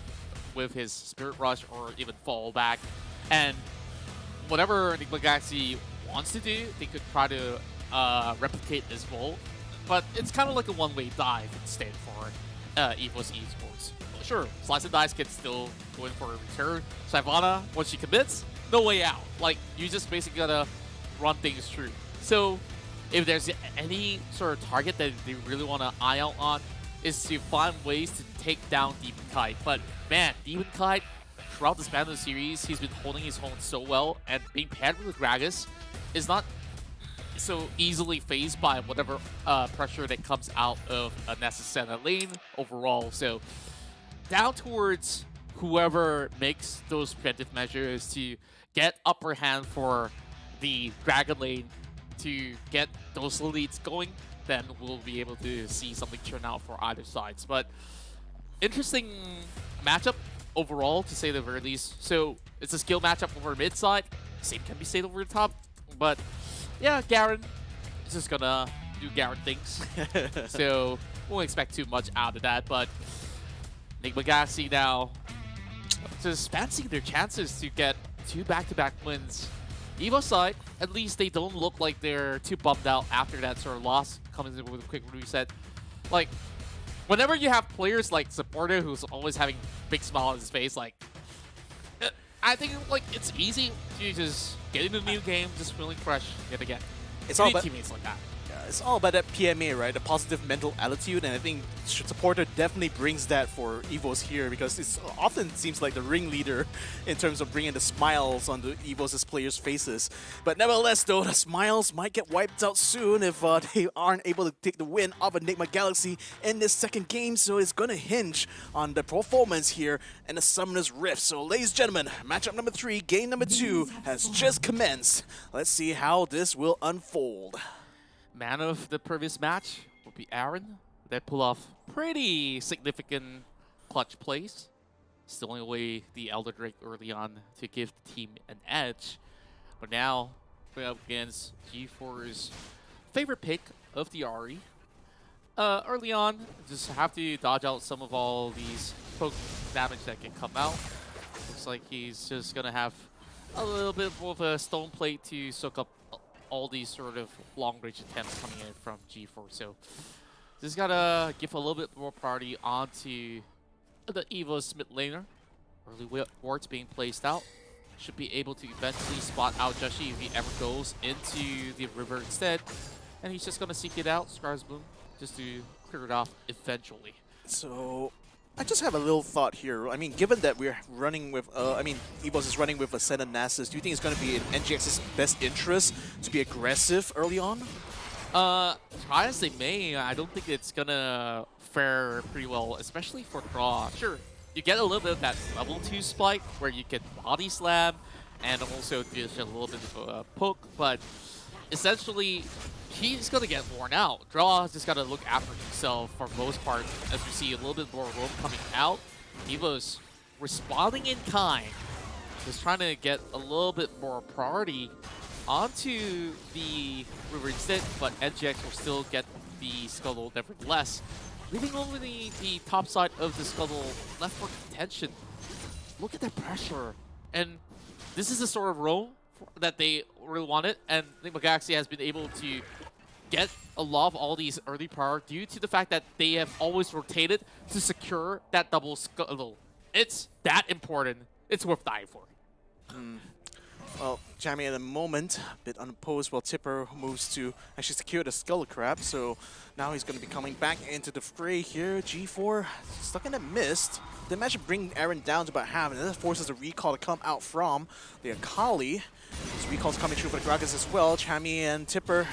with his Spirit Rush or even fall back. And whatever Nick Magaxi wants to do, they could try to replicate as well. But it's kind of like a one-way dive instead for Evos Esports. Sure, Slice and Dice can still go in for a return. Shyvana, once she commits, no way out. Like, you just basically gotta run things through. So if there's any sort of target that they really want to eye out on, is to find ways to take down Demon Kite. But man, Demon Kite, throughout the span of the series, he's been holding his own so well, and being paired with Gragas is not so easily phased by whatever pressure that comes out of a Nessus lane overall. So down towards whoever makes those preventive measures to get upper hand for the Dragon lane to get those elites going, then we'll be able to see something turn out for either sides. But interesting matchup overall, to say the very least. So it's a skill matchup over mid side. Same can be said over the top. But yeah, Garen is just gonna do Garen things. So won't expect too much out of that. But Nick Magaxi now just fancying their chances to get 2 back-to-back wins. Evo side, at least they don't look like they're too bummed out after that sort of loss, coming in with a quick reset. Like, whenever you have players like Supporter, who's always having a big smile on his face, like, I think like it's easy to just get into a new game, just feeling fresh yet again. It's you all need about teammates like that. it's all about that PMA, right? The positive mental attitude, and I think Supporter definitely brings that for EVOS here because it often seems like the ringleader in terms of bringing the smiles on the EVOS' players' faces. But nevertheless, though, the smiles might get wiped out soon if they aren't able to take the win of Enigma Galaxy in this second game, so it's going to hinge on the performance here and the Summoner's Rift. So, ladies and gentlemen, matchup number 3, game number 2 has just commenced. Let's see how this will unfold. Man of the previous match would be Aaron. They pull off pretty significant clutch plays, stealing away the Elder Drake early on to give the team an edge. But now we're up against G4's favorite pick of the Ahri. Early on, just have to dodge out some of all these poke damage that can come out. Looks like he's just gonna have a little bit more of a stone plate to soak up all these sort of long-range attempts coming in from G4. So just gotta give a little bit more priority onto the EVO's mid laner. Early wards being placed out. Should be able to eventually spot out Joshi if he ever goes into the river instead. And he's just gonna seek it out, Scar's Bloom, just to clear it off eventually. So I just have a little thought here. I mean, given that we're running with, EVOS is running with a Senna Nasus, do you think it's going to be in NGX's best interest to be aggressive early on? Try as they may, I don't think it's going to fare pretty well, especially for draw. Sure, you get a little bit of that level 2 spike where you get body slam and also just a little bit of a poke, but essentially he's going to get worn out. Draw just got to look after himself for most part as we see a little bit more roam coming out. EVO's responding in kind, just trying to get a little bit more priority onto the river instead, but NGX will still get the Scuttle nevertheless, leaving only the top side of the Scuttle left for contention. Look at that pressure, and this is the sort of roam that they really wanted, and Enigma Galaxy has been able to get a lot of all these early power due to the fact that they have always rotated to secure that double Scuttle. It's that important. It's worth dying for. Well, Jamie at the moment, a bit unopposed while Tipper moves to actually secure the Skull Crab, so now he's going to be coming back into the fray here. G4 stuck in the mist. They managed to bring Aaron down to about half, and that forces a recall to come out from the Akali. This recall's coming through for the Gragas as well. Chami and Tipper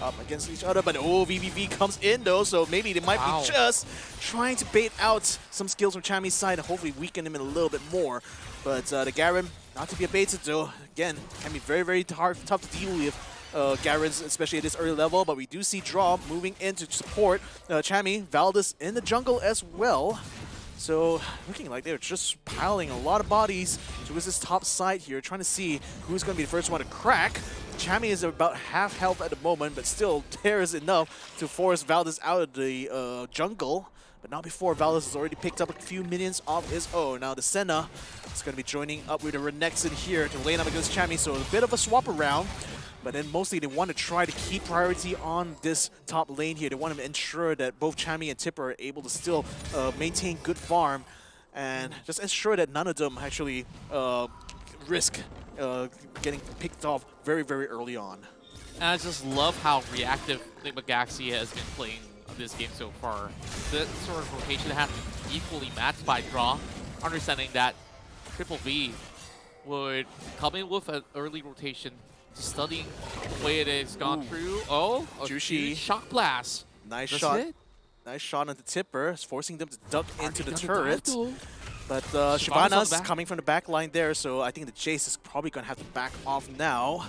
up against each other, but VVV comes in though, so maybe they might be just trying to bait out some skills from Chami's side and hopefully weaken him a little bit more. But the Garen, not to be abated though, again, can be very, very tough to deal with. Garens, especially at this early level, but we do see Draw moving in to support Chami. Valdez in the jungle as well. So looking like they're just piling a lot of bodies towards this top side here, trying to see who's going to be the first one to crack. Chami is about half health at the moment, but still tears enough to force Valdez out of the jungle. But not before Valdez has already picked up a few minions of his own. Now the Senna is going to be joining up with the Renekton here to lane up against Chami, so a bit of a swap around. But then mostly they want to try to keep priority on this top lane here. They want to ensure that both Chami and Tipper are able to still maintain good farm and just ensure that none of them actually risk getting picked off very, very early on. And I just love how reactive Enigma Galaxy has been playing this game so far. The sort of rotation has to be equally matched by Draw, understanding that Triple V would come in with an early rotation, studying the way it has gone through. Oh, Jushi. Shock Blast. Nice That's shot. it. Nice shot on the Tipper, forcing them to duck into the turret. But Shyvana's Shyvana's on the coming from the back line there, so I think the Jace is probably going to have to back off now.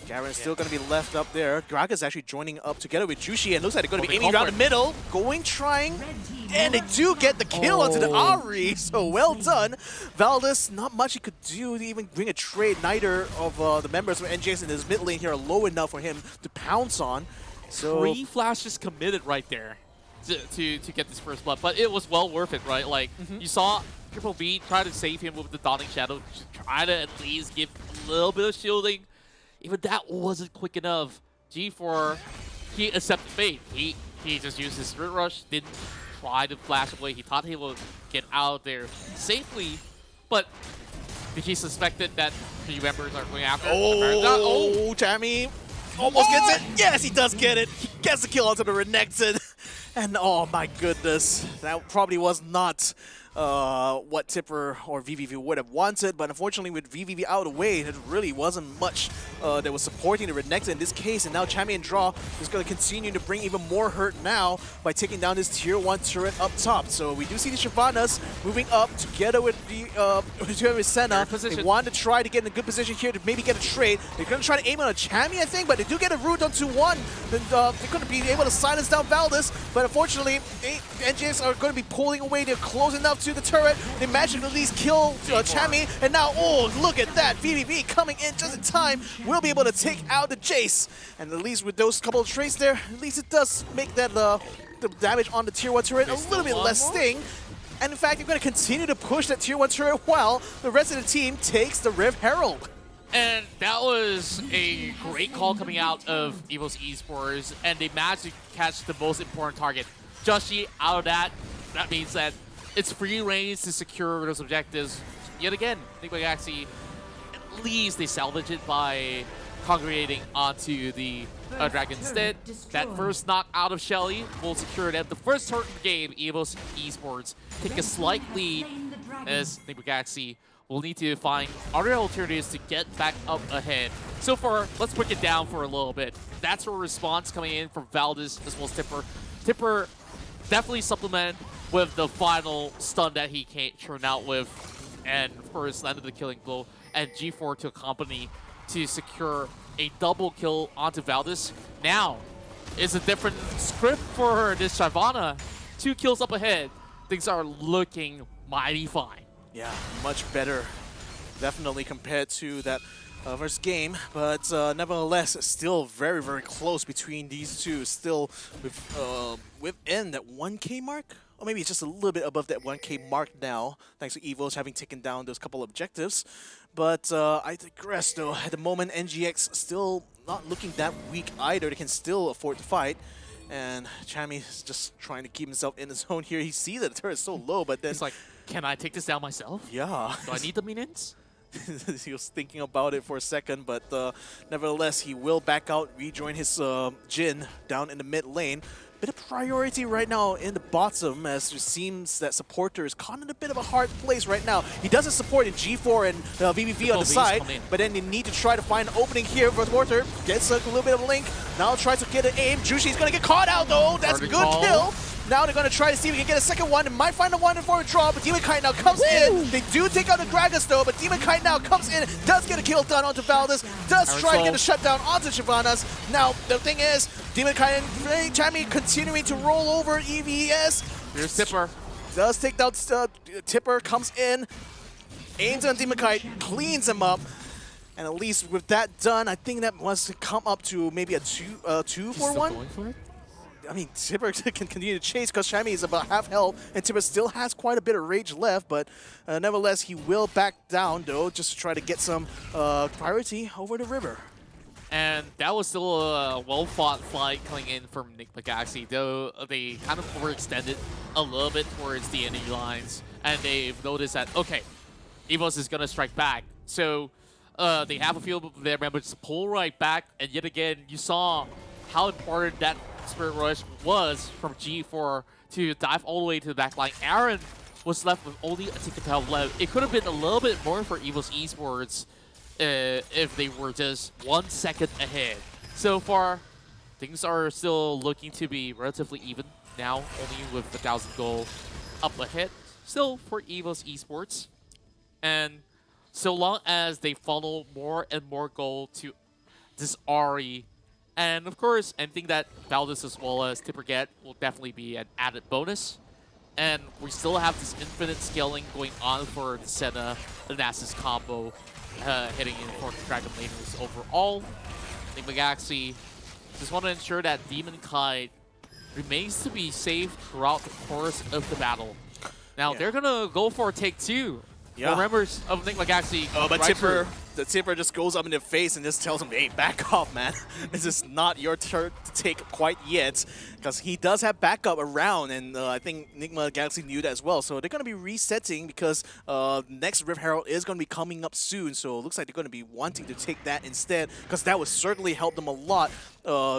Garen's still going to be left up there. Graga's actually joining up together with Jushi, and looks like they're going to be aiming around the middle. Trying, and they do get the kill onto the Ahri, so well done. Valdez, not much he could do to even bring a trade. Neither of the members of NGX in his mid lane here are low enough for him to pounce on. So 3 flashes committed right there to get this first blood, but it was well worth it, right? Like, you saw Triple B try to save him with the Dawning Shadow, try to at least give a little bit of shielding. Even that wasn't quick enough. G4, he accepted fate. He just used his Spirit Rush, didn't try to flash away. He thought he would get out there safely, but he suspected that 3 members are going after. Oh, Chami almost gets it. Yes, he does get it. He gets the kill onto the Renekton. And oh my goodness, that probably was not what Tipper or VVV would have wanted, but unfortunately with VVV out of the way, it really wasn't much that was supporting the Renekton in this case, and now Champion Draw is going to continue to bring even more hurt now by taking down this tier 1 turret up top. So we do see the Shyvanas moving up together with the together with Senna. They want to try to get in a good position here to maybe get a trade. They're going to try to aim on a Chammy, I think, but they do get a root onto one. And, they're going to be able to silence down Valdez, but unfortunately, NGX are going to be pulling away. They're close enough to the turret. They managed to at least kill Chammy, and now, oh, look at that. VVV coming in just in time. Will be able to take out the Jace. And at least with those couple of trades there, at least it does make that the damage on the tier 1 turret a little bit less sting. And in fact, they're going to continue to push that tier 1 turret while the rest of the team takes the Rift Herald. And that was a great call coming out of Evo's Esports, and they managed to catch the most important target. Joshi, out of that means that it's free reigns to secure those objectives. Yet again, Enigma Galaxy, at least they salvage it by congregating onto the Dragon instead. That first knock out of Shelly will secure them. The first turn of the game, Evo's Esports take a slight lead as Enigma Galaxy will need to find other alternatives to get back up ahead. So far, let's break it down for a little bit. That's a response coming in from Valdez as well as Tipper. Tipper definitely supplement with the final stun that he can't turn out with, and of course landed the killing blow, and G4 to accompany to secure a double kill onto Valdez. Now, it's a different script for this Shyvana. 2 kills up ahead. Things are looking mighty fine. Yeah, much better, definitely compared to that first game, but nevertheless, still very, very close between these two. Still within that 1K mark, or maybe it's just a little bit above that 1K mark now, thanks to Evos having taken down those couple objectives. But I digress though. At the moment, NGX still not looking that weak either. They can still afford to fight. And Chammy is just trying to keep himself in the zone here. He sees that the turret is so low, but then... He's like, can I take this down myself? Yeah. Do I need the minions? He was thinking about it for a second, but nevertheless, he will back out, rejoin his Jhin down in the mid lane. Bit of priority right now in the bottom, as it seems that supporter is caught in a bit of a hard place right now. He doesn't support in G4 and VVV on the side, but then they need to try to find an opening here for supporter. Gets a little bit of a link. Now tries to get an aim. Jushi's going to get caught out though. That's a good kill. Now they're going to try to see if we can get a second one. They might find a one for a draw, but Demon Kite now comes in. They do take out the Dragons though, but Demon Kite now comes in, does get a kill done onto Valdez, does try to get a shutdown onto Shyvanas. Now, the thing is, Demon Kite and Chammy continuing to roll over EVS. Here's Tipper. Does take down Tipper, comes in, aims on Demon Kite, cleans him up. And at least with that done, I think that must come up to maybe a 2 for 1. Going for it? I mean, Tipper can continue to chase because Chammy is about half health, and Tipper still has quite a bit of rage left, but nevertheless, he will back down, though, just to try to get some priority over the river. And that was still a well-fought fight coming in from Enigma Galaxy, though they kind of overextended a little bit towards the enemy lines, and they've noticed that, okay, Evos is going to strike back. So they have a few of their members to pull right back, and yet again, you saw how important that Spirit Rush was from G4 to dive all the way to the back line. Aaron was left with only a ticket to help left. It could have been a little bit more for Evo's Esports if they were just 1 second ahead. So far, things are still looking to be relatively even now, only with 1,000 gold up ahead. Still for Evo's Esports. And so long as they funnel more and more gold to this Ahri, and of course, anything that Valdez as well as Tipper get will definitely be an added bonus. And we still have this infinite scaling going on for the Senna, the Nasus combo, heading in for the Dragon Laners overall. Enigma Galaxy just want to ensure that Demon Kite remains to be safe throughout the course of the battle. Now, they're going to go for a take 2. Yeah. For members of Enigma Galaxy. But Tipper the tipper just goes up in their face and just tells him, hey, back off, man. This is not your turn to take quite yet. Because he does have backup around, and I think Enigma Galaxy knew that as well. So they're going to be resetting because next Rift Herald is going to be coming up soon. So it looks like they're going to be wanting to take that instead, because that would certainly help them a lot.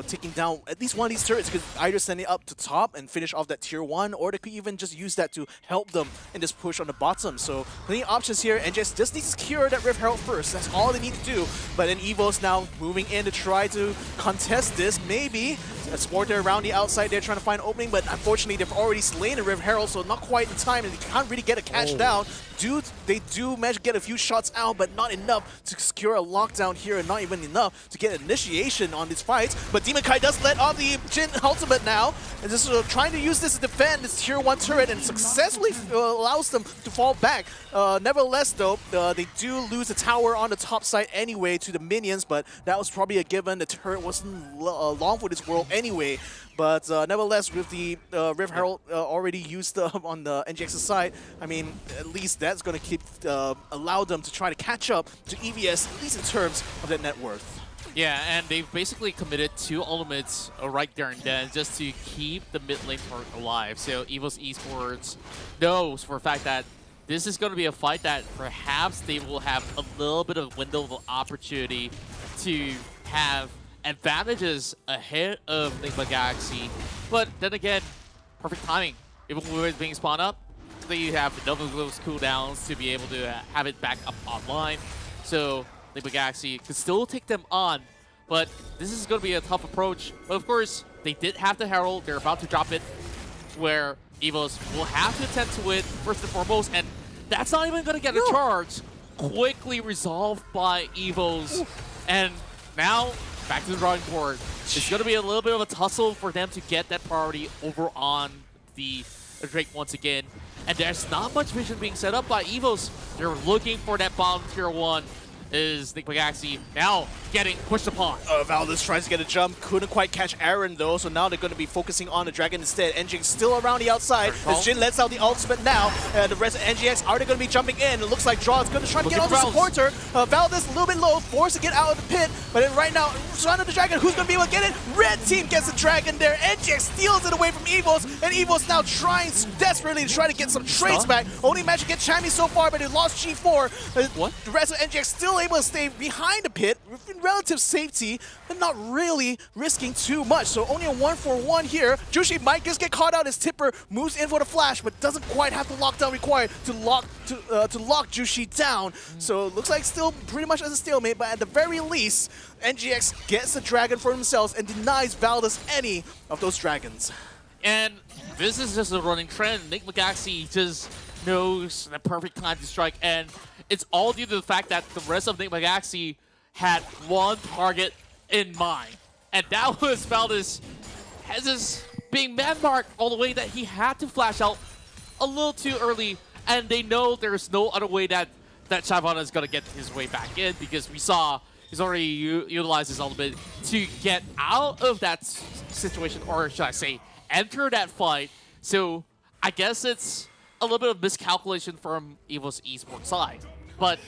Taking down at least one of these turrets, could either send it up to top and finish off that tier 1, or they could even just use that to help them in this push on the bottom. So plenty of options here, and just needs to secure that Rift Herald first. That's all they need to do. But then Evo's now moving in to try to contest this. Maybe a supporter around the outside there trying to find an opening, but unfortunately they've already slain the Rift Herald, so not quite in time, and they can't really get a catch down. They do manage to get a few shots out, but not enough to secure a lockdown here, and not even enough to get initiation on these fights. But Demon Kai does let off the Jin ultimate now, and just trying to use this to defend this tier 1 turret, and successfully allows them to fall back. Nevertheless, though, they do lose the tower on the top side anyway to the minions, but that was probably a given. The turret wasn't long for this world anyway. But nevertheless, with the Rift Herald already used on the NGX's side, I mean, at least that's going to keep allow them to try to catch up to EVS, at least in terms of their net worth. Yeah, and they've basically committed 2 ultimates right there and then just to keep the mid lane part alive. So Evo's Esports knows for a fact that this is going to be a fight that perhaps they will have a little bit of window of opportunity to have advantages ahead of Enigma Galaxy. But then again, perfect timing. Even with it being spawned up, they have enough of those cooldowns to be able to have it back up online. So Enigma Galaxy could still take them on, but this is going to be a tough approach. But of course, they did have the Herald. They're about to drop it, where Evos will have to attend to it first and foremost, and that's not even going to get a charge. Quickly resolved by Evos, and now back to the drawing board. It's going to be a little bit of a tussle for them to get that priority over on the Drake once again. And there's not much vision being set up by Evos. They're looking for that bottom tier 1. Is Enigma Galaxy now getting pushed upon. Valdez tries to get a jump, couldn't quite catch Aaron though, so now they're going to be focusing on the Dragon instead. NGX still around the outside as Jin lets out the ultimate now. The rest of NGX, are they going to be jumping in? It looks like Draw is going to try to get on the supporter. Valdez a little bit low, forced to get out of the pit, but then right now, surrounded the Dragon, who's going to be able to get it? Red team gets the Dragon there. NGX steals it away from Evos, and Evos now trying desperately to try to get some trades back. Only managed to get Chammy so far, but they lost G4. What? The rest of NGX still able to stay behind the pit with relative safety, but not really risking too much. So only a 1-for-1 here. Jushi might just get caught out as Tipper moves in for the flash, but doesn't quite have the lockdown required to lock Jushi down. So it looks like still pretty much as a stalemate, but at the very least, NGX gets the Dragon for themselves and denies Valdez any of those Dragons. And this is just a running trend. Enigma Galaxy just knows the perfect time to strike, and it's all due to the fact that the rest of Enigma Galaxy had one target in mind, and that was Valdez has this being man-marked all the way that he had to flash out a little too early, and they know there's no other way that Shyvana is going to get his way back in, because we saw he's already utilized his ultimate to get out of that situation, or should I say, enter that fight. So I guess it's a little bit of miscalculation from Evo's Esports side, but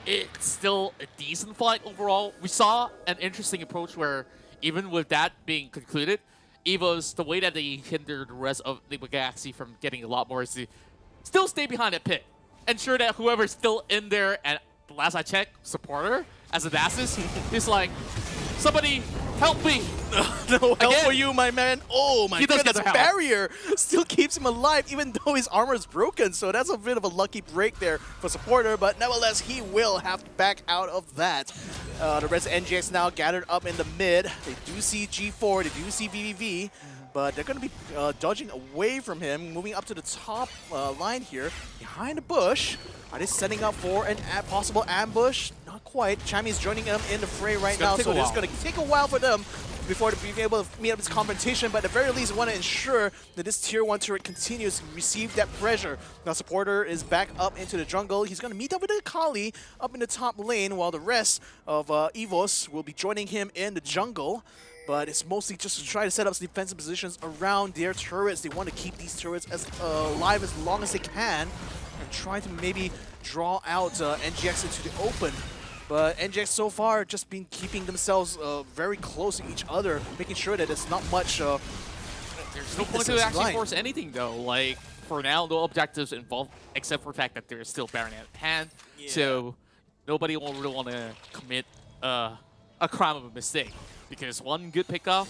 it's still a decent fight overall. We saw an interesting approach where even with that being concluded, Evo's, the way that they hindered the rest of the Galaxy from getting a lot more is to still stay behind that pit. Ensure that whoever's still in there, and the last I checked, supporter, as a Nasus, is like, somebody help me. No help for you, my man. Oh my goodness, barrier still keeps him alive even though his armor is broken. So that's a bit of a lucky break there for supporter, but nevertheless, he will have to back out of that. The rest of NGX now gathered up in the mid. They do see G4, they do see VVV, but they're going to be dodging away from him, moving up to the top line here, behind the bush. Are they setting up for a possible ambush? Not quite. Chammy's joining them in the fray right now, so it's going to take a while for them before to be able to meet up this confrontation, but at the very least, want to ensure that this tier 1 turret continues to receive that pressure. Now, supporter is back up into the jungle. He's going to meet up with Akali up in the top lane, while the rest of Evos will be joining him in the jungle. But it's mostly just to try to set up some defensive positions around their turrets. They want to keep these turrets as alive as long as they can, and try to maybe draw out NGX into the open. But NGX so far just been keeping themselves very close to each other, making sure that it's not much. There's no point to actually force anything though. Like for now, no objectives involved except for the fact that there's still Baron at hand. Yeah. So nobody will really want to commit a crime of a mistake because one good pickoff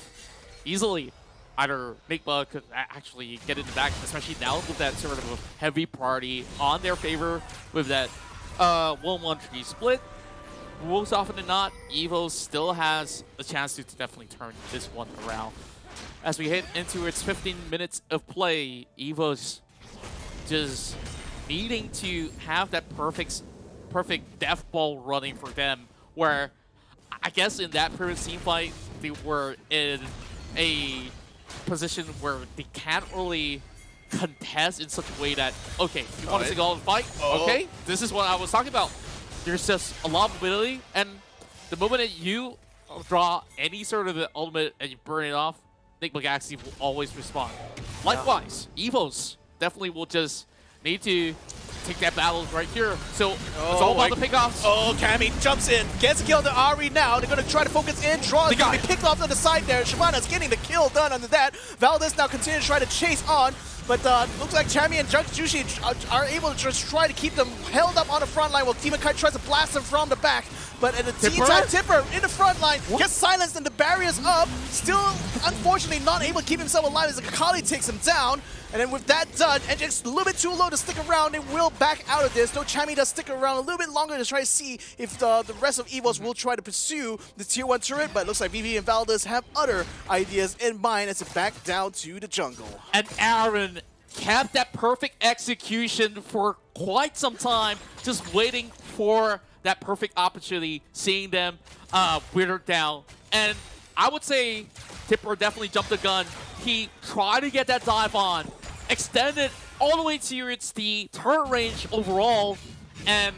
easily. Either Nigma could actually get in the back, especially now with that sort of a heavy party on their favor with that 1-1-3 split. Most often than not, Evo still has a chance to definitely turn this one around. As we hit into its 15 minutes of play, Evo's just needing to have that perfect death ball running for them, where I guess in that previous team fight, they were in a position where they can't really contest in such a way that, okay, you want to single out fight? Okay, this is what I was talking about. There's just a lot of mobility, and the moment that you draw any sort of ultimate and you burn it off, Nigma Galaxy will always respond. Likewise, Evos definitely will just need to take that battle right here. So it's all about the pickoffs. Oh, Cammy jumps in, gets a kill to Ari now. They're going to try to focus in. Draw is going to be picked off to the side there. Shyvana's getting the kill done under that. Valdez now continues to try to chase on. But looks like Chammy and Jushi are able to just try to keep them held up on the front line while Demon Kite tries to blast them from the back. But at the team time, Tipper in the front line gets silenced and the barrier's up. Still, unfortunately, not able to keep himself alive as Akali takes him down. And then with that done, NGX a little bit too low to stick around. They will back out of this, though Chammy does stick around a little bit longer to try to see if the rest of Evos will try to pursue the tier 1 turret. But it looks like Vivi and Valdez have other ideas in mind as it back down to the jungle. And Aaron kept that perfect execution for quite some time, just waiting for that perfect opportunity, seeing them withered down. And I would say Tipper definitely jumped the gun. He tried to get that dive on, extended all the way to the turret range overall, and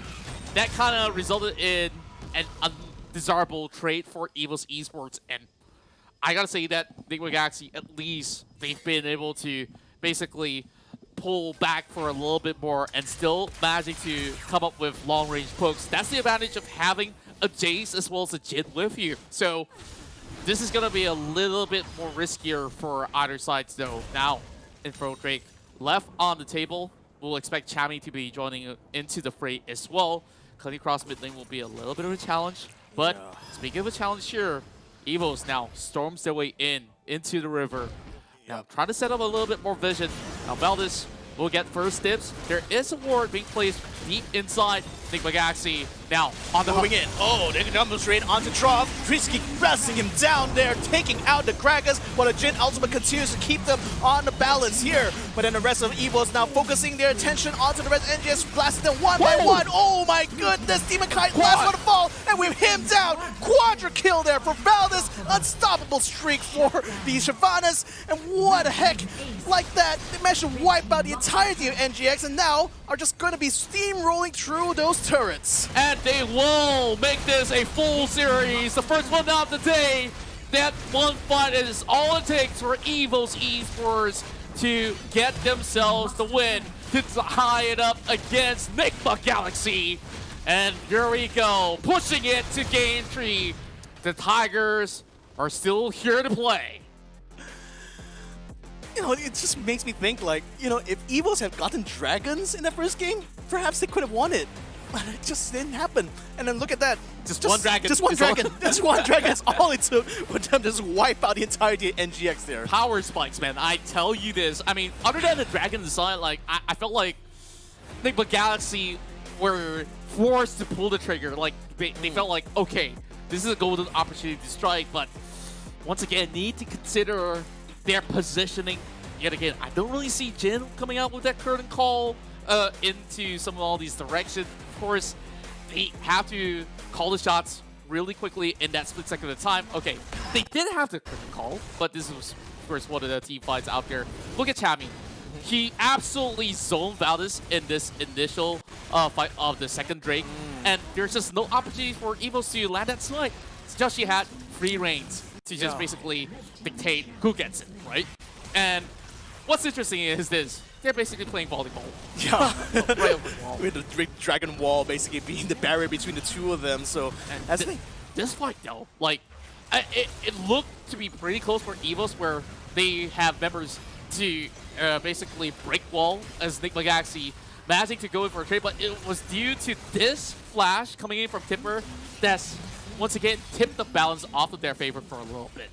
that kind of resulted in an undesirable trade for Evo's Esports. And I gotta say that Nigma Galaxy, at least they've been able to basically pull back for a little bit more and still managing to come up with long-range pokes. That's the advantage of having a Jace as well as a Jin with you. So this is going to be a little bit more riskier for either side, though. Now, Infro Drake left on the table. We'll expect Chammy to be joining into the fray as well. Cutting across mid lane will be a little bit of a challenge. But speaking of a challenge here, Evos now storms their way into the river. Now, trying to set up a little bit more vision. Now, Valdez will get first dibs. There is a ward being placed deep inside Nigma Galaxy. Now, on the moving in. Oh, they can jump straight onto Trough. Trisky pressing him down there, taking out the Kragas, while the Jin ultimate continues to keep them on the balance here. But then the rest of Evos now focusing their attention onto the rest of NGS, blasting them one by one. Oh my goodness, Demon Kite last one to fall, and with him down. Quadra kill there for Valdez. Unstoppable streak for the Shyvanas. And what the heck, like that, they managed to wipe out the entirety of NGX, and now are just going to be steamrolling through those turrets. And they will make this a full series. The first one of the day. That one fight is all it takes for Evo's Esports to get themselves the win, to tie it up against Nigma Galaxy. And here we go, pushing it to game 3. The Tigers are still here to play. You know, it just makes me think, like, you know, if Evos had gotten dragons in that first game, perhaps they could have won it. But it just didn't happen. And then look at that. Just one dragon. Just one dragon. Just one dragon. That's all it took for them to just wipe out the entirety of NGX there. Power spikes, man. I tell you this. I mean, other than the dragon design, like, I felt like Nigma Galaxy were forced to pull the trigger. Like, they felt like, okay, this is a golden opportunity to strike, but once again, need to consider their positioning. Yet again, I don't really see Jin coming out with that curtain call into some of all these directions. Of course, they have to call the shots really quickly in that split second of time. Okay, they did have the curtain call, but this was, of course, one of the team fights out there. Look at Chammy. He absolutely zoned Valdez in this initial fight of the second Drake, and there's just no opportunity for Evos to land that snipe. It's just she had free reigns to just basically dictate who gets it, right? And what's interesting is this. they're basically playing volleyball. Yeah. Right over the wall. With the big dragon wall basically being the barrier between the two of them. So And that's the thing. this fight though, like, it looked to be pretty close for EVOS, where they have members to basically break wall as Nick Galaxy managing to go in for a trade, but it was due to this flash coming in from Tipper that's once again tipped the balance off of their favor for a little bit.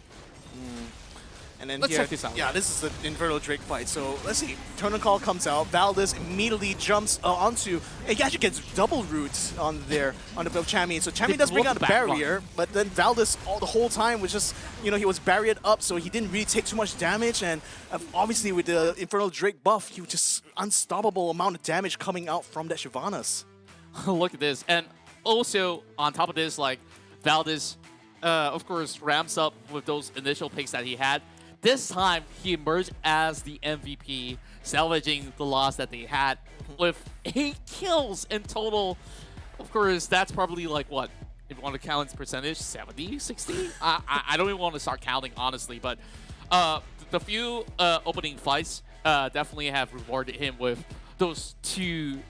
And then Let's here, check this out. Yeah, this is the Inferno Drake fight. So let's see. Turner call comes out. Valdez immediately jumps onto. He actually gets double roots on there on the Chami. So Chami They does bring blew out up a the back barrier, but then Valdez the whole time was just, he was barriered up, so he didn't really take too much damage. And obviously with the Inferno Drake buff, he was just unstoppable amount of damage coming out from that Shyvana's. Look at this. And also, on top of this, like, Valdez, of course, ramps up with those initial picks that he had. This time, he emerged as the MVP, salvaging the loss that they had with 8 kills in total. Of course, that's probably like, what, if you want to count its percentage, 70, 60? I don't even want to start counting, honestly, but the few opening fights definitely have rewarded him with those 2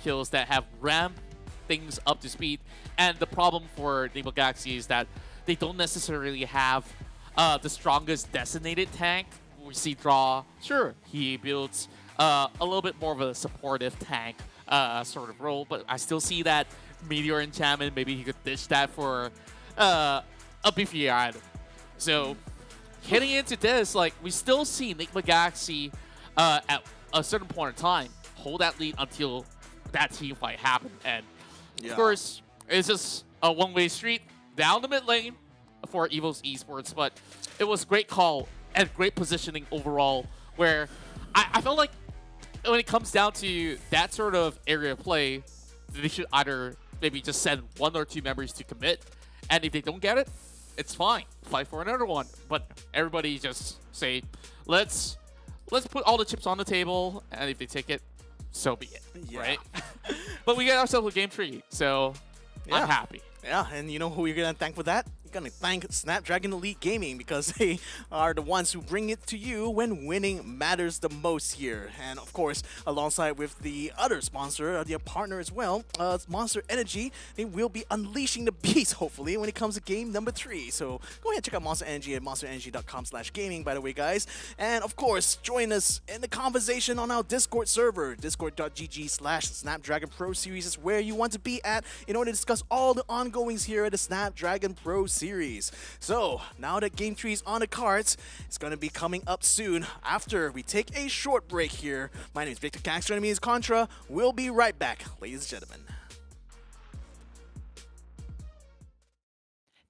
kills that have ramped things up to speed. And the problem for Naval Galaxy is that they don't necessarily have the strongest designated tank. We see Draw, sure, he builds a little bit more of a supportive tank sort of role, but I still see that Meteor Enchantment, maybe he could ditch that for a beefier item. So, heading into this, like, we still see Enigma Galaxy at a certain point in time hold that lead until that team fight happened. And, of course, it's just a one-way street down the mid lane for EVO's Esports, but it was great call and great positioning overall, where I felt like when it comes down to that sort of area of play, they should either maybe just send 1 or 2 members to commit, and if they don't get it, it's fine. Fight for another one. But everybody just say, let's put all the chips on the table, and if they take it, so be it, right? But we get ourselves a game 3, so I'm happy. Yeah, and you know who you're going to thank for that? You're going to thank Snapdragon Elite Gaming, because they are the ones who bring it to you when winning matters the most here. And of course, alongside with the other sponsor, their partner as well, Monster Energy, they will be unleashing the beast, hopefully, when it comes to game number 3. So go ahead and check out Monster Energy at monsterenergy.com/gaming, by the way, guys. And of course, join us in the conversation on our Discord server. Discord.gg/Snapdragon Pro Series is where you want to be at in order to discuss all the ongoings here at the Snapdragon Pro Series. So now that Game 3 is on the cards, it's going to be coming up soon after we take a short break here. My name is Victor Cax, joining me is Contra. We'll be right back, ladies and gentlemen.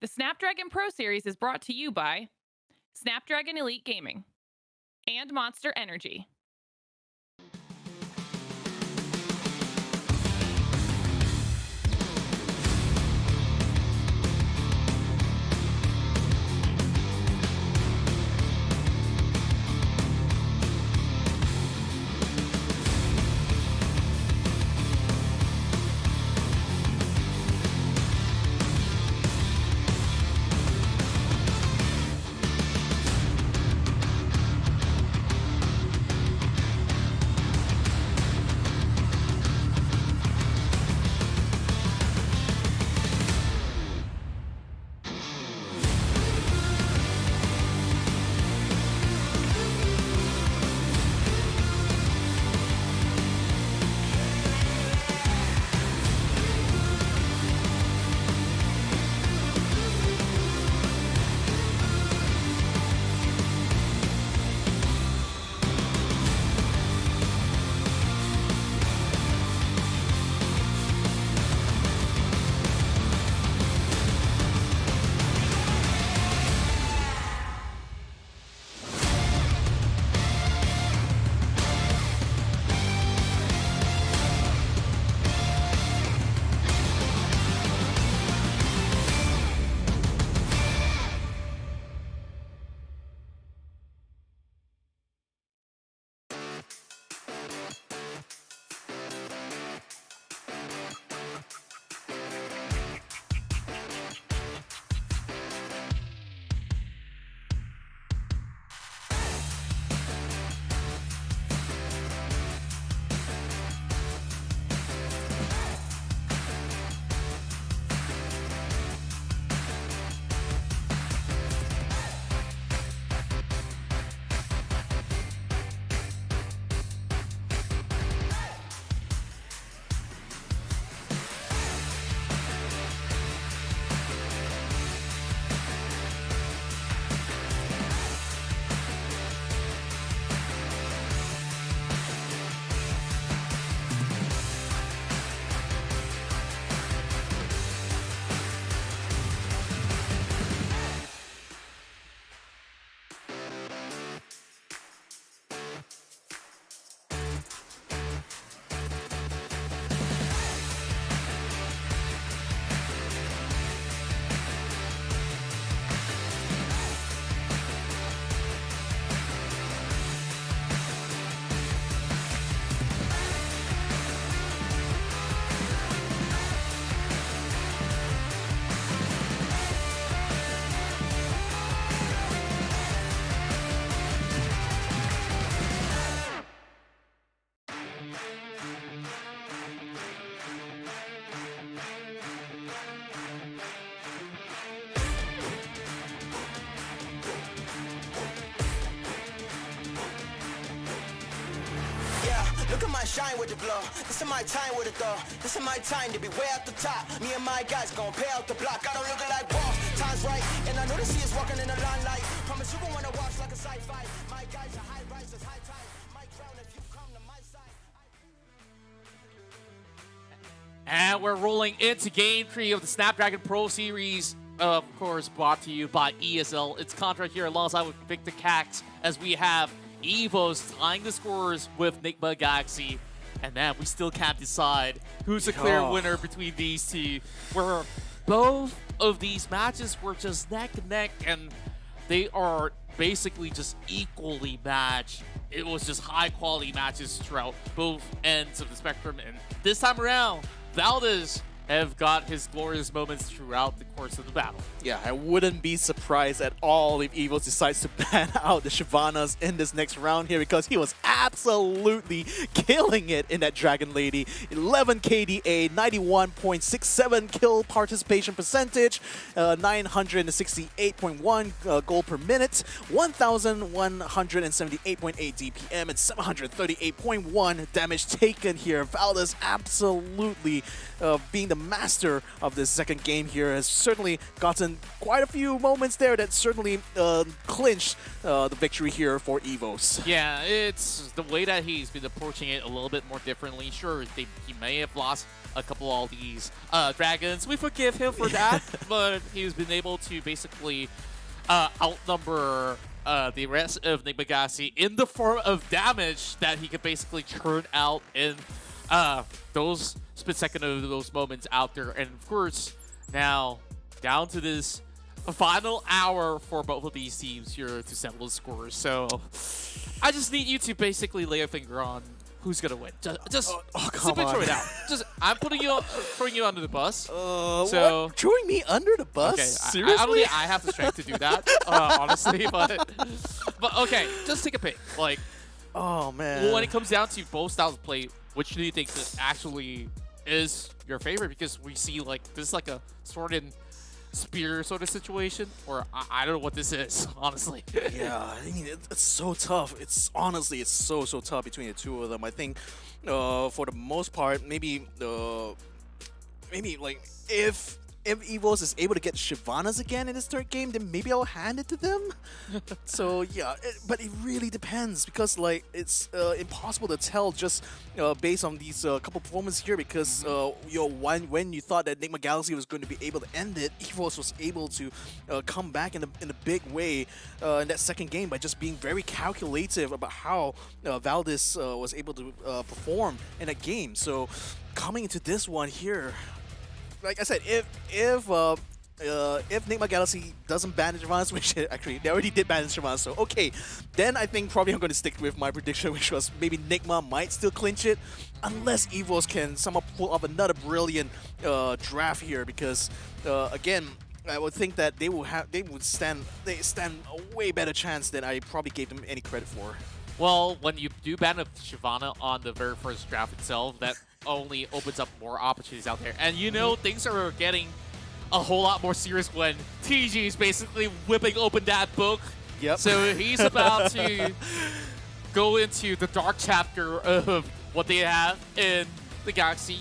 The Snapdragon Pro Series is brought to you by Snapdragon Elite Gaming and Monster Energy. shine with the glow. This is my time with it though. This is my time to be way at the top. Me and my guys gon' pay out the block. I don't look like boss. Time's right, and I know the sea is walking in the limelight. Promise you gon' wanna watch like a sci-fi. My guys are high rises, high time. My crown if you come to my side. And we're rolling into Game 3 of the Snapdragon Pro Series. Of course, brought to you by ESL. It's Contra here alongside with Victor Cax as we have Evos tying the scores with Nigma Galaxy. And man, we still can't decide who's the clear winner between these two. Where both of these matches were just neck and neck, and they are basically just equally matched. It was just high quality matches throughout both ends of the spectrum. And this time around, Valdez have got his glorious moments throughout the course of the battle. Yeah, I wouldn't be surprised at all if Evos decides to ban out the Shyvanas in this next round here, because he was absolutely killing it in that Dragon Lady. 11 KDA, 91.67 kill participation percentage, 968.1 gold per minute, 1,178.8 DPM, and 738.1 damage taken here. Valdez absolutely being the master of this second game here has certainly gotten quite a few moments there that certainly clinched the victory here for Evos. Yeah, it's the way that he's been approaching it a little bit more differently. Sure, he may have lost a couple of these dragons. We forgive him for that, but he's been able to basically outnumber the rest of Nigma Galaxy in the form of damage that he could basically churn out in those split second of those moments out there. And of course, now down to this final hour for both of these teams here to settle the scores. So I just need you to basically lay a finger on who's gonna win. Just simply throw it out. I'm throwing you under the bus. So what? Throwing me under the bus? Okay, Seriously? I don't think I have the strength to do that, honestly. But okay, just take a pick. Like, oh man, when it comes down to both styles of play, which do you think that actually is your favorite? Because we see like this is like a sword and spear sort of situation, or I don't know what this is, honestly. Yeah, I mean it's so tough. It's honestly so tough between the two of them. I think for the most part, maybe like if Evos is able to get Shyvanas again in this third game, then maybe I'll hand it to them. So yeah, but it really depends, because like it's impossible to tell just based on these couple performances here, because when you thought that Nigma Galaxy was going to be able to end it, Evos was able to come back in a big way in that second game by just being very calculative about how Valdez was able to perform in that game. So coming into this one here, like I said, if Nigma Galaxy doesn't ban Shyvanas, which actually they already did ban Shyvanas, so okay, then I think probably I'm going to stick with my prediction, which was maybe Nigma might still clinch it, unless Evos can somehow pull up another brilliant draft here, because again, I would think that they would stand a way better chance than I probably gave them any credit for. Well, when you do ban a Shyvana on the very first draft itself, that only opens up more opportunities out there. And you know, things are getting a whole lot more serious when TG is basically whipping open that book. Yep. So he's about to go into the dark chapter of what they have in the Galaxy.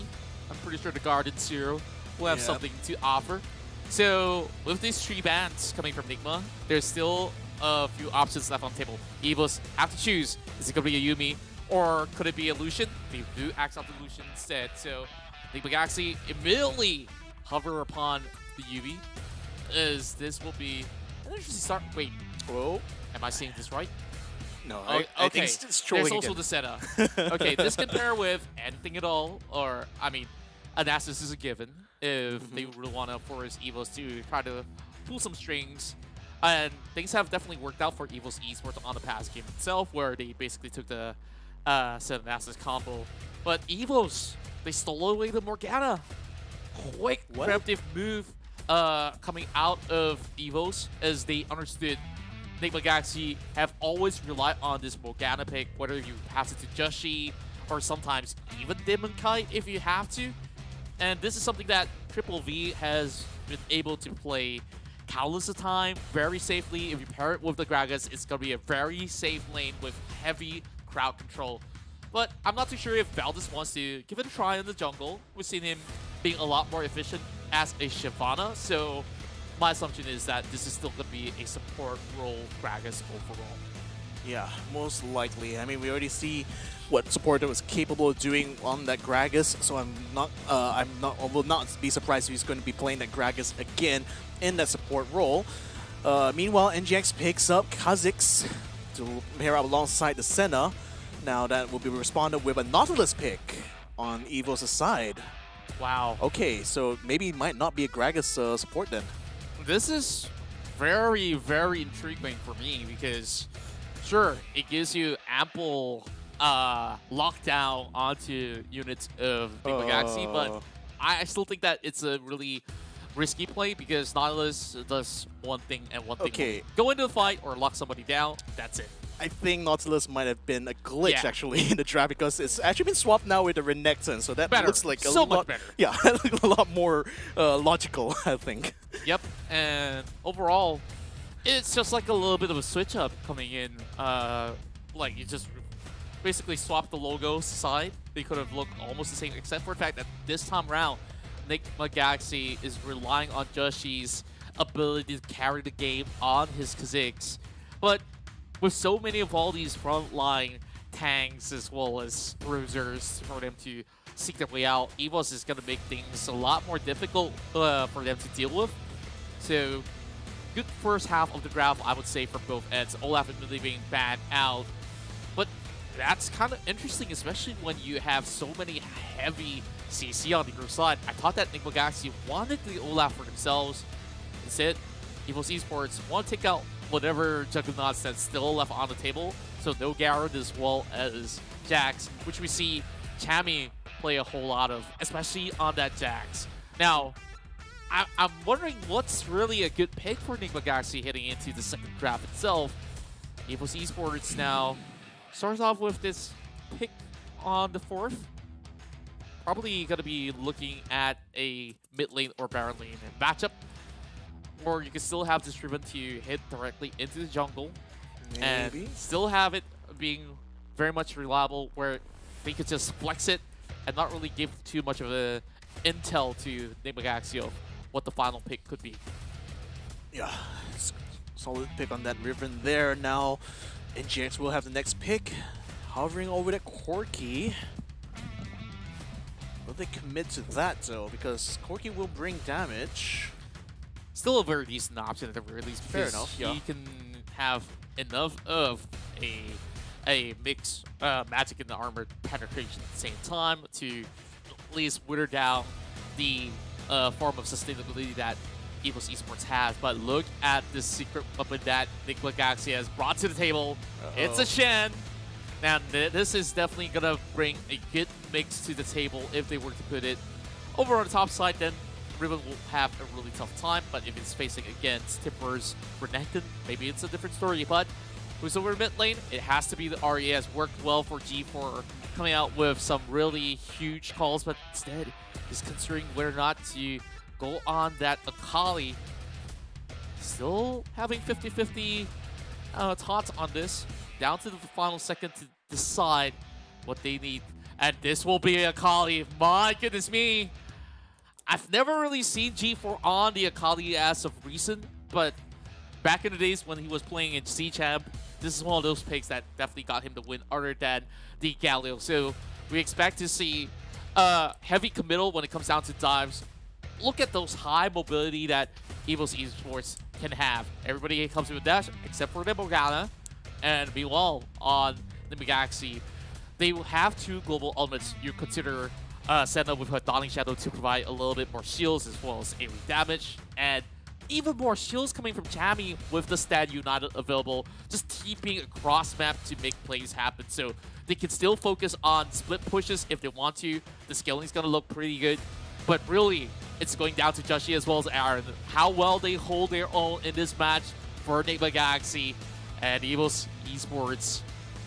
I'm pretty sure the Garden Zero will have something to offer. So with these 3 bans coming from Nigma, there's still a few options left on the table. Evos have to choose. Is it going to be a Yuumi, or could it be a Lucian? They do axe out the Lucian instead. So Nigma Galaxy immediately hover upon the Yuumi, as this will be an interesting start. Wait, whoa, am I seeing this right? No, I think it's there's also again. the setup. Okay, this can pair with anything at all, or I mean, Anastasis is a given if they really want to force Evos to try to pull some strings. And things have definitely worked out for Evos Esports on the past game itself, where they basically took the Seven Masters combo. But Evos, they stole away the Morgana. Quick, preemptive move coming out of Evos, as they understood Nigma Galaxy have always relied on this Morgana pick, whether you pass it to Joshi or sometimes even Demon Kite if you have to. And this is something that Triple V has been able to play countless of time, very safely. If you pair it with the Gragas, it's going to be a very safe lane with heavy crowd control. But I'm not too sure if Valdez wants to give it a try in the jungle. We've seen him being a lot more efficient as a Shyvana, so my assumption is that this is still going to be a support role Gragas overall. Yeah, most likely. I mean, we already see what Supporter was capable of doing on that Gragas, so I will not be surprised if he's going to be playing that Gragas again in that support role. Meanwhile, NGX picks up Kha'Zix to pair up alongside the Senna. Now that will be responded with a Nautilus pick on Evo's side. Wow. Okay, so maybe it might not be a Gragas support then. This is very, very intriguing for me because, sure, it gives you ample lockdown onto units of Enigma Galaxy, but I still think that it's a really risky play because Nautilus does one thing and one thing only. Go into the fight or lock somebody down, that's it. I think Nautilus might have been a glitch actually in the draft because it's actually been swapped now with the Renekton, so that looks like a lot much better. Yeah, a lot more logical, I think. Yep, and overall, it's just like a little bit of a switch up coming in. Like you just basically swapped the logos aside. They could have looked almost the same, except for the fact that this time around, Enigma Galaxy is relying on Jushi's ability to carry the game on his Kha'Zix. But with so many of all these frontline tanks as well as bruisers for them to seek their way out, EVOS is going to make things a lot more difficult for them to deal with. So, good first half of the draft, I would say, for both ends. Olaf admittedly being banned out. But that's kind of interesting, especially when you have so many heavy CC on the group side. I thought that Enigma Galaxy wanted the Olaf for themselves. Instead, EVOS Esports want to take out whatever juggernauts that's still left on the table. So no Garrett as well as Jax, which we see Chami play a whole lot of, especially on that Jax. Now, I'm wondering what's really a good pick for Enigma Galaxy heading into the second draft itself. EVOS Esports now starts off with this pick on the 4th. Probably going to be looking at a mid lane or Baron lane matchup. Or you can still have this driven to hit directly into the jungle. Maybe. And still have it being very much reliable where they could just flex it and not really give too much of a intel to Enigma Galaxy of what the final pick could be. Yeah, solid pick on that Riven there. Now, NGX will have the next pick. Hovering over at Corki. Will they commit to that though? Because Corki will bring damage. Still a very decent option at the very least because Fair enough, yeah. he can have enough of a mix magic and the armor penetration at the same time to at least wither down the form of sustainability that EVOS Esports has. But look at this secret weapon that Enigma Galaxy has brought to the table. It's a Shen. Now this is definitely going to bring a good mix to the table if they were to put it over on the top side. Then Riven will have a really tough time, but if it's facing against Tipper's Renekton, maybe it's a different story. But who's over mid lane? It has to be the RE. Has worked well for G4, coming out with some really huge calls, but instead is considering whether or not to go on that Akali. Still having 50-50 thoughts on this. Down to the final second to decide what they need. And this will be Akali. My goodness me. I've never really seen G4 on the Akali as of recent, but back in the days when he was playing in C-Champ, this is one of those picks that definitely got him to win other than the Galio. So we expect to see heavy committal when it comes down to dives. Look at those high mobility that EVOS Esports can have. Everybody comes with dash except for Morgana. And meanwhile, on the Galaxy, they will have two global ultimates. You consider Senna with her Dawning Shadow to provide a little bit more shields as well as AoE damage. And even more shields coming from Chami with the Stand United available, just keeping across map to make plays happen. So they can still focus on split pushes if they want to. The scaling is going to look pretty good. But really, it's going down to Joshi as well as Aaron. How well they hold their own in this match for Enigma Galaxy and EVOS Esports.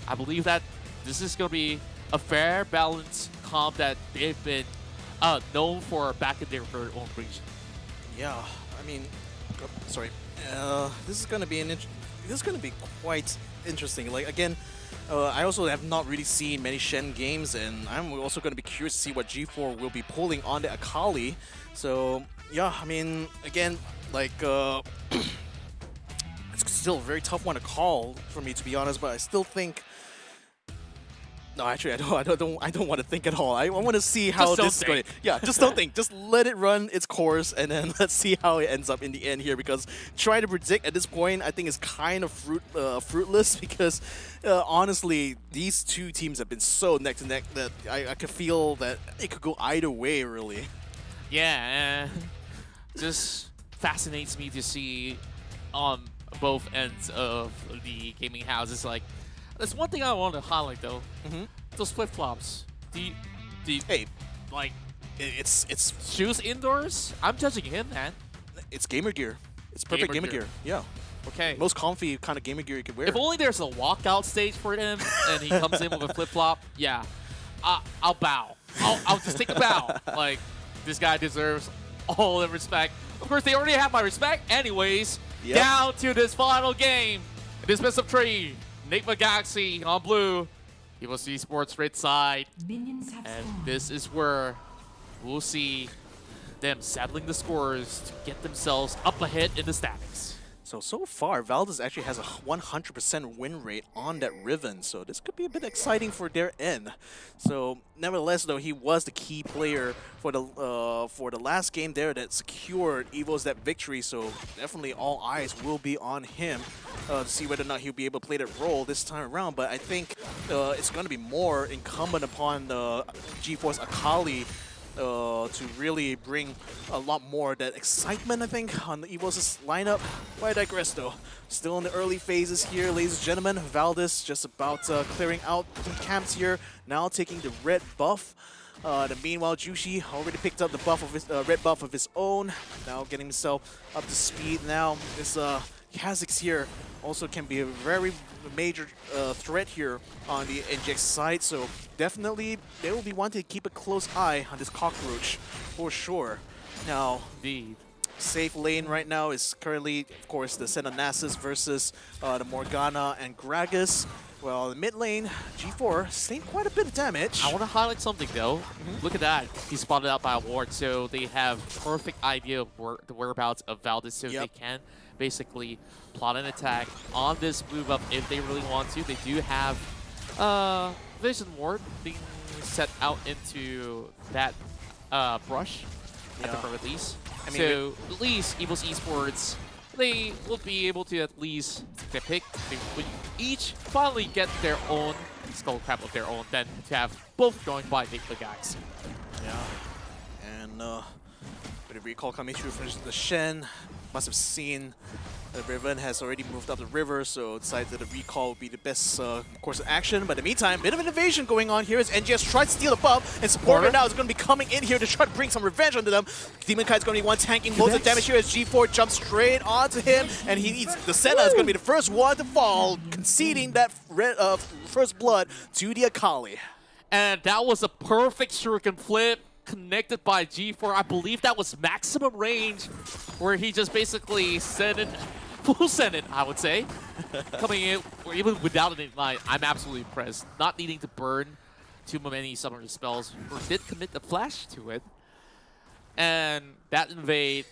I believe that this is going to be a fair, balanced comp that they've been known for back in their very own region. Yeah, I mean, sorry. This is going to be an this is going to be quite interesting. Like, again, I also have not really seen many Shen games, and I'm also going to be curious to see what G4 will be pulling on the Akali. So, yeah, I mean, again, like, it's still a very tough one to call for me, to be honest, but I still think... No, actually, I don't want to think at all. I want to see how this is going. Yeah, just don't think. Just let it run its course, and then let's see how it ends up in the end here. Because trying to predict at this point, I think is kind of fruitless. Because honestly, these two teams have been so neck to neck that I could feel that it could go either way, really. Yeah, just fascinates me to see on both ends of the gaming houses. Like, there's one thing I want to highlight though. Those flip flops. Hey, like, it's shoes indoors. I'm judging him, man. It's gamer gear. It's perfect gamer gear. Yeah. Okay. Most comfy kind of gamer gear you could wear. If only there's a walkout stage for him and he comes in with a flip flop. Yeah, I'll bow. I'll just take a bow. Like, this guy deserves all the respect. Of course, they already have my respect. Anyways, down to this final game. This best of 3. Enigma Galaxy on blue. Humorous Esports red side. And this is where we'll see them settling the scores to get themselves up ahead in the standings. So far, Valdez actually has a 100% win rate on that Riven, so this could be a bit exciting for their end. So, nevertheless, though, he was the key player for the last game there that secured Evo's that victory, so definitely all eyes will be on him to see whether or not he'll be able to play that role this time around. But I think it's going to be more incumbent upon GeForce Akali to really bring a lot more of that excitement, I think, on the EVO's lineup. But I digress, though. Still in the early phases here, ladies and gentlemen. Valdez just about clearing out some camps here, now taking the red buff. Meanwhile, Jushi already picked up the buff of his red buff of his own. Now getting himself up to speed. Now this Kha'Zix here also can be a very major threat here on the NGX side. So definitely they will be wanting to keep a close eye on this cockroach for sure. Now the safe lane right now is currently, of course, the Senanasis versus the Morgana and Gragas. Well, the mid lane, G4 staying quite a bit of damage. I want to highlight something though. Look at that. He's spotted out by a ward, so they have perfect idea of the whereabouts of Valdez, so they can basically plot an attack on this move up if they really want to. They do have Vision Ward being set out into that brush at the very least. I mean, so at least Evil's Esports, they will be able to at least take their pick. They will each finally get their own skull crab of their own, then to have both joined by the guys. Yeah, and with the recall coming through from the Shen, must have seen the Riven has already moved up the river, so decided that the recall would be the best course of action. But in the meantime, bit of an invasion going on here as NGS tries to steal the buff, and Supporter now is going to be coming in here to try to bring some revenge onto them. Demon Kite's going to be one tanking most of the damage here as G4 jumps straight onto him, and the Senna is going to be the first one to fall, conceding that first blood to the Akali. And that was a perfect shuriken flip connected by G4. I believe that was maximum range, where he just basically sent it, full send it, I would say. Coming in, or even without an ignite, I'm absolutely impressed. Not needing to burn too many summoner spells, or did commit the flash to it. And that invade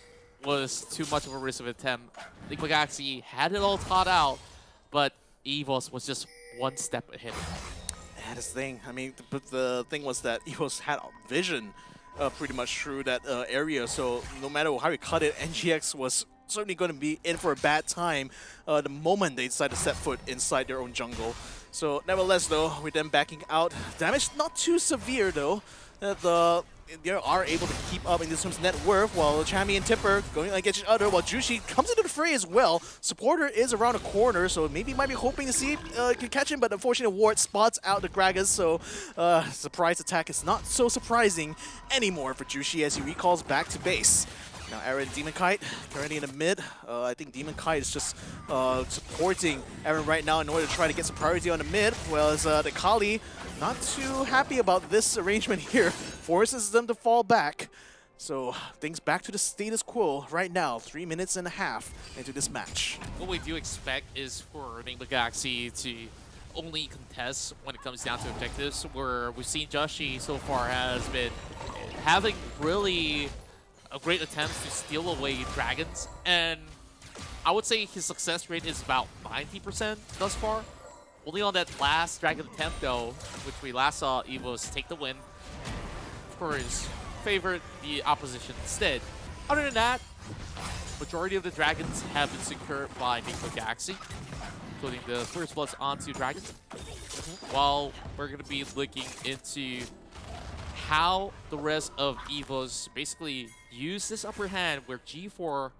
was too much of a risk of attempt. Enigma Galaxy had it all thought out, but EVOS was just one step ahead. That's the thing. I mean, but the thing was that EVOS had vision pretty much through that area, so no matter how you cut it, NGX was certainly going to be in for a bad time the moment they decide to set foot inside their own jungle. So nevertheless, though, with them backing out, damage not too severe, though. They are able to keep up in this terms of net worth, while Chami and Tipper going against each other, while Jushi comes into the fray as well. Supporter is around a corner, so maybe might be hoping to see can catch him, but unfortunately Ward spots out the Gragas, so surprise attack is not so surprising anymore for Jushi as he recalls back to base. Now Aaron Demon Kite currently in the mid. I think Demon Kite is just supporting Aaron right now in order to try to get some priority on the mid, whereas the Kali not too happy about this arrangement here. Forces them to fall back. So things back to the status quo right now, 3 minutes and a half into this match. What we do expect is for Ningba Galaxy to only contest when it comes down to objectives, where we've seen Joshi so far has been having really a great attempt to steal away dragons, and I would say his success rate is about 90% thus far. Only on that last dragon attempt though, which we last saw EVOS take the win for his favorite, the opposition instead. Other than that, majority of the dragons have been secured by Ningba Galaxy, including the first bloods onto dragons. While we're going to be looking into how the rest of EVOS basically use this upper hand where G4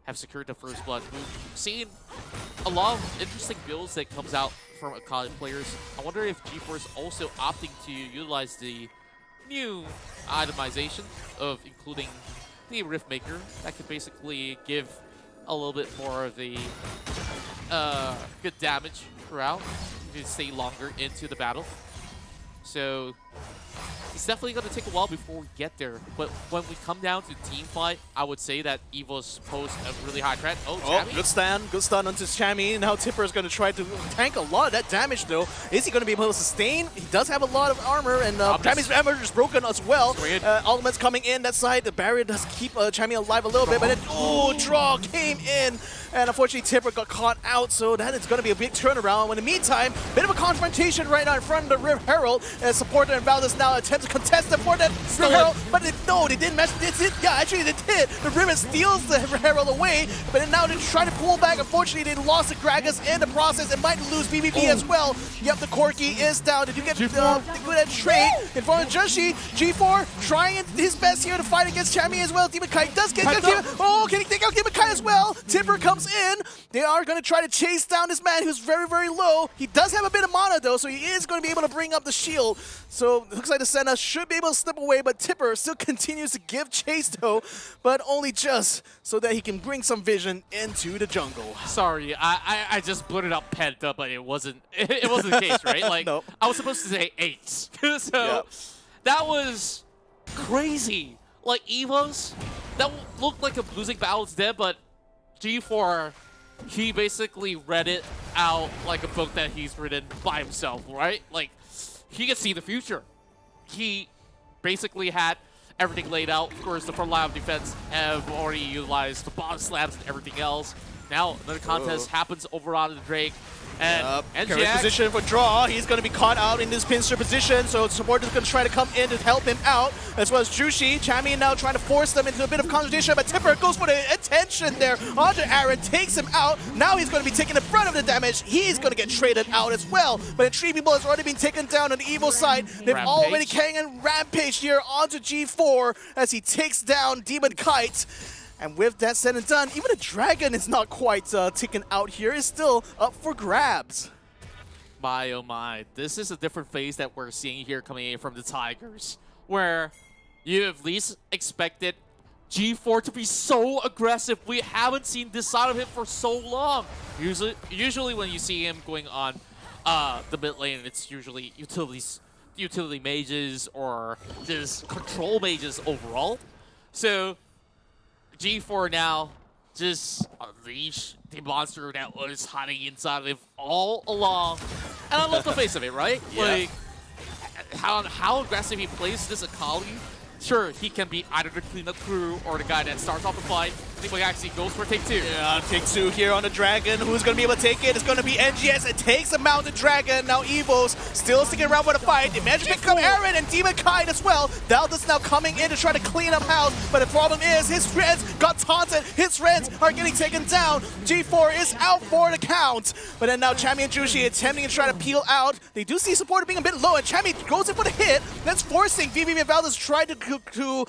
have secured the first blood. We've seen a lot of interesting builds that comes out from Akali players. I wonder if G4 is also opting to utilize the new itemization of including the Rift Maker that could basically give a little bit more of the good damage throughout to stay longer into the battle. So it's definitely going to take a while before we get there. But when we come down to team fight, I would say that EVOS pose a really high threat. Oh, good stun onto Chammy. Now Tipper is going to try to tank a lot of that damage, though. Is he going to be able to sustain? He does have a lot of armor, and Chammy's armor is broken as well. Ultimate's coming in that side. The barrier does keep Chammy alive a little bit, but then, draw came in. And unfortunately, Tipper got caught out, so that is going to be a big turnaround. In the meantime, bit of a confrontation right now in front of the Rift Herald. Supporter and Valdez now attempt to contest the for that Rift Herald, but they didn't match. Actually they did. The Riven steals the Herald away, but then now they're trying to pull back. Unfortunately, they lost the Gragas in the process and might lose BBB as well. Yep, the Corki is down. Did you get the good trade in front of Joshi? G4 trying his best here to fight against Chammy as well. Demon Kai does get can he take out Demon Kai as well? Tipper comes in. They are going to try to chase down this man who's very, very low. He does have a bit of mana though, so he is going to be able to bring up the shield. So it looks like the Senna should be able to slip away, but Tipper still continues to give chase though, but only just so that he can bring some vision into the jungle. Sorry, I just blurted out Penta, but it wasn't the case, right? Like, nope. I was supposed to say 8. So that was crazy. Like EVOS, that looked like a losing battle to them, but G4, he basically read it out like a book that he's written by himself, right? Like, he can see the future. He basically had everything laid out. Of course, the front line of defense have already utilized the bomb slabs and everything else. Now, another contest happens over on the Drake. And Carry's position for draw. He's going to be caught out in this pincer position, so support is going to try to come in to help him out, as well as Jushi. Chammy now trying to force them into a bit of confrontation, but Tipper goes for the attention there. Onto Aaron, takes him out. Now he's going to be taking the brunt of the damage. He's going to get traded out as well. But 3 people has already been taken down on the Evo side. They've already carrying a rampage here onto G4 as he takes down Demon Kite. And with that said and done, even the dragon is not quite taken out here. It's still up for grabs. My oh my, this is a different phase that we're seeing here coming in from the Tigers, where you at least expected G4 to be so aggressive. We haven't seen this side of him for so long. Usually when you see him going on the mid lane, it's usually utility mages or just control mages overall. So G4 now just unleash the monster that was hiding inside of him all along. And I love the face of it, right? Yeah. Like, how aggressive he plays this Akali. Sure, he can be either the cleanup crew or the guy that starts off the fight. I think we actually goes for take 2. Yeah, take 2 here on the Dragon. Who's going to be able to take it? It's going to be NGS. It takes him out the Dragon. Now Evos still sticking around for the fight. They managed to pick up Aaron and Demon Kite as well. Valdez now coming in to try to clean up house. But the problem is his friends got taunted. His friends are getting taken down. G4 is out for the count. But then now Chammy and Jushi attempting to try to peel out. They do see support being a bit low, and Chammy goes in for the hit. That's forcing VV and Valdez try to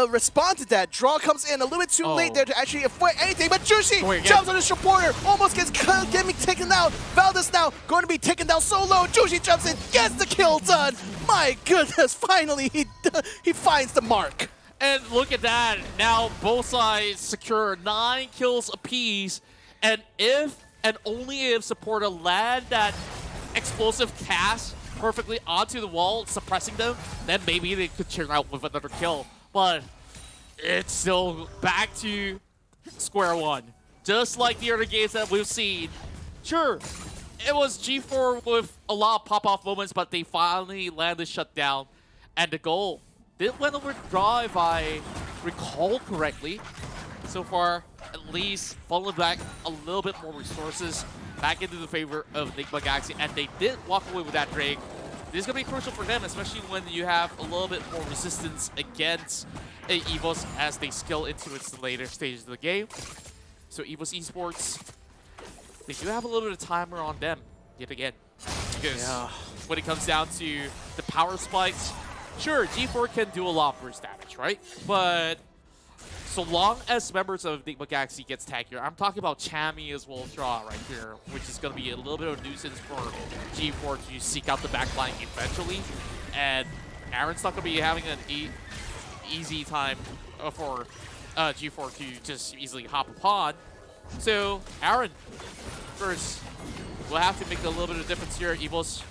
respond to that. Draw comes in a little bit too late there to actually avoid anything, but Jushi jumps on the supporter, almost gets getting taken out. Valdez now going to be taken down solo. Jushi jumps in, gets the kill done. My goodness, finally he finds the mark. And look at that. Now both sides secure 9 kills apiece, and if and only if supporter land that explosive cast perfectly onto the wall, suppressing them, then maybe they could cheer out with another kill. But it's still back to square one. Just like the other games that we've seen. Sure, it was G4 with a lot of pop-off moments, but they finally landed shutdown. And the goal did went over draw, if I recall correctly. So far, at least falling back a little bit more resources back into the favor of Enigma Galaxy, and they did walk away with that Drake. This is going to be crucial for them, especially when you have a little bit more resistance against EVOS as they skill into its later stages of the game. So EVOS Esports, they do have a little bit of timer on them yet again. Because when it comes down to the power spikes, sure, G4 can do a lot of burst damage, right? But so long as members of Enigma Galaxy gets tagged here, I'm talking about Chammy as well as Draw right here, which is going to be a little bit of a nuisance for G4 to seek out the backline eventually. And Aaron's not going to be having an easy time for G4 to just easily hop upon. So, Aaron, first, we'll have to make a little bit of difference here. EVOS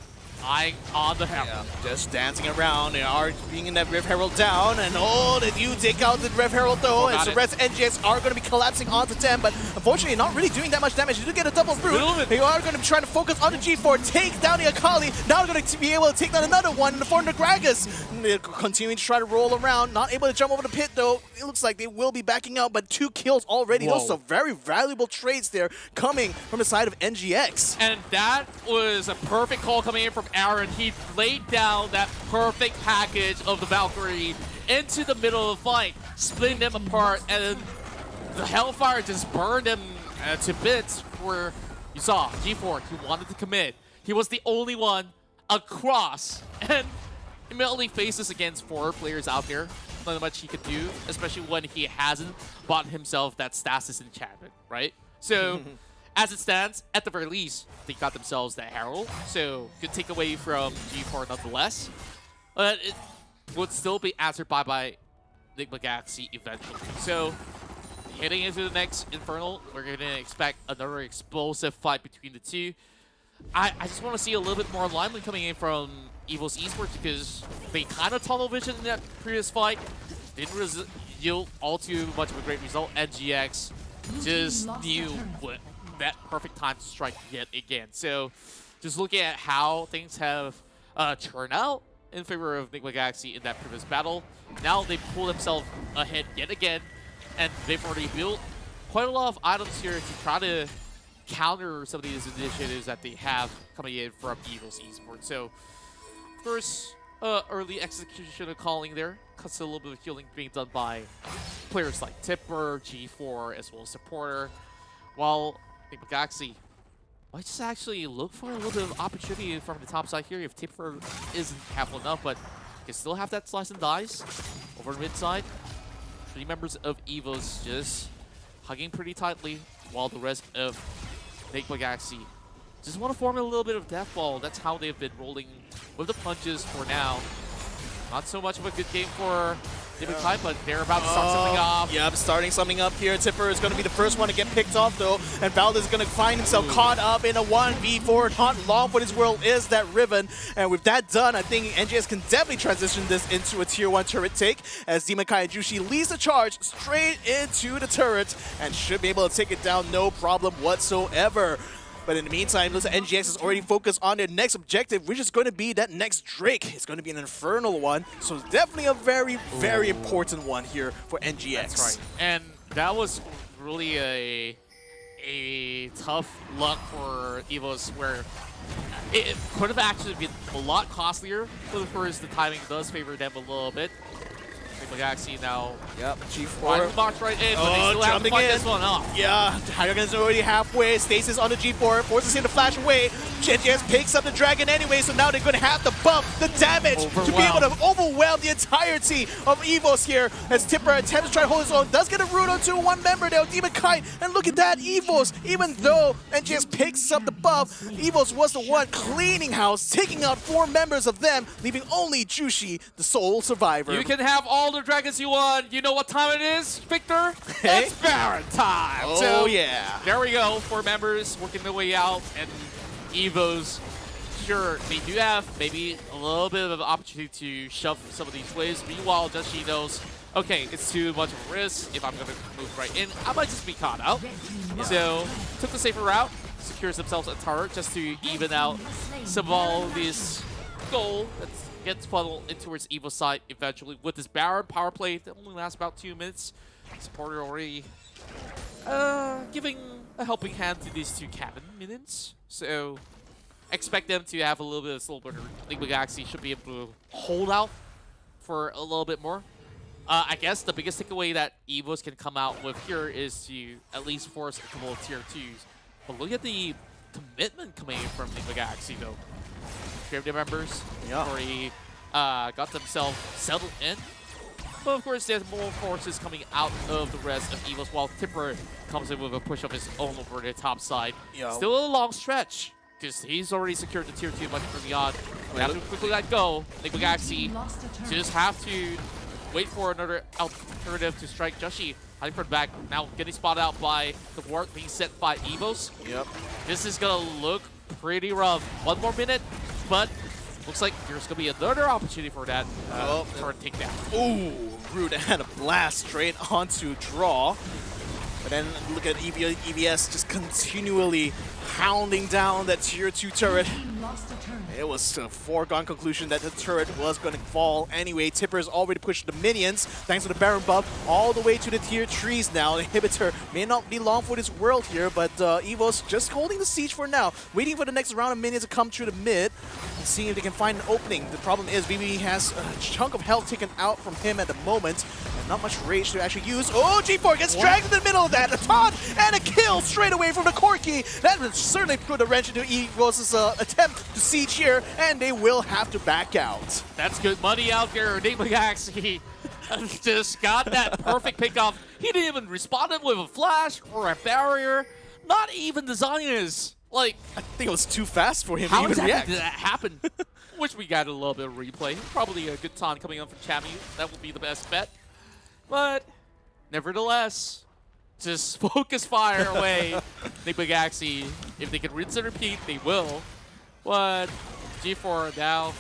eyeing on the Herald. Yeah, just dancing around. They are bringing that Rev Herald down, and they do take out the Rev Herald though, and so Reds NGX are going to be collapsing onto them, but unfortunately not really doing that much damage. They do get a double root. They are going to be trying to focus on the G4, take down the Akali. Now they're going to be able to take down another one in the form of the Gragas. They're continuing to try to roll around, not able to jump over the pit though. It looks like they will be backing out, but 2 kills already. Whoa. Those are very valuable trades there coming from the side of NGX. And that was a perfect call coming in from Aaron. He laid down that perfect package of the Valkyrie into the middle of the fight, splitting them apart, and the Hellfire just burned them to bits. Where you saw G4, he wanted to commit. He was the only one across, and immediately faces against 4 players out there. Not much he could do, especially when he hasn't bought himself that stasis enchantment, right? So, as it stands, at the very least, they got themselves that Herald, so good takeaway from G4 nonetheless. But it would still be answered by Enigma Galaxy eventually. So, heading into the next Infernal, we're going to expect another explosive fight between the two. I just want to see a little bit more alignment coming in from EVOS Esports, because they kind of tunnel vision in that previous fight. Didn't yield all too much of a great result. NGX just knew what that perfect time to strike yet again. So just looking at how things have turned out in favor of Enigma Galaxy in that previous battle, now they pull themselves ahead yet again, and they've already built quite a lot of items here to try to counter some of these initiatives that they have coming in from EVOS Esports. So first, early execution of calling there. Cuts a little bit of healing being done by players like Tipper, G4, as well as Supporter. While Enigma Galaxy might just actually look for a little bit of opportunity from the top side here if Tipper isn't careful enough, but can still have that slice and dice over the mid side. 3 members of EVOS just hugging pretty tightly, while the rest of Enigma Galaxy just want to form a little bit of death ball. That's how they've been rolling with the punches for now. Not so much of a good game for Kai, but they're about to start something off. Yep, starting something up here. Tipper is going to be the first one to get picked off, though. And Valdez is going to find himself caught up in a 1v4. Not long for his world is that Riven. And with that done, I think NGS can definitely transition this into a tier 1 turret take, as Kai and Jushi leads the charge straight into the turret and should be able to take it down no problem whatsoever. But in the meantime, looks like NGX is already focused on their next objective, which is going to be that next Drake. It's going to be an Infernal one, so definitely a very, very important one here for NGX. That's right. And that was really a tough luck for EVOS, where it could have actually been a lot costlier. But of course, the timing does favor them a little bit. Galaxy now. Yep, G4. March right in, but they still have to fight this one off. Yeah, Dragon's already halfway. Stasis on the G4, forces him to flash away. NGS picks up the Dragon anyway, so now they're going to have to bump the damage to be able to overwhelm the entirety of EVOS here. As Tipper attempts to try to hold his own, does get a root onto one member there, Demon Kite. And look at that, EVOS, even though NGS picks up the buff, EVOS was the one cleaning house, taking out 4 members of them, leaving only Jushi, the sole survivor. You can have all the dragons you want. You know what time it is, Victor? Hey? It's Baron time. Oh, so, yeah. There we go. 4 members working their way out, and EVOS, sure, they do have maybe a little bit of an opportunity to shove some of these waves. Meanwhile, Jushi knows okay, it's too much of a risk. If I'm going to move right in, I might just be caught out. So, took the safer route, secures themselves a turret just to even out some of all this gold that gets funneled in towards Evo's side eventually. With this Baron power play that only lasts about 2 minutes, supporter already giving a helping hand to these two cannon minions. So, expect them to have a little bit of slow burner. Enigma Galaxy should be able to hold out for a little bit more. I guess the biggest takeaway that Evos can come out with here is to at least force a couple of tier 2s. But look at the commitment coming in from Enigma Galaxy, though. Creative members already got themselves settled in. But of course, there's more forces coming out of the rest of Evos, while Tipper comes in with a push of his own over the top side. Still a long stretch, because he's already secured the tier 2 much early on. We have to quickly let go. Enigma Galaxy just have to wait for another alternative to strike Joshi. Hiding from the back, now getting spotted out by the ward being set by Evos. This is gonna look pretty rough. 1 more minute, but looks like there's gonna be another opportunity for that for a takedown. Ooh, Rude had a blast straight onto draw. But then look at EVS just continually hounding down that tier 2 turret. It was a foregone conclusion that the turret was going to fall anyway. Tipper's already pushed the minions, thanks to the Baron buff, all the way to the tier 3s now. The inhibitor may not be long for this world here, but Evos just holding the siege for now, waiting for the next round of minions to come through the mid, and seeing if they can find an opening. The problem is BB has a chunk of health taken out from him at the moment, and not much rage to actually use. Oh, G4 gets dragged in the middle of that. A taunt and a kill straight away from the Corki. That would certainly put a wrench into Evos' attempt to siege here, and they will have to back out. That's good money out there. Enigma Galaxy just got that perfect pickoff. He didn't even respond with a flash or a barrier. Not even designers. Like, I think it was too fast for him to even react. How did that happen? Wish we got a little bit of replay. Probably a good taunt coming on from Chami. That would be the best bet. But nevertheless, just focus fire away. Enigma Galaxy, if they can rinse and repeat, they will. But G4 now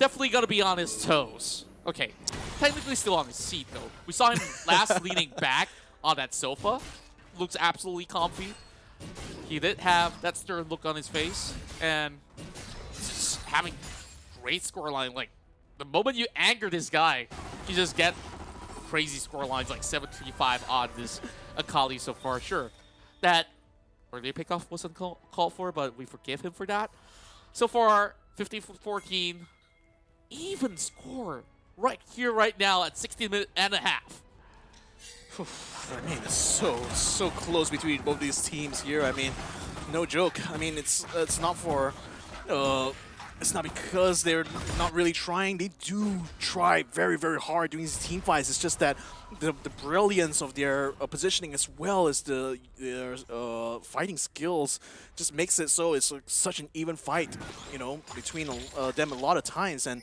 definitely going to be on his toes. Okay, technically still on his seat, though. We saw him last leaning back on that sofa. Looks absolutely comfy. He did have that stern look on his face, and just having great scoreline. Like, the moment you anger this guy, you just get crazy scorelines, like 75 on this Akali so far. Sure, that earlier pickoff wasn't called for, but we forgive him for that. So far, 15-14, even score right here, right now at 16 minutes and a half. I mean, it's so close between both these teams here. I mean, no joke. I mean, it's not for it's not because they're not really trying. They do try very, very hard doing these team fights. It's just that the brilliance of their positioning, as well as their fighting skills, just makes it so it's such an even fight, you know, between them a lot of times. And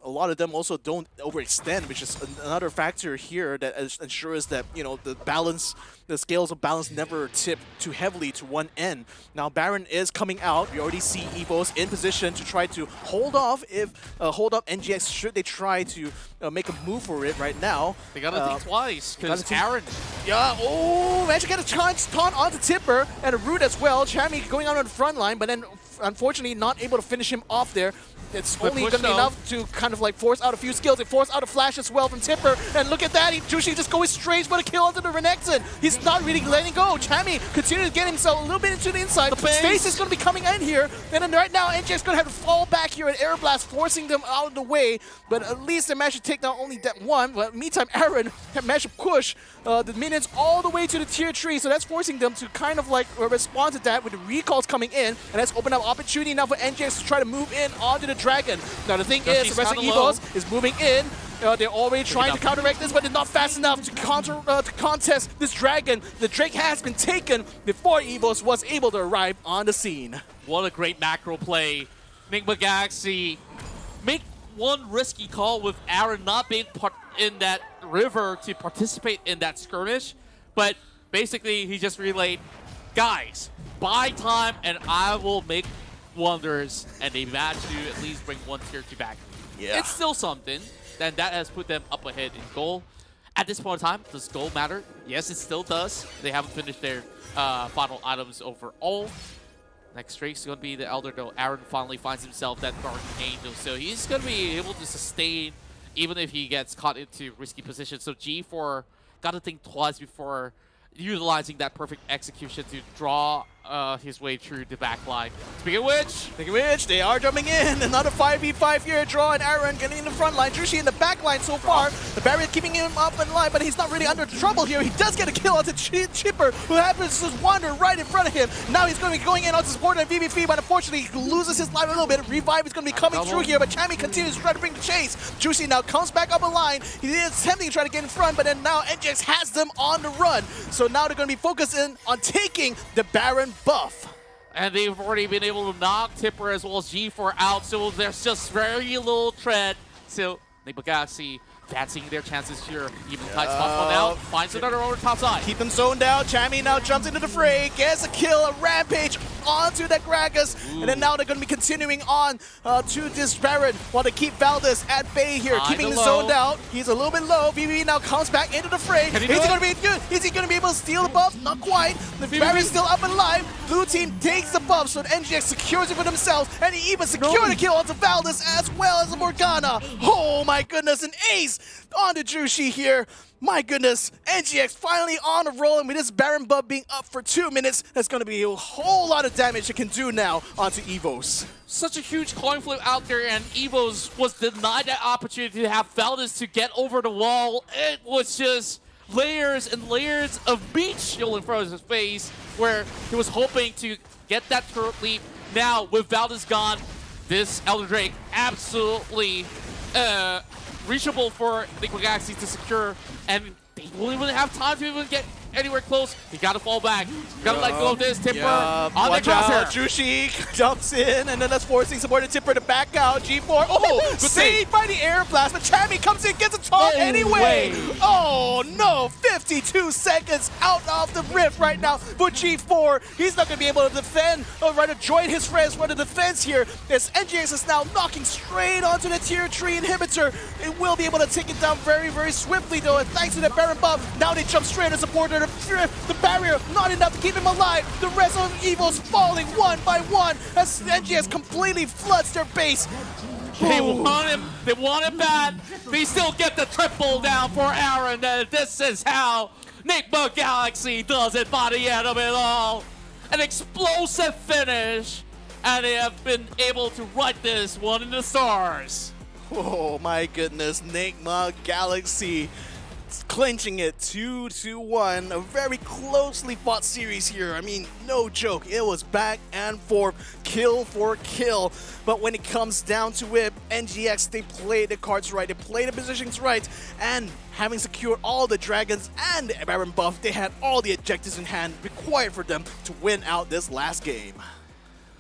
a lot of them also don't overextend, which is another factor here that ensures that, you know, the scales of balance never tip too heavily to one end. Now Baron is coming out. We already see Evos in position to try to hold off NGX should they try to make a move for it right now. They gotta think twice, because Aaron. Yeah, oh, managed to get a taunt onto Tipper and a root as well. Chami going out on the front line, but then unfortunately not able to finish him off there. It's only going to be enough to kind of like force out a few skills. They force out a flash as well from Tipper. And look at that, Jushi just going straight for the kill onto the Renekton. He's not really letting go. Chami continues to get himself a little bit into the inside. Space is going to be coming in here. And then right now, NJ is going to have to fall back here at Air Blast, forcing them out of the way. But at least they managed to take down only that one. But meantime, Aaron managed to push the minions all the way to the tier 3. So that's forcing them to kind of like respond to that with the recalls coming in. And that's opened up opportunity now for NJ to try to move in onto the Dragon. Now the thing is, the rest of Evos is moving in. They're already trying to counteract this, but they're not fast enough to contest this Dragon. The Drake has been taken before Evos was able to arrive on the scene. What a great macro play. Enigma Galaxy make one risky call with Aaron not being in that river to participate in that skirmish, but basically he just relayed, guys, buy time and I will make wonders, and they managed to at least bring one tier 2 back. Yeah. It's still something. and that has put them up ahead in goal. At this point in time, does goal matter? Yes, it still does. They haven't finished their final items overall. Next race is going to be the Elder, though. Aaron finally finds himself that Dark Angel, so he's going to be able to sustain even if he gets caught into risky positions. So G4 got to think twice before utilizing that perfect execution to draw his way through the back line. Speaking of which, they are jumping in. Another 5v5 here. Draw and Aaron getting in the front line. Jushi in the back line so far. The barrier keeping him up in line, but he's not really under trouble here. He does get a kill onto Chipper, who happens to just wander right in front of him. Now he's going to be going in onto support and VVP, but unfortunately he loses his life a little bit. Revive is going to be coming through here, but Chami continues to try to bring the chase. Jushi now comes back up a line. He is attempting to try to get in front, but then now NGX has them on the run. So now they're going to be focusing on taking the Baron buff. And they've already been able to knock Tipper as well as G4 out, so there's just very little threat. So Nigma Galaxy fancying their chances here. Even tight spot one out, finds another over top side. Keep them zoned out. Chami now jumps into the fray, gets a kill, a rampage onto that Gragas. And then now they're going to be continuing on to this Baron while they keep Valdez at bay here, keeping him zoned out. He's a little bit low. VV now comes back into the fray. Is he going to be good? Is he going to be able to steal the buff? Not quite. The Baron's still up and alive. Blue team takes the buff, so NGX secures it for themselves, and he even secured a kill onto Valdez as well as Morgana. Oh my goodness, an ace on the Jushi here. My goodness, NGX finally on a roll, and with this Baron buff being up for 2 minutes, that's going to be a whole lot of damage it can do now onto Evos. Such a huge coin flip out there, and Evos was denied that opportunity to have Valdez to get over the wall. It was just layers and layers of meat shield in front of his face, where he was hoping to get that turret leap. Now, with Valdez gone, this Elder Drake absolutely reachable for Nigma Galaxy to secure, and they won't even have time to even get anywhere close. He got to fall back. Got to let go of this. Tipper on the crosshair. Jushi jumps in, and then that's forcing supported Tipper to back out. G4, oh, saved by the air blast, but Chami comes in, gets a taunt anyway. Oh no, 52 seconds out of the rift right now for G4. He's not going to be able to defend, or rather join his friends for the defense here, as NGX is now knocking straight onto the tier 3 inhibitor. It will be able to take it down very, very swiftly though, and thanks to the Baron buff, now they jump straight to support her. The barrier, not enough to keep him alive. The rest of Evos falling one by one as NGS completely floods their base. They want him. They want him bad. They still get the triple down for Aaron. This is how Nigma Galaxy does it by the end of it all. An explosive finish, and they have been able to write this one in the stars. Oh my goodness, Nigma Galaxy clinching it 2-1. A very closely fought series here. I mean, no joke. It was back and forth, kill for kill. But when it comes down to it, NGX, they played the cards right. They played the positions right. And having secured all the dragons and the Baron buff, they had all the objectives in hand required for them to win out this last game.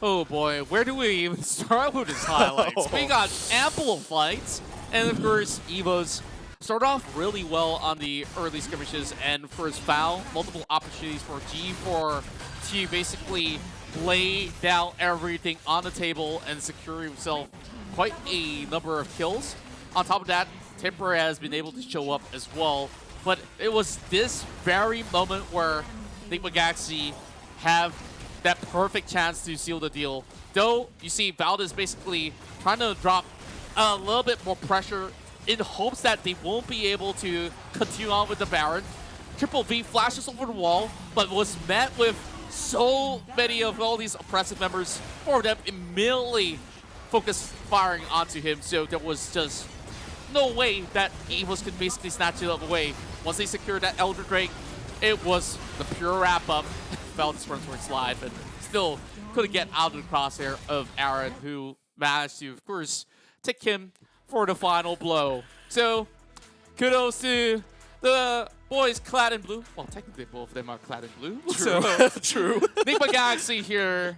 Oh boy, where do we even start with these highlights? We got ample fights, and of course, Evos start off really well on the early skirmishes, and first foul, multiple opportunities for G4 to basically lay down everything on the table and secure himself quite a number of kills. On top of that, Tipper has been able to show up as well, but it was this very moment where Nigma Galaxy have that perfect chance to seal the deal. Though, you see Valdez basically trying to drop a little bit more pressure in hopes that they won't be able to continue on with the Baron. Triple V flashes over the wall, but was met with so many of all these oppressive members. 4 of them immediately focused firing onto him, so there was just no way that Evos could basically snatch it away. Once they secured that Elder Drake, it was the pure wrap-up. Valdez runs for its life and still couldn't get out of the crosshair of Aaron, who managed to, of course, take him for the final blow. So, kudos to the boys clad in blue. Well, technically both of them are clad in blue. True. So, True. Nigma Galaxy here,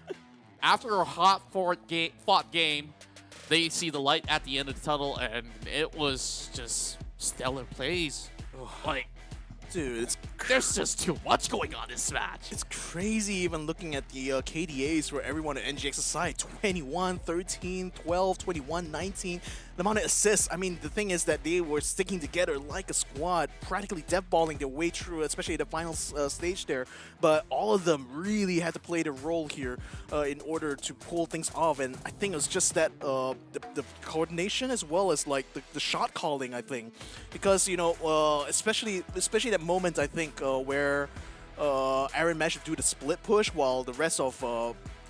after a fought game, they see the light at the end of the tunnel, and it was just stellar plays. Like, Dude, there's just too much going on this match. It's crazy even looking at the KDAs for everyone at NGX's side. 21, 13, 12, 21, 19. The amount of assists, I mean, the thing is that they were sticking together like a squad, practically deathballing their way through, especially the final stage there. But all of them really had to play their role here in order to pull things off. And I think it was just that the coordination as well as like the shot calling, I think. Because, you know, especially that moment, I think, where Aaron managed to do the split push while the rest of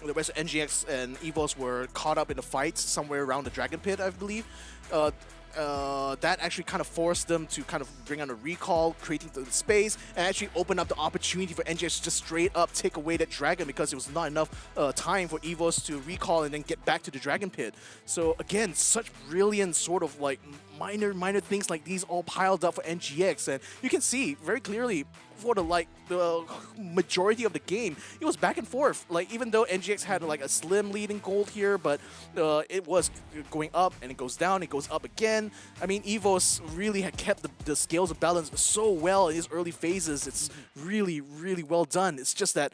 NGX and EVOS were caught up in the fight somewhere around the Dragon Pit, I believe. That actually kind of forced them to kind of bring on a recall, creating the space, and actually open up the opportunity for NGX to just straight up take away that dragon because it was not enough time for EVOS to recall and then get back to the Dragon Pit. So again, such brilliant sort of like minor things like these all piled up for NGX, and you can see very clearly for the majority of the game, it was back and forth. Like, even though NGX had like a slim lead in gold here, but it was going up and it goes down, it goes up again. I mean, EVOS really had kept the scales of balance so well in his early phases. It's really well done. It's just that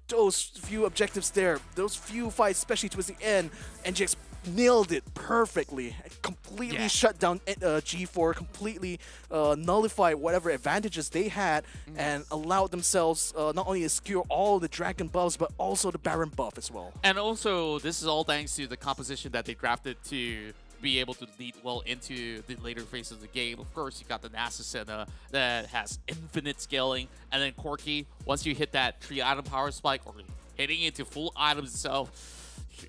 those few objectives there, those few fights, especially towards the end, NGX nailed it perfectly. Completely shut down G4, completely nullified whatever advantages they had, and allowed themselves not only to secure all the dragon buffs, but also the Baron buff as well. And also, this is all thanks to the composition that they crafted to be able to lead well into the later phases of the game. Of course, you got the Nasa Senna that has infinite scaling, and then Corki, once you hit that 3-item power spike or hitting into full items itself,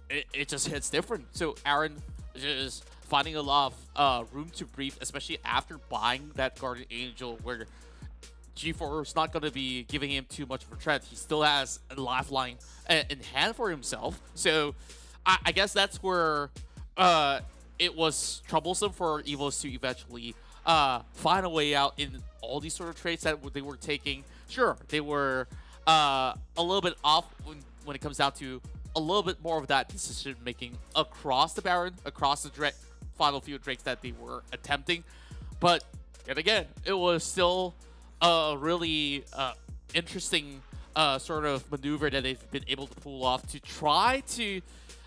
it just hits different. So Aaron is finding a lot of room to breathe, especially after buying that Guardian Angel, where G4 is not going to be giving him too much of a threat. He still has a lifeline in hand for himself. So I guess that's where it was troublesome for EVOS to eventually find a way out in all these sort of traits that they were taking. Sure, they were a little bit off when it comes down to a little bit more of that decision making across the Baron, across the final few drakes that they were attempting. But yet again, it was still a really interesting sort of maneuver that they've been able to pull off to try to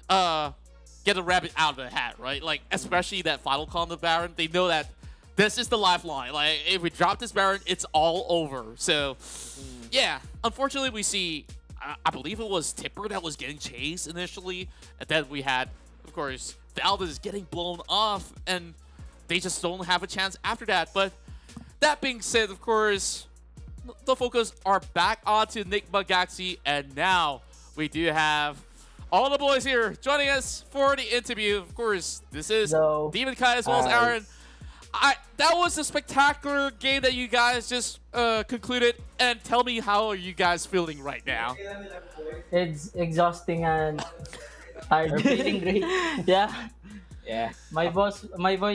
get a rabbit out of the hat, right? Like, especially that final call on the Baron, they know that this is the lifeline. Like, if we drop this Baron, it's all over. So, yeah, unfortunately, we see, I believe it was Tipper that was getting chased initially, and then we had, of course, Valdez getting blown off, and they just don't have a chance after that. But that being said, of course, the focus are back onto Enigma Galaxy, and now we do have all the boys here joining us for the interview. Of course, this is Demon Kai as well as Aaron. That was a spectacular game that you guys just concluded, and tell me, how are you guys feeling right now? It's exhausting and tired. You're feeling great. Yeah. Yeah. My voice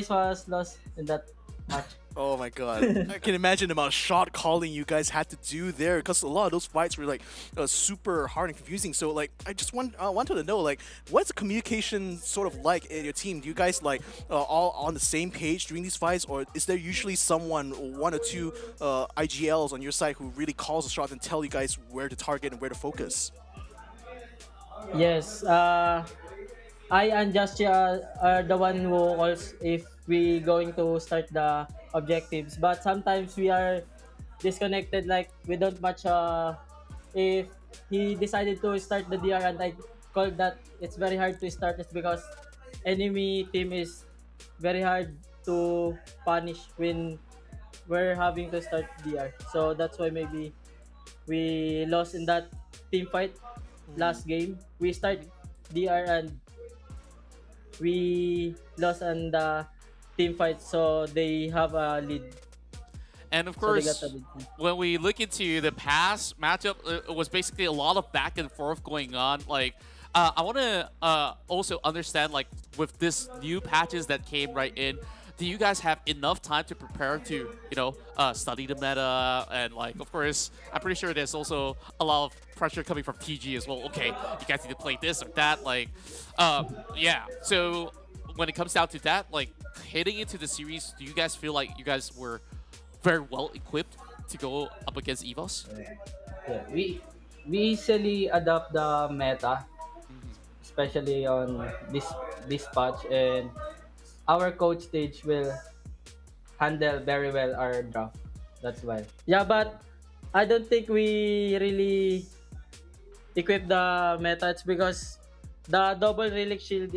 was lost in that match. Oh my god. I can imagine the amount of shot calling you guys had to do there, because a lot of those fights were like super hard and confusing. So like, I just wanted to know, like, what's the communication sort of like in your team? Do you guys like all on the same page during these fights, or is there usually someone, one or two IGLs on your side who really calls the shots and tell you guys where to target and where to focus? Yes. I and Justia are the one who calls if we going to start the objectives, but sometimes we are disconnected, like we don't match if he decided to start the DR and I called that it's very hard to start, it's because enemy team is very hard to punish when we're having to start DR. So that's why maybe we lost in that team fight last game. We start DR and we lost in the team fight, so they have a lead. And of course, when we look into the past matchup, it was basically a lot of back and forth going on. Like, I want to also understand, like, with this new patches that came right in, do you guys have enough time to prepare to, you know, study the meta? And like, of course, I'm pretty sure there's also a lot of pressure coming from TG as well. Okay, you guys need to play this or that. Like, yeah. So when it comes down to that, like, heading into the series, do you guys feel like you guys were very well equipped to go up against EVOS? Yeah, we easily adapt the meta, especially on this patch, and our coach stage will handle very well our draft. That's why. Yeah, but I don't think we really equip the meta. It's because the double relic shield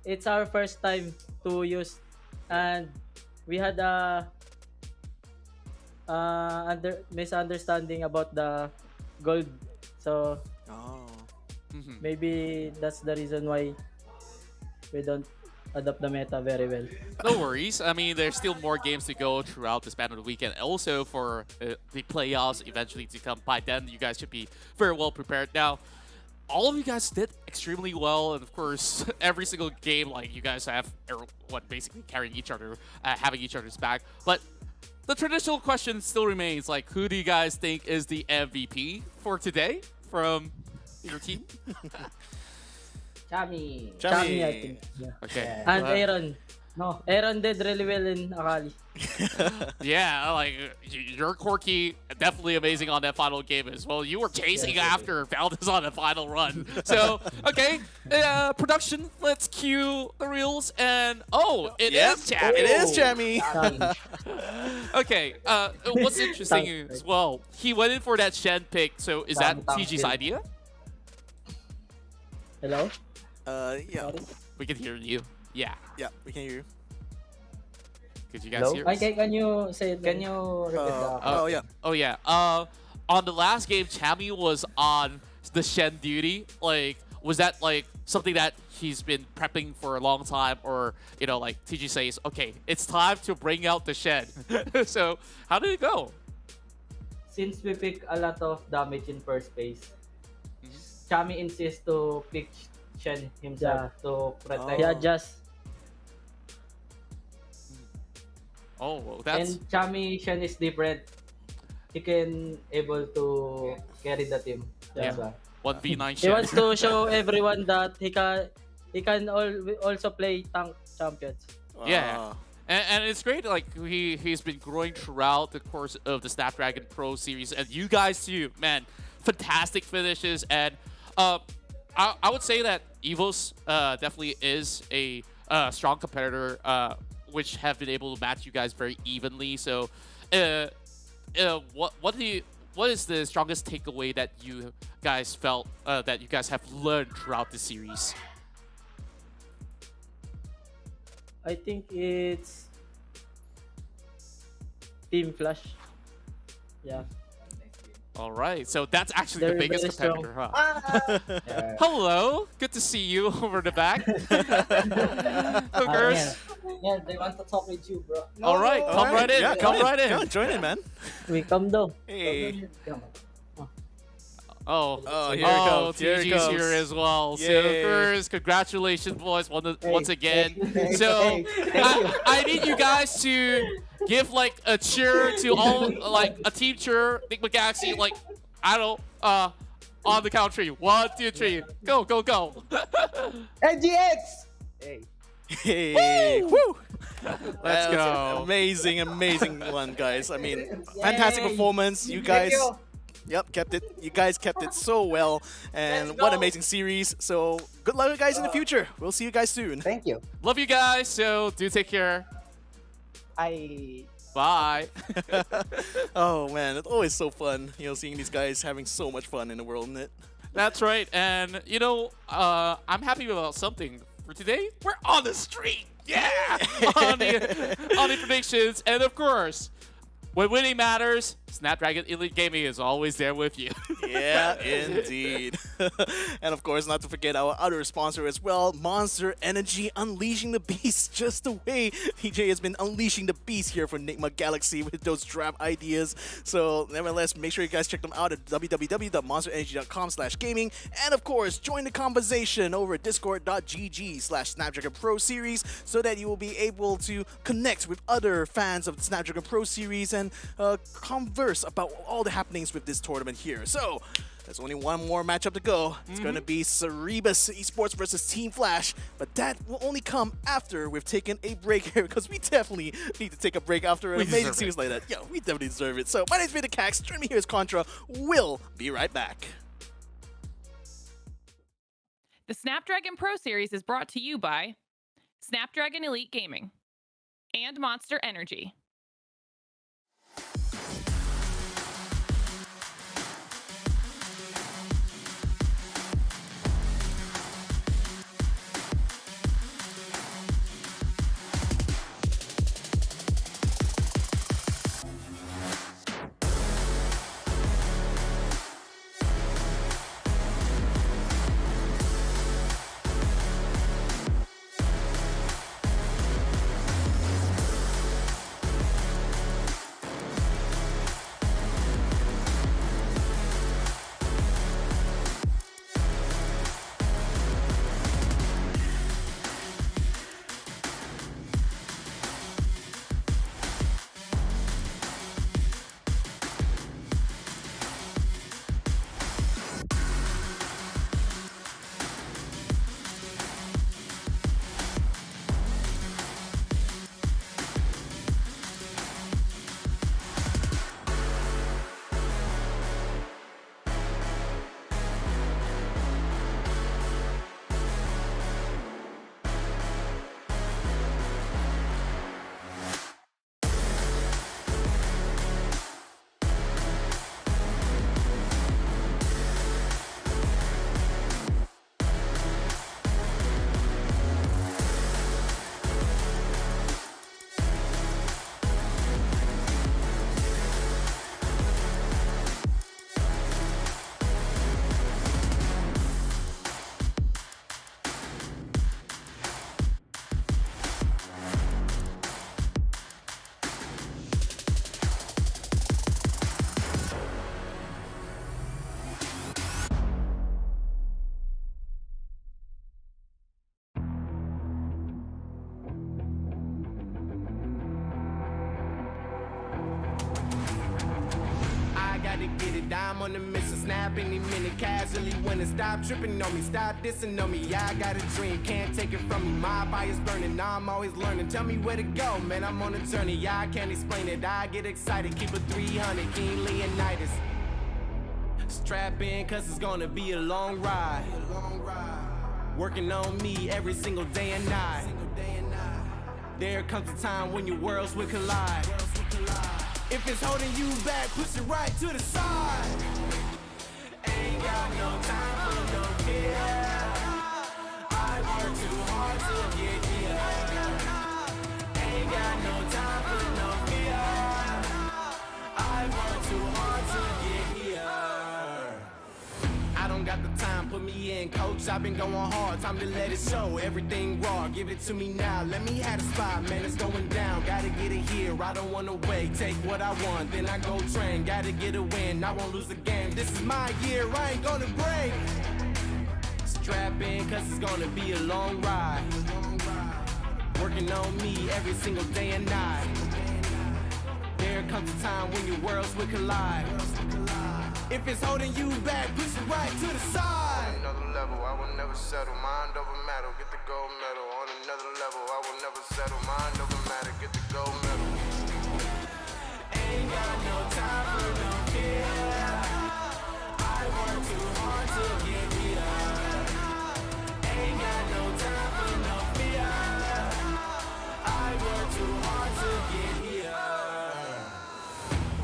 it's our first time to use, and we had a misunderstanding about the gold, so maybe that's the reason why we don't adapt the meta very well. No worries. I mean, there's still more games to go throughout the span of the weekend. Also, for the playoffs eventually to come. By then, you guys should be very well prepared. Now, all of you guys did extremely well, and of course, every single game, like, you guys have everyone basically carrying each other, having each other's back. But the traditional question still remains, like, who do you guys think is the MVP for today from your team? Chami, I think. Yeah. Okay. And Aaron. No, Aaron did really well in Akali. Yeah, like, you're Corky, definitely amazing on that final game as well. You were chasing after Valdez on the final run. So, okay, production, let's cue the reels, and it is Chami. It is Chami. Okay, what's interesting as well, he went in for that Shen pick, so is that TG's idea? Hello? Yeah. We can hear you. Yeah. Yeah, we can hear you. Could you guys hear us? Okay, can you say it? Can you repeat that? Oh yeah. On the last game, Chami was on the Shen duty. Like, was that like something that he's been prepping for a long time, or like TG says, okay, it's time to bring out the Shen. So how did it go? Since we pick a lot of damage in first phase, Chami insists to pick Shen himself to protect. Yeah, just. Oh, that's. And Chami Shen is different. He can able to carry the team. That's why. 1v9 Shen. He wants to show everyone that he can also play tank champions. Yeah. And it's great, like, he's been growing throughout the course of the Snapdragon Pro Series, and you guys too, man, fantastic finishes. And I would say that EVOS definitely is a strong competitor, which have been able to match you guys very evenly. So, what is the strongest takeaway that you guys felt that you guys have learned throughout the series? I think it's Team Flash. Yeah. All right, so that's actually the biggest competitor, huh? Yeah. Hello, good to see you over the back. Of course. Yeah, they want to talk with you, bro. All right, come right in. Yeah, come right in. Come on, join in, man. We come down. Hey. Oh, here it comes. TG's here as well. So, of course, congratulations, boys, once again. So, I need you guys to give, like, a cheer to all, like, a team cheer, Nick McGaxy, like, I don't know, on the count of 3. 1, 2, 3. Go, go, go. NGX! Hey. Woo! Let's go. Amazing one, guys. I mean, fantastic performance. You guys. Yep, kept it. You guys kept it so well, and what amazing series. So good luck, guys, in the future. We'll see you guys soon. Thank you. Love you guys. So do take care. Bye. Oh man, it's always so fun, seeing these guys having so much fun in the world, isn't it? That's right, and I'm happy about something for today. We're on the street, yeah, on the predictions, and of course, when winning matters, Snapdragon Elite Gaming is always there with you. Yeah, indeed. And of course, not to forget our other sponsor as well, Monster Energy, unleashing the beast just the way PJ has been unleashing the beast here for Enigma Galaxy with those draft ideas. So nevertheless, make sure you guys check them out at www.monsterenergy.com/gaming. And of course, join the conversation over at discord.gg/Snapdragon Pro Series so that you will be able to connect with other fans of the Snapdragon Pro Series and converse well-versed about all the happenings with this tournament here. So, there's only one more matchup to go. It's going to be Cerberus Esports versus Team Flash, but that will only come after we've taken a break here, because we definitely need to take a break after an amazing series like that. Yeah, we definitely deserve it. So, my name's Vader Cax. Join me here is Contra. We'll be right back. The Snapdragon Pro Series is brought to you by Snapdragon Elite Gaming and Monster Energy. To get it, I'm on the mission, snap any minute, casually winning. Stop tripping on me, stop dissing on me. Yeah, I got a dream, can't take it from me. My fire's burning, I'm always learning. Tell me where to go, man, I'm on a journey. Yeah, I can't explain it, I get excited. Keep it 300, King Leonidas. Strap in, cause it's gonna be a long ride. Working on me every single day and night. There comes a time when your worlds will collide. If it's holding you back, push it right to the side. Ain't got no time for no fear. I work too hard to get here. Ain't got no time for no fear. I work too hard to get here. I don't got the time, put me in, coach. I've been going hard, time to let it show. Everything raw, give it to me now. Let me have the spot, man, it's going down. Gotta get it here, I don't wanna wait. Take what I want, then I go train. Gotta get a win, I won't lose the game. This is my year, I ain't gonna break. Strap in, cause it's gonna be a long ride. Working on me every single day and night. There comes a time when your worlds will collide. If it's holding you back, push it right to the side. On another level, I will never settle. Mind over matter, get the gold medal. On another level, I will never settle. Mind over matter, get the gold medal. Ain't got no time for no fear. I work too hard to get here. Ain't got no time for no fear. I work too hard to get here.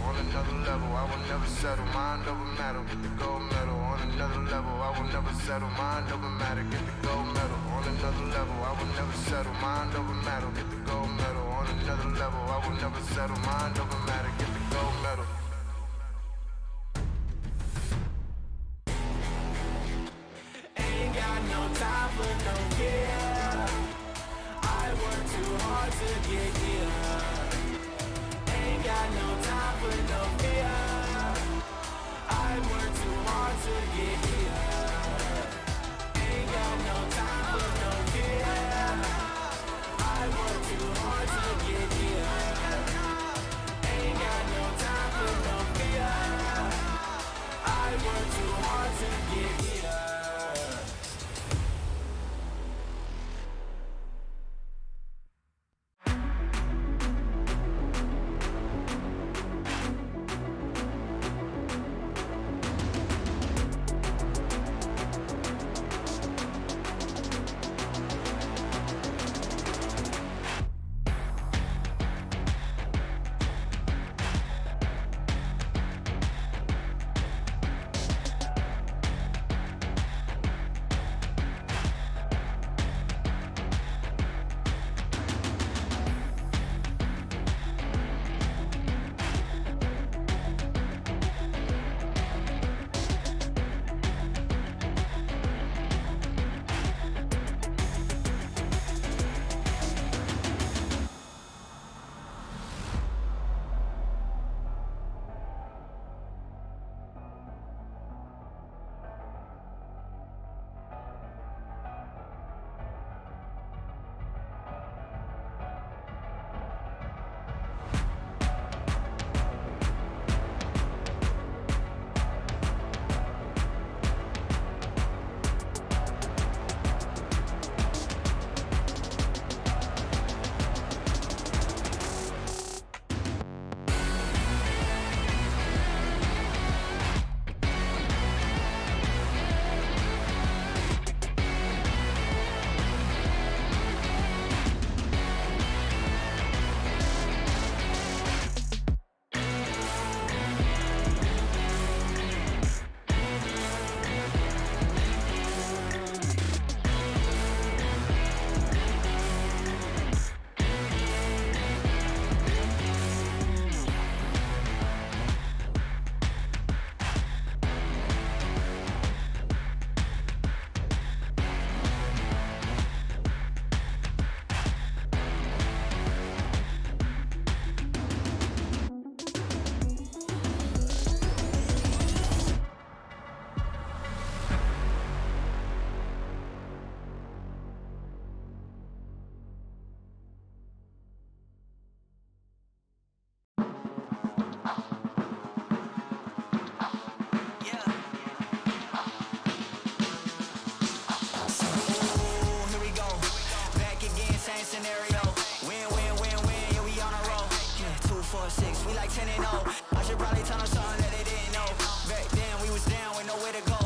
On another level, I will never settle. Mind over matter, get the gold medal. On another level, I will never settle. Mind over matter, get the gold medal. On another level, I will never settle. Mind over matter, get the gold medal. On another level, I will never settle. Mind over matter, get the gold medal. Ain't got no time for no fear. I work too hard to get here. Ain't got no time for no fear. I work too hard to get here. Ain't got no time for no fear. I work too hard to get here. Ain't got no time for 10 and 0. I should probably tell them something that they didn't know. Back then we was down with nowhere to go.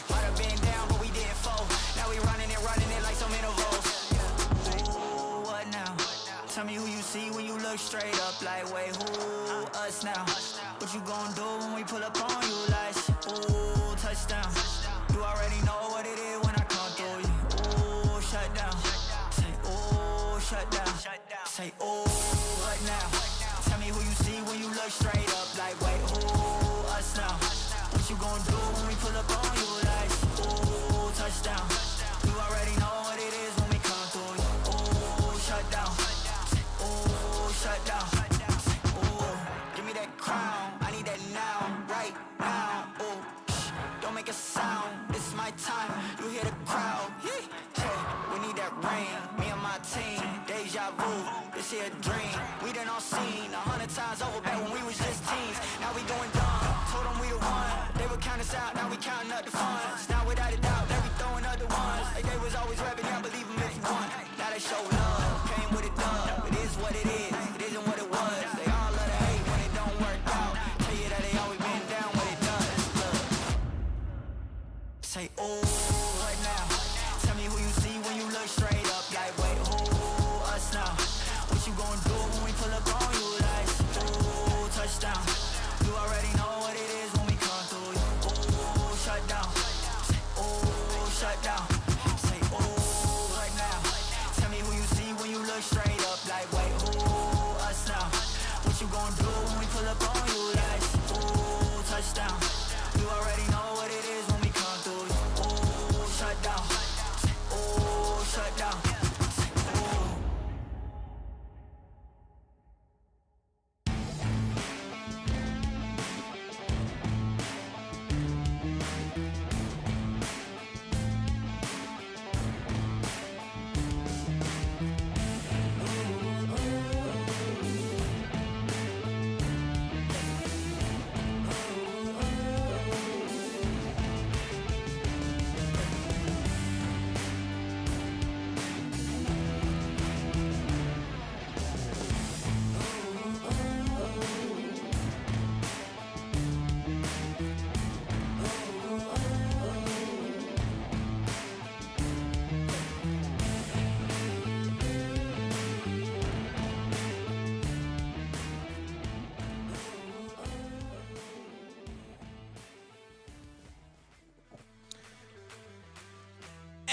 Might have been down, but we didn't fall. Now we running it like some intervals. Ooh, what now? Tell me who you see when you look straight up. Like, wait, who? Us now. What you gon' do when we pull up on you? Like, ooh, touchdown. You already know what it is when I come through you. Ooh, shut down. Say, ooh, shut down. Say, ooh, what now? Tell me who you see when you look straight up. Like, wait, who? Us now. What you gon' do when we pull up on you? Like, ooh, touchdown. You already know what it is when we come through you. Ooh, shut down. Say, ooh, shut down. Say, ooh, give me that crown. I need that now, right now. Ooh, don't make a sound. It's my time. You hear the crowd. Hey, we need that rain. Me and my team. Deja vu. This here a dream. We done all seen 100 times over back when we was just teens. Now we going dumb. Told them we the one. They would count us out. Now we counting up the funds. Now without a doubt, they be throwing up the ones. Like they was always rapping. I believe them if you want. Now they show love. Came with a dub. It is what it is. It isn't what it was. They all love to hate when it don't work out. Tell you that they always been down when it does. Look. Say, ooh, what now? Tell me who you see when you look straight up. Like, wait, who? Us now. What you gon' do when we pull up on you? Like, ooh, touchdown. You already know what it is when we come through you. Ooh, shut down. Say, ooh, shut down. Say, ooh, what now? Tell me who you see when you look straight up. Like, wait, who? Us now. What you gon' do when we pull up on you? Like, ooh, touchdown. You already know what it is when we come through you. Ooh, shut down. Say, ooh, shut down. Say, ooh.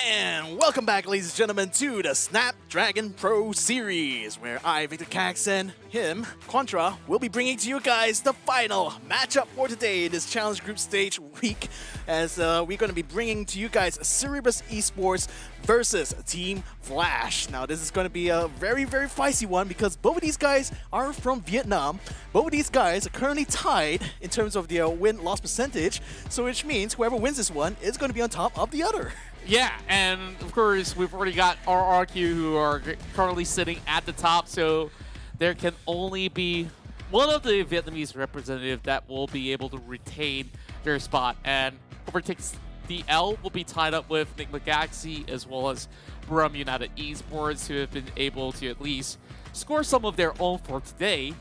And welcome back, ladies and gentlemen, to the Snapdragon Pro Series, where I, Victor Cax, and him, Contra, will be bringing to you guys the final matchup for today in this Challenge Group Stage week, as we're going to be bringing to you guys Cerberus Esports versus Team Flash. Now, this is going to be a very, very feisty one because both of these guys are from Vietnam. Both of these guys are currently tied in terms of their win-loss percentage, so which means whoever wins this one is going to be on top of the other. Yeah, and of course, we've already got RRQ who are currently sitting at the top, so there can only be one of the Vietnamese representatives that will be able to retain their spot. And whoever takes the L will be tied up with Nick McGaxey as well as Brum United Esports, who have been able to at least score some of their own for today.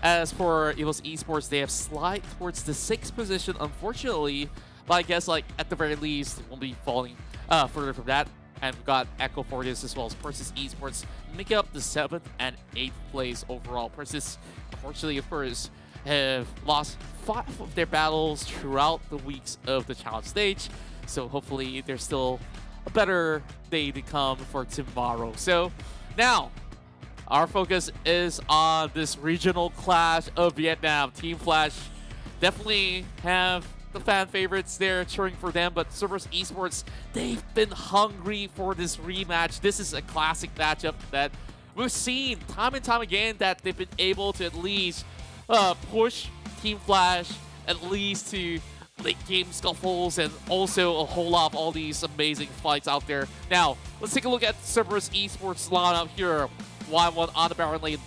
As for Evil's Esports, they have slid towards the 6th position, unfortunately, but I guess like at the very least, it won't be falling further from that. And we've got Echo Fortis as well as Persis Esports making up the 7th and 8th place overall. Persis, unfortunately, of course, have lost 5 of their battles throughout the weeks of the challenge stage. So hopefully there's still a better day to come for tomorrow. So now our focus is on this regional clash of Vietnam. Team Flash definitely have the fan favorites there cheering for them, but Cerberus Esports, they've been hungry for this rematch. This is a classic matchup that we've seen time and time again that they've been able to at least push Team Flash at least to late game scuffles and also a whole lot of all these amazing fights out there. Now, let's take a look at Cerberus Esports lineup here. 1-1 on the Baron lane,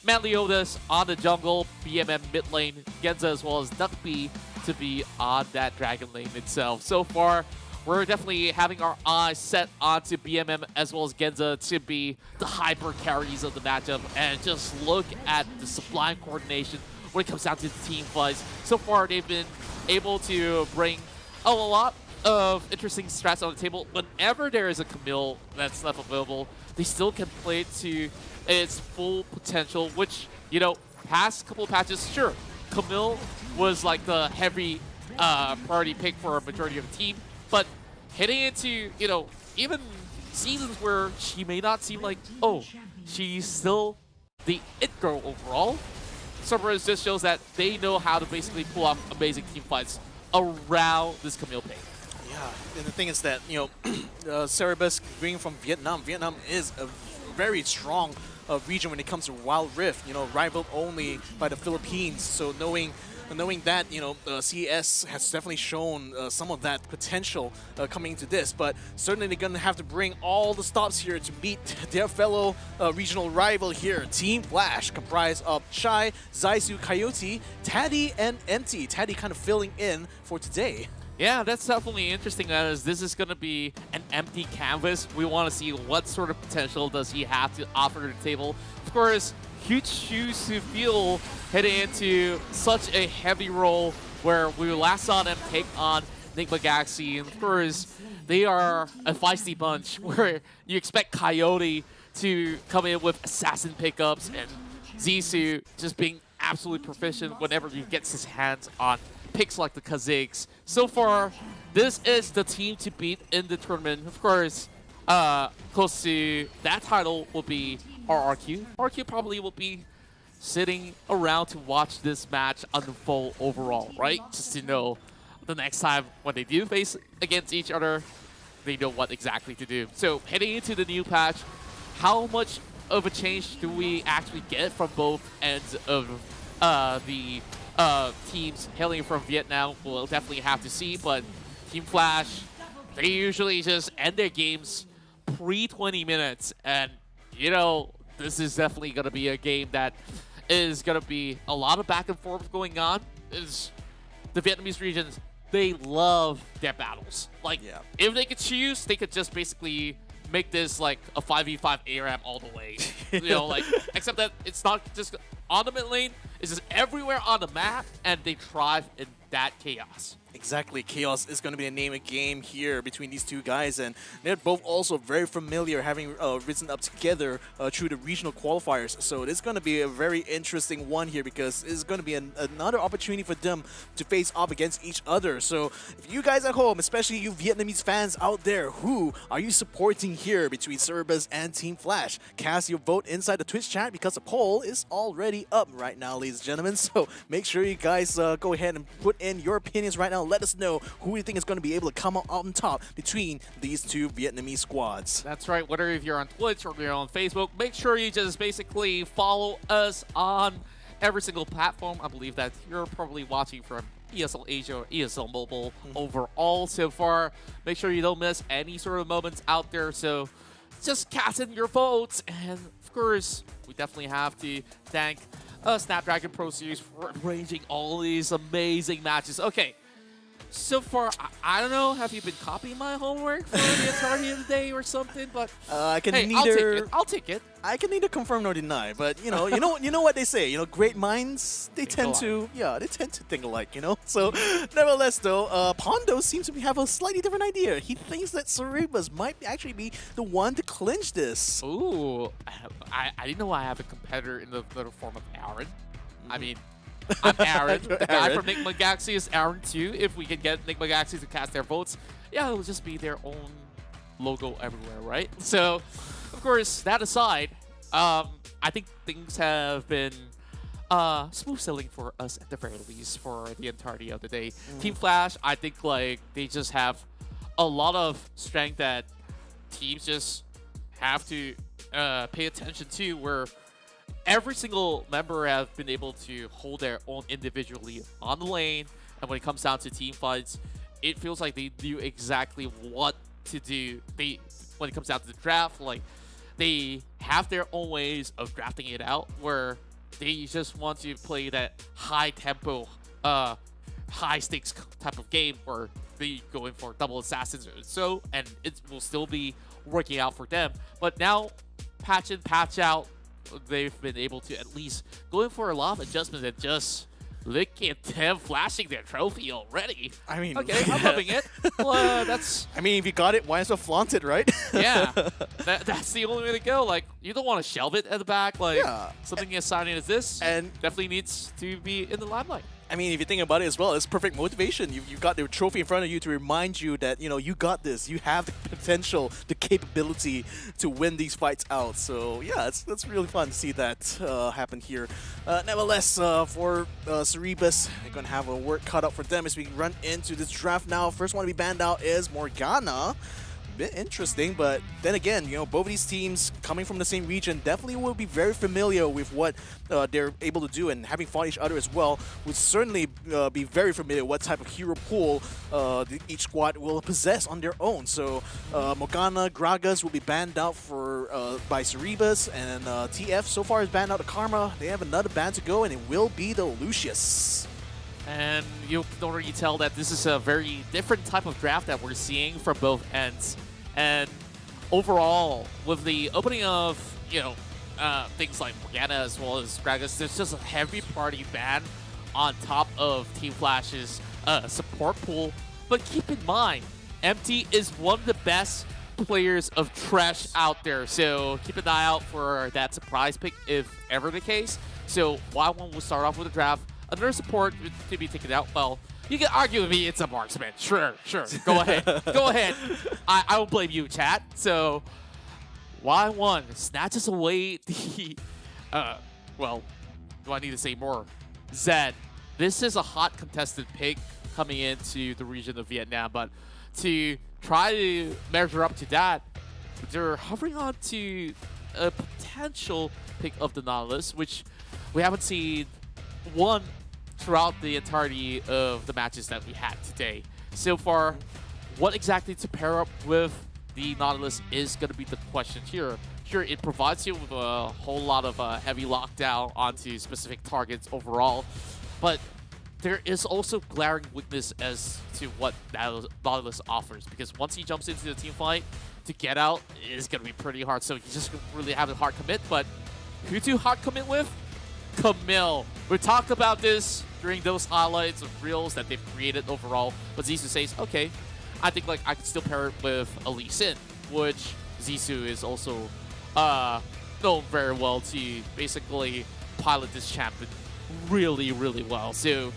Manliotas on the jungle, BMM mid lane, Genza as well as Duckbee to be on that Dragon lane itself. So far, we're definitely having our eyes set onto BMM as well as Genza to be the hyper carries of the matchup. And just look at the sublime coordination when it comes down to the team fights. So far, they've been able to bring a lot of interesting strats on the table. Whenever there is a Camille that's left available, they still can play it to its full potential, which, you know, past couple of patches, sure, Camille was like the heavy priority pick for a majority of the team, but heading into, you know, even seasons where she may not seem like, oh, she's still the it girl overall, Cerberus just shows that they know how to basically pull off amazing team fights around this Camille pick. Yeah, and the thing is that, you know, Cerberus being from Vietnam, Vietnam is a very strong region when it comes to Wild Rift, you know, rivaled only by the Philippines. So knowing that, you know, CES has definitely shown some of that potential coming into this, but certainly they're going to have to bring all the stops here to beat their fellow regional rival here, Team Flash, comprised of Shy, Zaisu, Coyote, Taddy, and Empty. Taddy kind of filling in for today. Yeah, that's definitely interesting, as this is going to be an empty canvas. We want to see what sort of potential does he have to offer to the table. Of course, huge shoes to fill heading into such a heavy role where we last saw them take on Enigma Galaxy. And of course, they are a feisty bunch where you expect Coyote to come in with assassin pickups and Zissou just being absolutely proficient whenever he gets his hands on picks like the Kaziks. So far, this is the team to beat in the tournament. Of course, close to that title will be RRQ. RRQ probably will be sitting around to watch this match unfold overall, right? Just to know the next time when they do face against each other, they know what exactly to do. So heading into the new patch, how much of a change do we actually get from both ends of the teams hailing from Vietnam? We'll definitely have to see, but Team Flash, they usually just end their games pre-20 minutes, and, you know, this is definitely going to be a game that is going to be a lot of back and forth going on. Is the Vietnamese regions, they love their battles. Like, if they could choose, they could just basically make this like a 5v5 ARAM all the way. You know, like, except that it's not just on the mid lane, it's just everywhere on the map, and they thrive in that chaos. Exactly, chaos is going to be the name of game here between these two guys, and they're both also very familiar, having risen up together through the regional qualifiers. So it's going to be a very interesting one here, because it's going to be another opportunity for them to face off against each other. So if you guys at home, especially you Vietnamese fans out there, who are you supporting here between Cerberus and Team Flash? Cast your vote inside the Twitch chat, because the poll is already up right now, ladies and gentlemen. So make sure you guys go ahead and put in your opinions right now. Let us know who you think is going to be able to come out on top between these two Vietnamese squads. That's right. Whether if you're on Twitch or you're on Facebook, make sure you just basically follow us on every single platform. I believe that you're probably watching from ESL Asia or ESL Mobile overall so far. Make sure you don't miss any sort of moments out there. So just cast in your votes. And of course, we definitely have to thank Snapdragon Pro Series for arranging all these amazing matches. Okay, so far, I don't know, have you been copying my homework for the entirety of the day or something? But I can hey, neither. I'll take it. I can neither confirm nor deny, but you know what they say. You know, great minds they tend to think alike. You know, so nevertheless, though, Pondo seems to have a slightly different idea. He thinks that Cerberus might actually be the one to clinch this. Ooh, I didn't know I have a competitor in the form of Aaron. I mean, I'm Aaron. The guy from Enigma Galaxy is Aaron too. If we can get Enigma Galaxy to cast their votes, yeah, it'll just be their own logo everywhere, right? So, of course, that aside, I think things have been smooth sailing for us at the very least for the entirety of the day. Team Flash, I think like they just have a lot of strength that teams just have to pay attention to, where every single member have been able to hold their own individually on the lane, and when it comes down to team fights, it feels like they knew exactly what to do. When it comes down to the draft, like they have their own ways of drafting it out, where they just want to play that high tempo, high stakes type of game where be going for double assassins or so, and it will still be working out for them. But now, patch in, patch out, they've been able to at least go in for a lot of adjustments and just look at them flashing their trophy already. I mean, okay, I'm loving it. Well, that's. I mean, if you got it, why as well flaunt it, right? Yeah, that's the only way to go. Like, you don't want to shelve it at the back. Like, something as exciting as this, and definitely needs to be in the limelight. I mean, if you think about it as well, it's perfect motivation. You've got the trophy in front of you to remind you that, you know, you got this. You have the potential, the capability to win these fights out. So, yeah, it's really fun to see that happen here. Nevertheless, for Cerberus, they're going to have a work cut out for them as we run into this draft now. First one to be banned out is Morgana. Bit interesting, but then again, you know, both of these teams coming from the same region definitely will be very familiar with what they're able to do, and having fought each other as well would certainly be very familiar what type of hero pool each squad will possess on their own. So Morgana, Gragas will be banned out for by Cerberus, and TF so far has banned out the Karma. They have another ban to go, and it will be the Lucius. And you can already tell that this is a very different type of draft that we're seeing from both ends. And overall, with the opening of, you know, things like Morgana as well as Gragas, there's just a heavy party ban on top of Team Flash's support pool. But keep in mind, MT is one of the best players of trash out there. So keep an eye out for that surprise pick if ever the case. So Y1 will start off with a draft. Another support to be taken out. Well, you can argue with me it's a marksman. Sure. Go ahead. Go ahead. I won't blame you, chat. So, Y1 snatches away the, well, do I need to say more? Zed. This is a hot contested pick coming into the region of Vietnam, but to try to measure up to that, they're hovering on to a potential pick of the Nautilus, which we haven't seen one throughout the entirety of the matches that we had today. So far, what exactly to pair up with the Nautilus is going to be the question here. Here, it provides you with a whole lot of heavy lockdown onto specific targets overall, but there is also glaring weakness as to what Nautilus offers, because once he jumps into the team fight, to get out is going to be pretty hard, so you just really have a hard commit. But who to hard commit with? Camille. We talked about this during those highlights of reels that they've created overall, but Zissou says, okay, I think like I could still pair it with Lee Sin, which Zissou is also known very well to basically pilot this champion really, really well. So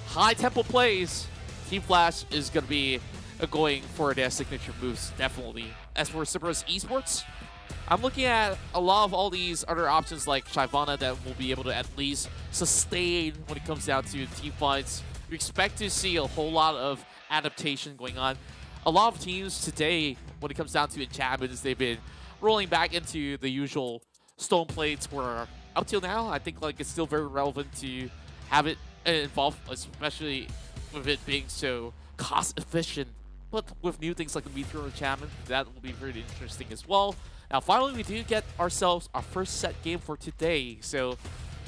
high tempo plays, Team Flash is going to be going for their signature moves, definitely. As for Cerberus Esports, I'm looking at a lot of all these other options like Shyvana that will be able to at least sustain when it comes down to team fights. We expect to see a whole lot of adaptation going on. A lot of teams today, when it comes down to enchantments, they've been rolling back into the usual stone plates where up till now, I think like it's still very relevant to have it involved, especially with it being so cost efficient. But with new things like the Meteor enchantment, that will be pretty interesting as well. Now, finally, we do get ourselves our first set game for today. So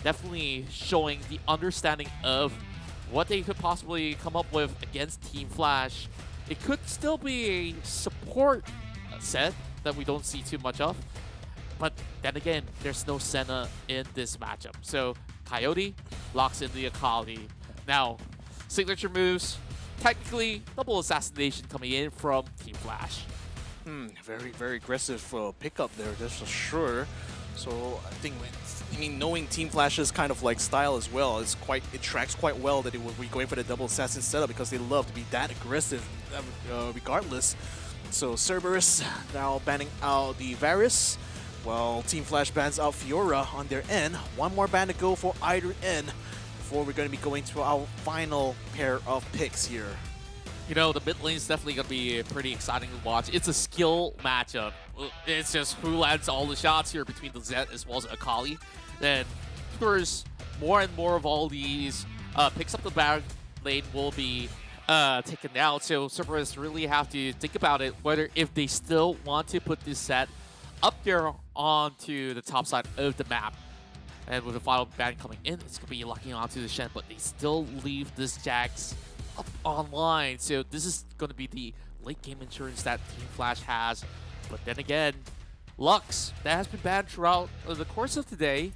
definitely showing the understanding of what they could possibly come up with against Team Flash. It could still be a support set that we don't see too much of. But then again, there's no Senna in this matchup. So Coyote locks in the Akali. Now, signature moves, technically double assassination coming in from Team Flash. Very, very aggressive pickup there, that's for sure. So I think, knowing Team Flash's kind of like style as well, it tracks quite well that it will be going for the double assassin setup because they love to be that aggressive regardless. So Cerberus now banning out the Varus, while Team Flash bans out Fiora on their end. One more ban to go for either end before we're going to be going to our final pair of picks here. You know, the mid lane is definitely going to be pretty exciting to watch. It's a skill matchup. It's just who lands all the shots here between the Zed as well as Akali. Then, of course, more and more of all these picks up the back lane will be taken out. So Cerberus really have to think about it, whether if they still want to put this set up there onto the top side of the map. And with the final ban coming in, it's going to be locking onto the Shen, but they still leave this Jax up online. So this is going to be the late game insurance that Team Flash has. But then again, Lux, that has been banned throughout the course of today,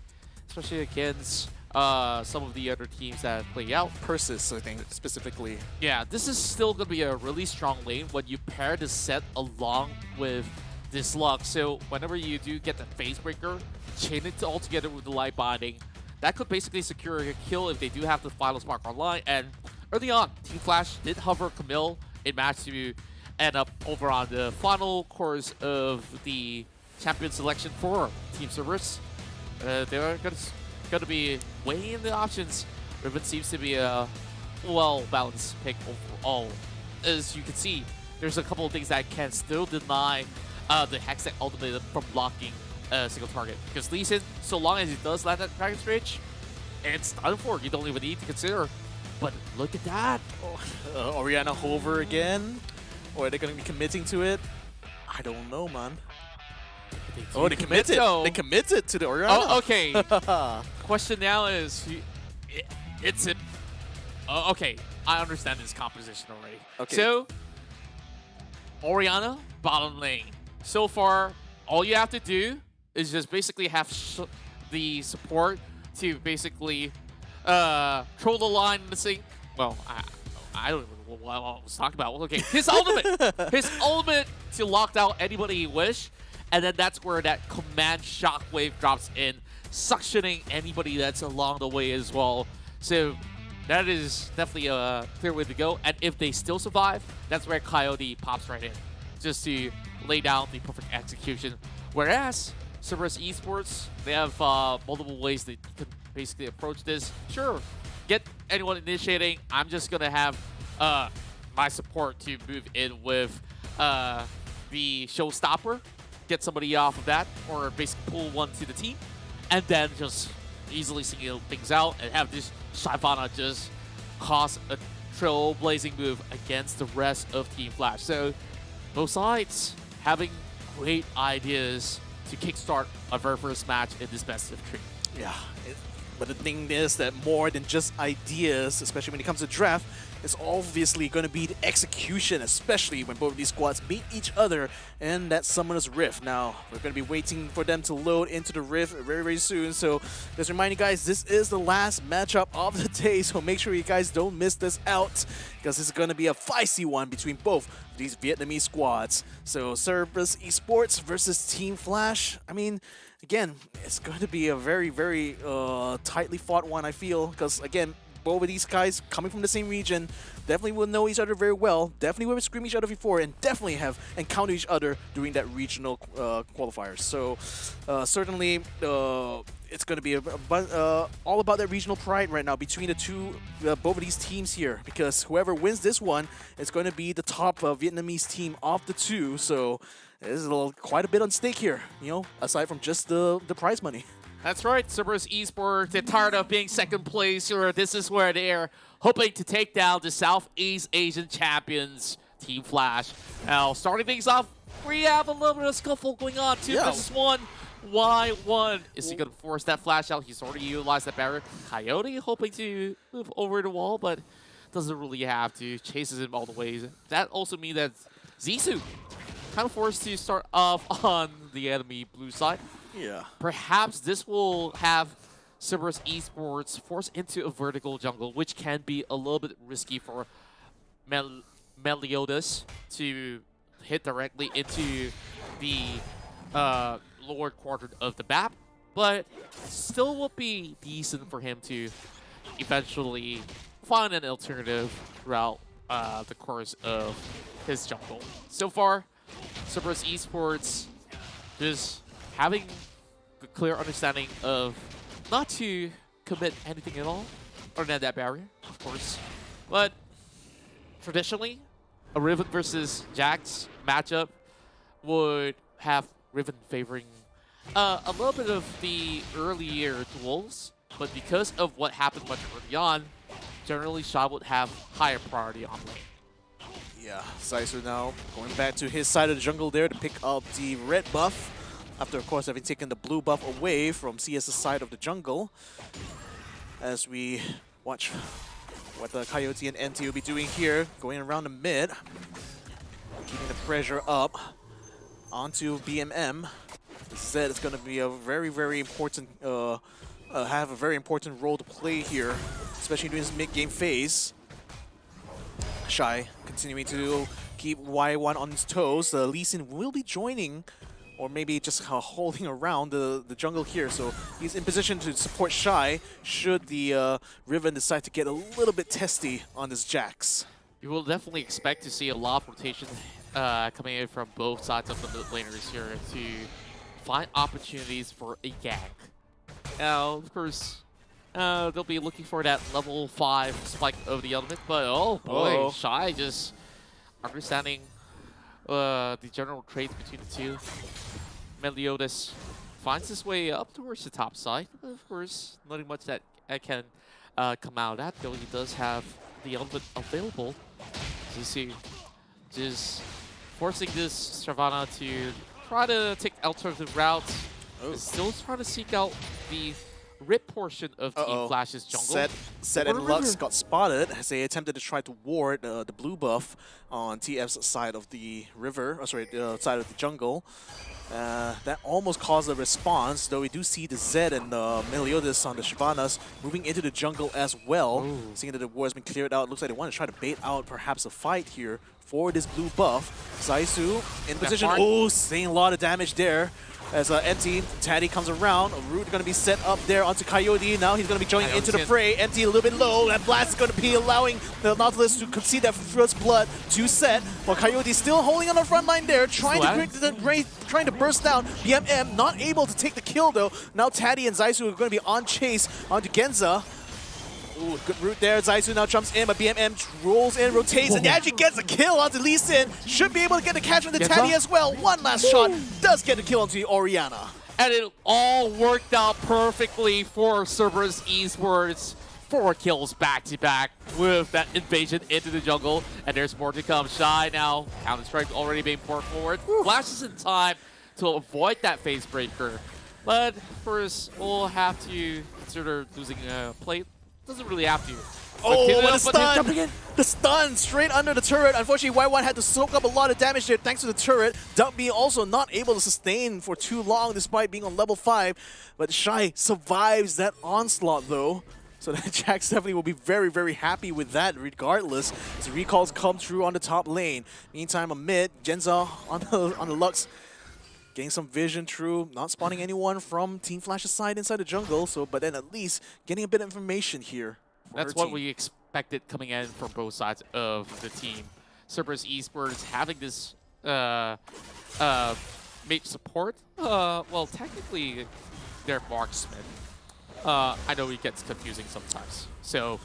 especially against some of the other teams that play out. Persis, I think, specifically. Yeah, this is still going to be a really strong lane when you pair the set along with this Lux. So whenever you do get the phase breaker, chain it all together with the light binding. That could basically secure a kill if they do have the final spark online. And early on, Team Flash did hover Camille in match to end up over on the final course of the champion selection for Team Cerberus. They're going to be weighing the options. Riven seems to be a well-balanced pick overall. As you can see, there's a couple of things that can still deny the Hextech ultimate from blocking a single target. Because Lee Sin, so long as he does land that Dragon's Rage, it's done for. You don't even need to consider. But look at that. Orianna hover again? Or are they going to be committing to it? I don't know, man. They committed. They committed to the Orianna. Oh, okay. Question now is, it's it. Okay, I understand this composition already. Okay. So, Orianna, bottom lane. So far, all you have to do is just basically have the support to basically troll the line in the sync. Well, I don't even know what I was talking about. Okay, his ultimate! His ultimate to lock down anybody he wish. And then that's where that command shockwave drops in, suctioning anybody that's along the way as well. So that is definitely a clear way to go. And if they still survive, that's where Coyote pops right in, just to lay down the perfect execution. Whereas Cerberus Esports, they have multiple ways they can basically approach this. Sure, get anyone initiating. I'm just going to have my support to move in with the showstopper, get somebody off of that, or basically pull one to the team, and then just easily single things out and have this Shyvana just cause a trailblazing move against the rest of Team Flash. So both sides having great ideas to kickstart a very first match in this best of 3. Yeah, but the thing is that more than just ideas, especially when it comes to draft, it's obviously going to be the execution, especially when both of these squads meet each other in that Summoner's Rift. Now, we're going to be waiting for them to load into the Rift very, very soon. So, just remind you guys, this is the last matchup of the day, so make sure you guys don't miss this out, because this is going to be a feisty one between both these Vietnamese squads. So, Cerberus Esports versus Team Flash. I mean, again, it's going to be a very, very tightly fought one, I feel, because, again, both of these guys coming from the same region definitely will know each other very well, definitely will scream each other before, and definitely have encountered each other during that regional qualifiers. So certainly it's going to be all about that regional pride right now between the two, both of these teams here, because whoever wins this one is going to be the top Vietnamese team of the two. So there's quite a bit on stake here, you know, aside from just the prize money. That's right, Cerberus Esports, they're tired of being second place, or this is where they're hoping to take down the Southeast Asian champions, Team Flash. Now, starting things off, we have a little bit of scuffle going on. 2 versus 1. Y1. Is he going to force that flash out? He's already utilized that barrier. Coyote hoping to move over the wall, but doesn't really have to. Chases him all the way. That also means that Zissou kind of forced to start off on the enemy blue side. Yeah. Perhaps this will have Cerberus Esports forced into a vertical jungle, which can be a little bit risky for Meliodas to hit directly into the lower quadrant of the map, but still will be decent for him to eventually find an alternative throughout the course of his jungle. So far, Cerberus Esports just having a clear understanding of not to commit anything at all, other than that barrier, of course. But traditionally, a Riven versus Jax matchup would have Riven favoring a little bit of the earlier duels, but because of what happened much early on, generally Sha would have higher priority on lane. Yeah, Saisu now going back to his side of the jungle there to pick up the red buff, after, of course, having taken the blue buff away from CS's side of the jungle. As we watch what the Coyote and NT will be doing here, going around the mid, keeping the pressure up onto BMM. Zed is going to be a very important, have a very important role to play here, especially during this mid-game phase. Shy continuing to keep Y1 on his toes. Lee Sin will be joining, or maybe just holding around the jungle here. So he's in position to support Shy should the Riven decide to get a little bit testy on his Jax. You will definitely expect to see a lot of rotation coming in from both sides of the mid laners here to find opportunities for a gank. Now, of course, they'll be looking for that level 5 spike of the element, but oh boy, Shy just understanding the general traits between the two. Meliodas finds his way up towards the top side. Of course, nothing much that can come out of that, though he does have the element available. As you see, just forcing this Sravana to try to take alternative routes. Still trying to seek out the rip portion of Team Flash's jungle. Set and Lux got spotted as they attempted to try to ward the blue buff on TF's side of the river, side of the jungle. That almost caused a response, though we do see the Zed and Meliodas on the Shyvanas moving into the jungle as well. Seeing that the war has been cleared out, it looks like they want to try to bait out perhaps a fight here for this blue buff. Zaisu in position. Oh, seeing a lot of damage there. As Empty, Taddy comes around, Root going to be set up there onto Coyote. Now he's going to be joining into the fray. Empty a little bit low. That blast is going to be allowing the Nautilus to concede that first blood to Set. While Coyote still holding on the front line there, trying to burst down. BMM not able to take the kill though. Now Taddy and Zaisu are going to be on chase onto Genza. Ooh, good route there. Zaisu now jumps in, but BMM rolls in, rotates, and actually gets a kill onto Lee Sin. Should be able to get the catch on the Taddy as well. One last shot does get the kill onto Orianna. And it all worked out perfectly for Cerberus Esports. 4 kills back-to-back with that invasion into the jungle. And there's more to come. Shy now, Counter-Strike already being poured forward. Flashes in time to avoid that phase breaker. But first, we'll have to consider losing a plate. Doesn't really have to. Oh, what a stun! The stun straight under the turret. Unfortunately, Y1 had to soak up a lot of damage there thanks to the turret. Dumpy also not able to sustain for too long despite being on level 5. But Shy survives that onslaught though. So that Jax definitely will be very happy with that regardless. As recalls come through on the top lane. Meantime, amid, Genza on the Lux. Getting some vision through, not spotting anyone from Team Flash's side inside the jungle, but then at least getting a bit of information here. That's what we expected coming in from both sides of the team. Cerberus Esports having this mate support. Well, technically, they're marksmen. I know it gets confusing sometimes. So,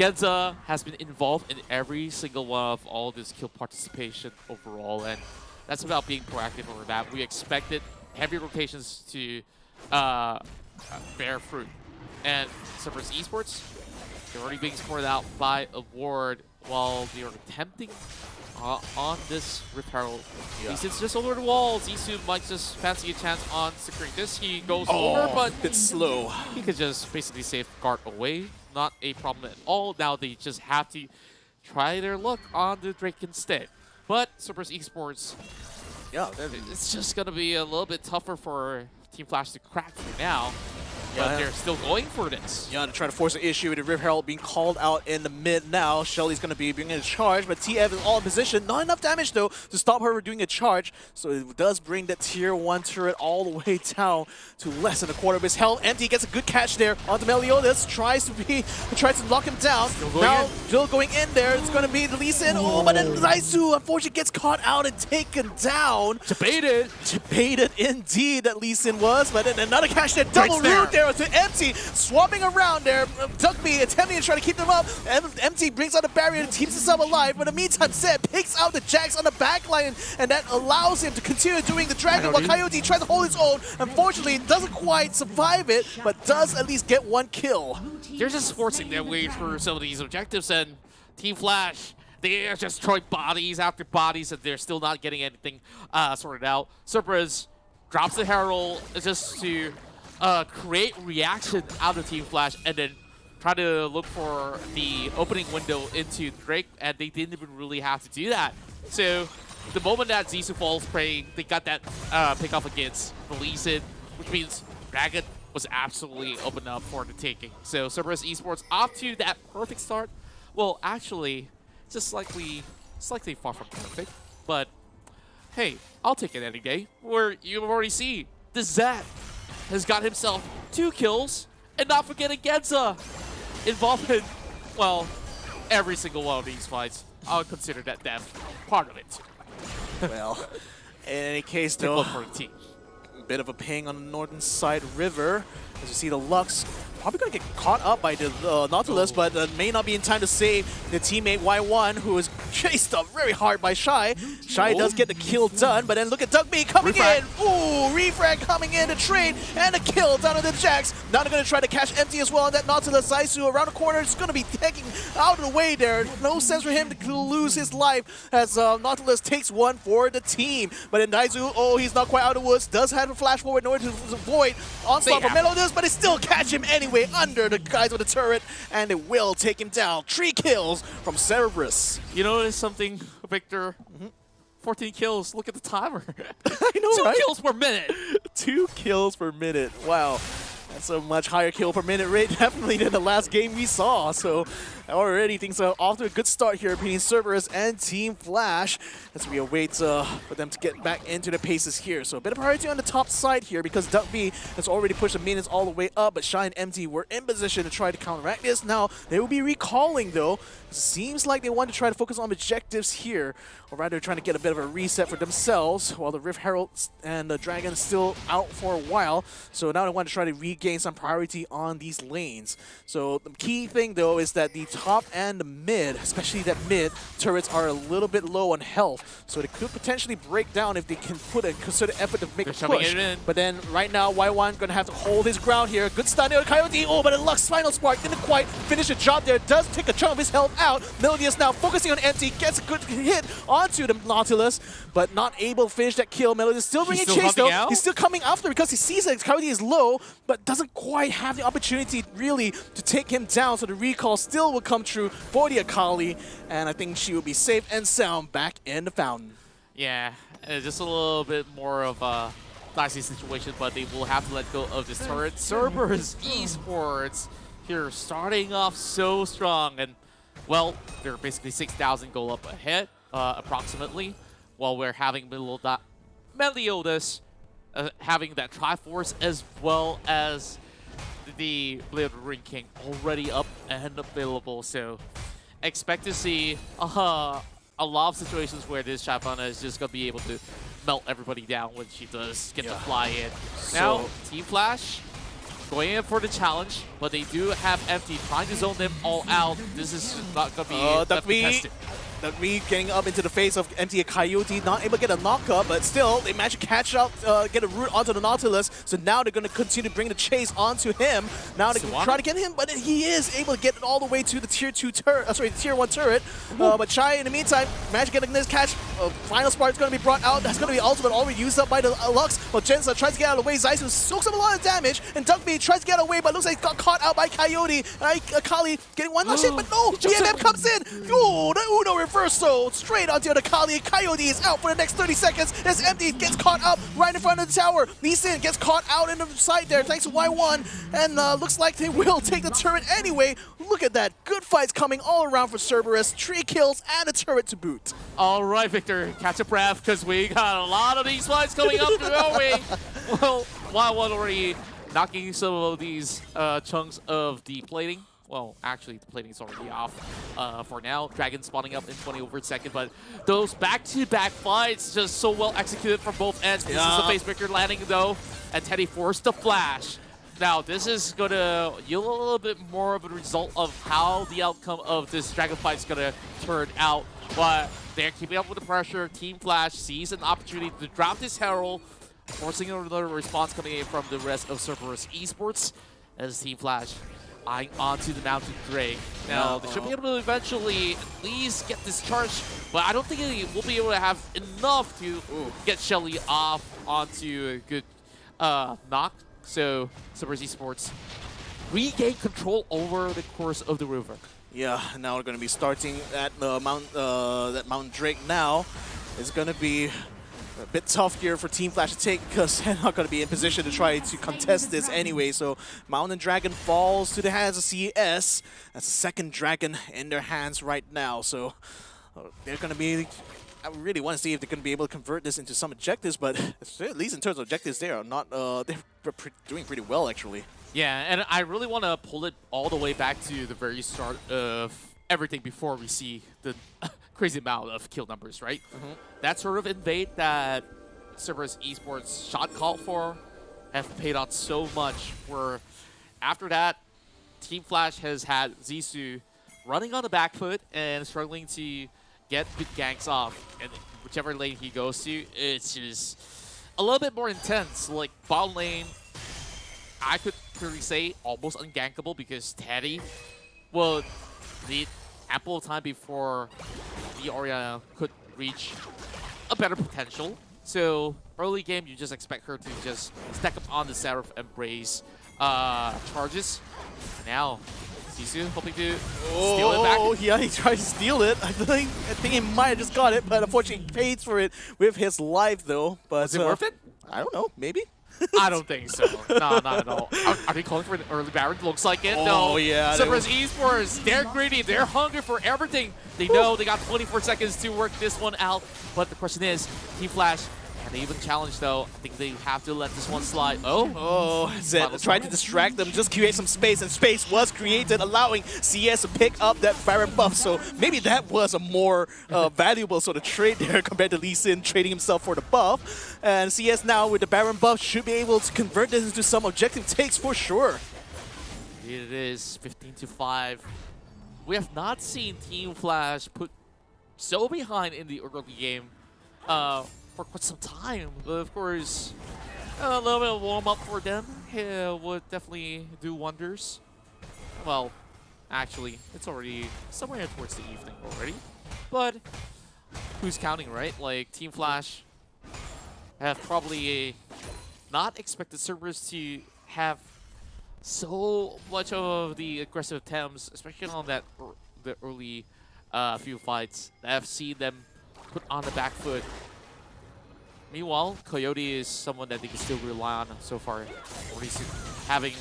Genza has been involved in every single one of all this kill participation overall, and that's about being proactive over that. We expected heavy rotations to bear fruit. And Cerberus Esports, they're already being supported out by a ward while they are attempting on this Rift Herald. He sits just over the wall. Zissou might just fancy a chance on securing this. He goes over, but it's slow. He could just basically safeguard away. Not a problem at all. Now they just have to try their luck on the Drake instead. But Cerberus Esports, it's just going to be a little bit tougher for Team Flash to crack for now. But they're still going for this. Yeah, to try to force an issue with the Rift Herald being called out in the mid now. Shelly's going to be bringing a charge, but TF is all in position. Not enough damage, though, to stop her from doing a charge. So it does bring that tier 1 turret all the way down to less than a quarter of his health. Empty gets a good catch there onto Meliodas. Tries to lock him down. Still going in there. It's going to be the Lee Sin. Oh, but then Zaisu, unfortunately, gets caught out and taken down. Debated indeed that Lee Sin was, but then another catch there. Double root there to Empty, swapping around there. Duckby attempting to try to keep them up. Empty brings out a barrier and keeps himself alive. But in the meantime, Zed picks out the Jax on the back line, and that allows him to continue doing the dragon while Coyote tries to hold his own. Unfortunately, doesn't quite survive it, but does at least get 1 kill. They're just forcing their way through some of these objectives, and Team Flash, they are just throwing bodies after bodies, and they're still not getting anything sorted out. Cerberus drops the Herald just to create reaction out of Team Flash, and then try to look for the opening window into Drake, and they didn't even really have to do that. So the moment that Zissou falls prey, they got that pick off against the Lee Sin, which means Dragon was absolutely open up for the taking. So Cerberus Esports off to that perfect start. Well, actually, just slightly far from perfect, but hey, I'll take it any day. Where you already see the Zat has got himself 2 kills, and not forgetting Genza involved in, well, every single one of these fights. I'll consider that death part of it. Well, in any case, though, for the team. A bit of a ping on the northern side river. As you see the Lux probably going to get caught up by the Nautilus, but may not be in time to save the teammate Y1, who is chased up very hard by Shy. Shy does get the kill done, but then look at DuckB coming in. Ooh, refrag coming in to trade, and a kill down on the Jax. Now they're going to try to catch Empty as well, and that Nautilus Zissou around the corner is going to be taking out of the way there. No sense for him to lose his life as Nautilus takes one for the team. But then Zissou, oh, he's not quite out of the woods, does have a flash forward in order to avoid onslaught from Melodius, but they still catch him anyway under the guys with the turret, and it will take him down. 3 kills from Cerberus. You notice something, Victor? 14 kills. Look at the timer. I know, 2 right? kills per minute. 2 kills per minute. Wow. That's a much higher kill per minute rate definitely than the last game we saw. So already things are off to a good start here between Cerberus and Team Flash as we await for them to get back into the paces here. So a bit of priority on the top side here because DuckB has already pushed the minions all the way up, but Shy and Empty were in position to try to counteract this. Now they will be recalling though. Seems like they want to try to focus on objectives here, or rather trying to get a bit of a reset for themselves while the Rift Herald and the Dragon is still out for a while. So now they want to try to regain some priority on these lanes. So the key thing though is that the top and the mid, especially that mid, turrets are a little bit low on health. So they could potentially break down if they can put a concerted effort to make a push. But then right now, Y1 going to have to hold his ground here. Good stun there, Coyote. Oh, but a Lux Final Spark didn't quite finish the job there. Does take a chunk of his health out. Melodius now focusing on Empty, gets a good hit onto the Nautilus, but not able to finish that kill. Melodius still bringing chase though. Out? He's still coming after because he sees that Coyote is low, but doesn't quite have the opportunity really to take him down. So the recall still will come true for the Akali, and I think she will be safe and sound back in the fountain. Yeah, just a little bit more of a dicey situation, but they will have to let go of this turret. Cerberus Esports here starting off so strong, and well, they're basically 6,000 goal up ahead, approximately, while we're having Meliodas having that Triforce as well as the Blade of the Ring King already up and available. So expect to see a lot of situations where this Shyvana is just going to be able to melt everybody down when she does get to fly in. Now, Team Flash going in for the challenge, but they do have Empty trying to zone them all out. This is not going to be contested. DuckB getting up into the face of Empty Coyote, not able to get a knock-up, but still, they managed to catch up, get a root onto the Nautilus, so now they're going to continue to bring the chase onto him. Now they can try to get him, but he is able to get it all the way to the tier 2 turret, Tier 1 turret. But Shy, in the meantime, managed to get this catch. Final Spark is going to be brought out. That's going to be ultimate already used up by the Lux. But Jensa tries to get out of the way. Zissou soaks up a lot of damage, and DuckB tries to get away, but looks like he got caught out by Coyote. Akali getting one last hit, but no! BMM comes in! Oh, the Uno reversal straight onto the Akali. Coyote is out for the next 30 seconds as Empty gets caught up right in front of the tower. Lee Sin gets caught out in the side there thanks to Y1, and looks like they will take the turret anyway. Look at that. Good fights coming all around for Cerberus. 3 kills and a turret to boot. All right, Victor, catch a breath because we got a lot of these fights coming up, don't we? Well, Y1 already knocking some of these chunks of the plating. Well, actually, the plating is already off for now. Dragon spawning up in 20 over a second, but those back-to-back fights just so well executed from both ends. This is a facebreaker landing, though, and Teddy forced the flash. Now, this is going to yield a little bit more of a result of how the outcome of this Dragon fight is going to turn out, but they're keeping up with the pressure. Team Flash sees an opportunity to drop this Herald, forcing another response coming in from the rest of Cerberus Esports as Team Flash eyeing onto the Mountain Drake. Now, they should be able to eventually at least get this charge, but I don't think they will be able to have enough to get Shelly off onto a good knock. So, Cerberus Esports regain control over the course of the river. Yeah, now we're going to be starting at the Mount Drake now. It's going to be a bit tough here for Team Flash to take because they're not going to be in position to try to contest this anyway. So Mountain Dragon falls to the hands of CS. That's the second dragon in their hands right now. So they're going to be... I really want to see if they're going to be able to convert this into some objectives, but at least in terms of objectives, they are not. They're doing pretty well, actually. Yeah, and I really want to pull it all the way back to the very start of everything before we see the crazy amount of kill numbers, right? That sort of invade that Cerberus Esports shot call for have paid out so much, where after that, Team Flash has had Zissou running on the back foot and struggling to get good ganks off, and whichever lane he goes to, it's just a little bit more intense. Like bottom lane, I could clearly say almost ungankable because Teddy will need ample time before the Orianna could reach a better potential. So early game, you just expect her to just stack up on the Seraph and Braze charges. Now, Zissou hoping to steal it back. Oh, yeah, he tried to steal it. I think he might have just got it, but unfortunately he pays for it with his life, though. But is it worth it? I don't know. Maybe. I don't think so. No, not at all. Are they calling for an early Baron? Looks like it. Oh, no. yeah. Cerberus Esports, they're greedy. They're hungry for everything. They know they got 24 seconds to work this one out. But the question is, Team Flash, can they even challenge, though? I think they have to let this one slide. Oh, Zed tried to distract them, just create some space, and space was created, allowing CS to pick up that Baron buff. So maybe that was a more valuable sort of trade there compared to Lee Sin trading himself for the buff. And CS now with the Baron buff should be able to convert this into some objective takes for sure. It is 15-5. We have not seen Team Flash put so behind in the early game for quite some time. But of course, a little bit of warm-up for them would definitely do wonders. Well, actually, it's already somewhere towards the evening already. But who's counting, right? Like, Team Flash have probably not expected Cerberus to have so much of the aggressive attempts, especially on that the early few fights. I've seen them put on the back foot. Meanwhile, Coyote is someone that they can still rely on so far. He's having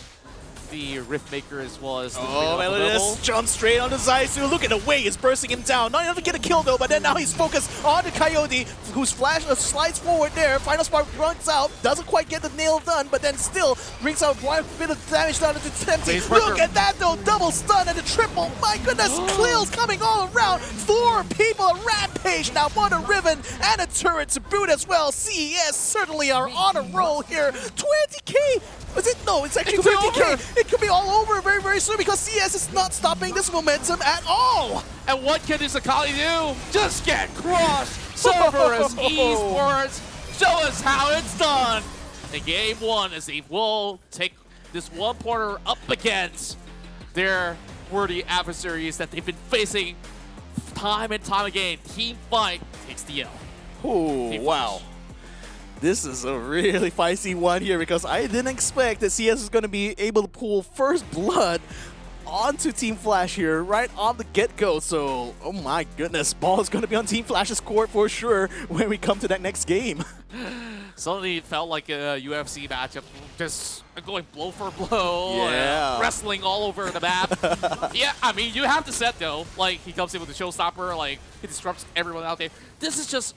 the Rift Maker as well as the Melodus jumps straight onto Zissou. Look at the way he's bursting him down. Not enough to get a kill though, but then now he's focused on the Coyote, whose flash slides forward there. Final Spark runs out, doesn't quite get the nail done, but then still brings out one bit of damage down to Tempting. Look at that though, double stun and a triple. My goodness, Cleals coming all around. 4 people, a rampage now on a Riven and a turret to boot as well. CES certainly are on a roll here. 20k. Was it? No, it's actually 50k. It could be all over very, very soon because CS is not stopping this momentum at all. And what can this Akali do? Just get crushed. Cerberus Esports, show us how it's done. In game 1, as they will take this one pointer up against their worthy adversaries that they've been facing time and time again. Team Fight takes the L. Oh, wow. This is a really feisty one here because I didn't expect that CS is going to be able to pull first blood onto Team Flash here right on the get-go. So, oh my goodness, ball is going to be on Team Flash's court for sure when we come to that next game. Suddenly it felt like a UFC matchup, just going blow for blow, yeah. Wrestling all over the map. Yeah, I mean, you have to set though. Like, he comes in with a showstopper, like, he disrupts everyone out there. This is just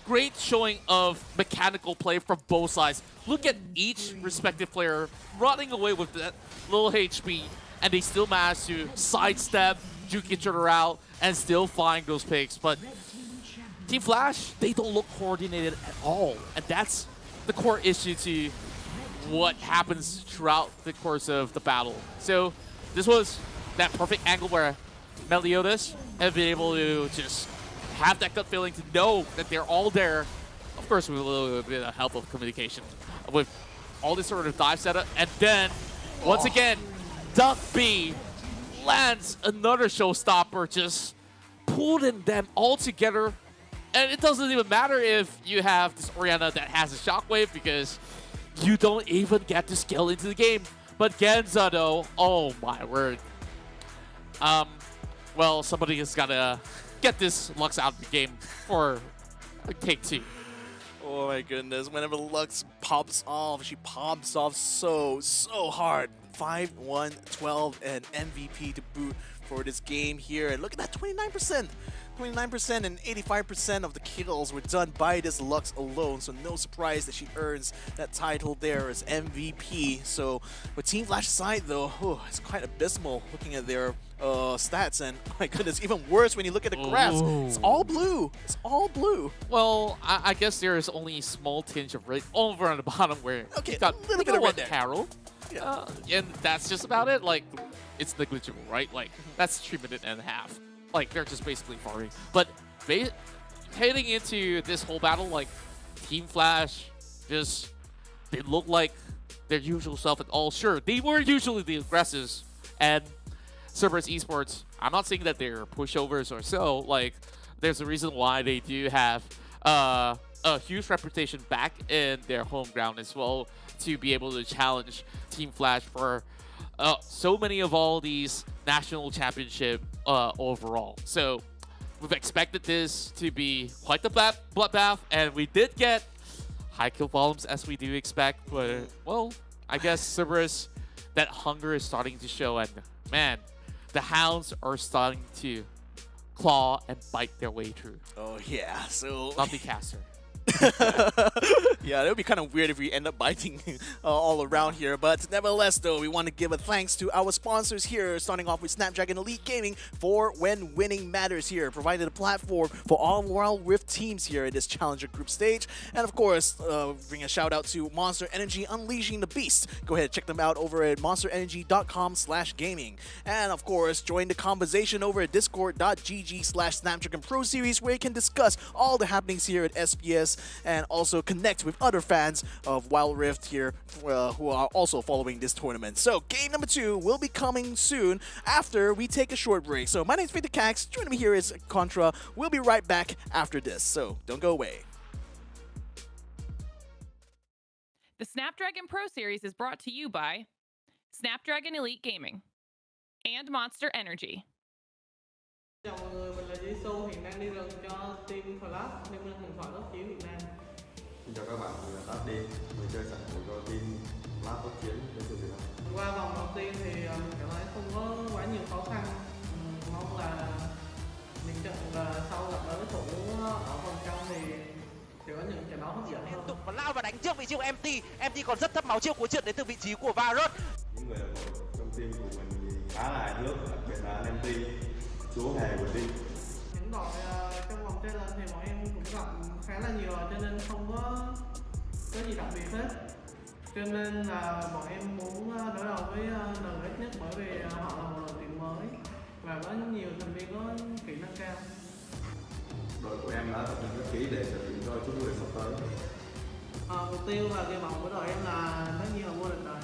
great showing of mechanical play from both sides. Look at each respective player running away with that little HP, and they still manage to sidestep, juke each other out, and still find those picks. But Team Flash, they don't look coordinated at all, and that's the core issue to what happens throughout the course of the battle. So this was that perfect angle where Meliodas have been able to just have that gut feeling to know that they're all there. Of course, with a little bit of help of communication with all this sort of dive setup. And then, once again, Duck B lands another showstopper, just pulling them all together. And it doesn't even matter if you have this Orianna that has a shockwave because you don't even get to scale into the game. But Genza, though, oh my word. Well, somebody has got to get this Lux out of the game for take 2. Oh my goodness, whenever Lux pops off, she pops off so hard. 5-1, 12, and MVP to boot for this game here. And look at that, 29%. 29% and 85% of the kills were done by this Lux alone, so no surprise that she earns that title there as MVP. So with Team Flash side though, it's quite abysmal looking at their stats, and my goodness, even worse when you look at the graphs. It's all blue. It's all blue. Well, I guess there is only a small tinge of red over on the bottom where okay, got a little bit of red there. Carol. Yeah. And that's just about it. Like, it's negligible, right? Like, that's 3 minutes and a half. Like, they're just basically farming. But heading into this whole battle, like, Team Flash just didn't look like their usual self at all. Sure, they were usually the aggressors, and Cerberus Esports, I'm not saying that they're pushovers or so. Like, there's a reason why they do have a huge reputation back in their home ground as well to be able to challenge Team Flash for so many of all these national championship overall. So we've expected this to be quite the bloodbath, and we did get high kill volumes as we do expect. But, well, I guess Cerberus, that hunger is starting to show, and man, the hounds are starting to claw and bite their way through. Oh yeah, so Lovely caster. Yeah, it would be kind of weird if we end up biting all around here. But nevertheless, though, we want to give a thanks to our sponsors here, starting off with Snapdragon Elite Gaming for when winning matters here, provided a platform for all Wild Rift teams here in this Challenger Group stage. And of course, bring a shout out to Monster Energy Unleashing the Beast. Go ahead and check them out over at monsterenergy.com/gaming. And of course, join the conversation over at discord.gg/Snapdragon Pro Series, where you can discuss all the happenings here at SPS and also connect with other fans of Wild Rift here who are also following this tournament. So game number 2 will be coming soon after we take a short break. So my name is Victor Cax, joining me here is Contra. We'll be right back after this, so don't go away. The Snapdragon Pro Series is brought to you by Snapdragon Elite Gaming and Monster Energy. Chào mọi người, mình là Jisoo, hiện đang đi rừng cho team Flash, Liên minh huyền thoại tốc chiến Việt Nam. Xin chào các bạn, mình là Tát đi, người chơi sản phẩm cho team Flash tốc chiến đến từ Việt Nam. Qua vòng đầu tiên thì mình cảm thấy không có quá nhiều khó khăn. Mong là những trận sau gặp đối thủ ở vòng trong thì sẽ có những trận đấu hấp dẫn hơn. Liên tục và lao và đánh trước vị trí của MT. MT còn rất thấp máu chiêu cuối trận đến từ vị trí của Varus. Những người trong team của mình thì khá là hài hước, đặc biệt là anh MT. Chúa hề của team. Những đội trong vòng challenge thì bọn em cũng gặp khá là nhiều rồi, cho nên không có gì đặc biệt hết. Cho nên là bọn em muốn đối đầu với NGX nhất, bởi vì họ là một đội tuyển mới và có nhiều thành viên có kỹ năng cao. Đội của em đã tập luyện rất kỹ để chuẩn bị cho chút người sắp tới. Mục tiêu và kỳ vọng của đội em là tất nhiên là vô địch rồi.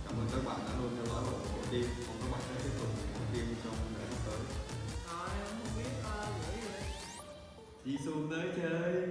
Cảm ơn các bạn đã luôn theo dõi đội của team. Mong các bạn sẽ tiếp tục ủng hộ team trong thời gian tới. Đi xuống tới chơi.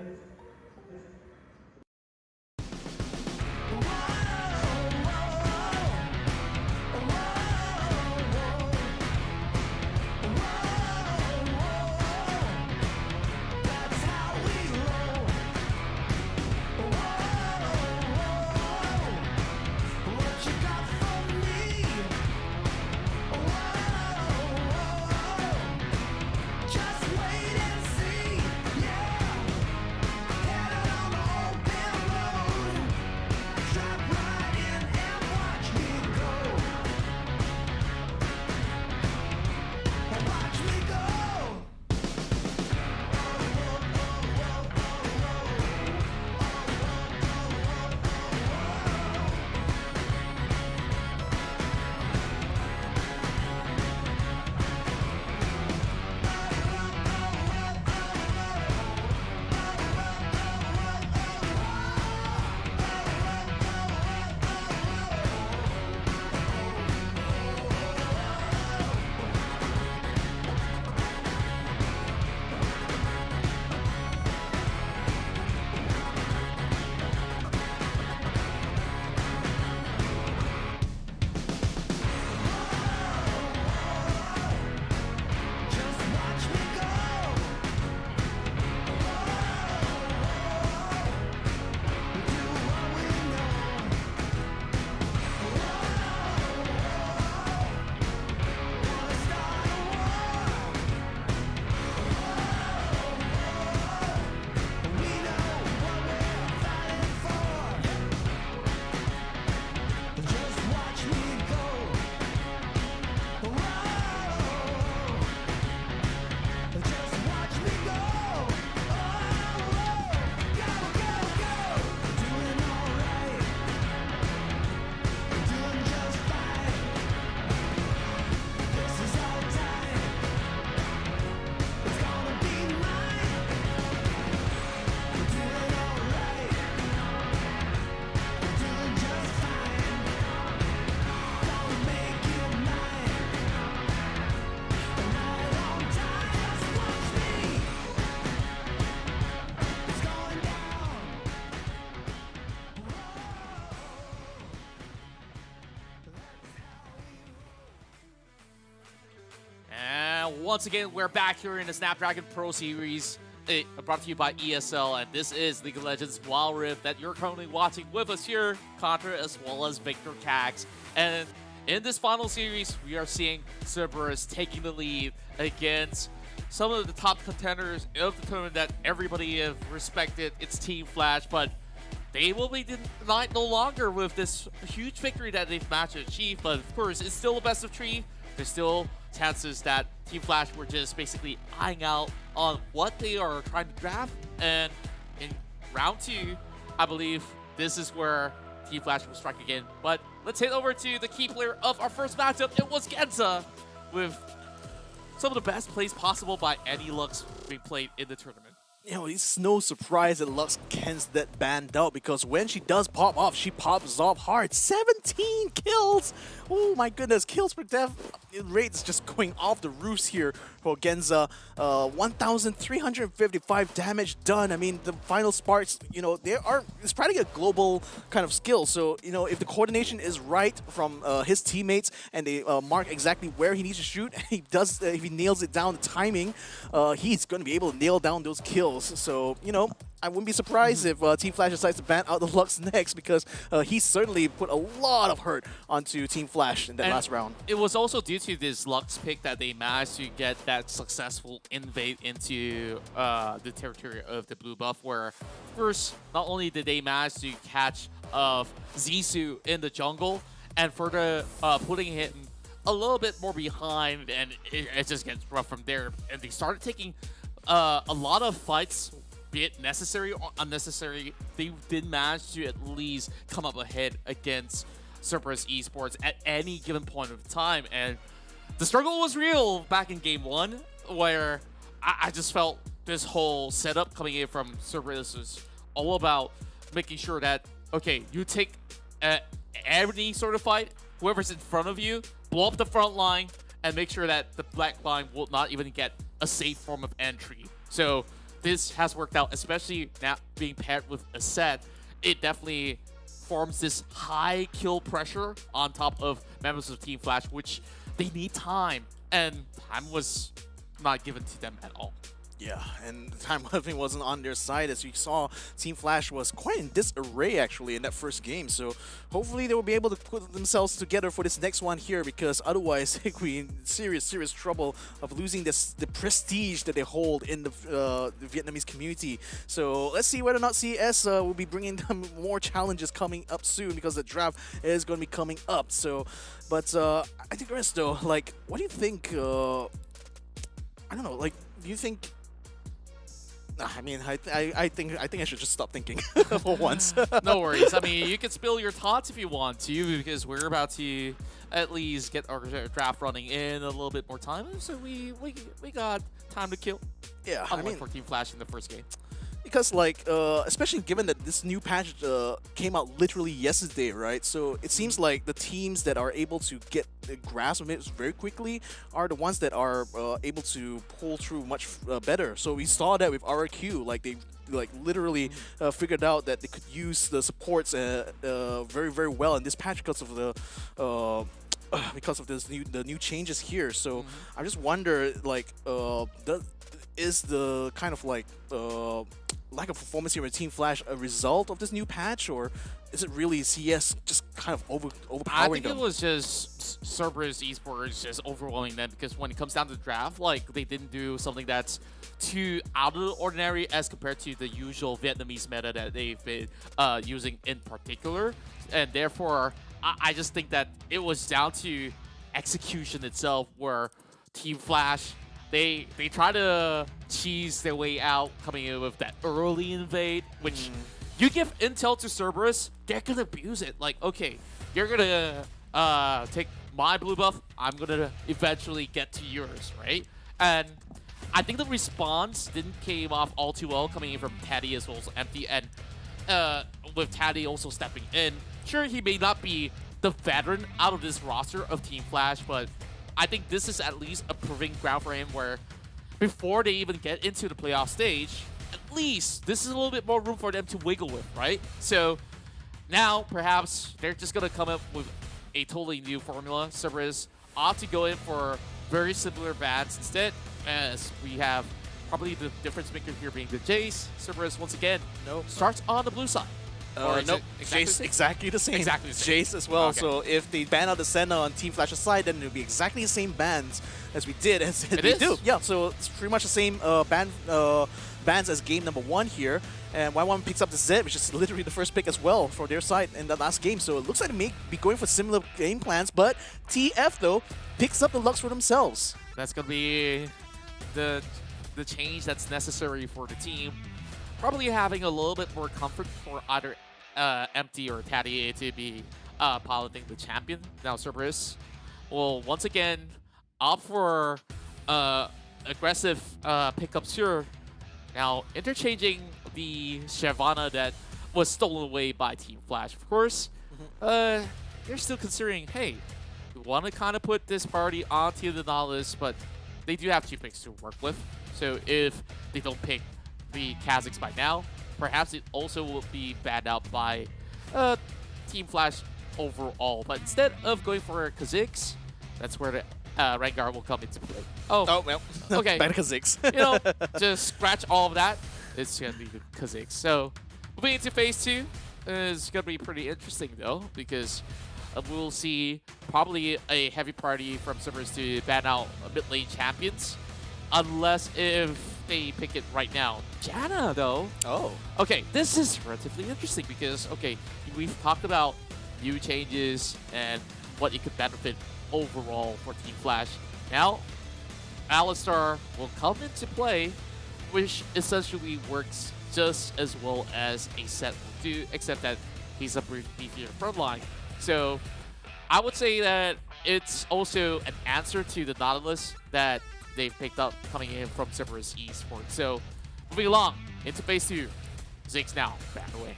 once again, we're back here in the Snapdragon Pro Series, brought to you by ESL, and this is League of Legends Wild Rift that you're currently watching with us here, Contra as well as Victor Cax. And in this final series, we are seeing Cerberus taking the lead against some of the top contenders of the tournament that everybody have respected. It's Team Flash, but they will be denied no longer with this huge victory that they've managed to achieve. But of course, it's still a best of 3. There's still chances that Team Flash were just basically eyeing out on what they are trying to draft. And in round 2, I believe this is where Team Flash will strike again. But let's head over to the key player of our first matchup. It was Genza with some of the best plays possible by any Lux being played in the tournament. You know, it's no surprise that Lux Kens that banned out, because when she does pop off, she pops off hard. 17 kills! Oh my goodness, kills per death rate is just going off the roofs here for Genza. 1,355 damage done. I mean, the final sparks, you know, it's probably a global kind of skill. So, you know, if the coordination is right from his teammates and they mark exactly where he needs to shoot, he does. If he nails it down, the timing, he's going to be able to nail down those kills. So, you know, I wouldn't be surprised if Team Flash decides to ban out the Lux next, because he certainly put a lot of hurt onto Team Flash in that last round. It was also due to this Lux pick that they managed to get that successful invade into the territory of the blue buff, where first, not only did they manage to catch Zissou in the jungle, and further putting him a little bit more behind, and it just gets rough from there. And they started taking a lot of fights, be it necessary or unnecessary. They did manage to at least come up ahead against Cerberus Esports at any given point of time. And the struggle was real back in game 1, where I just felt this whole setup coming in from Cerberus was all about making sure that, okay, you take any sort of fight, whoever's in front of you, blow up the front line, and make sure that the black line will not even get a safe form of entry. So this has worked out, especially now being paired with a set. It definitely forms this high kill pressure on top of members of Team Flash, which they need time, and time was not given to them at all. Yeah, and the time living wasn't on their side. As you saw, Team Flash was quite in disarray actually in that first game. So hopefully they will be able to put themselves together for this next one here, because otherwise they could be in serious trouble of losing the prestige that they hold in the Vietnamese community. So let's see whether or not CS will be bringing them more challenges coming up soon, because the draft is going to be coming up. So, but I think though, like, what do you think? I don't know. Like, do you think? I mean, I think I should just stop thinking for once. No worries. I mean, you can spill your thoughts if you want to, because we're about to at least get our draft running in a little bit more time. So we got time to kill. Yeah, I mean, for Team Flash in the first game. Because, like, especially given that this new patch came out literally yesterday, right? So it seems like the teams that are able to get a grasp of it very quickly are the ones that are able to pull through much better. So we saw that with RRQ, like they literally figured out that they could use the supports very, very well in this patch because of the new changes here. So I just wonder, like, is the kind of like lack of performance here with Team Flash a result of this new patch, or is it really CS just kind of overpowering I think them? it was just Cerberus Esports just overwhelming them, because when it comes down to the draft, like, they didn't do something that's too out of the ordinary as compared to the usual Vietnamese meta that they've been using in particular. And therefore, I just think that it was down to execution itself, where Team Flash, they try to cheese their way out, coming in with that early invade, which you give intel to Cerberus, they're gonna abuse it. Like, okay, you're gonna take my blue buff, I'm gonna eventually get to yours, right? And I think the response didn't came off all too well, coming in from Taddy as well as Empty, and with Taddy also stepping in. Sure, he may not be the veteran out of this roster of Team Flash, but I think this is at least a proving ground for him, where before they even get into the playoff stage, at least this is a little bit more room for them to wiggle with, right? So now perhaps they're just going to come up with a totally new formula. Cerberus ought to go in for very similar bans instead, as we have probably the difference maker here being the Jace. Cerberus, once again, starts on the blue side. Or is nope, it Jace exactly the same. Exactly the same. Jace as well. Okay. So if they ban out the Senna on Team Flash's side, then it'll be exactly the same bans as we did. As we do. Yeah, so it's pretty much the same bans as game number 1 here. And Y1 picks up the Zed, which is literally the first pick as well for their side in the last game. So it looks like they may be going for similar game plans, but TF, though, picks up the Lux for themselves. That's going to be the change that's necessary for the team. Probably having a little bit more comfort for either Empty or Taddy to be piloting the champion. Now Cerberus will once again opt for aggressive pickups here. Now interchanging the Shyvana that was stolen away by Team Flash. Of course, they're still considering, hey, we want to kind of put this party onto the Nautilus, but they do have 2 picks to work with. So if they don't pick the Kazakhs by now, perhaps it also will be banned out by Team Flash overall. But instead of going for Kazakhs, that's where the Rengar will come into play. Oh well. Okay. Bad Kazakhs. You know, just scratch all of that. It's going to be the Kazakhs. So moving into phase 2 is going to be pretty interesting, though, because we'll see probably a heavy party from Cerberus to ban out mid-lane champions, unless if they pick it right now. Janna, though. Oh. Okay, this is relatively interesting because, okay, we've talked about new changes and what it could benefit overall for Team Flash. Now, Alistar will come into play, which essentially works just as well as a set will do, except that he's a beefier frontline. So I would say that it's also an answer to the Nautilus that they've picked up coming in from Cerberus Esports. So moving along into phase 2, Ziggs now back away.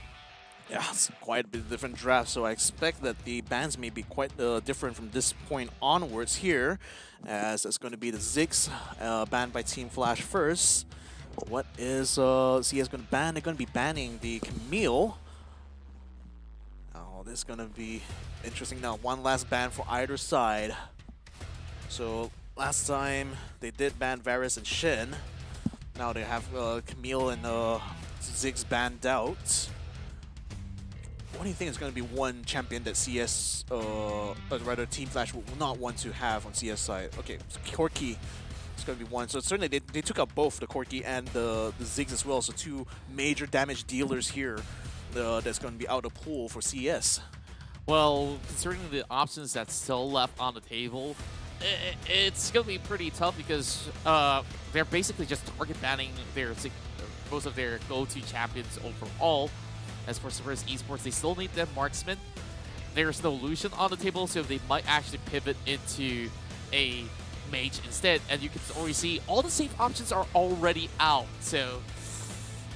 Yeah, it's quite a bit different draft, so I expect that the bans may be quite different from this point onwards here, as it's going to be the Ziggs banned by Team Flash first. What is CS going to ban? They're going to be banning the Camille. Oh, this is going to be interesting now. One last ban for either side. So last time they did ban Varus and Shen. Now they have Camille and Ziggs banned out. What do you think is going to be one champion that CS, or rather Team Flash will not want to have on CS side? Okay, so Corki is going to be one. So certainly they took out both the Corki and the Ziggs as well. So 2 major damage dealers here that's going to be out of pool for CS. Well, considering the options that's still left on the table, it's going to be pretty tough because they're basically just target banning most of their go-to champions overall. As for Cerberus Esports, they still need their marksman. There's no Lucian on the table, so they might actually pivot into a mage instead. And you can already see all the safe options are already out. So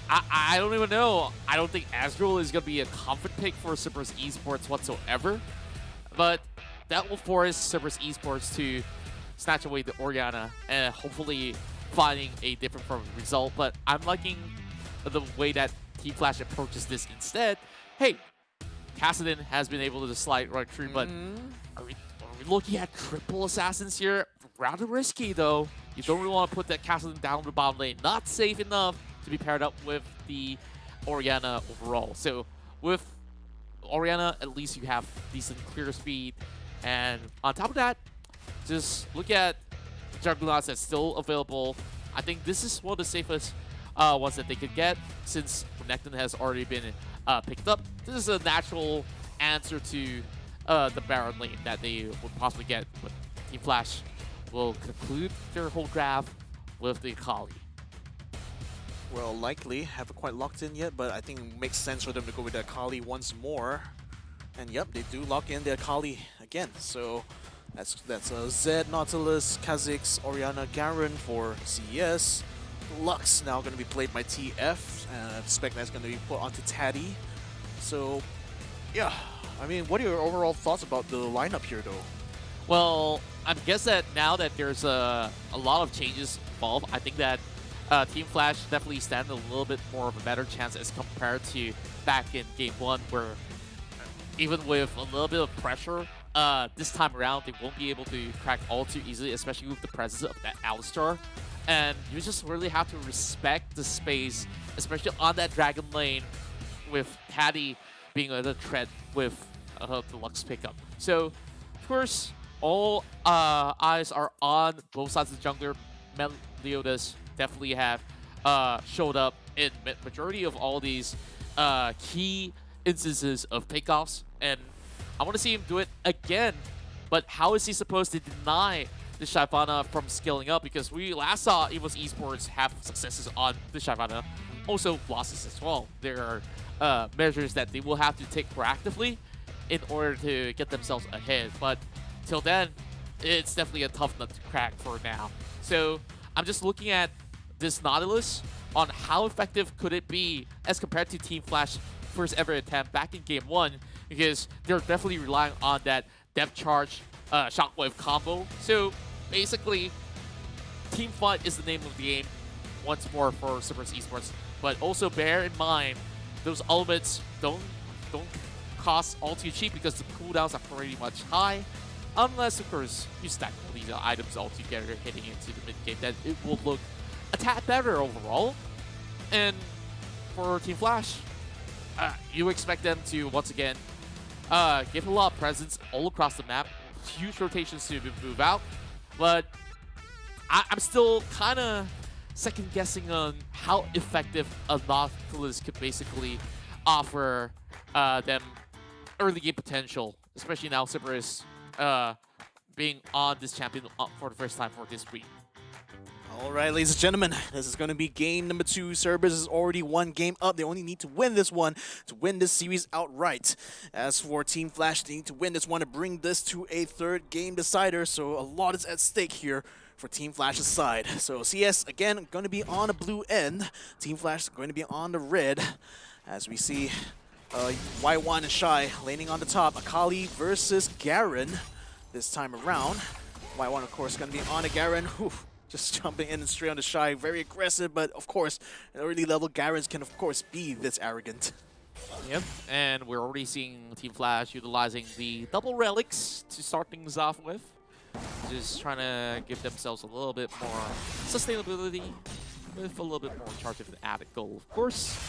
I don't even know. I don't think Azrael is going to be a comfort pick for Cerberus Esports whatsoever. But that will force Cerberus Esports to snatch away the Orianna and hopefully finding a different form of result. But I'm liking the way that Team Flash approaches this instead. Hey, Kassadin has been able to slide right through, but are we looking at triple assassins here? Rather risky, though. You don't really want to put that Kassadin down the bottom lane. Not safe enough to be paired up with the Orianna overall. So with Orianna, at least you have decent clear speed. And on top of that, just look at Juggernauts that's still available. I think this is one of the safest ones that they could get, since Renekton has already been picked up. This is a natural answer to the Baron lane that they would possibly get. But Team Flash will conclude their whole draft with the Akali. Well, likely. Haven't quite locked in yet, but I think it makes sense for them to go with the Akali once more. And yep, they do lock in the Akali again. So that's Zed, Nautilus, Kha'Zix, Orianna, Garen for CES. Lux now going to be played by TF, and I expect that's going to be put onto Taddy. So, yeah. I mean, what are your overall thoughts about the lineup here, though? Well, I guess that now that there's a lot of changes involved, I think that Team Flash definitely stand a little bit more of a better chance as compared to back in Game 1, where even with a little bit of pressure this time around, they won't be able to crack all too easily, especially with the presence of that Alistar. And you just really have to respect the space, especially on that Dragon lane, with Caddy being a little threat with the Lux pickup. So, of course, all eyes are on both sides of the jungler. Meliodas definitely have showed up in majority of all these key instances of takeoffs, and I want to see him do it again. But how is he supposed to deny the Shyvana from scaling up? Because we last saw Esports have successes on the Shyvana, also losses as well. There are measures that they will have to take proactively in order to get themselves ahead. But till then, it's definitely a tough nut to crack for now. So I'm just looking at this Nautilus on how effective could it be as compared to Team Flash first ever attempt back in Game 1, because they're definitely relying on that depth charge shockwave combo. So basically, team fight is the name of the game once more for Cerberus Esports. But also bear in mind, those elements don't cost all too cheap because the cooldowns are pretty much high. Unless, of course, you stack all these items all together heading into the mid-game, then it will look a tad better overall. And for Team Flash, you expect them to, once again, give a lot of presence all across the map. Huge rotations to move out. But I'm still kind of second-guessing on how effective a Nautilus could basically offer them early game potential, especially now Cerberus being on this champion for the first time for this week. All right, ladies and gentlemen, this is going to be game number 2. Cerberus is already one game up. They only need to win this one to win this series outright. As for Team Flash, they need to win this one to bring this to a third game decider. So a lot is at stake here for Team Flash's side. So CS, again, going to be on the blue end. Team Flash is going to be on the red. As we see Y1 and Shy laning on the top. Akali versus Garen this time around. Y1, of course, going to be on a Garen. Whew. Just jumping in and straight on the Shy. Very aggressive, but of course, at early level, Garens can of course be this arrogant. Yep, and we're already seeing Team Flash utilizing the double relics to start things off with. Just trying to give themselves a little bit more sustainability with a little bit more charge of an added goal, of course.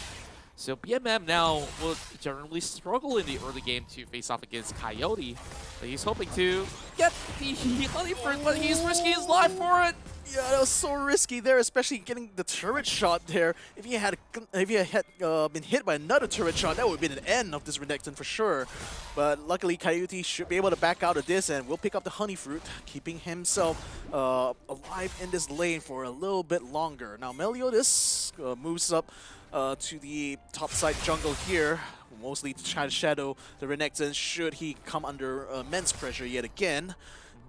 So BMM now will generally struggle in the early game to face off against Coyote, but he's hoping to get the honey fruit, but he's risking his life for it. Yeah, that was so risky there, especially getting the turret shot there. If he had been hit by another turret shot, that would have been an end of this Renekton for sure. But luckily, Coyote should be able to back out of this and will pick up the honey fruit, keeping himself alive in this lane for a little bit longer. Now, Meliodas moves up to the top side jungle here, mostly to try to shadow the Renekton should he come under immense pressure yet again.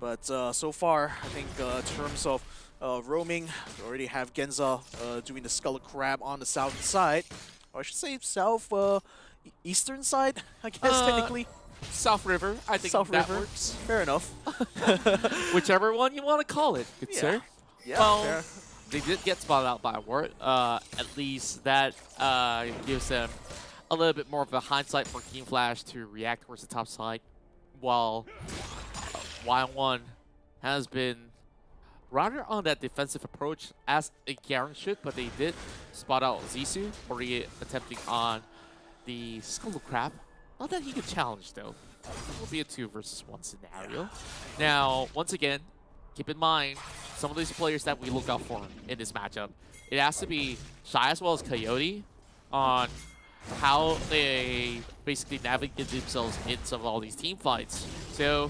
But so far, I think in terms of roaming, we already have Genza doing the Skull Crab on the south side. Or I should say south eastern side, I guess, technically. South River, I think South that River. works. Fair enough. Whichever one you want to call it, good sir. Yeah, well, fair. They did get spotted out by a ward. At least that gives them a little bit more of a hindsight for Team Flash to react towards the top side, while Y1 has been rather on that defensive approach as a Garen should, but they did spot out Zissou, already attempting on the Skull Crab. Not that he could challenge, though. It will be a 2 versus 1 scenario. Now, once again, keep in mind, some of these players that we look out for in this matchup, it has to be Shy as well as Coyote on how they basically navigate themselves in some of all these team fights. So,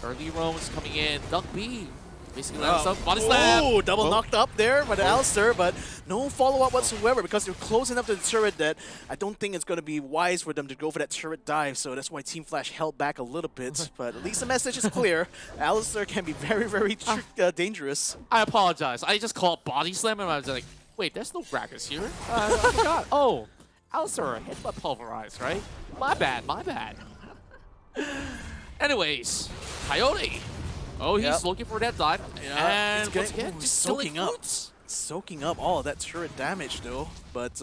early roams coming in. Duck B basically lands up. Body slam. Oh, double knocked up there by the Alistar, but no follow-up whatsoever because they're close enough to the turret that I don't think it's going to be wise for them to go for that turret dive, so that's why Team Flash held back a little bit. But at least the message is clear. Alistar can be very, very dangerous. I apologize. I just called body slam and I was like, wait, there's no Gragas here. I forgot. Oh, Alistar headbutt pulverized, right? My bad, my bad. Anyways, Coyote. Oh, he's looking for that dive. Yeah, And once again, just soaking up. Soaking up all of that turret damage, though. But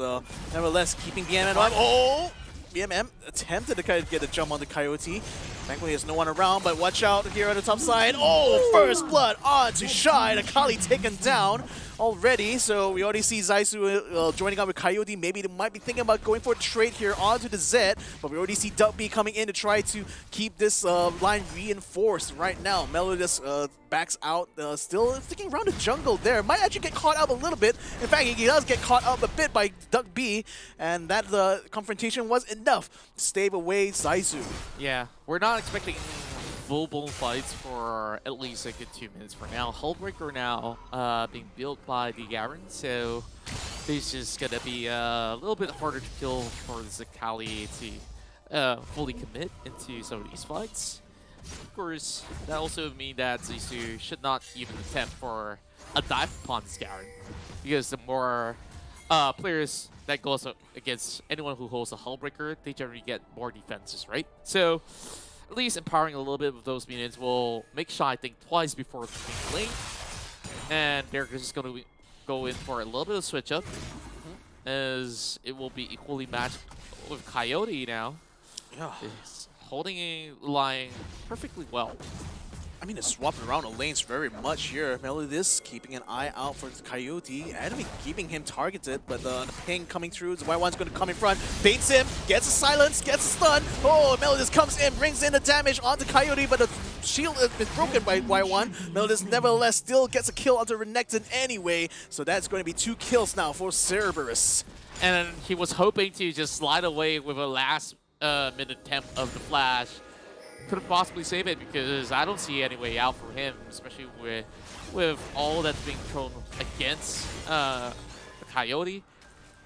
nevertheless, keeping BMM alive. Oh! BMM attempted to kind of get a jump on the Coyote. Thankfully, there's no one around, but watch out here on the top side. Oh, first blood on to Shy. The Kali taken down already. So we already see Zaisu joining up with Coyote. Maybe they might be thinking about going for a trade here onto the Z, but we already see Duckby coming in to try to keep this line reinforced right now. Melodius backs out, still sticking around the jungle there. Might actually get caught up a little bit. In fact, he does get caught up a bit by Duckby, and that confrontation was enough to stave away Zaisu. Yeah, we're not expecting full-blown fights for at least a good 2 minutes for now. Hullbreaker now being built by the Garen, so it's just gonna be a little bit harder to kill for the Zakali to fully commit into some of these fights. Of course, that also means that Zaisu should not even attempt for a dive upon this Garen, because the more players that goes against anyone who holds a Hullbreaker, they generally get more defenses, right? So at least empowering a little bit of those minions will make Shy think twice before being lane. And they're just going to go in for a little bit of switch up, as it will be equally matched with Coyote now. Yeah. It's holding a line perfectly well. I mean, it's swapping around the lanes very much here. Melodius keeping an eye out for the Coyote. Enemy keeping him targeted, but the ping coming through. The Y1's going to come in front. Baits him, gets a silence, gets a stun. Oh, Melodius comes in, brings in the damage onto Coyote, but the shield has been broken by Y1. Melodius nevertheless still gets a kill onto Renekton anyway. So that's going to be 2 kills now for Cerberus. And he was hoping to just slide away with a last minute attempt of the flash. Couldn't possibly save it, because I don't see any way out for him, especially with all that's being thrown against the Coyote.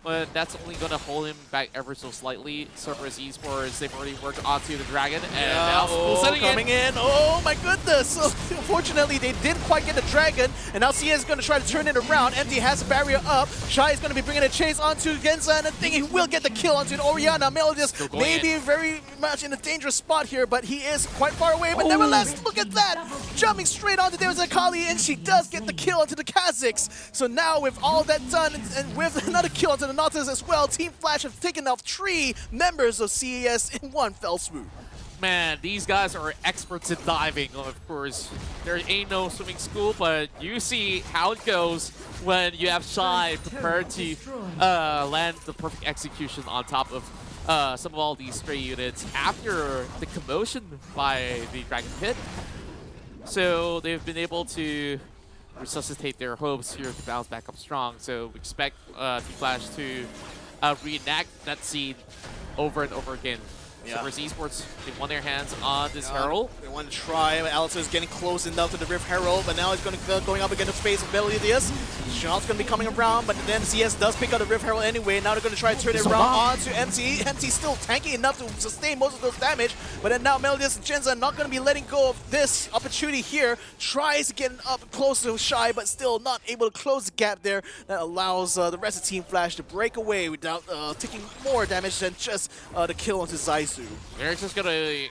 But that's only going to hold him back ever so slightly. Cerberus Esports, they've already worked onto the Dragon, and now coming in. Oh my goodness! So, unfortunately, they didn't quite get the Dragon, and now CS is going to try to turn it around. Empty has a barrier up. Shy is going to be bringing a chase onto Genza, and I think he will get the kill onto Orianna. Melodius may be very much in a dangerous spot here, but he is quite far away. But nevertheless, look at that! Jumping straight onto there was Akali, and she does get the kill onto the Kazakhs. So now, with all that done, and with another kill onto the Nautilus as well, Team Flash have taken out 3 members of CES in one fell swoop. Man, these guys are experts in diving, of course. There ain't no swimming school, but you see how it goes when you have Shy prepared to land the perfect execution on top of some of all these stray units after the commotion by the Dragon Pit. So they've been able to resuscitate their hopes here to bounce back up strong. So we expect Team Flash to reenact that scene over and over again. Yeah. Cerberus Esports, they won their hands on this Herald. They want to try. Alistair is getting close enough to the Rift Herald, but now it's going up against the face of Melodius. Shot's going to be coming around, but then CS does pick up the Rift Herald anyway. Now they're going to try to turn it around onto MT. MT's still tanky enough to sustain most of those damage, but then now Melodius and Genza are not going to be letting go of this opportunity here. Tries to get up close to Shy, but still not able to close the gap there. That allows the rest of Team Flash to break away without taking more damage than just the kill onto Zaisu. They're just going to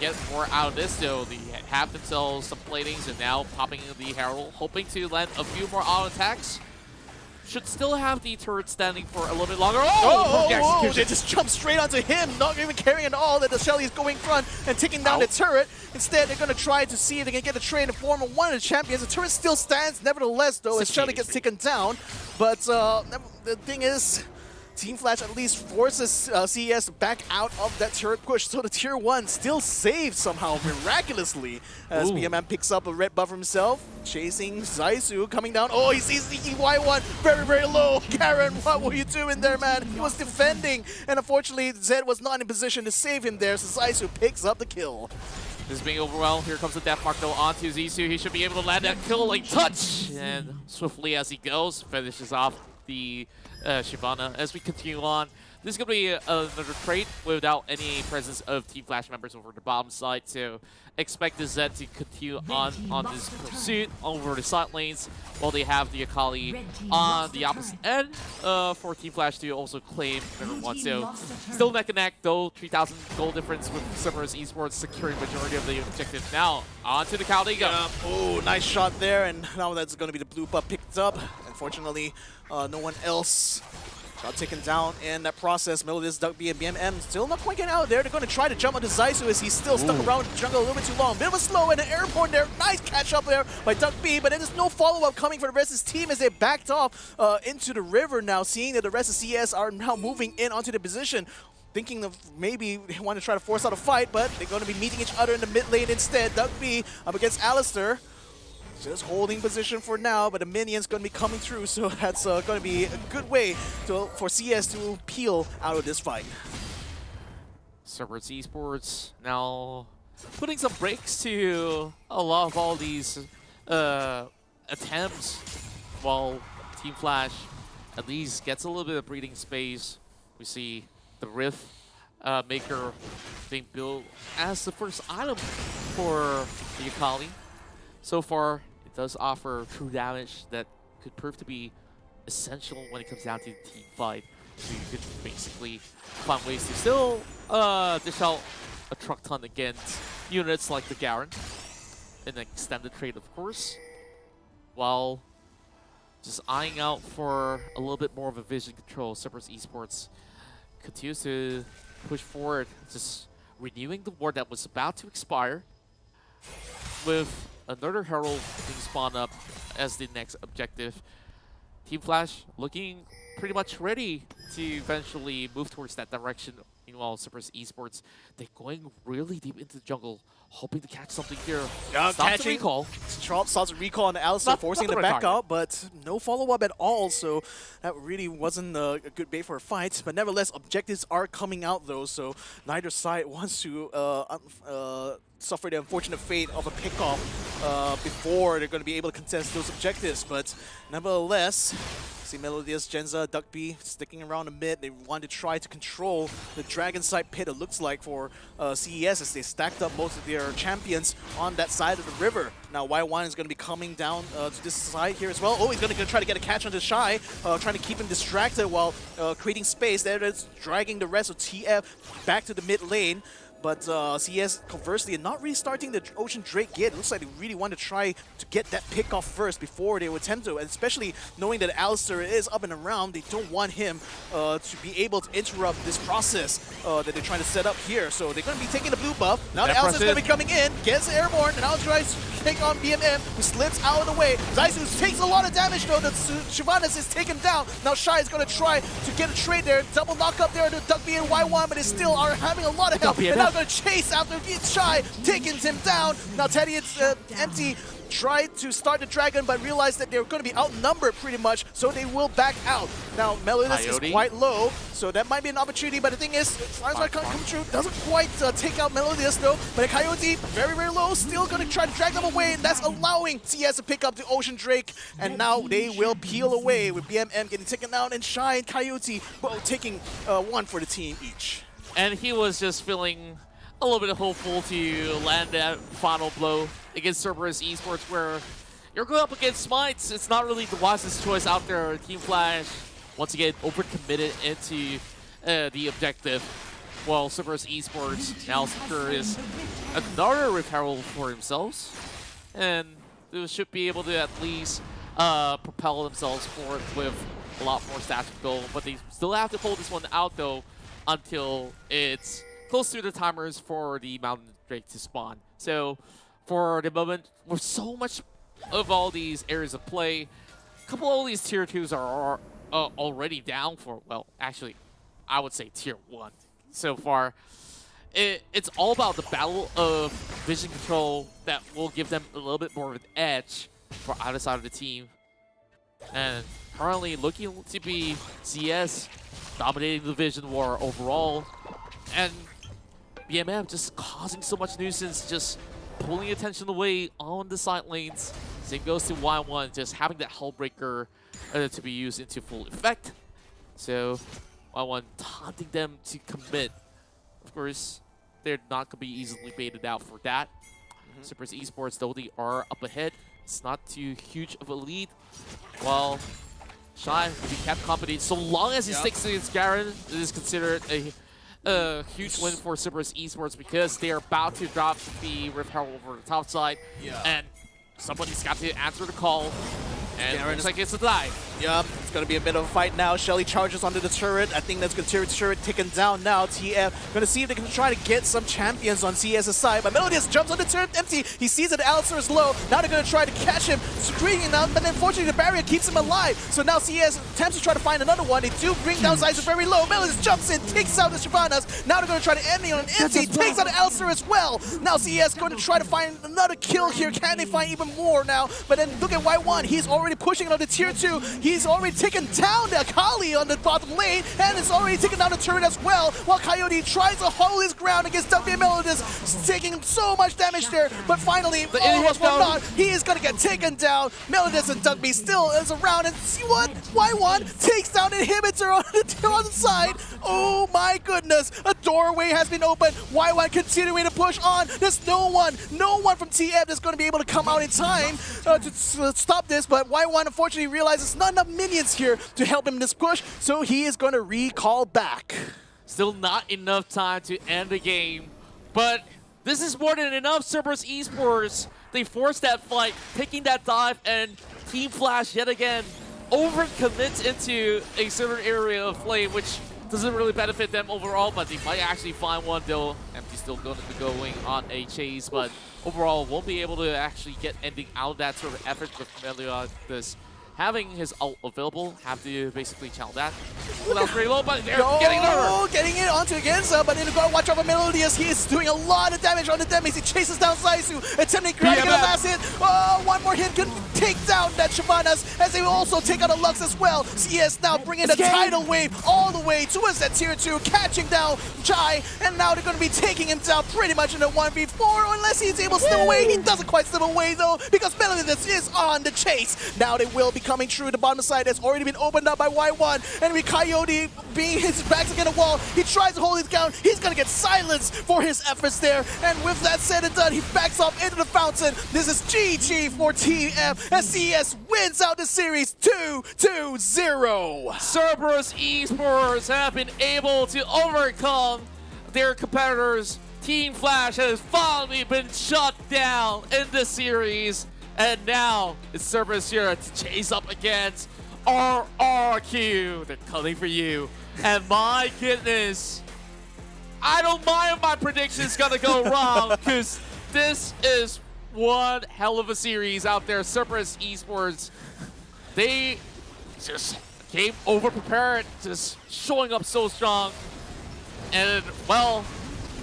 get more out of this, though. They have themselves some platings and now popping in the Herald, hoping to land a few more auto attacks. Should still have the turret standing for a little bit longer. Oh, they just jump straight onto him, not even caring at all that the Shelly is going front and taking down the turret. Instead, they're going to try to see if they can get a trade in the form of one of the champions. The turret still stands, nevertheless, though, as Shelly gets taken down. But the thing is, Team Flash at least forces CES back out of that turret push, so the tier 1 still saved somehow miraculously as BMM picks up a red buff for himself, chasing Zaisu coming down. Oh, he sees the Y1 very, very low. Garen, what were you doing there, man? He was defending, and unfortunately Zed was not in position to save him there, so Zaisu picks up the kill. This is being overwhelmed. Here comes the Death Mark though onto Zaisu. He should be able to land that kill like touch, and swiftly as he goes, finishes off the Shyvana. As we continue on, this is going to be another trade without any presence of Team Flash members over the bottom side, so expect the Zed to continue on this pursuit over the side lanes while they have the Akali on the opposite end for Team Flash to also claim number 1. So still neck and neck, though 3,000 gold difference with Cerberus Esports securing majority of the objective. Now onto the Cal they go. Yeah. Oh, nice shot there, and now that's going to be the blue buff picked up. Unfortunately, no one else Got taken down in that process. Melodious, Duckby, and BMM still not quite getting out of there. They're going to try to jump onto Zaisu as he's still stuck around the jungle a little bit too long. Bit of a slow and an airborne there. Nice catch up there by Duckby, but then there's no follow-up coming for the rest of his team as they backed off into the river now, seeing that the rest of CS are now moving in onto the position. Thinking of maybe they want to try to force out a fight, but they're going to be meeting each other in the mid lane instead. Duckby up against Alistair. Just holding position for now, but the minion's going to be coming through, so that's going to be a good way for CS to peel out of this fight. Cerberus Esports now putting some breaks to a lot of all these attempts, while Team Flash at least gets a little bit of breathing space. We see the Rift Maker being built as the first item for the Akali. So far, it does offer true damage that could prove to be essential when it comes down to the team fight. So you could basically find ways to still dish out a truck ton against units like the Garen in an extended trade, of course, while just eyeing out for a little bit more of a vision control. Cerberus Esports continues to push forward, just renewing the war that was about to expire, with another Herald being spawned up as the next objective. Team Flash looking pretty much ready to eventually move towards that direction. Meanwhile, Cerberus Esports, they're going really deep into the jungle, hoping to catch something here. Stops the recall. Trump starts a recall on Alistair, forcing the back out, but no follow-up at all, so that really wasn't a good bait for a fight. But nevertheless, objectives are coming out though, so neither side wants to suffer the unfortunate fate of a pickoff before they're going to be able to contest those objectives. But nevertheless, see Melodious, Genza, Duckby sticking around the mid. They want to try to control the Dragon side pit, it looks like, for CES as they stacked up most of their champions on that side of the river. Now Y1 is going to be coming down to this side here as well. Oh, he's going to try to get a catch onto Shy, trying to keep him distracted while creating space. There it is, dragging the rest of TF back to the mid lane. But CS, conversely, not really starting the Ocean Drake yet. It looks like they really want to try to get that pick off first before they would attempt to. And especially knowing that Alistair is up and around, they don't want him to be able to interrupt this process that they're trying to set up here. So they're going to be taking the blue buff. Now that Alistair's going to be coming in, gets airborne, and now tries to take on BMM, who slips out of the way. Zaisu takes a lot of damage though. Shivanas is taken down. Now Shy is going to try to get a trade there. Double knock up there to Duckby and Y1, but they still are having a lot of help. And now going to chase after Shy, taking him down. Now Teddy and Empty tried to start the Dragon, but realized that they're going to be outnumbered pretty much, so they will back out. Now Melodious is quite low, so that might be an opportunity, but the thing is, Flyers are coming through, doesn't quite take out Melodious though, but Coyote, very, very low, still going to try to drag them away, and that's allowing CS to pick up the Ocean Drake, and now they will peel away with BMM getting taken down, and Shy and Coyote both taking one for the team each. And he was just feeling a little bit hopeful to land that final blow against Cerberus Esports, where you're going up against Smites. It's not really the wisest choice out there. Team Flash, once again, over-committed into the objective, while Cerberus Esports now secures another Rift Herald for themselves, and they should be able to at least propel themselves forward with a lot more stats to go. But they still have to hold this one out, though, until it's close to the timers for the Mountain Drake to spawn. So for the moment, with so much of all these areas of play, a couple of these tier 2s are already down for, well, actually, I would say tier 1 so far. It's all about the battle of vision control that will give them a little bit more of an edge for either side of the team. And currently looking to be CS dominating the vision war overall, and BMM just causing so much nuisance, just pulling attention away on the side lanes. Same goes to Y1, just having that Hullbreaker to be used into full effect. So Y1 taunting them to commit. Of course, they're not going to be easily baited out for that. Cerberus Esports, though, they are up ahead. It's not too huge of a lead. While Shy will be kept confident. So long as he sticks against Garen, it is considered a huge win for Cerberus Esports, because they are about to drop the Rift Herald over the top side. And somebody's got to answer the call. And it looks like it's a dive. Yup, it's going to be a bit of a fight now. Shelly charges onto the turret. I think that's going to turret taken down now. TF going to see if they can try to get some champions on CS's side. But Melodius jumps on the turret empty. He sees that Alistar is low. Now they're going to try to catch him, screaming out. But unfortunately, the barrier keeps him alive. So now CS attempts to try to find another one. They do bring down Zeiser very low. Melodius jumps in, takes out the Shyvanas. Now they're going to try to end it on an empty. Takes out Alistar as well. Now CS going to try to find another kill here. Can they find even more now? But then look at Y1. He's already pushing it on the tier 2. He's already taken down the Akali on the bottom lane, and it's already taken down the turret as well, while Coyote tries to hold his ground against WM Melodius, taking so much damage there, but finally, almost will not. He is going to get taken down. Melodius and Dugby still is around, and see what? Y1 takes down Inhibitor on the side. Oh my goodness, a doorway has been opened. Y1 continuing to push on. There's no one from TF that's going to be able to come out in time to stop this, but Y1 unfortunately realizes not enough minions here to help him in this push, so he is going to recall back. Still not enough time to end the game, but this is more than enough. Cerberus Esports, they forced that fight, taking that dive, and Team Flash yet again overcommits into a certain area of play, which doesn't really benefit them overall, but they might actually find one, though. Empty's still going to be going on a chase, but overall won't be able to actually get anything out of that sort of effort with Melodius having his ult available, have to basically challenge that. Well, that was pretty low, but they're getting over. Getting it onto Genza, but in the guard, watch out for Melodius. He is doing a lot of damage on the damage. He chases down Zaisu, attempting to get a last hit. One more hit can take down that Shyvanas, as they will also take out a Lux as well. CS now bringing the tidal wave all the way towards that tier 2, catching down Jai, and now they're going to be taking him down pretty much in a 1v4, unless he's able to slip away. He doesn't quite slip away, though, because Melodius is on the chase. Now they will be coming through the bottom side that's already been opened up by Y1, and with Coyote being his back against the wall, he tries to hold his ground. He's gonna get silenced for his efforts there, and with that said and done, he backs off into the fountain. This is GG for TF, as CS wins out the series 2-0. Cerberus Esports have been able to overcome their competitors. Team Flash has finally been shut down in this series. And now it's Cerberus here to chase up against RRQ. They're coming for you. And my goodness, I don't mind if my prediction's gonna go wrong, because this is one hell of a series out there. Cerberus Esports, they just came over prepared, just showing up so strong. And well,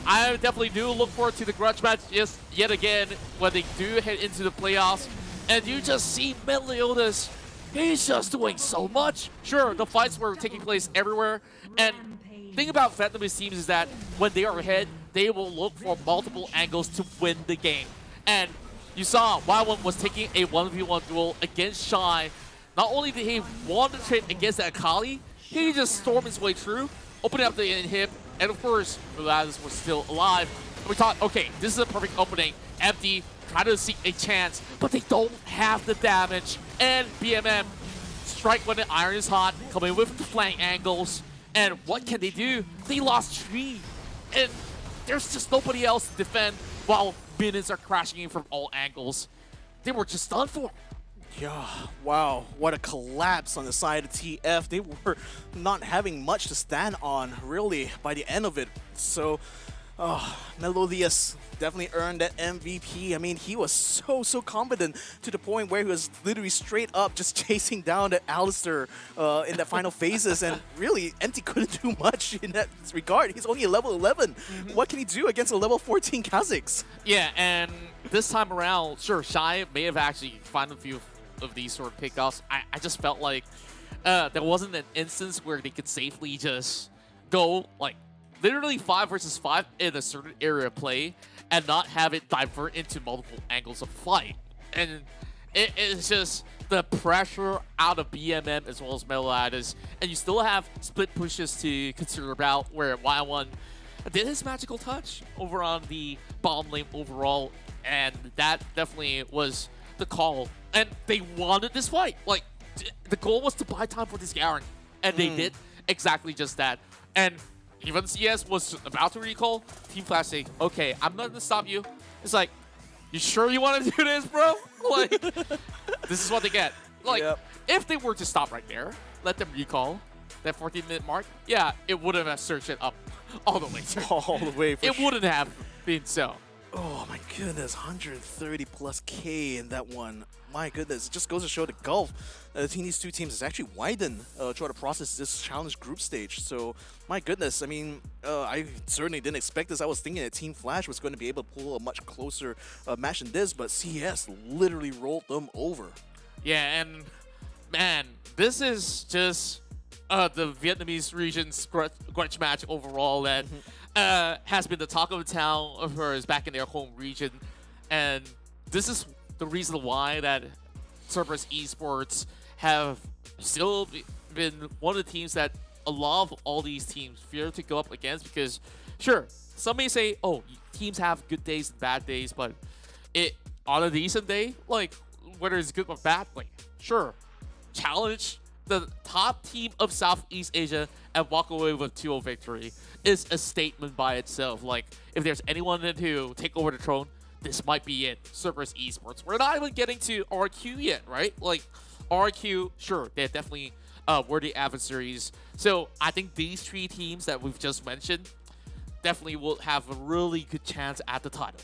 I definitely do look forward to the grudge match yet again when they do head into the playoffs. And you just see Melodius, he's just doing so much. Sure, the fights were taking place everywhere. And the thing about Vietnamese teams is that when they are ahead, they will look for multiple angles to win the game. And you saw Y1 was taking a 1v1 duel against Shy. Not only did he want to trade against the Akali, he just stormed his way through, opening up the inhib. And of course, Melodius was still alive. And we thought, okay, this is a perfect opening. Empty, try to seek a chance, but they don't have the damage. And BMM strike when the iron is hot, coming with the flank angles. And what can they do? They lost 3. And there's just nobody else to defend while minions are crashing in from all angles. They were just done for. Yeah, wow, what a collapse on the side of TF. They were not having much to stand on, really, by the end of it. So, Melodius definitely earned that MVP. I mean, he was so confident to the point where he was literally straight up just chasing down that Alistar in the final phases, and really, Empty couldn't do much in that regard. He's only a level 11. What can he do against a level 14 Kazakhs? Yeah, and this time around, sure, Shy may have actually found a few of these sort of pickoffs. I just felt like there wasn't an instance where they could safely just go like literally 5 versus 5 in a certain area of play and not have it divert into multiple angles of fight. And it's just the pressure out of BMM as well as Melodius, and you still have split pushes to consider about, where Y1 did his magical touch over on the bottom lane overall, and that definitely was the call. And they wanted this fight. Like, the goal was to buy time for this Garen, and they did exactly just that. And even CS was about to recall, Team Flash saying, okay, I'm not gonna stop you. It's like, you sure you want to do this, bro? Like, this is what they get. Like, if they were to stop right there, let them recall that 14-minute mark, yeah, it wouldn't have surged it up all the way. All the way. It wouldn't have been so. Oh my goodness, 130 plus K in that one. My goodness, it just goes to show the gulf between these two teams has actually widened throughout the process of this challenge group stage. So, my goodness, I mean, I certainly didn't expect this. I was thinking that Team Flash was going to be able to pull a much closer match than this, but CS literally rolled them over. Yeah, and man, this is just the Vietnamese region's grudge match overall that has been the talk of the town of hers back in their home region. And this is the reason why that Cerberus Esports have still been one of the teams that a lot of all these teams fear to go up against, because sure, some may say, oh, teams have good days and bad days, but on a decent day, like whether it's good or bad, like sure, challenge the top team of Southeast Asia and walk away with 2-0 victory is a statement by itself. Like, if there's anyone to take over the throne, this might be it. Cerberus Esports. We're not even getting to RQ yet, right? Like, RQ, sure, they're definitely worthy adversaries. So I think these three teams that we've just mentioned definitely will have a really good chance at the title.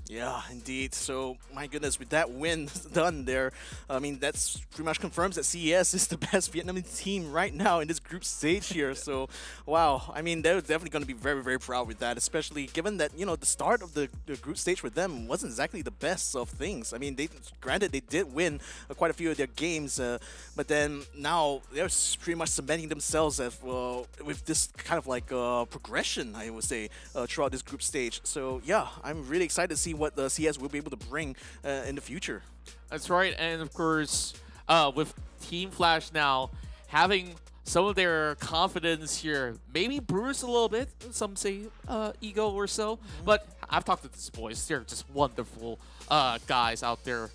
Yeah, indeed. So, my goodness, with that win done there, I mean, that's pretty much confirms that CES is the best Vietnamese team right now in this group stage here. So, wow. I mean, they're definitely going to be very, very proud with that, especially given that, you know, the start of the group stage for them wasn't exactly the best of things. I mean, granted, they did win quite a few of their games, but then now they're pretty much cementing themselves as, with this kind of like progression, I would say, throughout this group stage. So, yeah, I'm really excited to see what the CS will be able to bring in the future. That's right, and of course, with Team Flash now having some of their confidence here, maybe bruised a little bit, some say ego or so, but I've talked to these boys, they're just wonderful guys out there.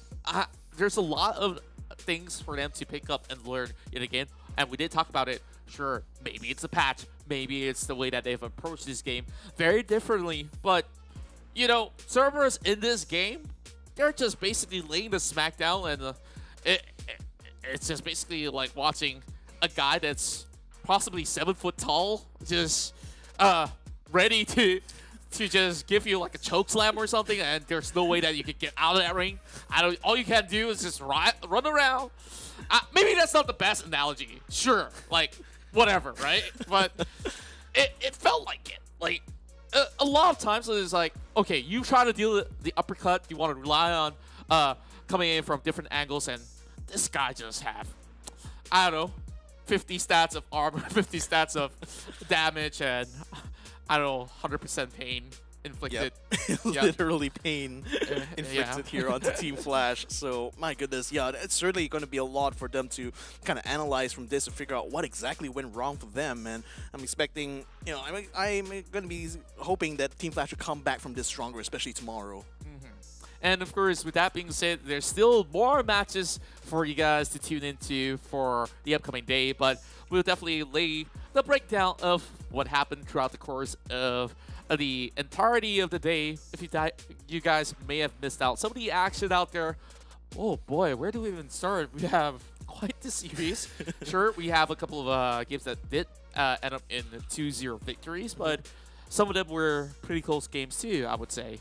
There's a lot of things for them to pick up and learn yet again, and we did talk about it. Sure, maybe it's a patch, maybe it's the way that they've approached this game very differently, but you know, Cerberus in this game, they're just basically laying the smackdown, and it's just basically like watching a guy that's possibly 7 foot tall, just ready to just give you like a choke slam or something, and there's no way that you can get out of that ring. All you can do is just run around. Maybe that's not the best analogy. Sure, like whatever, right? But it felt like it. Like, a lot of times it's like, okay, you try to deal with the uppercut, you want to rely on coming in from different angles, and this guy just have, I don't know, 50 stats of armor, 50 stats of damage, and I don't know, 100% pain inflicted. Yep. Literally pain inflicted here onto Team Flash. So, my goodness, yeah, it's certainly going to be a lot for them to kind of analyze from this and figure out what exactly went wrong for them. And I'm expecting, you know, I'm going to be hoping that Team Flash will come back from this stronger, especially tomorrow. And of course, with that being said, there's still more matches for you guys to tune into for the upcoming day, but we'll definitely lay the breakdown of what happened throughout the course of the entirety of the day. If you guys may have missed out some of the action out there, oh boy, where do we even start? We have quite the series. Sure, we have a couple of games that did end up in 2-0 victories, but some of them were pretty close games too, I would say.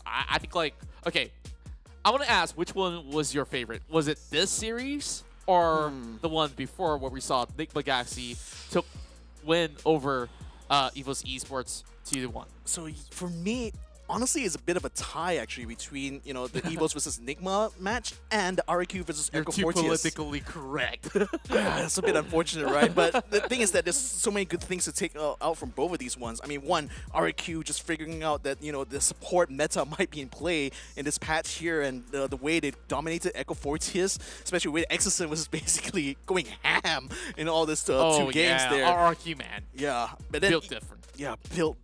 I think, like, okay, I want to ask, which one was your favorite? Was it this series or the one before where we saw Enigma Galaxy win over EVOS Esports 2-1? So for me, honestly, it's a bit of a tie actually between, you know, the EVOS versus Enigma match and the RQ versus You're Echo too Fortius. politically correct. It's a bit unfortunate, right? But the thing is that there's so many good things to take out from both of these ones. I mean, one, RQ just figuring out that, you know, the support meta might be in play in this patch here, and the way they dominated Echo Fortius, especially with Exorcism was basically going ham in all this two games there. RQ, man. Yeah, but then built different. Yeah,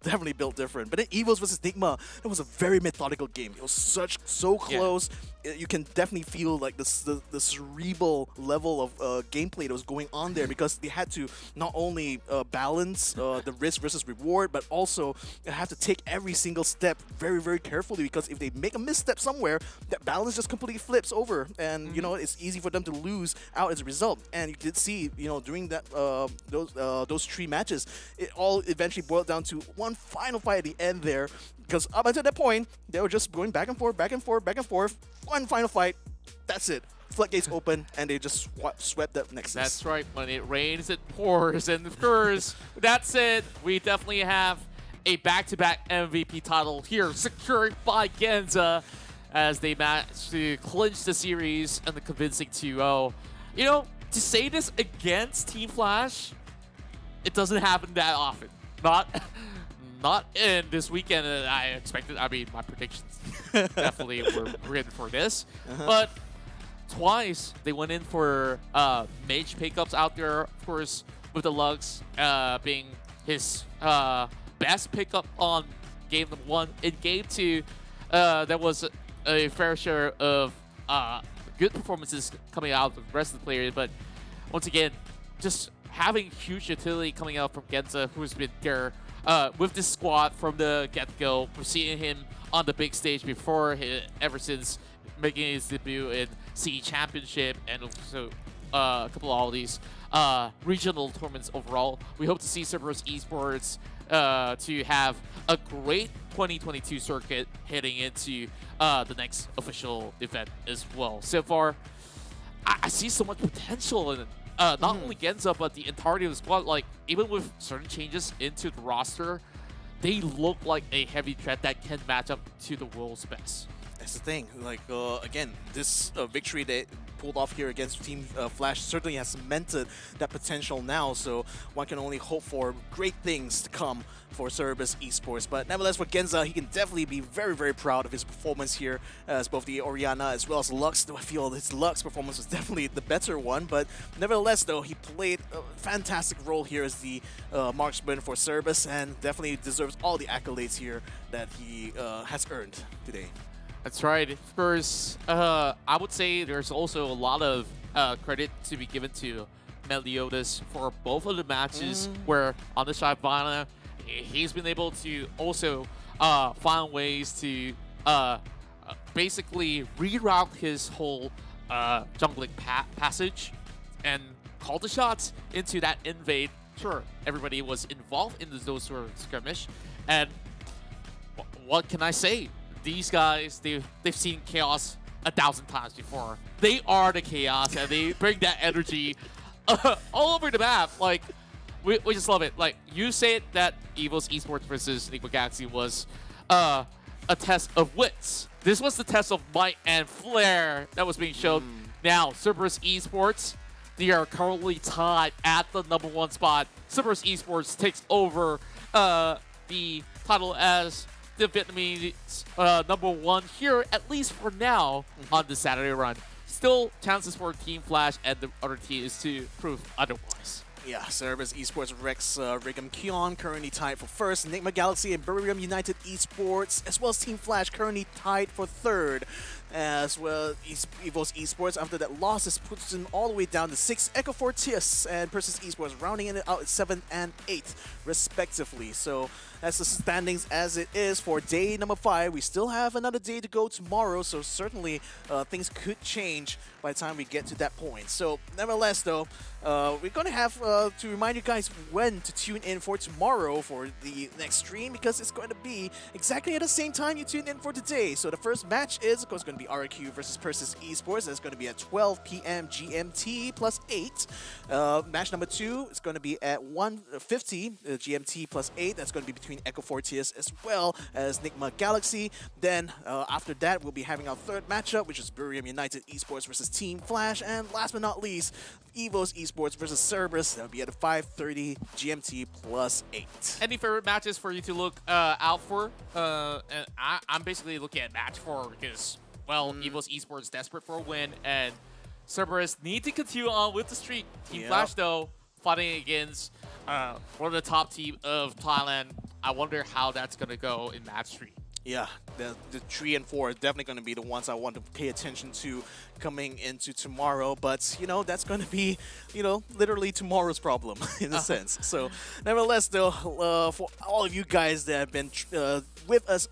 definitely built different. But then EVOS versus Enigma, it was a very methodical game. It was so close. you can definitely feel like the cerebral level of gameplay that was going on there, because they had to not only balance the risk versus reward, but also have to take every single step very, very carefully, because if they make a misstep somewhere, that balance just completely flips over, and you know, it's easy for them to lose out as a result. And you did see, you know, during that those 3 matches, it all eventually boiled down to one final fight at the end there, because up until that point, they were just going back and forth, back and forth, back and forth. One final fight, that's it. Floodgates open, and they just swept that Nexus. That's right. When it rains, it pours. And of course, that's it. We definitely have a back-to-back MVP title here, secured by Genza, as they managed to clinch the series and the convincing 2-0. You know, to say this against Team Flash, it doesn't happen that often. Not in this weekend. I expected. I mean, my predictions definitely were written for this, but twice they went in for mage pickups out there. Of course, with the Lux being his best pickup on game number 1. In game 2, there was a fair share of good performances coming out of the rest of the players, but once again, just having huge utility coming out from Genza, who's been there with this squad from the get-go. We're seeing him on the big stage before, ever since making his debut in CE Championship, and also a couple of all these regional tournaments overall. We hope to see Cerberus Esports to have a great 2022 circuit heading into the next official event as well. So far, I see so much potential in not only Genza, but the entirety of the squad. Like, even with certain changes into the roster, they look like a heavy threat that can match up to the world's best. That's the thing. Like, again, this victory they pulled off here against Team Flash certainly has cemented that potential now. So one can only hope for great things to come for Cerberus Esports. But nevertheless, for Genza, he can definitely be very, very proud of his performance here as both the Orianna as well as Lux. Though I feel his Lux performance was definitely the better one. But nevertheless, though, he played a fantastic role here as the marksman for Cerberus, and definitely deserves all the accolades here that he has earned today. That's right. Of course, I would say there's also a lot of credit to be given to Meliodas for both of the matches where on the Shyvana, he's been able to also find ways to basically reroute his whole jungling passage and call the shots into that invade. Sure, everybody was involved in those sort of skirmish, and what can I say? These guys, they've seen chaos 1,000 times before. They are the chaos, and they bring that energy all over the map. Like, we just love it. Like, you said that Evil's Esports versus Enigma Galaxy was a test of wits. This was the test of might and flair that was being shown. Now, Cerberus Esports, they are currently tied at the #1 spot. Cerberus Esports takes over the title as the Vietnamese #1 here, at least for now, on the Saturday run. Still chances for Team Flash and the other teams to prove otherwise. Yeah, Cerberus Esports Rex Rigam Keon currently tied for first. Enigma Galaxy and Buriram United Esports, as well as Team Flash, currently tied for third. As well, Evo's Esports, after that loss, is puts them all the way down to 6. Echo Fortius and Persis Esports rounding it out at 7 and 8, respectively. So that's the standings as it is for day number 5. We still have another day to go tomorrow, so certainly things could change by the time we get to that point. So nevertheless, though, we're going to have to remind you guys when to tune in for tomorrow for the next stream, because it's going to be exactly at the same time you tuned in for today. So the first match is, of course, going to be RQ versus Persis Esports. That's going to be at 12 p.m. GMT plus 8. Match number 2 is going to be at 1:50 GMT plus 8. That's going to be between Echo Fortius as well as Enigma Galaxy. Then after that, we'll be having our third matchup, which is Buriram United Esports versus Team Flash. And last but not least, Evo's Esports versus Cerberus. That'll be at 5:30 GMT plus 8. Any favorite matches for you to look out for? And I'm basically looking at match 4 because, well, Evo's Esports desperate for a win, and Cerberus need to continue on with the streak. Team Flash, though, fighting against one of the top team of Thailand. I wonder how that's going to go in match 3. Yeah, the 3 and 4 are definitely going to be the ones I want to pay attention to coming into tomorrow. But, that's going to be, literally tomorrow's problem in a sense. So, nevertheless, though, for all of you guys that have been with us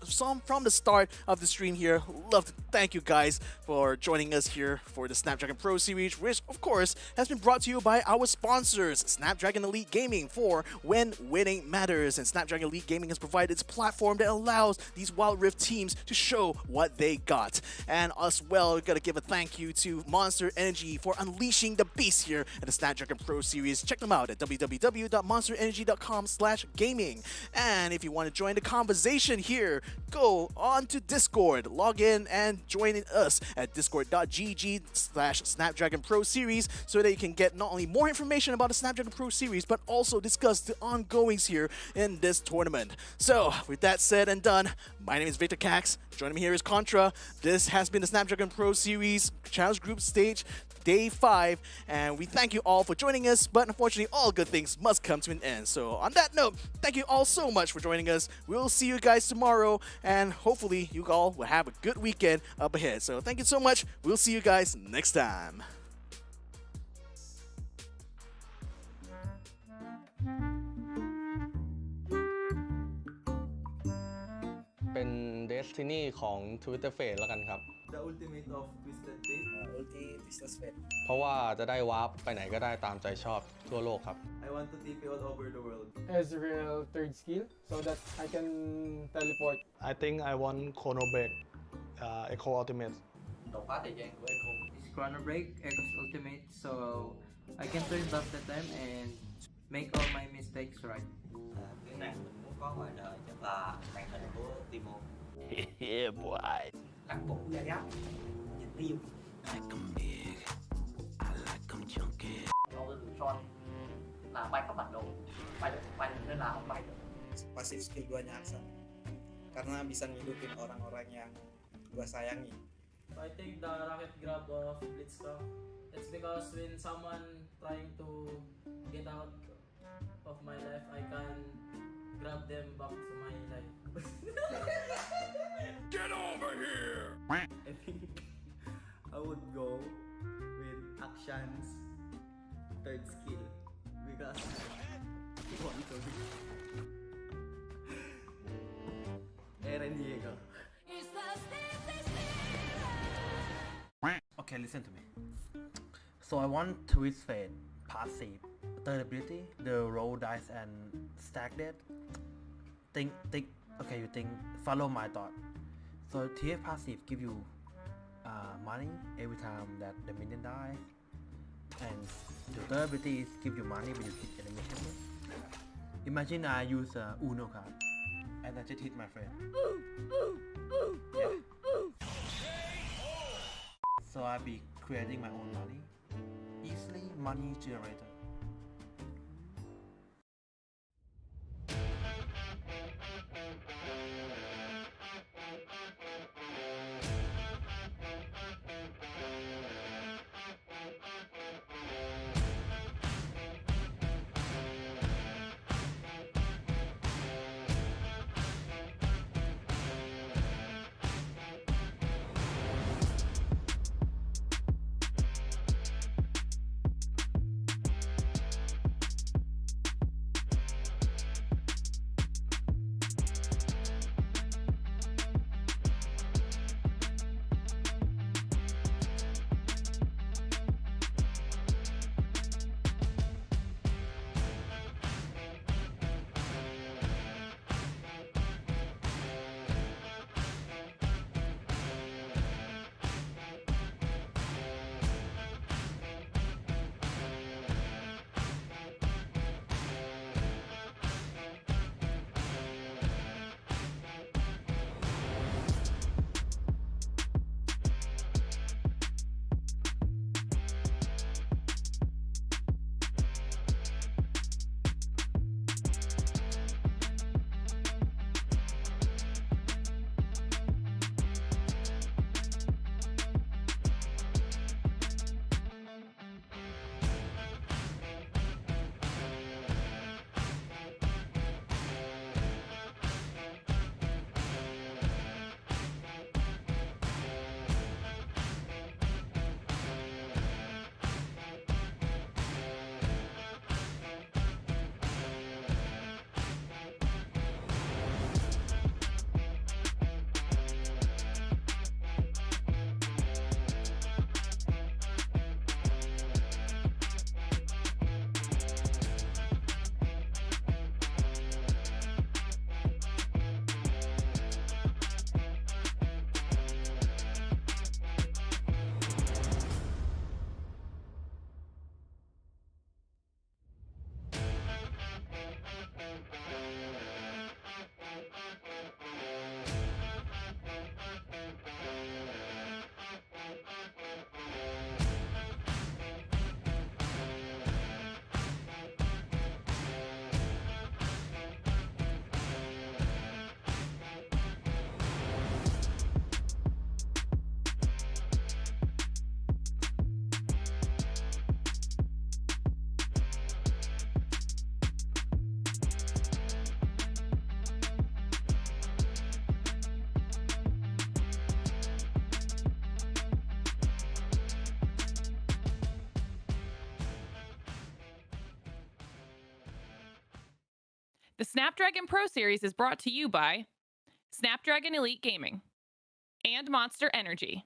from the start of the stream here, love to thank you guys for joining us here for the Snapdragon Pro Series, which, of course, has been brought to you by our sponsors, Snapdragon Elite Gaming, for when winning matters. And Snapdragon Elite Gaming has provided its platform that allows these Wild Rift teams to show what they got. And as well, we're going to give a thank you to Monster Energy for unleashing the beast here at the Snapdragon Pro Series. Check them out at www.monsterenergy.com/gaming. And if you want to join the conversation here, go on to Discord, log in and join us at discord.gg/Snapdragon Pro Series so that you can get not only more information about the Snapdragon Pro Series, but also discuss the ongoings here in this tournament. So, with that said and done, my name is Victor Cax. Joining me here is Contra. This has been the Snapdragon Pro Series Challenge Group Stage, Day 5, and we thank you all for joining us, but unfortunately, all good things must come to an end. So on that note, thank you all so much for joining us. We'll see you guys tomorrow, and hopefully you all will have a good weekend up ahead. So thank you so much. We'll see you guys next time.เป็น Destiny ของ Twitter Fate แล้วกันครับ The ultimate of Twisted Fate. Ulti Twisted Fate. เพราะว่าจะได้วาร์ปไปไหนก็ได้ตามใจชอบทั่วโลกครับ I want to TP all over the world. Ezreal third skill so that I can teleport. I think I want Chrono Break Echo Ultimate Đột phá thời gian của Echo. It's Chrono Break, Echo's Ultimate, so I can turn back the time and make all my mistakes right. Cái này mình muốn có ngoài đời chắc là màn hình của Timo. Yeah, boy. Lắc bụng ra gấp. Nhìn tiêu. Like them big. I like them chunky. Đâu được son là bay các bản đồ. Bay nên là không bay được. Pasif skill duanya Aksan. Karena bisa ngidupin orang-orang yang gua sayangi. I think the rocket grab of Blitzcrank, it's because when someone trying to get out of my life, I can grab them back to my life. Get over here! I think I would go with actions third skill because I want to be Eren Diego. Okay, listen to me. So I want Twist Fate passive, third ability, the roll dice and stack that. Okay, you think, follow my thought. So TF passive give you money every time that the minion dies, and the third ability is give you money when you hit enemy chamber. Imagine I use a Uno card and I just hit my friend. Yeah. So I'll be creating my own money, easily money generator. The Snapdragon Pro Series is brought to you by Snapdragon Elite Gaming and Monster Energy.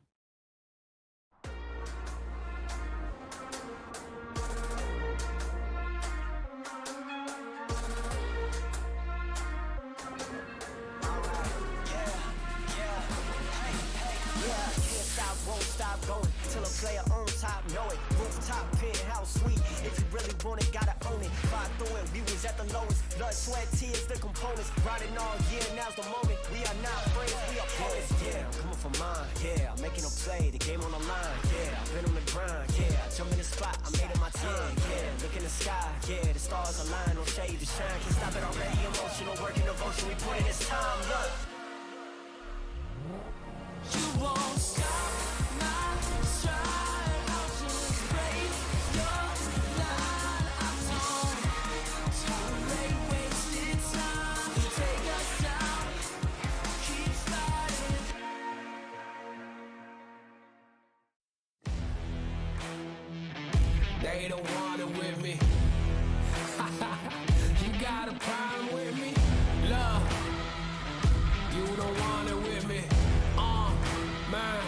Won't stop going till a player on top know it. Rooftop, penthouse, suite. If you really want it, gotta own it. Fly through it, we was at the lowest. Blood, sweat, tears, the components. Riding all year, now's the moment. We are not friends, we are opponents. Yeah, I'm coming for mine. Yeah, I'm making a play, the game on the line. Yeah, I've been on the grind. Yeah, I jump in the spot, I made it my time. Yeah, look in the sky. Yeah, the stars align, no shade to shine. Can't stop it already. Emotional work and devotion. We put in this time. Look. You won't stop. They don't want it with me. You got a problem with me? Love, you don't want it with me. Man,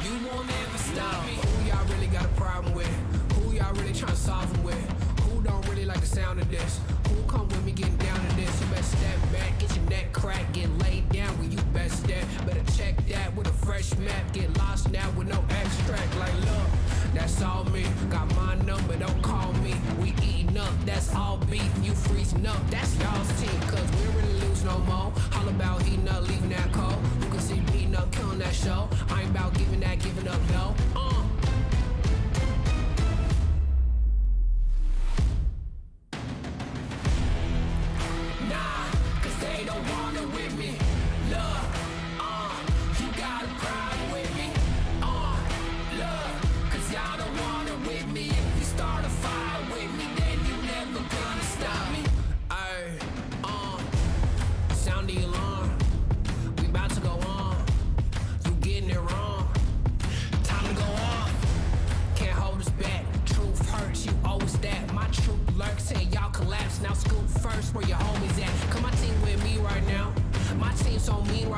you won't ever stop me. Who y'all really got a problem with? Who y'all really trying to solve it with? Who don't really like the sound of this? Who come with me getting down to this? You better step back, get your neck cracked, get laid down where you best step. Better check that with a fresh map. Get lost now with no extract. Like, look, that's all me. Got my number, don't call me. We eating up, that's all beef. You freezing up, that's y'all's team. Cause we don't really lose no more. All about heating up, leaving that cold. You can see beating up, killing that show. I ain't about giving up, no. Nah, cause they don't want it with me. Look, you got a problem with me. Look, cause y'all don't want it with me. If you start a fire with me, then you never gonna stop me. Ay, sound the alarm. We about to go on. You getting it wrong. Time to go off. Can't hold us back. Truth hurts, you always that. My truth lurks, say y'all collapse. Now scoop first where your homies at. Come my team with me right now. My team's so mean right